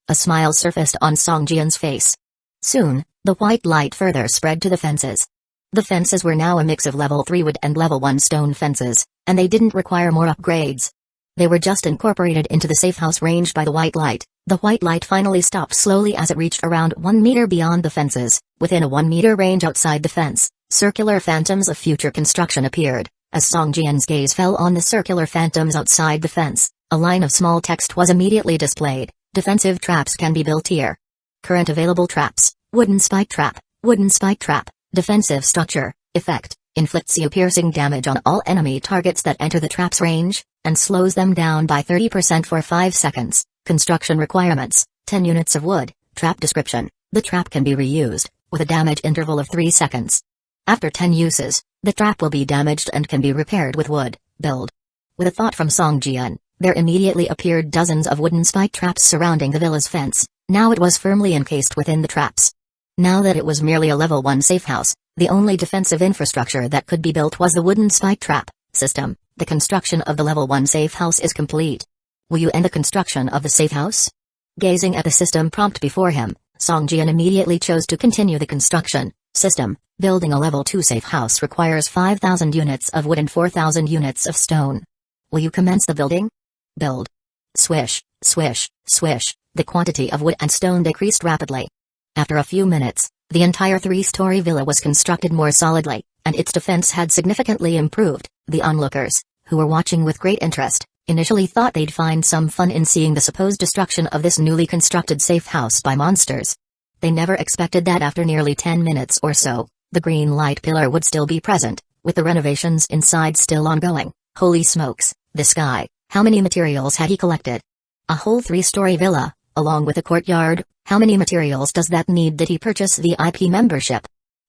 A smile surfaced on Song Jian's face. Soon, the white light further spread to the fences. The fences were now a mix of level 3 wood and level 1 stone fences, and they didn't require more upgrades. They were just incorporated into the safe house range by the white light. The white light finally stopped slowly as it reached around 1 meter beyond the fences. Within a 1 meter range outside the fence, circular phantoms of future construction appeared. As Song Jian's gaze fell on the circular phantoms outside the fence, a line of small text was immediately displayed. Defensive traps can be built here. Current available traps: wooden spike trap, defensive structure, effect, Inflicts piercing damage on all enemy targets that enter the trap's range, and slows them down by 30% for 5 seconds. Construction requirements: 10 units of wood. Trap description: the trap can be reused, with a damage interval of 3 seconds. After 10 uses, the trap will be damaged and can be repaired with wood. Build. With a thought from Song Jian, there immediately appeared dozens of wooden spike traps surrounding the villa's fence. Now it was firmly encased within the traps. Now that it was merely a level 1 safe house, the only defensive infrastructure that could be built was the wooden spike trap system. The construction of the level 1 safe house is complete. Will you end the construction of the safe house? Gazing at the system prompt before him, Song Jian immediately chose to continue the construction. System: building a level 2 safe house requires 5,000 units of wood and 4,000 units of stone. Will you commence the building? Build. Swish, swish, swish, the quantity of wood and stone decreased rapidly. After a few minutes, the entire 3-story villa was constructed more solidly, and its defense had significantly improved. The onlookers, who were watching with great interest, initially thought they'd find some fun in seeing the supposed destruction of this newly constructed safe house by monsters. They never expected that after nearly 10 minutes or so, the green light pillar would still be present, with the renovations inside still ongoing. Holy smokes, this guy, how many materials had he collected? A whole 3-story villa, along with a courtyard. How many materials does that need? Did he purchase VIP membership?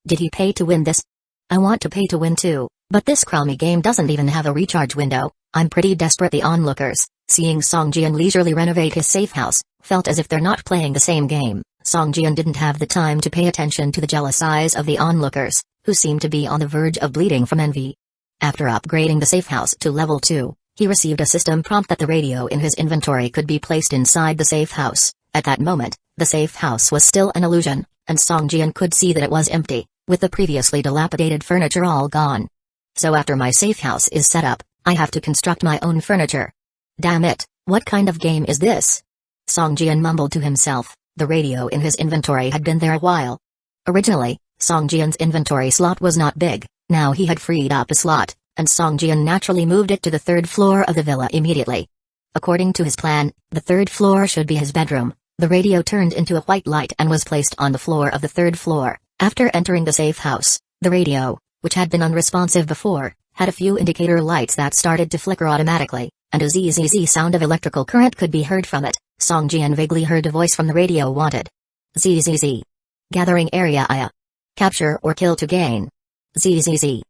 Did he pay to win this? I want to pay to win too, but this crummy game doesn't even have a recharge window. I'm pretty desperate. The onlookers, seeing Song Jian leisurely renovate his safe house, felt as if they're not playing the same game. Song Jian didn't have the time to pay attention to the jealous eyes of the onlookers, who seemed to be on the verge of bleeding from envy. After upgrading the safe house to level 2, he received a system prompt that the radio in his inventory could be placed inside the safe house. At that moment, the safe house was still an illusion, and Song Jian could see that it was empty, with the previously dilapidated furniture all gone. So after my safe house is set up, I have to construct my own furniture. Damn it, what kind of game is this? Song Jian mumbled to himself. The radio in his inventory had been there a while. Originally, Song Jian's inventory slot was not big. Now he had freed up a slot, and Song Jian naturally moved it to the 3rd floor of the villa immediately. According to his plan, the 3rd floor should be his bedroom. The radio turned into a white light and was placed on the floor of the 3rd floor. After entering the safe house, the radio, which had been unresponsive before, had a few indicator lights that started to flicker automatically, and a zzz sound of electrical current could be heard from it. Song Jian vaguely heard a voice from the radio: wanted. Zzz. Gathering area IA. Capture or kill to gain. Zzz.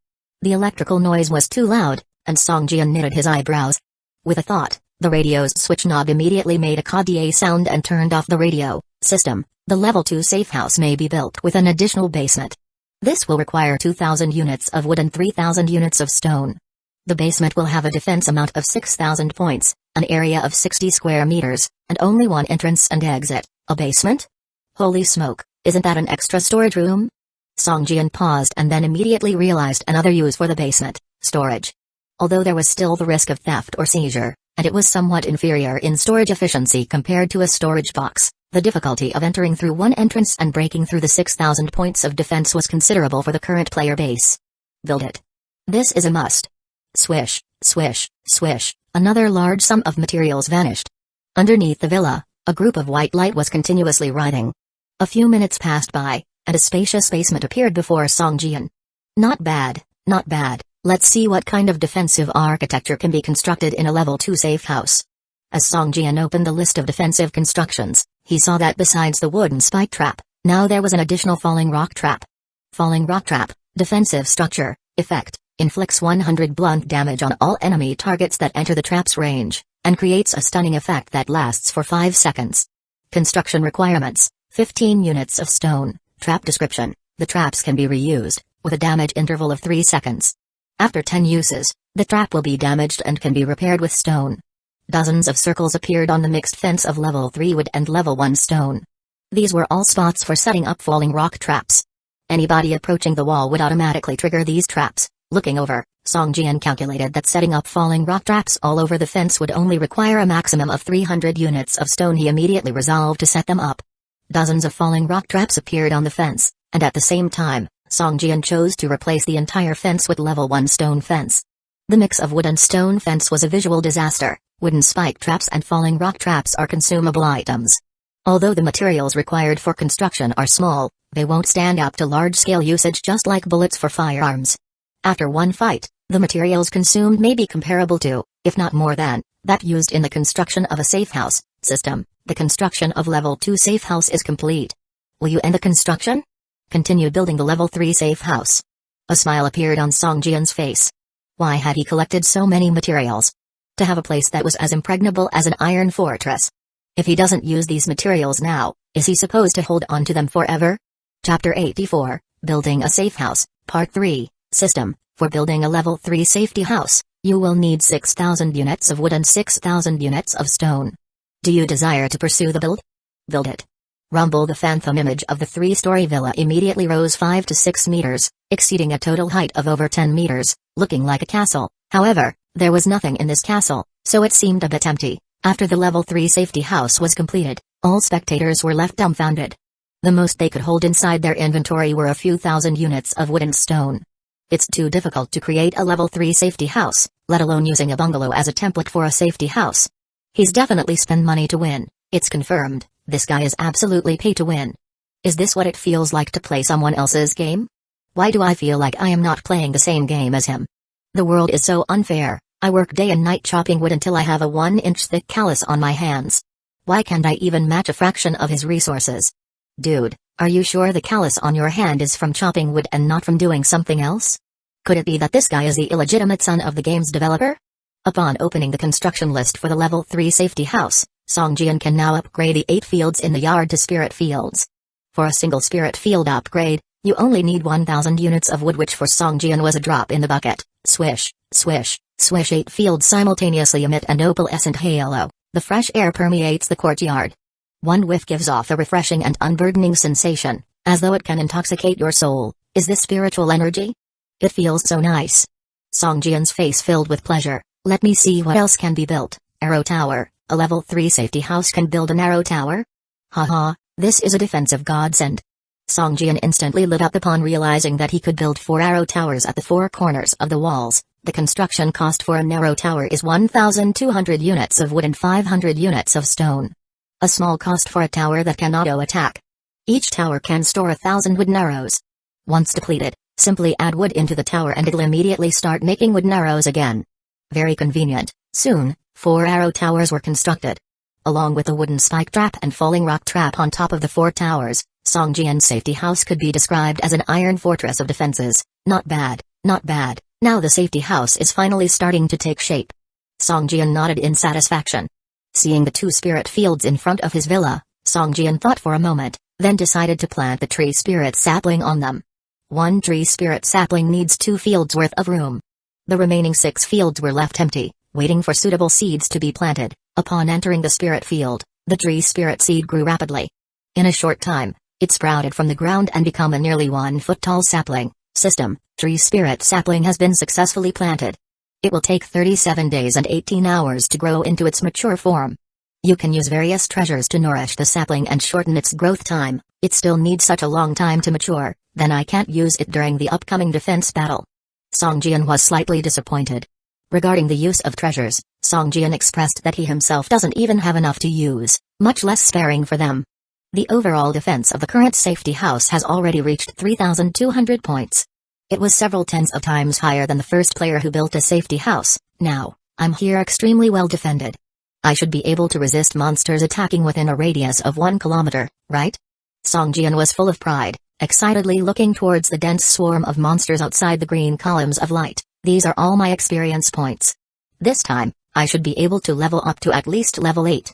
The electrical noise was too loud, and Song Jian knitted his eyebrows. With a thought, the radio's switch knob immediately made a KDA sound and turned off the radio. System: the level 2 safe house may be built with an additional basement. This will require 2,000 units of wood and 3,000 units of stone. The basement will have a defense amount of 6,000 points, an area of 60 square meters, and only one entrance and exit. A basement? Holy smoke, isn't that an extra storage room? Song Jian paused and then immediately realized another use for the basement: storage. Although there was still the risk of theft or seizure, and it was somewhat inferior in storage efficiency compared to a storage box, the difficulty of entering through one entrance and breaking through the 6,000 points of defense was considerable for the current player base. Build it. This is a must. Swish, swish, swish, another large sum of materials vanished. Underneath the villa, a group of white light was continuously riding. A few minutes passed by, and a spacious basement appeared before Song Jian. Not bad, not bad. Let's see what kind of defensive architecture can be constructed in a level 2 safe house. As Song Jian opened the list of defensive constructions, he saw that besides the wooden spike trap, now there was an additional falling rock trap. Falling rock trap, defensive structure, effect, inflicts 100 blunt damage on all enemy targets that enter the trap's range, and creates a stunning effect that lasts for 5 seconds. Construction requirements: 15 units of stone. Trap description: the traps can be reused, with a damage interval of 3 seconds. After 10 uses, the trap will be damaged and can be repaired with stone. Dozens of circles appeared on the mixed fence of level 3 wood and level 1 stone. These were all spots for setting up falling rock traps. Anybody approaching the wall would automatically trigger these traps. Looking over, Song Jian calculated that setting up falling rock traps all over the fence would only require a maximum of 300 units of stone. He immediately resolved to set them up. Dozens of falling rock traps appeared on the fence, and at the same time, Song Jian chose to replace the entire fence with level 1 stone fence. The mix of wood and stone fence was a visual disaster. Wooden spike traps and falling rock traps are consumable items. Although the materials required for construction are small, they won't stand up to large-scale usage just like bullets for firearms. After one fight, the materials consumed may be comparable to, if not more than, that used in the construction of a safe house system. The construction of level 2 safe house is complete. Will you end the construction? Continue building the level 3 safe house. A smile appeared on Song Jian's face. Why had he collected so many materials? To have a place that was as impregnable as an iron fortress. If he doesn't use these materials now, is he supposed to hold on to them forever? Chapter 84, Building a Safe House, Part 3, System. For building a level 3 safety house, you will need 6,000 units of wood and 6,000 units of stone. Do you desire to pursue the build? Build it. Rumble. The phantom image of the 3-story villa immediately rose 5 to 6 meters, exceeding a total height of over 10 meters, looking like a castle. However, there was nothing in this castle, so it seemed a bit empty. After the level 3 safety house was completed, all spectators were left dumbfounded. The most they could hold inside their inventory were a few thousand units of wood and stone. It's too difficult to create a level 3 safety house, let alone using a bungalow as a template for a safety house. He's definitely spent money to win. It's confirmed, this guy is absolutely pay to win. Is this what it feels like to play someone else's game? Why do I feel like I am not playing the same game as him? The world is so unfair. I work day and night chopping wood until I have a 1-inch thick callus on my hands. Why can't I even match a fraction of his resources? Dude, are you sure the callus on your hand is from chopping wood and not from doing something else? Could it be that this guy is the illegitimate son of the game's developer? Upon opening the construction list for the level 3 safety house, Song Jian can now upgrade the 8 fields in the yard to spirit fields. For a single spirit field upgrade, you only need 1,000 units of wood, which for Song Jian was a drop in the bucket. Swish, swish, swish. 8 fields simultaneously emit an opalescent halo. The fresh air permeates the courtyard. One whiff gives off a refreshing and unburdening sensation, as though it can intoxicate your soul. Is this spiritual energy? It feels so nice. Song Jian's face filled with pleasure. Let me see what else can be built. Arrow tower. A level 3 safety house can build an arrow tower? Haha, this is a defensive godsend. Song Jian instantly lit up upon realizing that he could build 4 arrow towers at the 4 corners of the walls. The construction cost for an arrow tower is 1,200 units of wood and 500 units of stone. A small cost for a tower that can auto-attack. Each tower can store 1,000 wooden arrows. Once depleted, simply add wood into the tower and it'll immediately start making wooden arrows again. Very convenient. Soon, 4 arrow towers were constructed. Along with a wooden spike trap and falling rock trap on top of the 4 towers, Song Jian's safety house could be described as an iron fortress of defenses. Not bad, not bad. Now the safety house is finally starting to take shape. Song Jian nodded in satisfaction. Seeing the 2 spirit fields in front of his villa, Song Jian thought for a moment, then decided to plant the tree spirit sapling on them. 1 tree spirit sapling needs 2 fields worth of room. The remaining 6 fields were left empty, waiting for suitable seeds to be planted. Upon entering the spirit field, the tree spirit seed grew rapidly. In a short time, it sprouted from the ground and become a nearly 1-foot-tall sapling. System, tree spirit sapling has been successfully planted. It will take 37 days and 18 hours to grow into its mature form. You can use various treasures to nourish the sapling and shorten its growth time. It still needs such a long time to mature, then I can't use it during the upcoming defense battle. Song Jian was slightly disappointed. Regarding the use of treasures, Song Jian expressed that he himself doesn't even have enough to use, much less sparing for them. The overall defense of the current safety house has already reached 3,200 points. It was several tens of times higher than the first player who built a safety house. Now, I'm here extremely well defended. I should be able to resist monsters attacking within a radius of 1 kilometer, right? Song Jian was full of pride, excitedly looking towards the dense swarm of monsters outside the green columns of light. These are all my experience points. This time, I should be able to level up to at least level 8.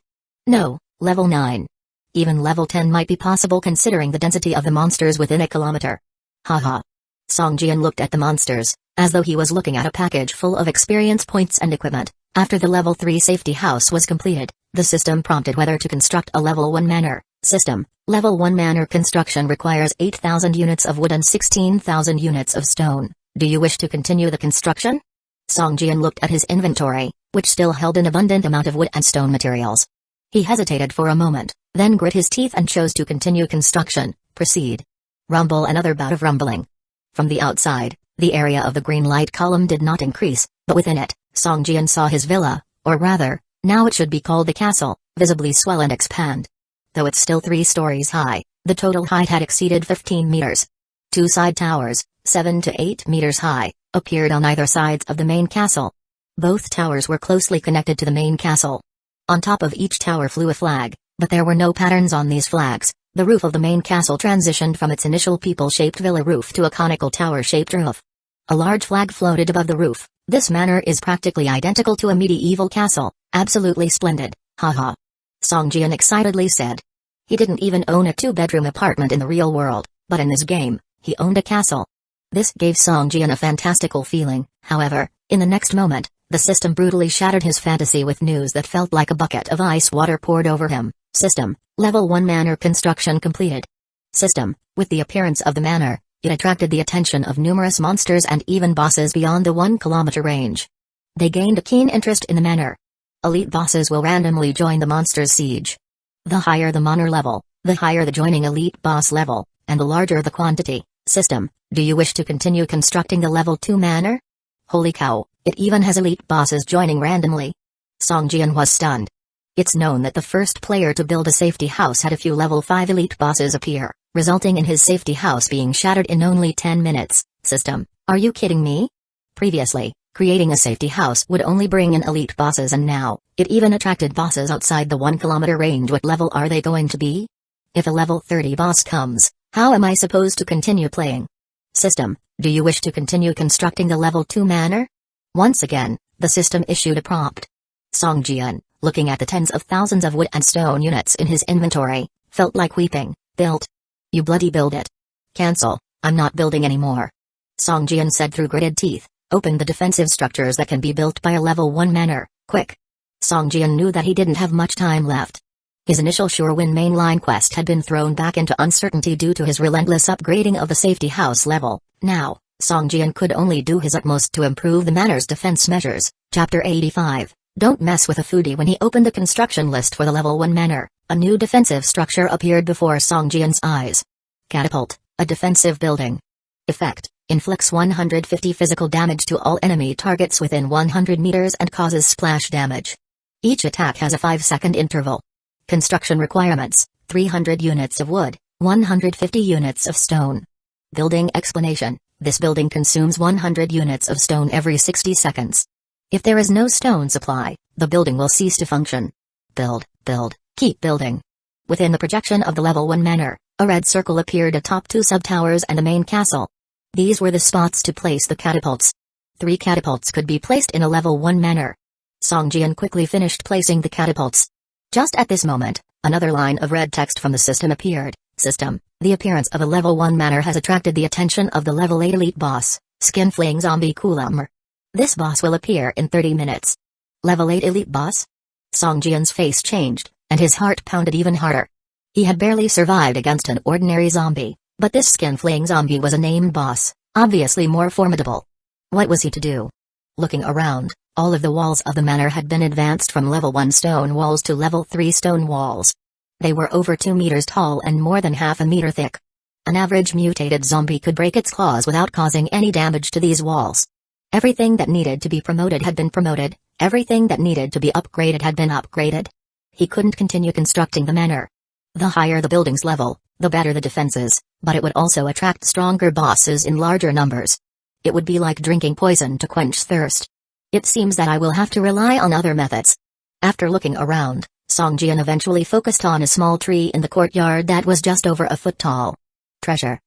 No, level 9. Even level 10 might be possible considering the density of the monsters within a kilometer. Haha. Song Jian looked at the monsters, as though he was looking at a package full of experience points and equipment. After the level 3 safety house was completed, the system prompted whether to construct a level 1 manor. System, level 1 manor construction requires 8,000 units of wood and 16,000 units of stone. Do you wish to continue the construction? Song Jian looked at his inventory, which still held an abundant amount of wood and stone materials. He hesitated for a moment, then grit his teeth and chose to continue construction. Proceed. Rumble. Another bout of rumbling. From the outside, the area of the green light column did not increase, but within it, Song Jian saw his villa, or rather, now it should be called the castle, visibly swell and expand. Though it's still 3 stories high, the total height had exceeded 15 meters. 2 side towers, 7 to 8 meters high, appeared on either sides of the main castle. Both towers were closely connected to the main castle. On top of each tower flew a flag, but there were no patterns on these flags. The roof of the main castle transitioned from its initial people-shaped villa roof to a conical tower-shaped roof. A large flag floated above the roof. This manor is practically identical to a medieval castle. Absolutely splendid, haha. Song Jian excitedly said. He didn't even own a two-bedroom apartment in the real world, but in this game, he owned a castle. This gave Song Jian a fantastical feeling. However, in the next moment, the system brutally shattered his fantasy with news that felt like a bucket of ice water poured over him. System, Level 1 manor construction completed. System, with the appearance of the manor, it attracted the attention of numerous monsters and even bosses beyond the 1-kilometer range. They gained a keen interest in the manor. Elite bosses will randomly join the monster's siege. The higher the manor level, the higher the joining elite boss level, and the larger the quantity. System, do you wish to continue constructing the Level 2 manor? Holy cow, it even has elite bosses joining randomly. Song Jian was stunned. It's known that the first player to build a safety house had a few Level 5 elite bosses appear, resulting in his safety house being shattered in only 10 minutes. System, are you kidding me? Previously, creating a safety house would only bring in elite bosses, and now, it even attracted bosses outside the 1-kilometer range. What level are they going to be? If a level 30 boss comes, how am I supposed to continue playing? System, do you wish to continue constructing the Level 2 manor? Once again, the system issued a prompt. Song Jian, looking at the tens of thousands of wood and stone units in his inventory, felt like weeping. Built. You bloody build it. Cancel, I'm not building anymore. Song Jian said through gritted teeth. Open the defensive structures that can be built by a Level 1 manor, quick. Song Jian knew that he didn't have much time left. His initial sure-win mainline quest had been thrown back into uncertainty due to his relentless upgrading of the safety house level. Now, Song Jian could only do his utmost to improve the manor's defense measures. Chapter 85. Don't mess with a foodie. When he opened the construction list for the Level 1 manor, a new defensive structure appeared before Song Jian's eyes. Catapult, a defensive building. Effect, inflicts 150 physical damage to all enemy targets within 100 meters and causes splash damage. Each attack has a 5-second interval. Construction requirements, 300 units of wood, 150 units of stone. Building explanation, this building consumes 100 units of stone every 60 seconds. If there is no stone supply, the building will cease to function. Build, keep building. Within the projection of the Level 1 manor, a red circle appeared atop 2 sub-towers and the main castle. These were the spots to place the catapults. 3 catapults could be placed in a Level 1 manor. Song Jian quickly finished placing the catapults. Just at this moment, another line of red text from the system appeared. System, the appearance of a Level 1 manor has attracted the attention of the Level 8 elite boss, Skin-Flaying Zombie Cooler. This boss will appear in 30 minutes. Level 8 elite boss? Song Jian's face changed, and his heart pounded even harder. He had barely survived against an ordinary zombie, but this Skin-Flaying Zombie was a named boss, obviously more formidable. What was he to do? Looking around, all of the walls of the manor had been advanced from Level 1 stone walls to Level 3 stone walls. They were over 2 meters tall and more than half a meter thick. An average mutated zombie could break its claws without causing any damage to these walls. Everything that needed to be promoted had been promoted, everything that needed to be upgraded had been upgraded. He couldn't continue constructing the manor. The higher the building's level, the better the defenses, but it would also attract stronger bosses in larger numbers. It would be like drinking poison to quench thirst. It seems that I will have to rely on other methods. After looking around, Song Jian eventually focused on a small tree in the courtyard that was just over a foot tall. Treasure,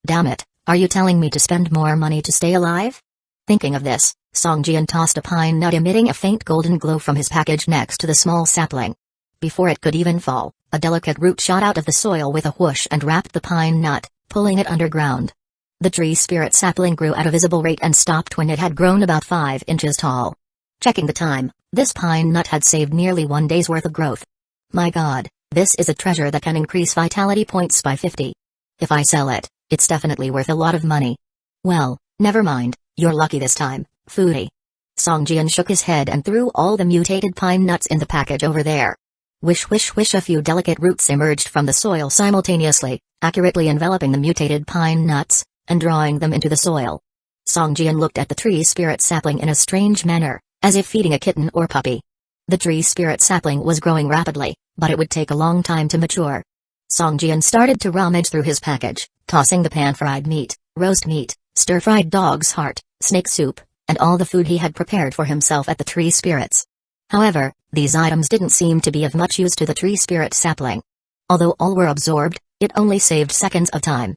damn it, are you telling me to spend more money to stay alive? Thinking of this, Song Jian tossed a pine nut emitting a faint golden glow from his package next to the small sapling. Before it could even fall, a delicate root shot out of the soil with a whoosh and wrapped the pine nut, pulling it underground. The tree spirit sapling grew at a visible rate and stopped when it had grown about 5 inches tall. Checking the time, this pine nut had saved nearly 1 day's worth of growth. My god, this is a treasure that can increase vitality points by 50. If I sell it, it's definitely worth a lot of money. Well, never mind, you're lucky this time, foodie. Song Jian shook his head and threw all the mutated pine nuts in the package over there. Wish, a few delicate roots emerged from the soil simultaneously, accurately enveloping the mutated pine nuts, and drawing them into the soil. Song Jian looked at the tree spirit sapling in a strange manner, as if feeding a kitten or puppy. The tree spirit sapling was growing rapidly, but it would take a long time to mature. Song Jian started to rummage through his package, tossing the pan-fried meat, roast meat, stir-fried dog's heart, snake soup, and all the food he had prepared for himself at the tree spirits. However, these items didn't seem to be of much use to the tree spirit sapling. Although all were absorbed, it only saved seconds of time.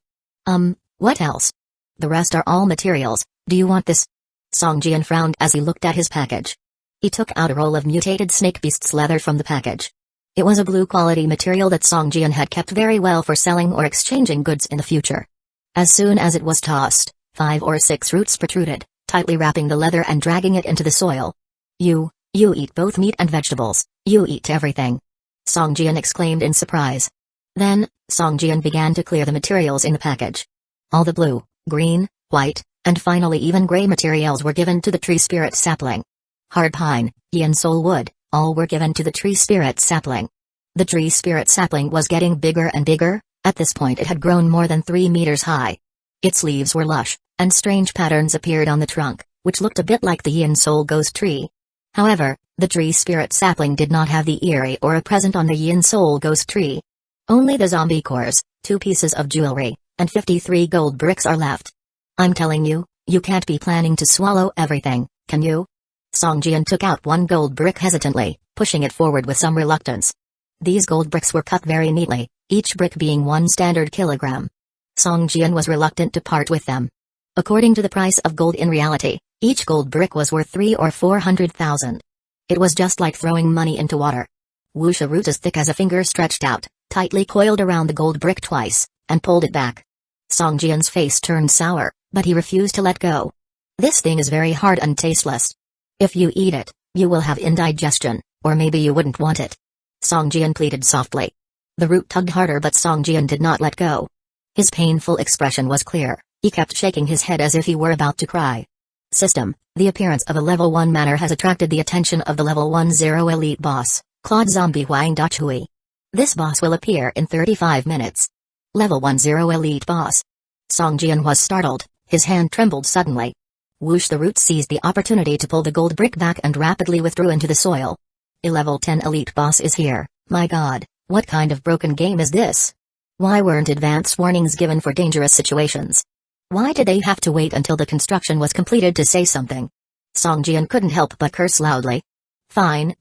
What else? The rest are all materials. Do you want this? Songjian frowned as he looked at his package. He took out a roll of mutated snake beast's leather from the package. It was a blue-quality material that Songjian had kept very well for selling or exchanging goods in the future. As soon as it was tossed, 5 or 6 roots protruded, tightly wrapping the leather and dragging it into the soil. You eat both meat and vegetables, you eat everything. Songjian exclaimed in surprise. Then, Songjian began to clear the materials in the package. All the blue, green, white, and finally even gray materials were given to the tree spirit sapling. Hard pine, yin soul wood, all were given to the tree spirit sapling. The tree spirit sapling was getting bigger and bigger. At this point it had grown more than 3 meters high. Its leaves were lush, and strange patterns appeared on the trunk, which looked a bit like the yin soul ghost tree. However, the tree spirit sapling did not have the eerie aura present on the yin soul ghost tree. Only the zombie cores, 2 pieces of jewelry, and 53 gold bricks are left. I'm telling you, you can't be planning to swallow everything, can you? Songjian took out 1 gold brick hesitantly, pushing it forward with some reluctance. These gold bricks were cut very neatly, each brick being 1 standard kilogram. Songjian was reluctant to part with them. According to the price of gold in reality, each gold brick was worth 3 or 400,000. It was just like throwing money into water. Whoosh, a root as thick as a finger stretched out, tightly coiled around the gold brick twice, and pulled it back. Songjian's face turned sour, but he refused to let go. This thing is very hard and tasteless. If you eat it, you will have indigestion, or maybe you wouldn't want it. Songjian pleaded softly. The root tugged harder, but Songjian did not let go. His painful expression was clear, he kept shaking his head as if he were about to cry. System: the appearance of a level 1 manor has attracted the attention of the level 10 elite boss, Claude Zombie Huang Dachui. This boss will appear in 35 minutes. Level 10 elite boss. Songjian was startled, his hand trembled suddenly. Whoosh, the root seized the opportunity to pull the gold brick back and rapidly withdrew into the soil. A level 10 elite boss is here, my god, what kind of broken game is this? Why weren't advance warnings given for dangerous situations? Why did they have to wait until the construction was completed to say something? Songjian couldn't help but curse loudly. Fine,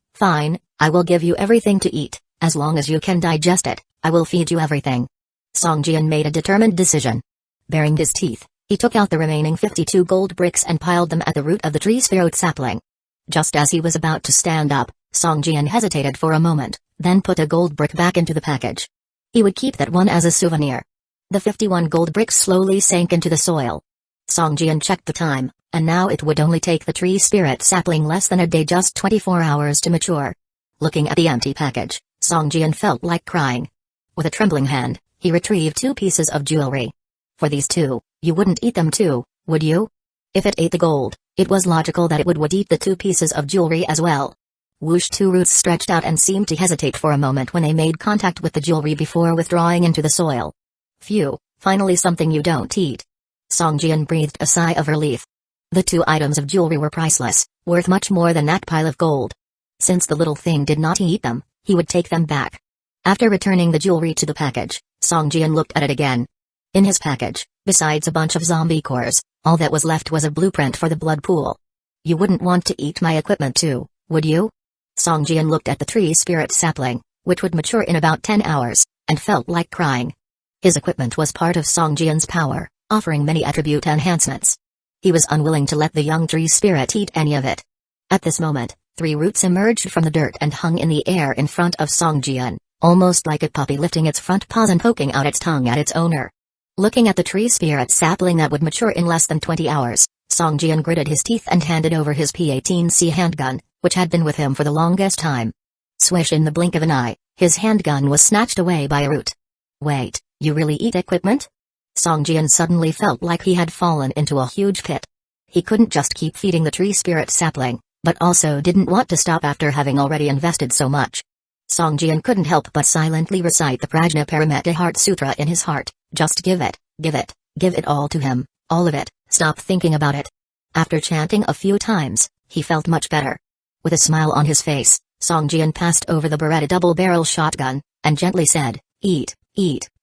I will give you everything to eat, as long as you can digest it, I will feed you everything. Songjian made a determined decision. Baring his teeth, he took out the remaining 52 gold bricks and piled them at the root of the tree spirit sapling. Just as he was about to stand up, Songjian hesitated for a moment, then put a gold brick back into the package. He would keep that one as a souvenir. The 51 gold bricks slowly sank into the soil. Songjian checked the time, and now it would only take the tree spirit sapling less than a day, just 24 hours to mature. Looking at the empty package, Songjian felt like crying. With a trembling hand, he retrieved 2 pieces of jewelry. For these 2, you wouldn't eat them too, would you? If it ate the gold, it was logical that it would eat the 2 pieces of jewelry as well. Whoosh, 2 roots stretched out and seemed to hesitate for a moment when they made contact with the jewelry before withdrawing into the soil. Phew, finally something you don't eat. Songjian breathed a sigh of relief. The 2 items of jewelry were priceless, worth much more than that pile of gold. Since the little thing did not eat them, he would take them back. After returning the jewelry to the package, Songjian looked at it again. In his package, besides a bunch of zombie cores, all that was left was a blueprint for the blood pool. You wouldn't want to eat my equipment too, would you? Songjian looked at the tree spirit sapling, which would mature in about 10 hours, and felt like crying. His equipment was part of Songjian's power, offering many attribute enhancements. He was unwilling to let the young tree spirit eat any of it. At this moment, 3 roots emerged from the dirt and hung in the air in front of Songjian, almost like a puppy lifting its front paws and poking out its tongue at its owner. Looking at the tree spirit sapling that would mature in less than 20 hours, Songjian gritted his teeth and handed over his P-18C handgun, which had been with him for the longest time. Swish, in the blink of an eye, his handgun was snatched away by a root. Wait, you really eat equipment? Songjian suddenly felt like he had fallen into a huge pit. He couldn't just keep feeding the tree spirit sapling, but also didn't want to stop after having already invested so much. Songjian couldn't help but silently recite the Prajnaparamita Heart Sutra in his heart. Just give it all to him, all of it, stop thinking about it. After chanting a few times, he felt much better. With a smile on his face, Songjian passed over the Beretta double-barrel shotgun, and gently said, eat,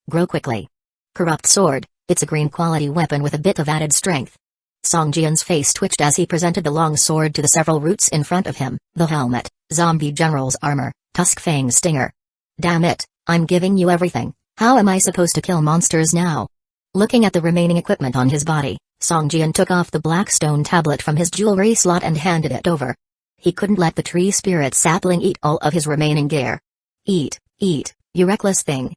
grow quickly. Corrupt sword, It's a green quality weapon with a bit of added strength. Song Jian's face twitched as he presented the long sword to the several roots in front of him, the helmet, zombie general's armor, tusk fang stinger. Damn it, I'm giving you everything, how am I supposed to kill monsters now? Looking at the remaining equipment on his body, Song Jian took off the black stone tablet from his jewelry slot and handed it over. He couldn't let the tree spirit sapling eat all of his remaining gear. Eat, you reckless thing.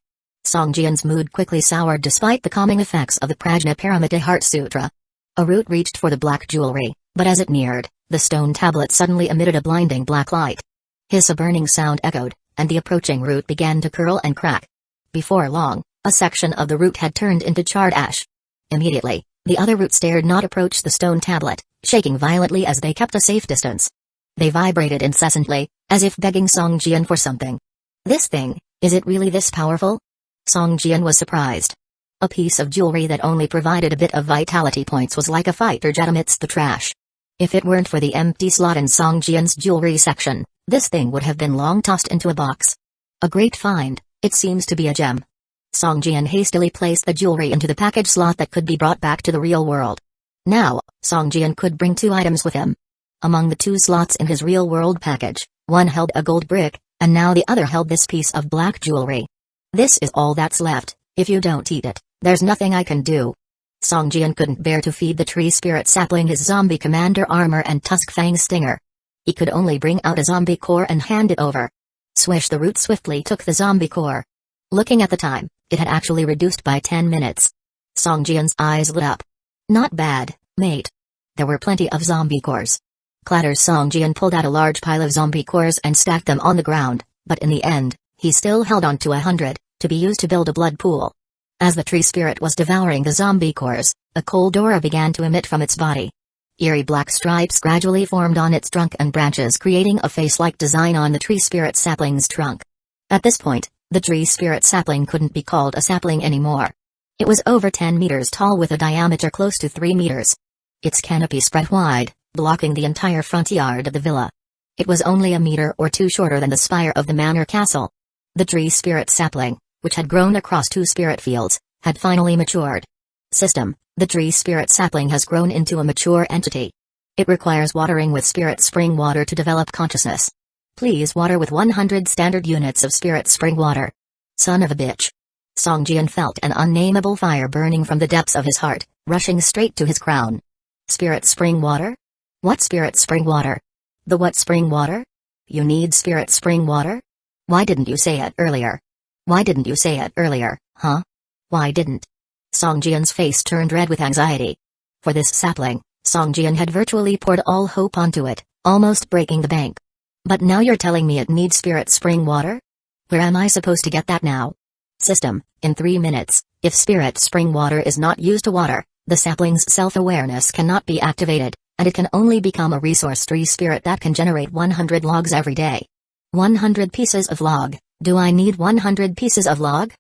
Song Jian's mood quickly soured despite the calming effects of the Prajnaparamita Heart Sutra. Harut reached for the black jewelry, but as it neared, the stone tablet suddenly emitted a blinding black light. Hiss, a burning sound echoed, and the approaching root began to curl and crack. Before long, a section of the root had turned into charred ash. Immediately, the other roots dared not approach the stone tablet, shaking violently as they kept a safe distance. They vibrated incessantly, as if begging Song Jian for something. This thing, is it really this powerful? Song Jian was surprised. A piece of jewelry that only provided a bit of vitality points was like a fighter jet amidst the trash. If it weren't for the empty slot in Song Jian's jewelry section, this thing would have been long tossed into a box. A great find, it seems to be a gem. Song Jian hastily placed the jewelry into the package slot that could be brought back to the real world. Now, Song Jian could bring 2 items with him. Among the 2 slots in his real-world package, one held a gold brick, and now the other held this piece of black jewelry. This is all that's left. If you don't eat it, there's nothing I can do. Song Jian couldn't bear to feed the tree spirit sapling his zombie commander armor and tusk fang stinger. He could only bring out a zombie core and hand it over. Swish, the root swiftly took the zombie core. Looking at the time, it had actually reduced by 10 minutes. Song Jian's eyes lit up. Not bad, mate. There were plenty of zombie cores. Clatter. Song Jian pulled out a large pile of zombie cores and stacked them on the ground, but in the end, he still held on to 100, to be used to build a blood pool. As the tree spirit was devouring the zombie cores, a cold aura began to emit from its body. Eerie black stripes gradually formed on its trunk and branches, creating a face-like design on the tree spirit sapling's trunk. At this point, the tree spirit sapling couldn't be called a sapling anymore. It was over 10 meters tall with a diameter close to 3 meters. Its canopy spread wide, blocking the entire front yard of the villa. It was only a meter or 2 shorter than the spire of the manor castle. The tree spirit sapling, which had grown across 2 spirit fields, had finally matured. System: the tree spirit sapling has grown into a mature entity. It requires watering with spirit spring water to develop consciousness. Please water with 100 standard units of spirit spring water. Son of a bitch. Song Jian felt an unnameable fire burning from the depths of his heart, rushing straight to his crown. Spirit spring water? What spirit spring water? The what spring water? You need spirit spring water? Why didn't you say it earlier? Why didn't you say it earlier, huh? Why didn't? Song Jian's face turned red with anxiety. For this sapling, Song Jian had virtually poured all hope onto it, almost breaking the bank. But now you're telling me it needs spirit spring water? Where am I supposed to get that now? System: in 3 minutes, if spirit spring water is not used to water, the sapling's self-awareness cannot be activated, and it can only become a resource tree spirit that can generate 100 logs every day. 100 pieces of log. Do I need 100 pieces of log?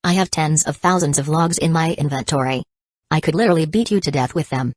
I have tens of thousands of logs in my inventory. I could literally beat you to death with them.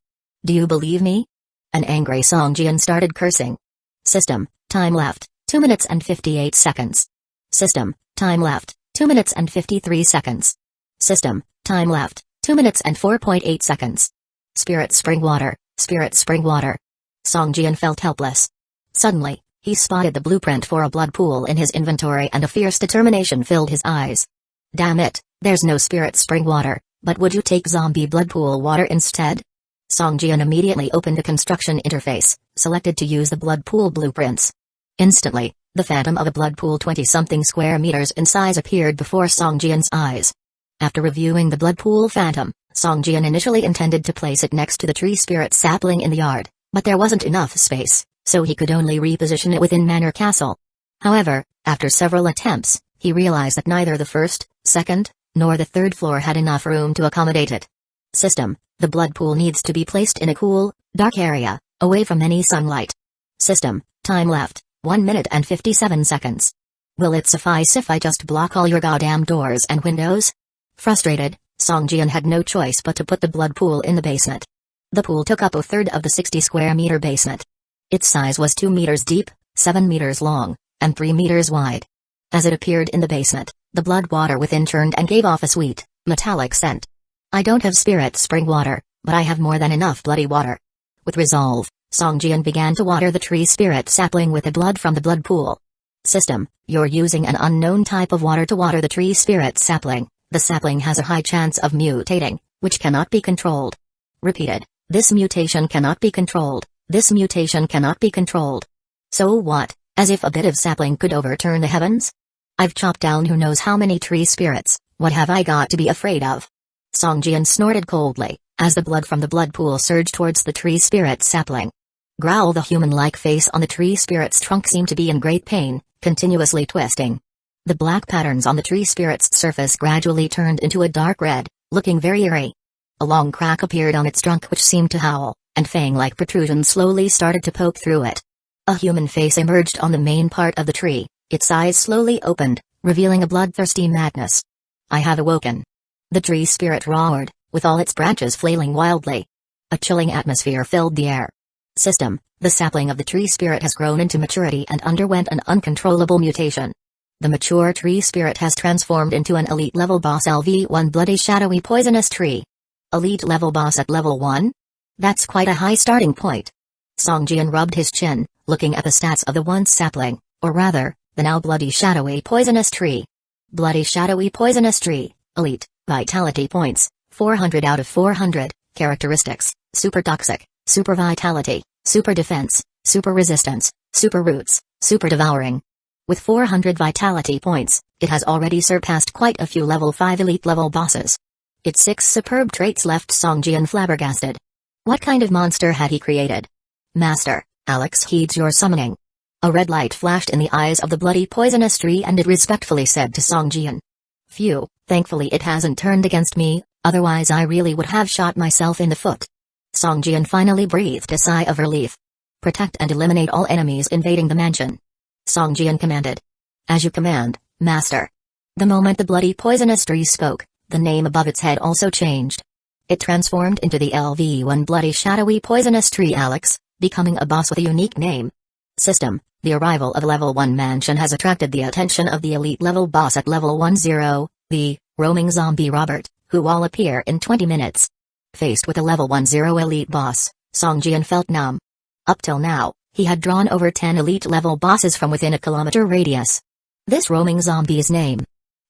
Do you believe me? An angry Song Jian started cursing. System: time left, 2 minutes and 58 seconds. System: time left, 2 minutes and 53 seconds. System: time left, 2 minutes and 4.8 seconds. Spirit spring water, spirit spring water. Song Jian felt helpless. Suddenly, he spotted the blueprint for a blood pool in his inventory and a fierce determination filled his eyes. Damn it, there's no spirit spring water, but would you take zombie blood pool water instead? Song Jian immediately opened the construction interface, selected to use the blood pool blueprints. Instantly, the phantom of a blood pool 20-something square meters in size appeared before Song Jian's eyes. After reviewing the blood pool phantom, Song Jian initially intended to place it next to the tree spirit sapling in the yard, but there wasn't enough space, so he could only reposition it within Manor Castle. However, after several attempts, he realized that neither the first, second, nor the third floor had enough room to accommodate it. System: the blood pool needs to be placed in a cool, dark area, away from any sunlight. System: time left, 1 minute and 57 seconds. Will it suffice if I just block all your goddamn doors and windows? Frustrated, Song Jian had no choice but to put the blood pool in the basement. The pool took up a third of the 60 square meter basement. Its size was 2 meters deep, 7 meters long, and 3 meters wide. As it appeared in the basement, the blood water within churned and gave off a sweet, metallic scent. I don't have spirit spring water, but I have more than enough bloody water. With resolve, Songjian began to water the tree spirit sapling with the blood from the blood pool. System, you're using an unknown type of water to water the tree spirit sapling. The sapling has a high chance of mutating, which cannot be controlled. Repeated, this mutation cannot be controlled. This mutation cannot be controlled. So what, as if a bit of sapling could overturn the heavens? I've chopped down who knows how many tree spirits, what have I got to be afraid of? Songjian snorted coldly, as the blood from the blood pool surged towards the tree spirit sapling. Growl. The human-like face on the tree spirit's trunk seemed to be in great pain, continuously twisting. The black patterns on the tree spirit's surface gradually turned into a dark red, looking very eerie. A long crack appeared on its trunk which seemed to howl, and fang-like protrusions slowly started to poke through it. A human face emerged on the main part of the tree, its eyes slowly opened, revealing a bloodthirsty madness. I have awoken. The tree spirit roared, with all its branches flailing wildly. A chilling atmosphere filled the air. System, the sapling of the tree spirit has grown into maturity and underwent an uncontrollable mutation. The mature tree spirit has transformed into an elite level boss LV1 bloody shadowy poisonous tree. Elite level boss at level 1? That's quite a high starting point. Songjian rubbed his chin, looking at the stats of the once sapling, or rather, the now bloody shadowy poisonous tree. Bloody shadowy poisonous tree, elite, vitality points, 400 out of 400, characteristics, super toxic, super vitality, super defense, super resistance, super roots, super devouring. With 400 vitality points, it has already surpassed quite a few level 5 elite level bosses. Its 6 superb traits left Songjian flabbergasted. What kind of monster had he created? Master, Alex heeds your summoning. A red light flashed in the eyes of the bloody poisonous tree and it respectfully said to Songjian. Phew, thankfully it hasn't turned against me, otherwise I really would have shot myself in the foot. Songjian finally breathed a sigh of relief. Protect and eliminate all enemies invading the mansion. Songjian commanded. As you command, Master. The moment the bloody poisonous tree spoke, the name above its head also changed. It transformed into the LV1 bloody shadowy poisonous tree Alex, becoming a boss with a unique name. System, the arrival of level 1 mansion has attracted the attention of the elite level boss at level 10, the roaming zombie Robert, who will appear in 20 minutes. Faced with a level 10 elite boss, Songjian felt numb. Up till now, he had drawn over 10 elite level bosses from within a kilometer radius. This roaming zombie's name.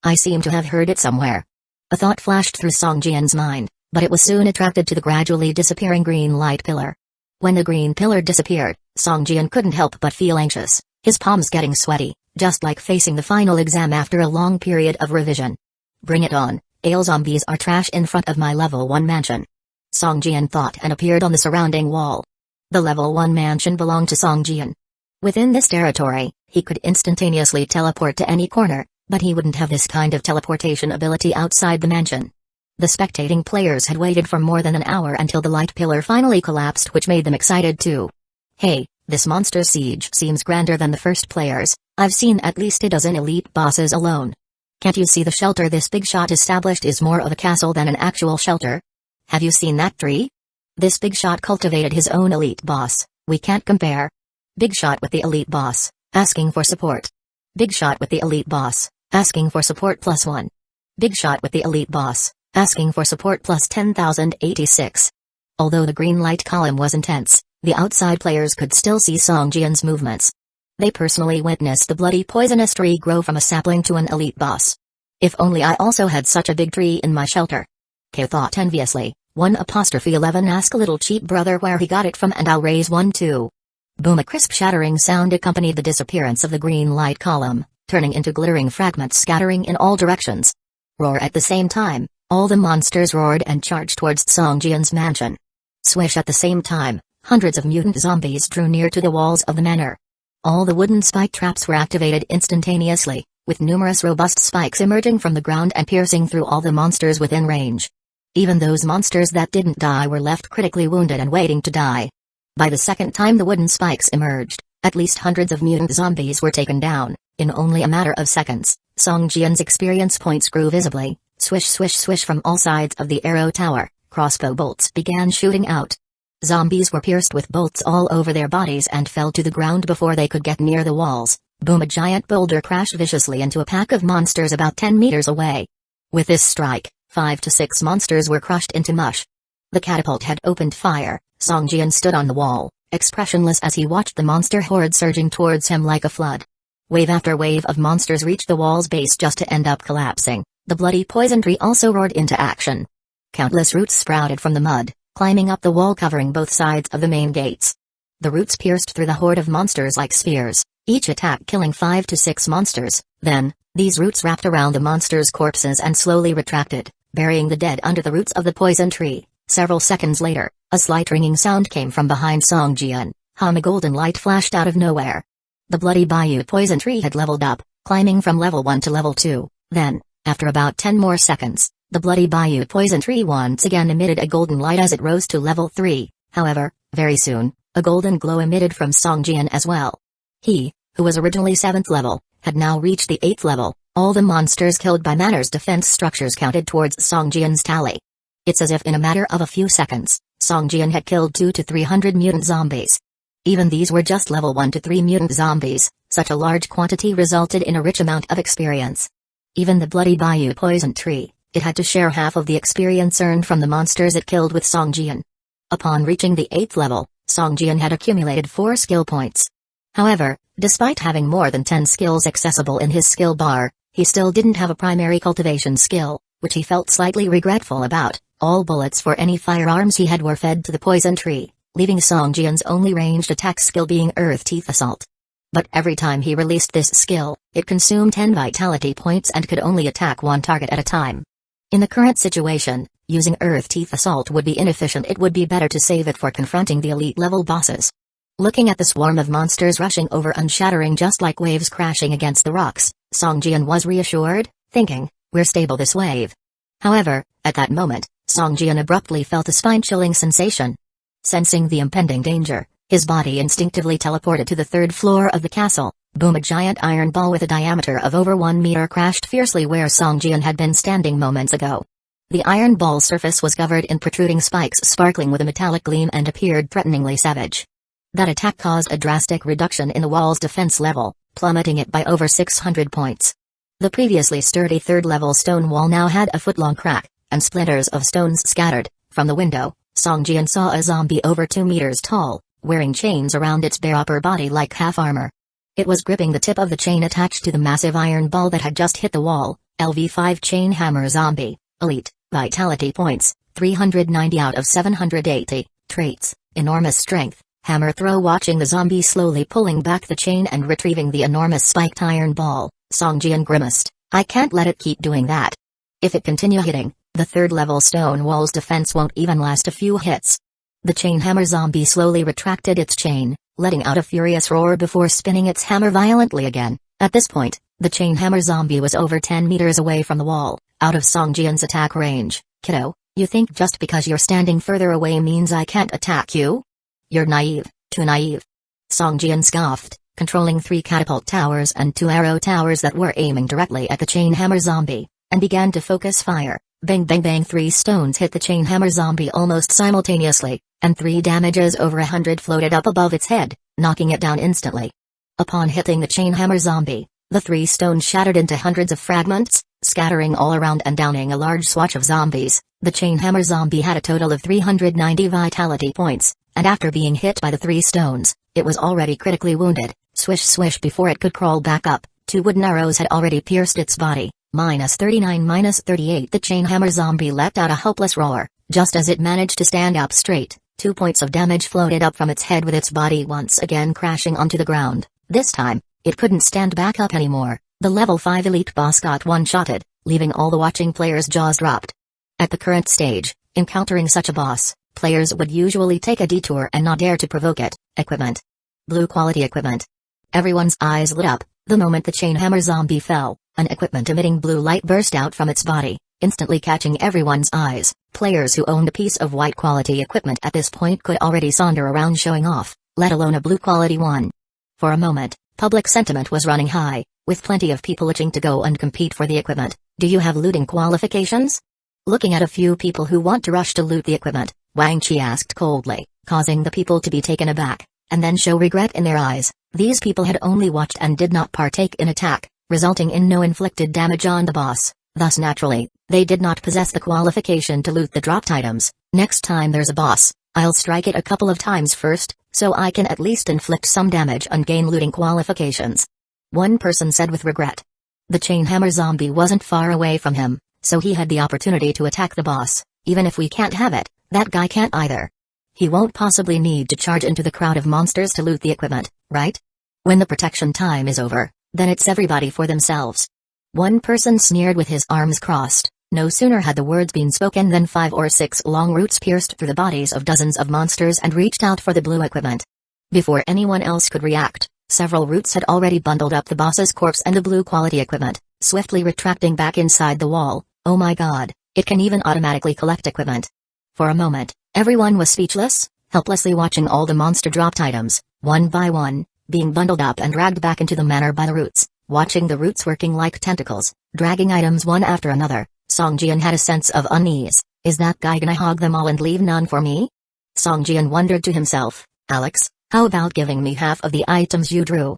I seem to have heard it somewhere. A thought flashed through Songjian's mind, but it was soon attracted to the gradually disappearing green light pillar. When the green pillar disappeared, Songjian couldn't help but feel anxious, his palms getting sweaty, just like facing the final exam after a long period of revision. Bring it on, ale zombies are trash in front of my level 1 mansion. Songjian thought and appeared on the surrounding wall. The level 1 mansion belonged to Songjian. Within this territory, he could instantaneously teleport to any corner, but he wouldn't have this kind of teleportation ability outside the mansion. The spectating players had waited for more than an hour until the light pillar finally collapsed, which made them excited too. Hey, this monster siege seems grander than the first players. I've seen at least a dozen elite bosses alone. Can't you see the shelter this big shot established is more of a castle than an actual shelter? Have you seen that tree? This big shot cultivated his own elite boss, we can't compare. Big shot with the elite boss, asking for support. Big shot with the elite boss, asking for support +1. Big shot with the elite boss, asking for support plus 10,086. Although the green light column was intense, the outside players could still see Songjian's movements. They personally witnessed the bloody poisonous tree grow from a sapling to an elite boss. If only I also had such a big tree in my shelter. K thought enviously, 1'11 ask a little cheap brother where he got it from and I'll raise one too. Boom, a crisp shattering sound accompanied the disappearance of the green light column, turning into glittering fragments scattering in all directions. Roar at the same time. All the monsters roared and charged towards Songjian's mansion. Swish at the same time, hundreds of mutant zombies drew near to the walls of the manor. All the wooden spike traps were activated instantaneously, with numerous robust spikes emerging from the ground and piercing through all the monsters within range. Even those monsters that didn't die were left critically wounded and waiting to die. By the second time the wooden spikes emerged, at least hundreds of mutant zombies were taken down, in only a matter of seconds. Songjian's experience points grew visibly. Swish swish swish from all sides of the arrow tower, crossbow bolts began shooting out. Zombies were pierced with bolts all over their bodies and fell to the ground before they could get near the walls. Boom, a giant boulder crashed viciously into a pack of monsters about 10 meters away. With this strike, 5 to 6 monsters were crushed into mush. The catapult had opened fire. Song Jian stood on the wall, expressionless as he watched the monster horde surging towards him like a flood. Wave after wave of monsters reached the wall's base just to end up collapsing. The bloody poison tree also roared into action. Countless roots sprouted from the mud, climbing up the wall covering both sides of the main gates. The roots pierced through the horde of monsters like spears, each attack killing 5 to 6 monsters. Then, these roots wrapped around the monsters' corpses and slowly retracted, burying the dead under the roots of the poison tree. Several seconds later, a slight ringing sound came from behind Song Jian. A golden light flashed out of nowhere. The bloody bayou poison tree had leveled up, climbing from level 1 to level 2. Then, after about 10 more seconds, the bloody bayou poison tree once again emitted a golden light as it rose to level 3. However, very soon, a golden glow emitted from Song Jian as well. He, who was originally 7th level, had now reached the 8th level. All the monsters killed by Manor's defense structures counted towards Song Jian's tally. It's as if in a matter of a few seconds, Song Jian had killed 200 to 300 mutant zombies. Even these were just level 1 to 3 mutant zombies. Such a large quantity resulted in a rich amount of experience. Even the bloody bayou poison tree, it had to share half of the experience earned from the monsters it killed with Song Jian. Upon reaching the 8th level, Song Jian had accumulated 4 skill points. However, despite having more than 10 skills accessible in his skill bar, he still didn't have a primary cultivation skill, which he felt slightly regretful about. All bullets for any firearms he had were fed to the poison tree, leaving Song Jian's only ranged attack skill being Earth Teeth Assault. But every time he released this skill, it consumed 10 vitality points and could only attack one target at a time. In the current situation, using Earth Teeth Assault would be inefficient. It would be better to save it for confronting the elite level bosses. Looking at the swarm of monsters rushing over and shattering just like waves crashing against the rocks, Song Jian was reassured, thinking, "We're stable this wave." However, at that moment, Song Jian abruptly felt a spine-chilling sensation. Sensing the impending danger, his body instinctively teleported to the 3rd floor of the castle. Boom! A giant iron ball with a diameter of over 1 meter crashed fiercely where Song Jian had been standing moments ago. The iron ball's surface was covered in protruding spikes sparkling with a metallic gleam and appeared threateningly savage. That attack caused a drastic reduction in the wall's defense level, plummeting it by over 600 points. The previously sturdy 3rd-level stone wall now had a foot-long crack, and splinters of stones scattered. From the window, Song Jian saw a zombie over 2 meters tall, wearing chains around its bare upper body like half armor. It was gripping the tip of the chain attached to the massive iron ball that had just hit the wall. LV5 Chain Hammer Zombie, Elite, Vitality Points, 390 out of 780, Traits, Enormous Strength, Hammer Throw. Watching the zombie slowly pulling back the chain and retrieving the enormous spiked iron ball, Song Jian grimaced, "I can't let it keep doing that. If it continue hitting, the 3rd-level stone wall's defense won't even last a few hits." The chain hammer zombie slowly retracted its chain, letting out a furious roar before spinning its hammer violently again. At this point, the chain hammer zombie was over 10 meters away from the wall, out of Song Jian's attack range. "Kiddo, you think just because you're standing further away means I can't attack you? You're naive, too naive." Song Jian scoffed, controlling 3 catapult towers and 2 arrow towers that were aiming directly at the chain hammer zombie, and began to focus fire. Bang bang bang! 3 stones hit the chain hammer zombie almost simultaneously, and 3 damages over 100 floated up above its head, knocking it down instantly. Upon hitting the chain hammer zombie, the 3 stones shattered into hundreds of fragments, scattering all around and downing a large swatch of zombies. The chain hammer zombie had a total of 390 vitality points, and after being hit by the 3 stones, it was already critically wounded. Swish swish! Before it could crawl back up, 2 wooden arrows had already pierced its body. -39 -38 The chain hammer zombie let out a hopeless roar. Just as it managed to stand up straight, 2 points of damage floated up from its head with its body once again crashing onto the ground. This time, it couldn't stand back up anymore. The level 5 elite boss got one-shotted, leaving all the watching players' jaws dropped. At the current stage, encountering such a boss, players would usually take a detour and not dare to provoke it. Equipment. Blue quality equipment. Everyone's eyes lit up. The moment the chain hammer zombie fell, an equipment emitting blue light burst out from its body, instantly catching everyone's eyes. Players who owned a piece of white quality equipment at this point could already saunter around showing off, let alone a blue quality one. For a moment, public sentiment was running high, with plenty of people itching to go and compete for the equipment. "Do you have looting qualifications?" Looking at a few people who want to rush to loot the equipment, Wang Chi asked coldly, causing the people to be taken aback, and then show regret in their eyes. These people had only watched and did not partake in attack, resulting in no inflicted damage on the boss. Thus naturally, They did not possess the qualification to loot the dropped items. Next time there's a boss, I'll strike it a couple of times first, so I can at least inflict some damage and gain looting qualifications. One person said with regret. The chain hammer zombie wasn't far away from him, so he had the opportunity to attack the boss. Even if we can't have it, that guy can't either. He won't possibly need to charge into the crowd of monsters to loot the equipment, right? When the protection time is over, then it's everybody for themselves. One person sneered with his arms crossed. No sooner had the words been spoken than 5 or 6 long roots pierced through the bodies of dozens of monsters and reached out for the blue equipment. Before anyone else could react, several roots had already bundled up the boss's corpse and the blue quality equipment, swiftly retracting back inside the wall. Oh my god, it can even automatically collect equipment. For a moment, everyone was speechless, helplessly watching all the monster dropped items, one by one, being bundled up and dragged back into the manor by the roots. Watching the roots working like tentacles, dragging items one after another, Songjian had a sense of unease. Is that guy gonna hog them all and leave none for me? Songjian wondered to himself. Alex, how about giving me half of the items you drew?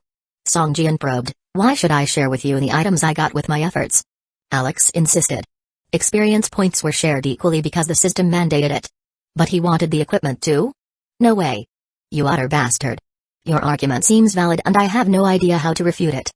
Songjian probed. Why should I share with you the items I got with my efforts? Alex insisted. Experience points were shared equally because the system mandated it. But he wanted the equipment too? No way. You utter bastard. Your argument seems valid and I have no idea how to refute it.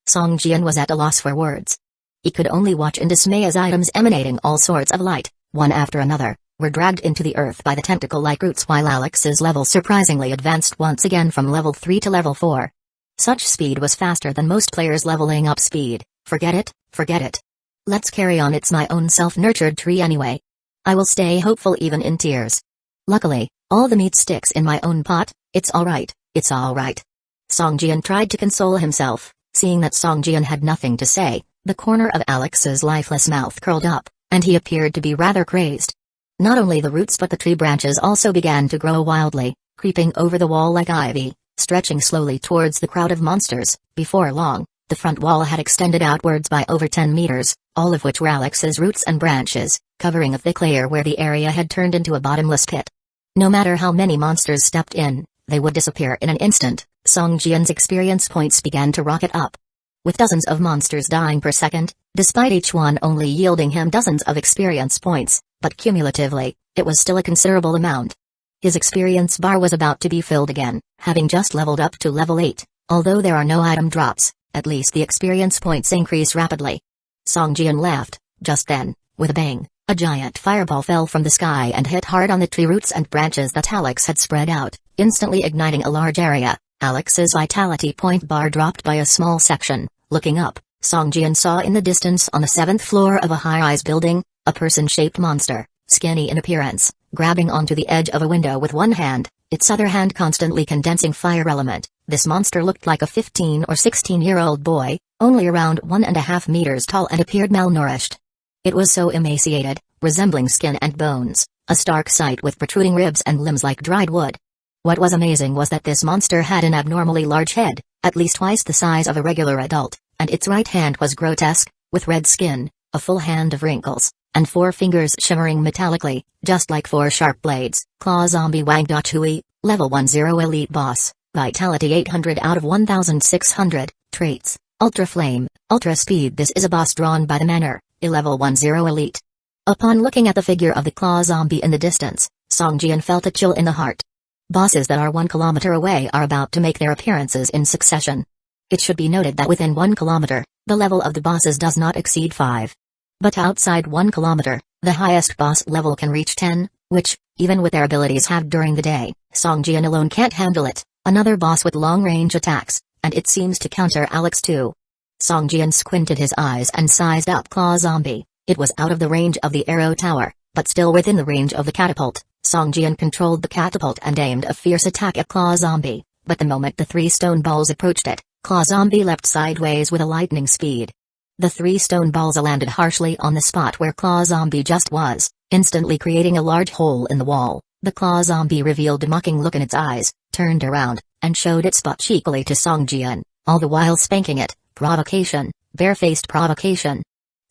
Songjian was at a loss for words. He could only watch in dismay as items emanating all sorts of light, one after another, were dragged into the earth by the tentacle-like roots while Alex's level surprisingly advanced once again from level 3 to level 4. Such speed was faster than most players' leveling up speed. Forget it, forget it. Let's carry on, it's my own self-nurtured tree anyway. I will stay hopeful even in tears. Luckily, all the meat sticks in my own pot, it's alright, it's alright. Songjian tried to console himself, seeing that Songjian had nothing to say. The corner of Alex's lifeless mouth curled up, and he appeared to be rather crazed. Not only the roots but the tree branches also began to grow wildly, creeping over the wall like ivy, stretching slowly towards the crowd of monsters. Before long, the front wall had extended outwards by over 10 meters, all of which were Alex's roots and branches, covering a thick layer where the area had turned into a bottomless pit. No matter how many monsters stepped in, they would disappear in an instant. Songjian's experience points began to rocket up. With dozens of monsters dying per second, despite each one only yielding him dozens of experience points, but cumulatively, it was still a considerable amount. His experience bar was about to be filled again, having just leveled up to level 8, although there are no item drops, at least the experience points increase rapidly. Songjian laughed. Just then, with a bang, a giant fireball fell from the sky and hit hard on the tree roots and branches that Alex had spread out, instantly igniting a large area. Alex's vitality point bar dropped by a small section. Looking up, Songjian saw in the distance on the 7th floor of a high-rise building, a person-shaped monster, skinny in appearance, grabbing onto the edge of a window with one hand, its other hand constantly condensing fire element. This monster looked like a 15 or 16-year-old boy, only around 1.5 meters tall and appeared malnourished. It was so emaciated, resembling skin and bones, a stark sight with protruding ribs and limbs like dried wood. What was amazing was that this monster had an abnormally large head, at least twice the size of a regular adult, and its right hand was grotesque, with red skin, a full hand of wrinkles, and 4 fingers shimmering metallically, just like 4 sharp blades. Claw Zombie Wangdochui, Level 10 Elite Boss, Vitality 800 out of 1600, Traits, Ultra Flame, Ultra Speed. This is a boss drawn by the manor, a Level 10 Elite. Upon looking at the figure of the Claw Zombie in the distance, Songjian felt a chill in the heart. Bosses that are 1 kilometer away are about to make their appearances in succession. It should be noted that within 1 kilometer, the level of the bosses does not exceed 5. But outside 1 kilometer, the highest boss level can reach 10, which, even with their abilities halved during the day, Songjian alone can't handle it. Another boss with long-range attacks, and it seems to counter Alex too. Songjian squinted his eyes and sized up Claw Zombie. It was out of the range of the arrow tower, but still within the range of the catapult. Songjian controlled the catapult and aimed a fierce attack at Claw Zombie, but the moment the 3 stone balls approached it, Claw Zombie leapt sideways with a lightning speed. The 3 stone balls landed harshly on the spot where Claw Zombie just was, instantly creating a large hole in the wall. The Claw Zombie revealed a mocking look in its eyes, turned around, and showed its butt cheekily to Songjian, all the while spanking it. Provocation, barefaced provocation.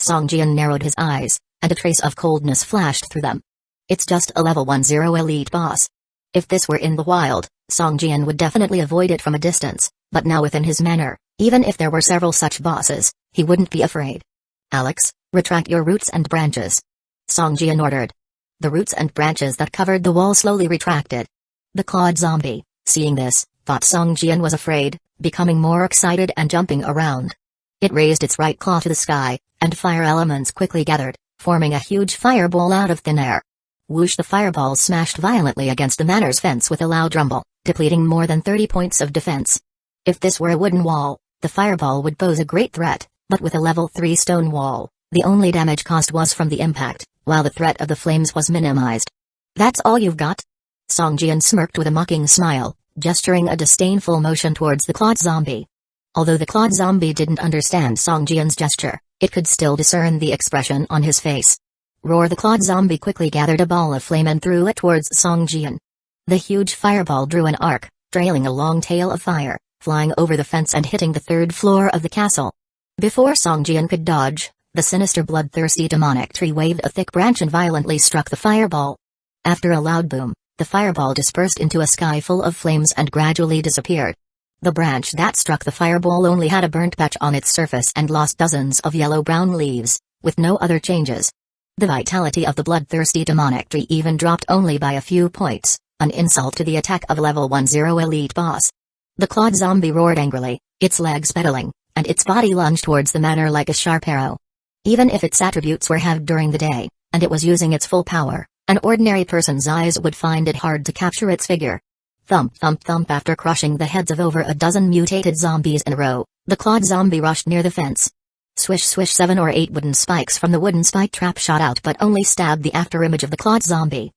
Songjian narrowed his eyes, and a trace of coldness flashed through them. It's just a level 10 elite boss. If this were in the wild, Songjian would definitely avoid it from a distance, but now within his manor, even if there were several such bosses, he wouldn't be afraid. Alex, "Retract your roots and branches," Song Jian ordered. The roots and branches that covered the wall slowly retracted. The clawed zombie, seeing this, thought Song Jian was afraid, becoming more excited and jumping around. It raised its right claw to the sky, and fire elements quickly gathered, forming a huge fireball out of thin air. Whoosh! The fireball smashed violently against the manor's fence with a loud rumble, depleting more than 30 points of defense. If this were a wooden wall, the fireball would pose a great threat, but with a level 3 stone wall, the only damage caused was from the impact, while the threat of the flames was minimized. "That's all you've got?" Song Jian smirked with a mocking smile, gesturing a disdainful motion towards the clawed zombie. Although the clawed zombie didn't understand Song Jian's gesture, it could still discern the expression on his face. Roar! The clawed zombie quickly gathered a ball of flame and threw it towards Song Jian. The huge fireball drew an arc, trailing a long tail of fire, flying over the fence and hitting the 3rd floor of the castle. Before Song Jian could dodge, the sinister bloodthirsty demonic tree waved a thick branch and violently struck the fireball. After a loud boom, the fireball dispersed into a sky full of flames and gradually disappeared. The branch that struck the fireball only had a burnt patch on its surface and lost dozens of yellow-brown leaves, with no other changes. The vitality of the bloodthirsty demonic tree even dropped only by a few points, an insult to the attack of a level 10 elite boss. The clawed zombie roared angrily, its legs pedaling, and its body lunged towards the manor like a sharp arrow. Even if its attributes were halved during the day, and it was using its full power, an ordinary person's eyes would find it hard to capture its figure. Thump thump thump! After crushing the heads of over a dozen mutated zombies in a row, the clawed zombie rushed near the fence. Swish swish! 7 or 8 wooden spikes from the wooden spike trap shot out but only stabbed the afterimage of the clawed zombie.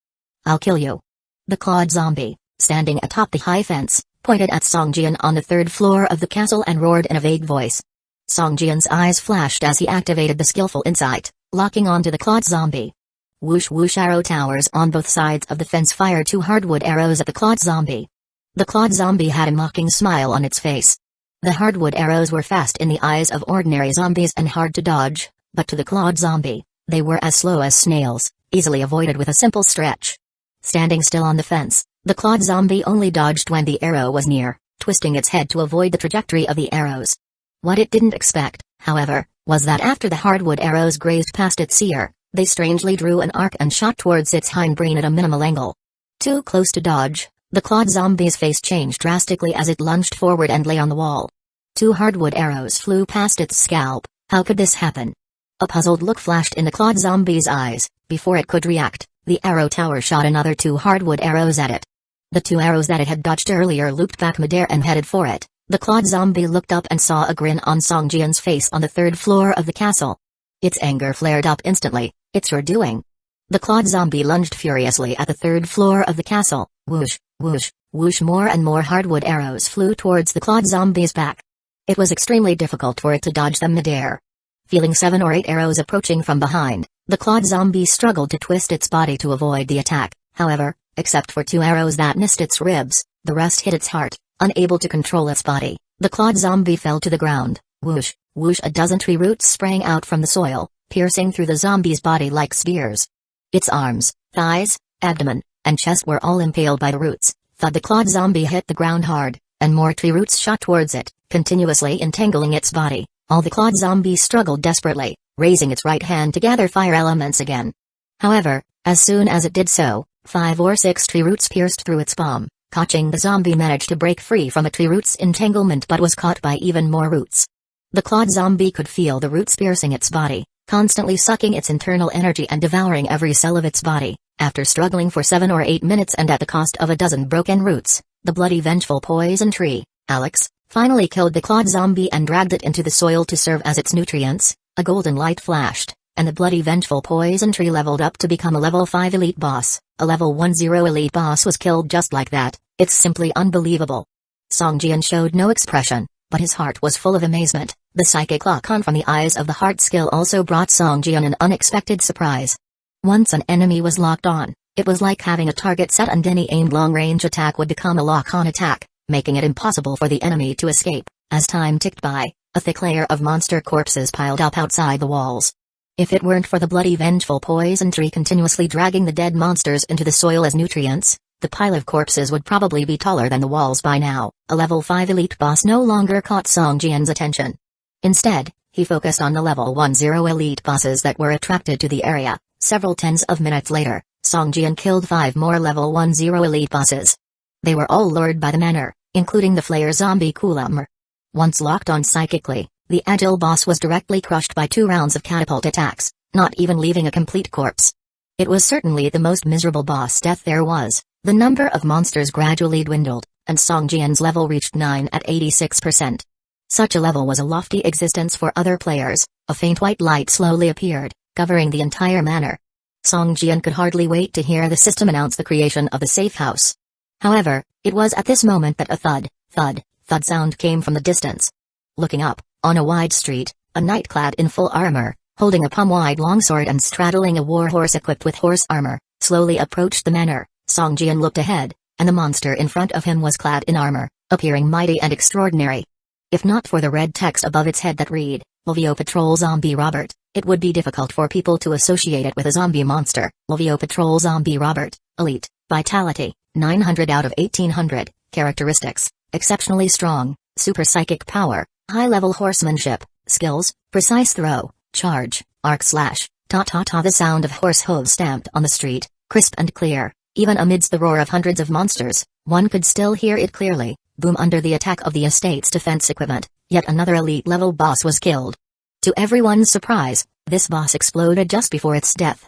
"I'll kill you." The clawed zombie, standing atop the high fence, pointed at Song Jian on the 3rd floor of the castle and roared in a vague voice. Song Jian's eyes flashed as he activated the skillful insight, locking onto the clawed zombie. Whoosh whoosh! Arrow towers on both sides of the fence fired 2 hardwood arrows at the clawed zombie. The clawed zombie had a mocking smile on its face. The hardwood arrows were fast in the eyes of ordinary zombies and hard to dodge, but to the clawed zombie, they were as slow as snails, easily avoided with a simple stretch. Standing still on the fence, the clawed zombie only dodged when the arrow was near, twisting its head to avoid the trajectory of the arrows. What it didn't expect, however, was that after the hardwood arrows grazed past its ear, they strangely drew an arc and shot towards its hindbrain at a minimal angle. Too close to dodge, the clawed zombie's face changed drastically as it lunged forward and lay on the wall. 2 hardwood arrows flew past its scalp. How could this happen? A puzzled look flashed in the clawed zombie's eyes. Before it could react, the arrow tower shot another 2 hardwood arrows at it. The 2 arrows that it had dodged earlier looped back midair and headed for it. The clawed zombie looked up and saw a grin on Song Jian's face on the 3rd floor of the castle. Its anger flared up instantly. "It's your doing." The clawed zombie lunged furiously at the 3rd floor of the castle. Whoosh, whoosh, whoosh! More and more hardwood arrows flew towards the clawed zombie's back. It was extremely difficult for it to dodge them midair. Feeling 7 or 8 arrows approaching from behind, the clawed zombie struggled to twist its body to avoid the attack. However, except for 2 arrows that missed its ribs, the rest hit its heart. Unable to control its body, the clawed zombie fell to the ground. Whoosh, whoosh! A dozen tree roots sprang out from the soil, piercing through the zombie's body like spears. Its arms, thighs, abdomen, and chest were all impaled by the roots. Thud! The clawed zombie hit the ground hard, and more tree roots shot towards it, continuously entangling its body. All the clawed zombie struggled desperately, raising its right hand to gather fire elements again. However, as soon as it did so, 5 or 6 tree roots pierced through its palm. Catching the zombie managed to break free from a tree root's entanglement but was caught by even more roots. The clawed zombie could feel the roots piercing its body, constantly sucking its internal energy and devouring every cell of its body. After struggling for 7 or 8 minutes and at the cost of a dozen broken roots, the bloody vengeful poison tree, Alex, finally killed the clawed zombie and dragged it into the soil to serve as its nutrients. A golden light flashed, and the bloody vengeful poison tree leveled up to become a level 5 elite boss. A level 10 elite boss was killed just like that. It's simply unbelievable. Song Jian showed no expression, but his heart was full of amazement. The psychic lock-on from the eyes of the heart skill also brought Song Jian an unexpected surprise. Once an enemy was locked on, it was like having a target set and any aimed long-range attack would become a lock-on attack, making it impossible for the enemy to escape. As time ticked by, a thick layer of monster corpses piled up outside the walls. If it weren't for the bloody vengeful poison tree continuously dragging the dead monsters into the soil as nutrients, the pile of corpses would probably be taller than the walls by now. A level 5 elite boss no longer caught Song Jian's attention. Instead, he focused on the level 10 elite bosses that were attracted to the area. Several tens of minutes later, Song Jian killed 5 more level 10 elite bosses. They were all lured by the manner, including the Flayer zombie Cooler. Once locked on psychically, the agile boss was directly crushed by 2 rounds of catapult attacks, not even leaving a complete corpse. It was certainly the most miserable boss death there was. The number of monsters gradually dwindled, and Song Jian's level reached 9 at 86%. Such a level was a lofty existence for other players. A faint white light slowly appeared, covering the entire manor. Song Jian could hardly wait to hear the system announce the creation of the safe house. However, it was at this moment that a thud, thud, thud sound came from the distance. Looking up, on a wide street, a knight clad in full armor, holding a palm-wide longsword and straddling a war horse equipped with horse armor, slowly approached the manor. Song Jian looked ahead, and the monster in front of him was clad in armor, appearing mighty and extraordinary. If not for the red text above its head that read, Volvio Patrol Zombie Robert, it would be difficult for people to associate it with a zombie monster. Volvio Patrol Zombie Robert, Elite, Vitality, 900 out of 1800, Characteristics, exceptionally strong, super psychic power, high-level horsemanship, skills, precise throw, charge, arc slash, ta-ta-ta. The sound of horse hooves stamped on the street, crisp and clear, even amidst the roar of hundreds of monsters, one could still hear it clearly. Boom. Under the attack of the estate's defense equipment, yet another elite-level boss was killed. To everyone's surprise, this boss exploded just before its death.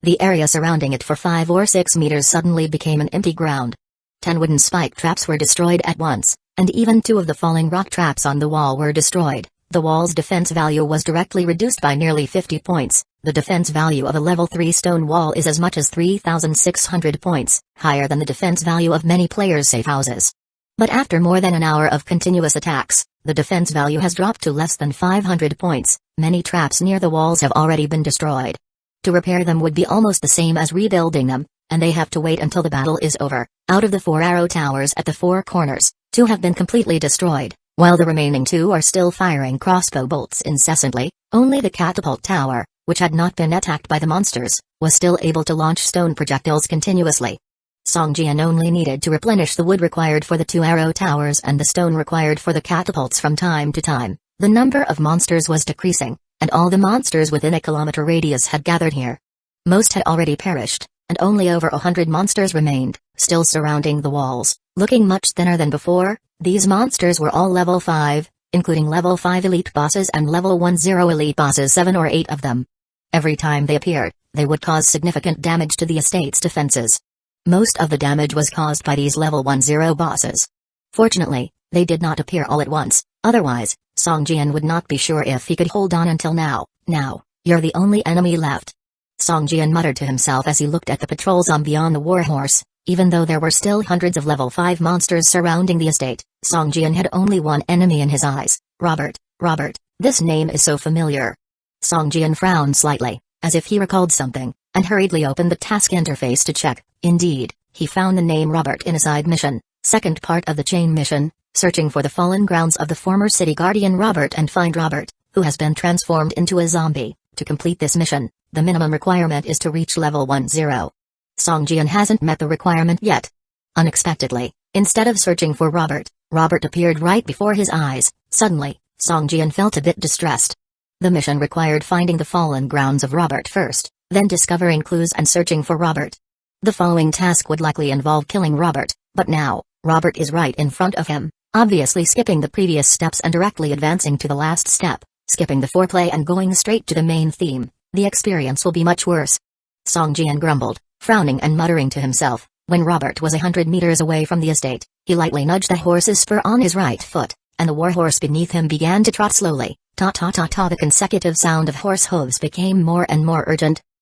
The area surrounding it for 5 or 6 meters suddenly became an empty ground. 10 wooden spike traps were destroyed at once, and even 2 of the falling rock traps on the wall were destroyed. The wall's defense value was directly reduced by nearly 50 points. The defense value of a level 3 stone wall is as much as 3,600 points, higher than the defense value of many players' safe houses. But after more than an hour of continuous attacks, the defense value has dropped to less than 500 points. Many traps near the walls have already been destroyed. To repair them would be almost the same as rebuilding them, and they have to wait until the battle is over. Out of the 4 arrow towers at the 4 corners, 2 have been completely destroyed, while the remaining 2 are still firing crossbow bolts incessantly. Only the catapult tower, which had not been attacked by the monsters, was still able to launch stone projectiles continuously. Song Jian only needed to replenish the wood required for the 2 arrow towers and the stone required for the catapults from time to time. The number of monsters was decreasing, and all the monsters within a kilometer radius had gathered here. Most had already perished, and only over 100 monsters remained, still surrounding the walls, looking much thinner than before. These monsters were all level 5, including level 5 elite bosses and level 10 elite bosses, 7 or 8 of them. Every time they appeared, they would cause significant damage to the estate's defenses. Most of the damage was caused by these level 10 bosses. Fortunately, they did not appear all at once, otherwise, Song Jian would not be sure if he could hold on until now. Now, you're the only enemy left. Song Jian muttered to himself as he looked at the patrol zombie on the warhorse. Even though there were still hundreds of level 5 monsters surrounding the estate, Song Jian had only one enemy in his eyes. Robert, this name is so familiar. Song Jian frowned slightly, as if he recalled something, and hurriedly opened the task interface to check. Indeed, he found the name Robert in a side mission, second part of the chain mission, searching for the fallen grounds of the former city guardian Robert and find Robert, who has been transformed into a zombie. To complete this mission, the minimum requirement is to reach level 10. Song Jian hasn't met the requirement yet. Unexpectedly, instead of searching for Robert, Robert appeared right before his eyes. Suddenly, Song Jian felt a bit distressed. The mission required finding the fallen grounds of Robert first, then discovering clues and searching for Robert. The following task would likely involve killing Robert, but now, Robert is right in front of him, obviously skipping the previous steps and directly advancing to the last step, skipping the foreplay and going straight to the main theme. The experience will be much worse. Song Jian grumbled, frowning and muttering to himself. When Robert was 100 meters away from the estate, he lightly nudged the horse's spur on his right foot, and the warhorse beneath him began to trot slowly. Ta-ta-ta-ta. The consecutive sound of horse hooves became more and more urgent.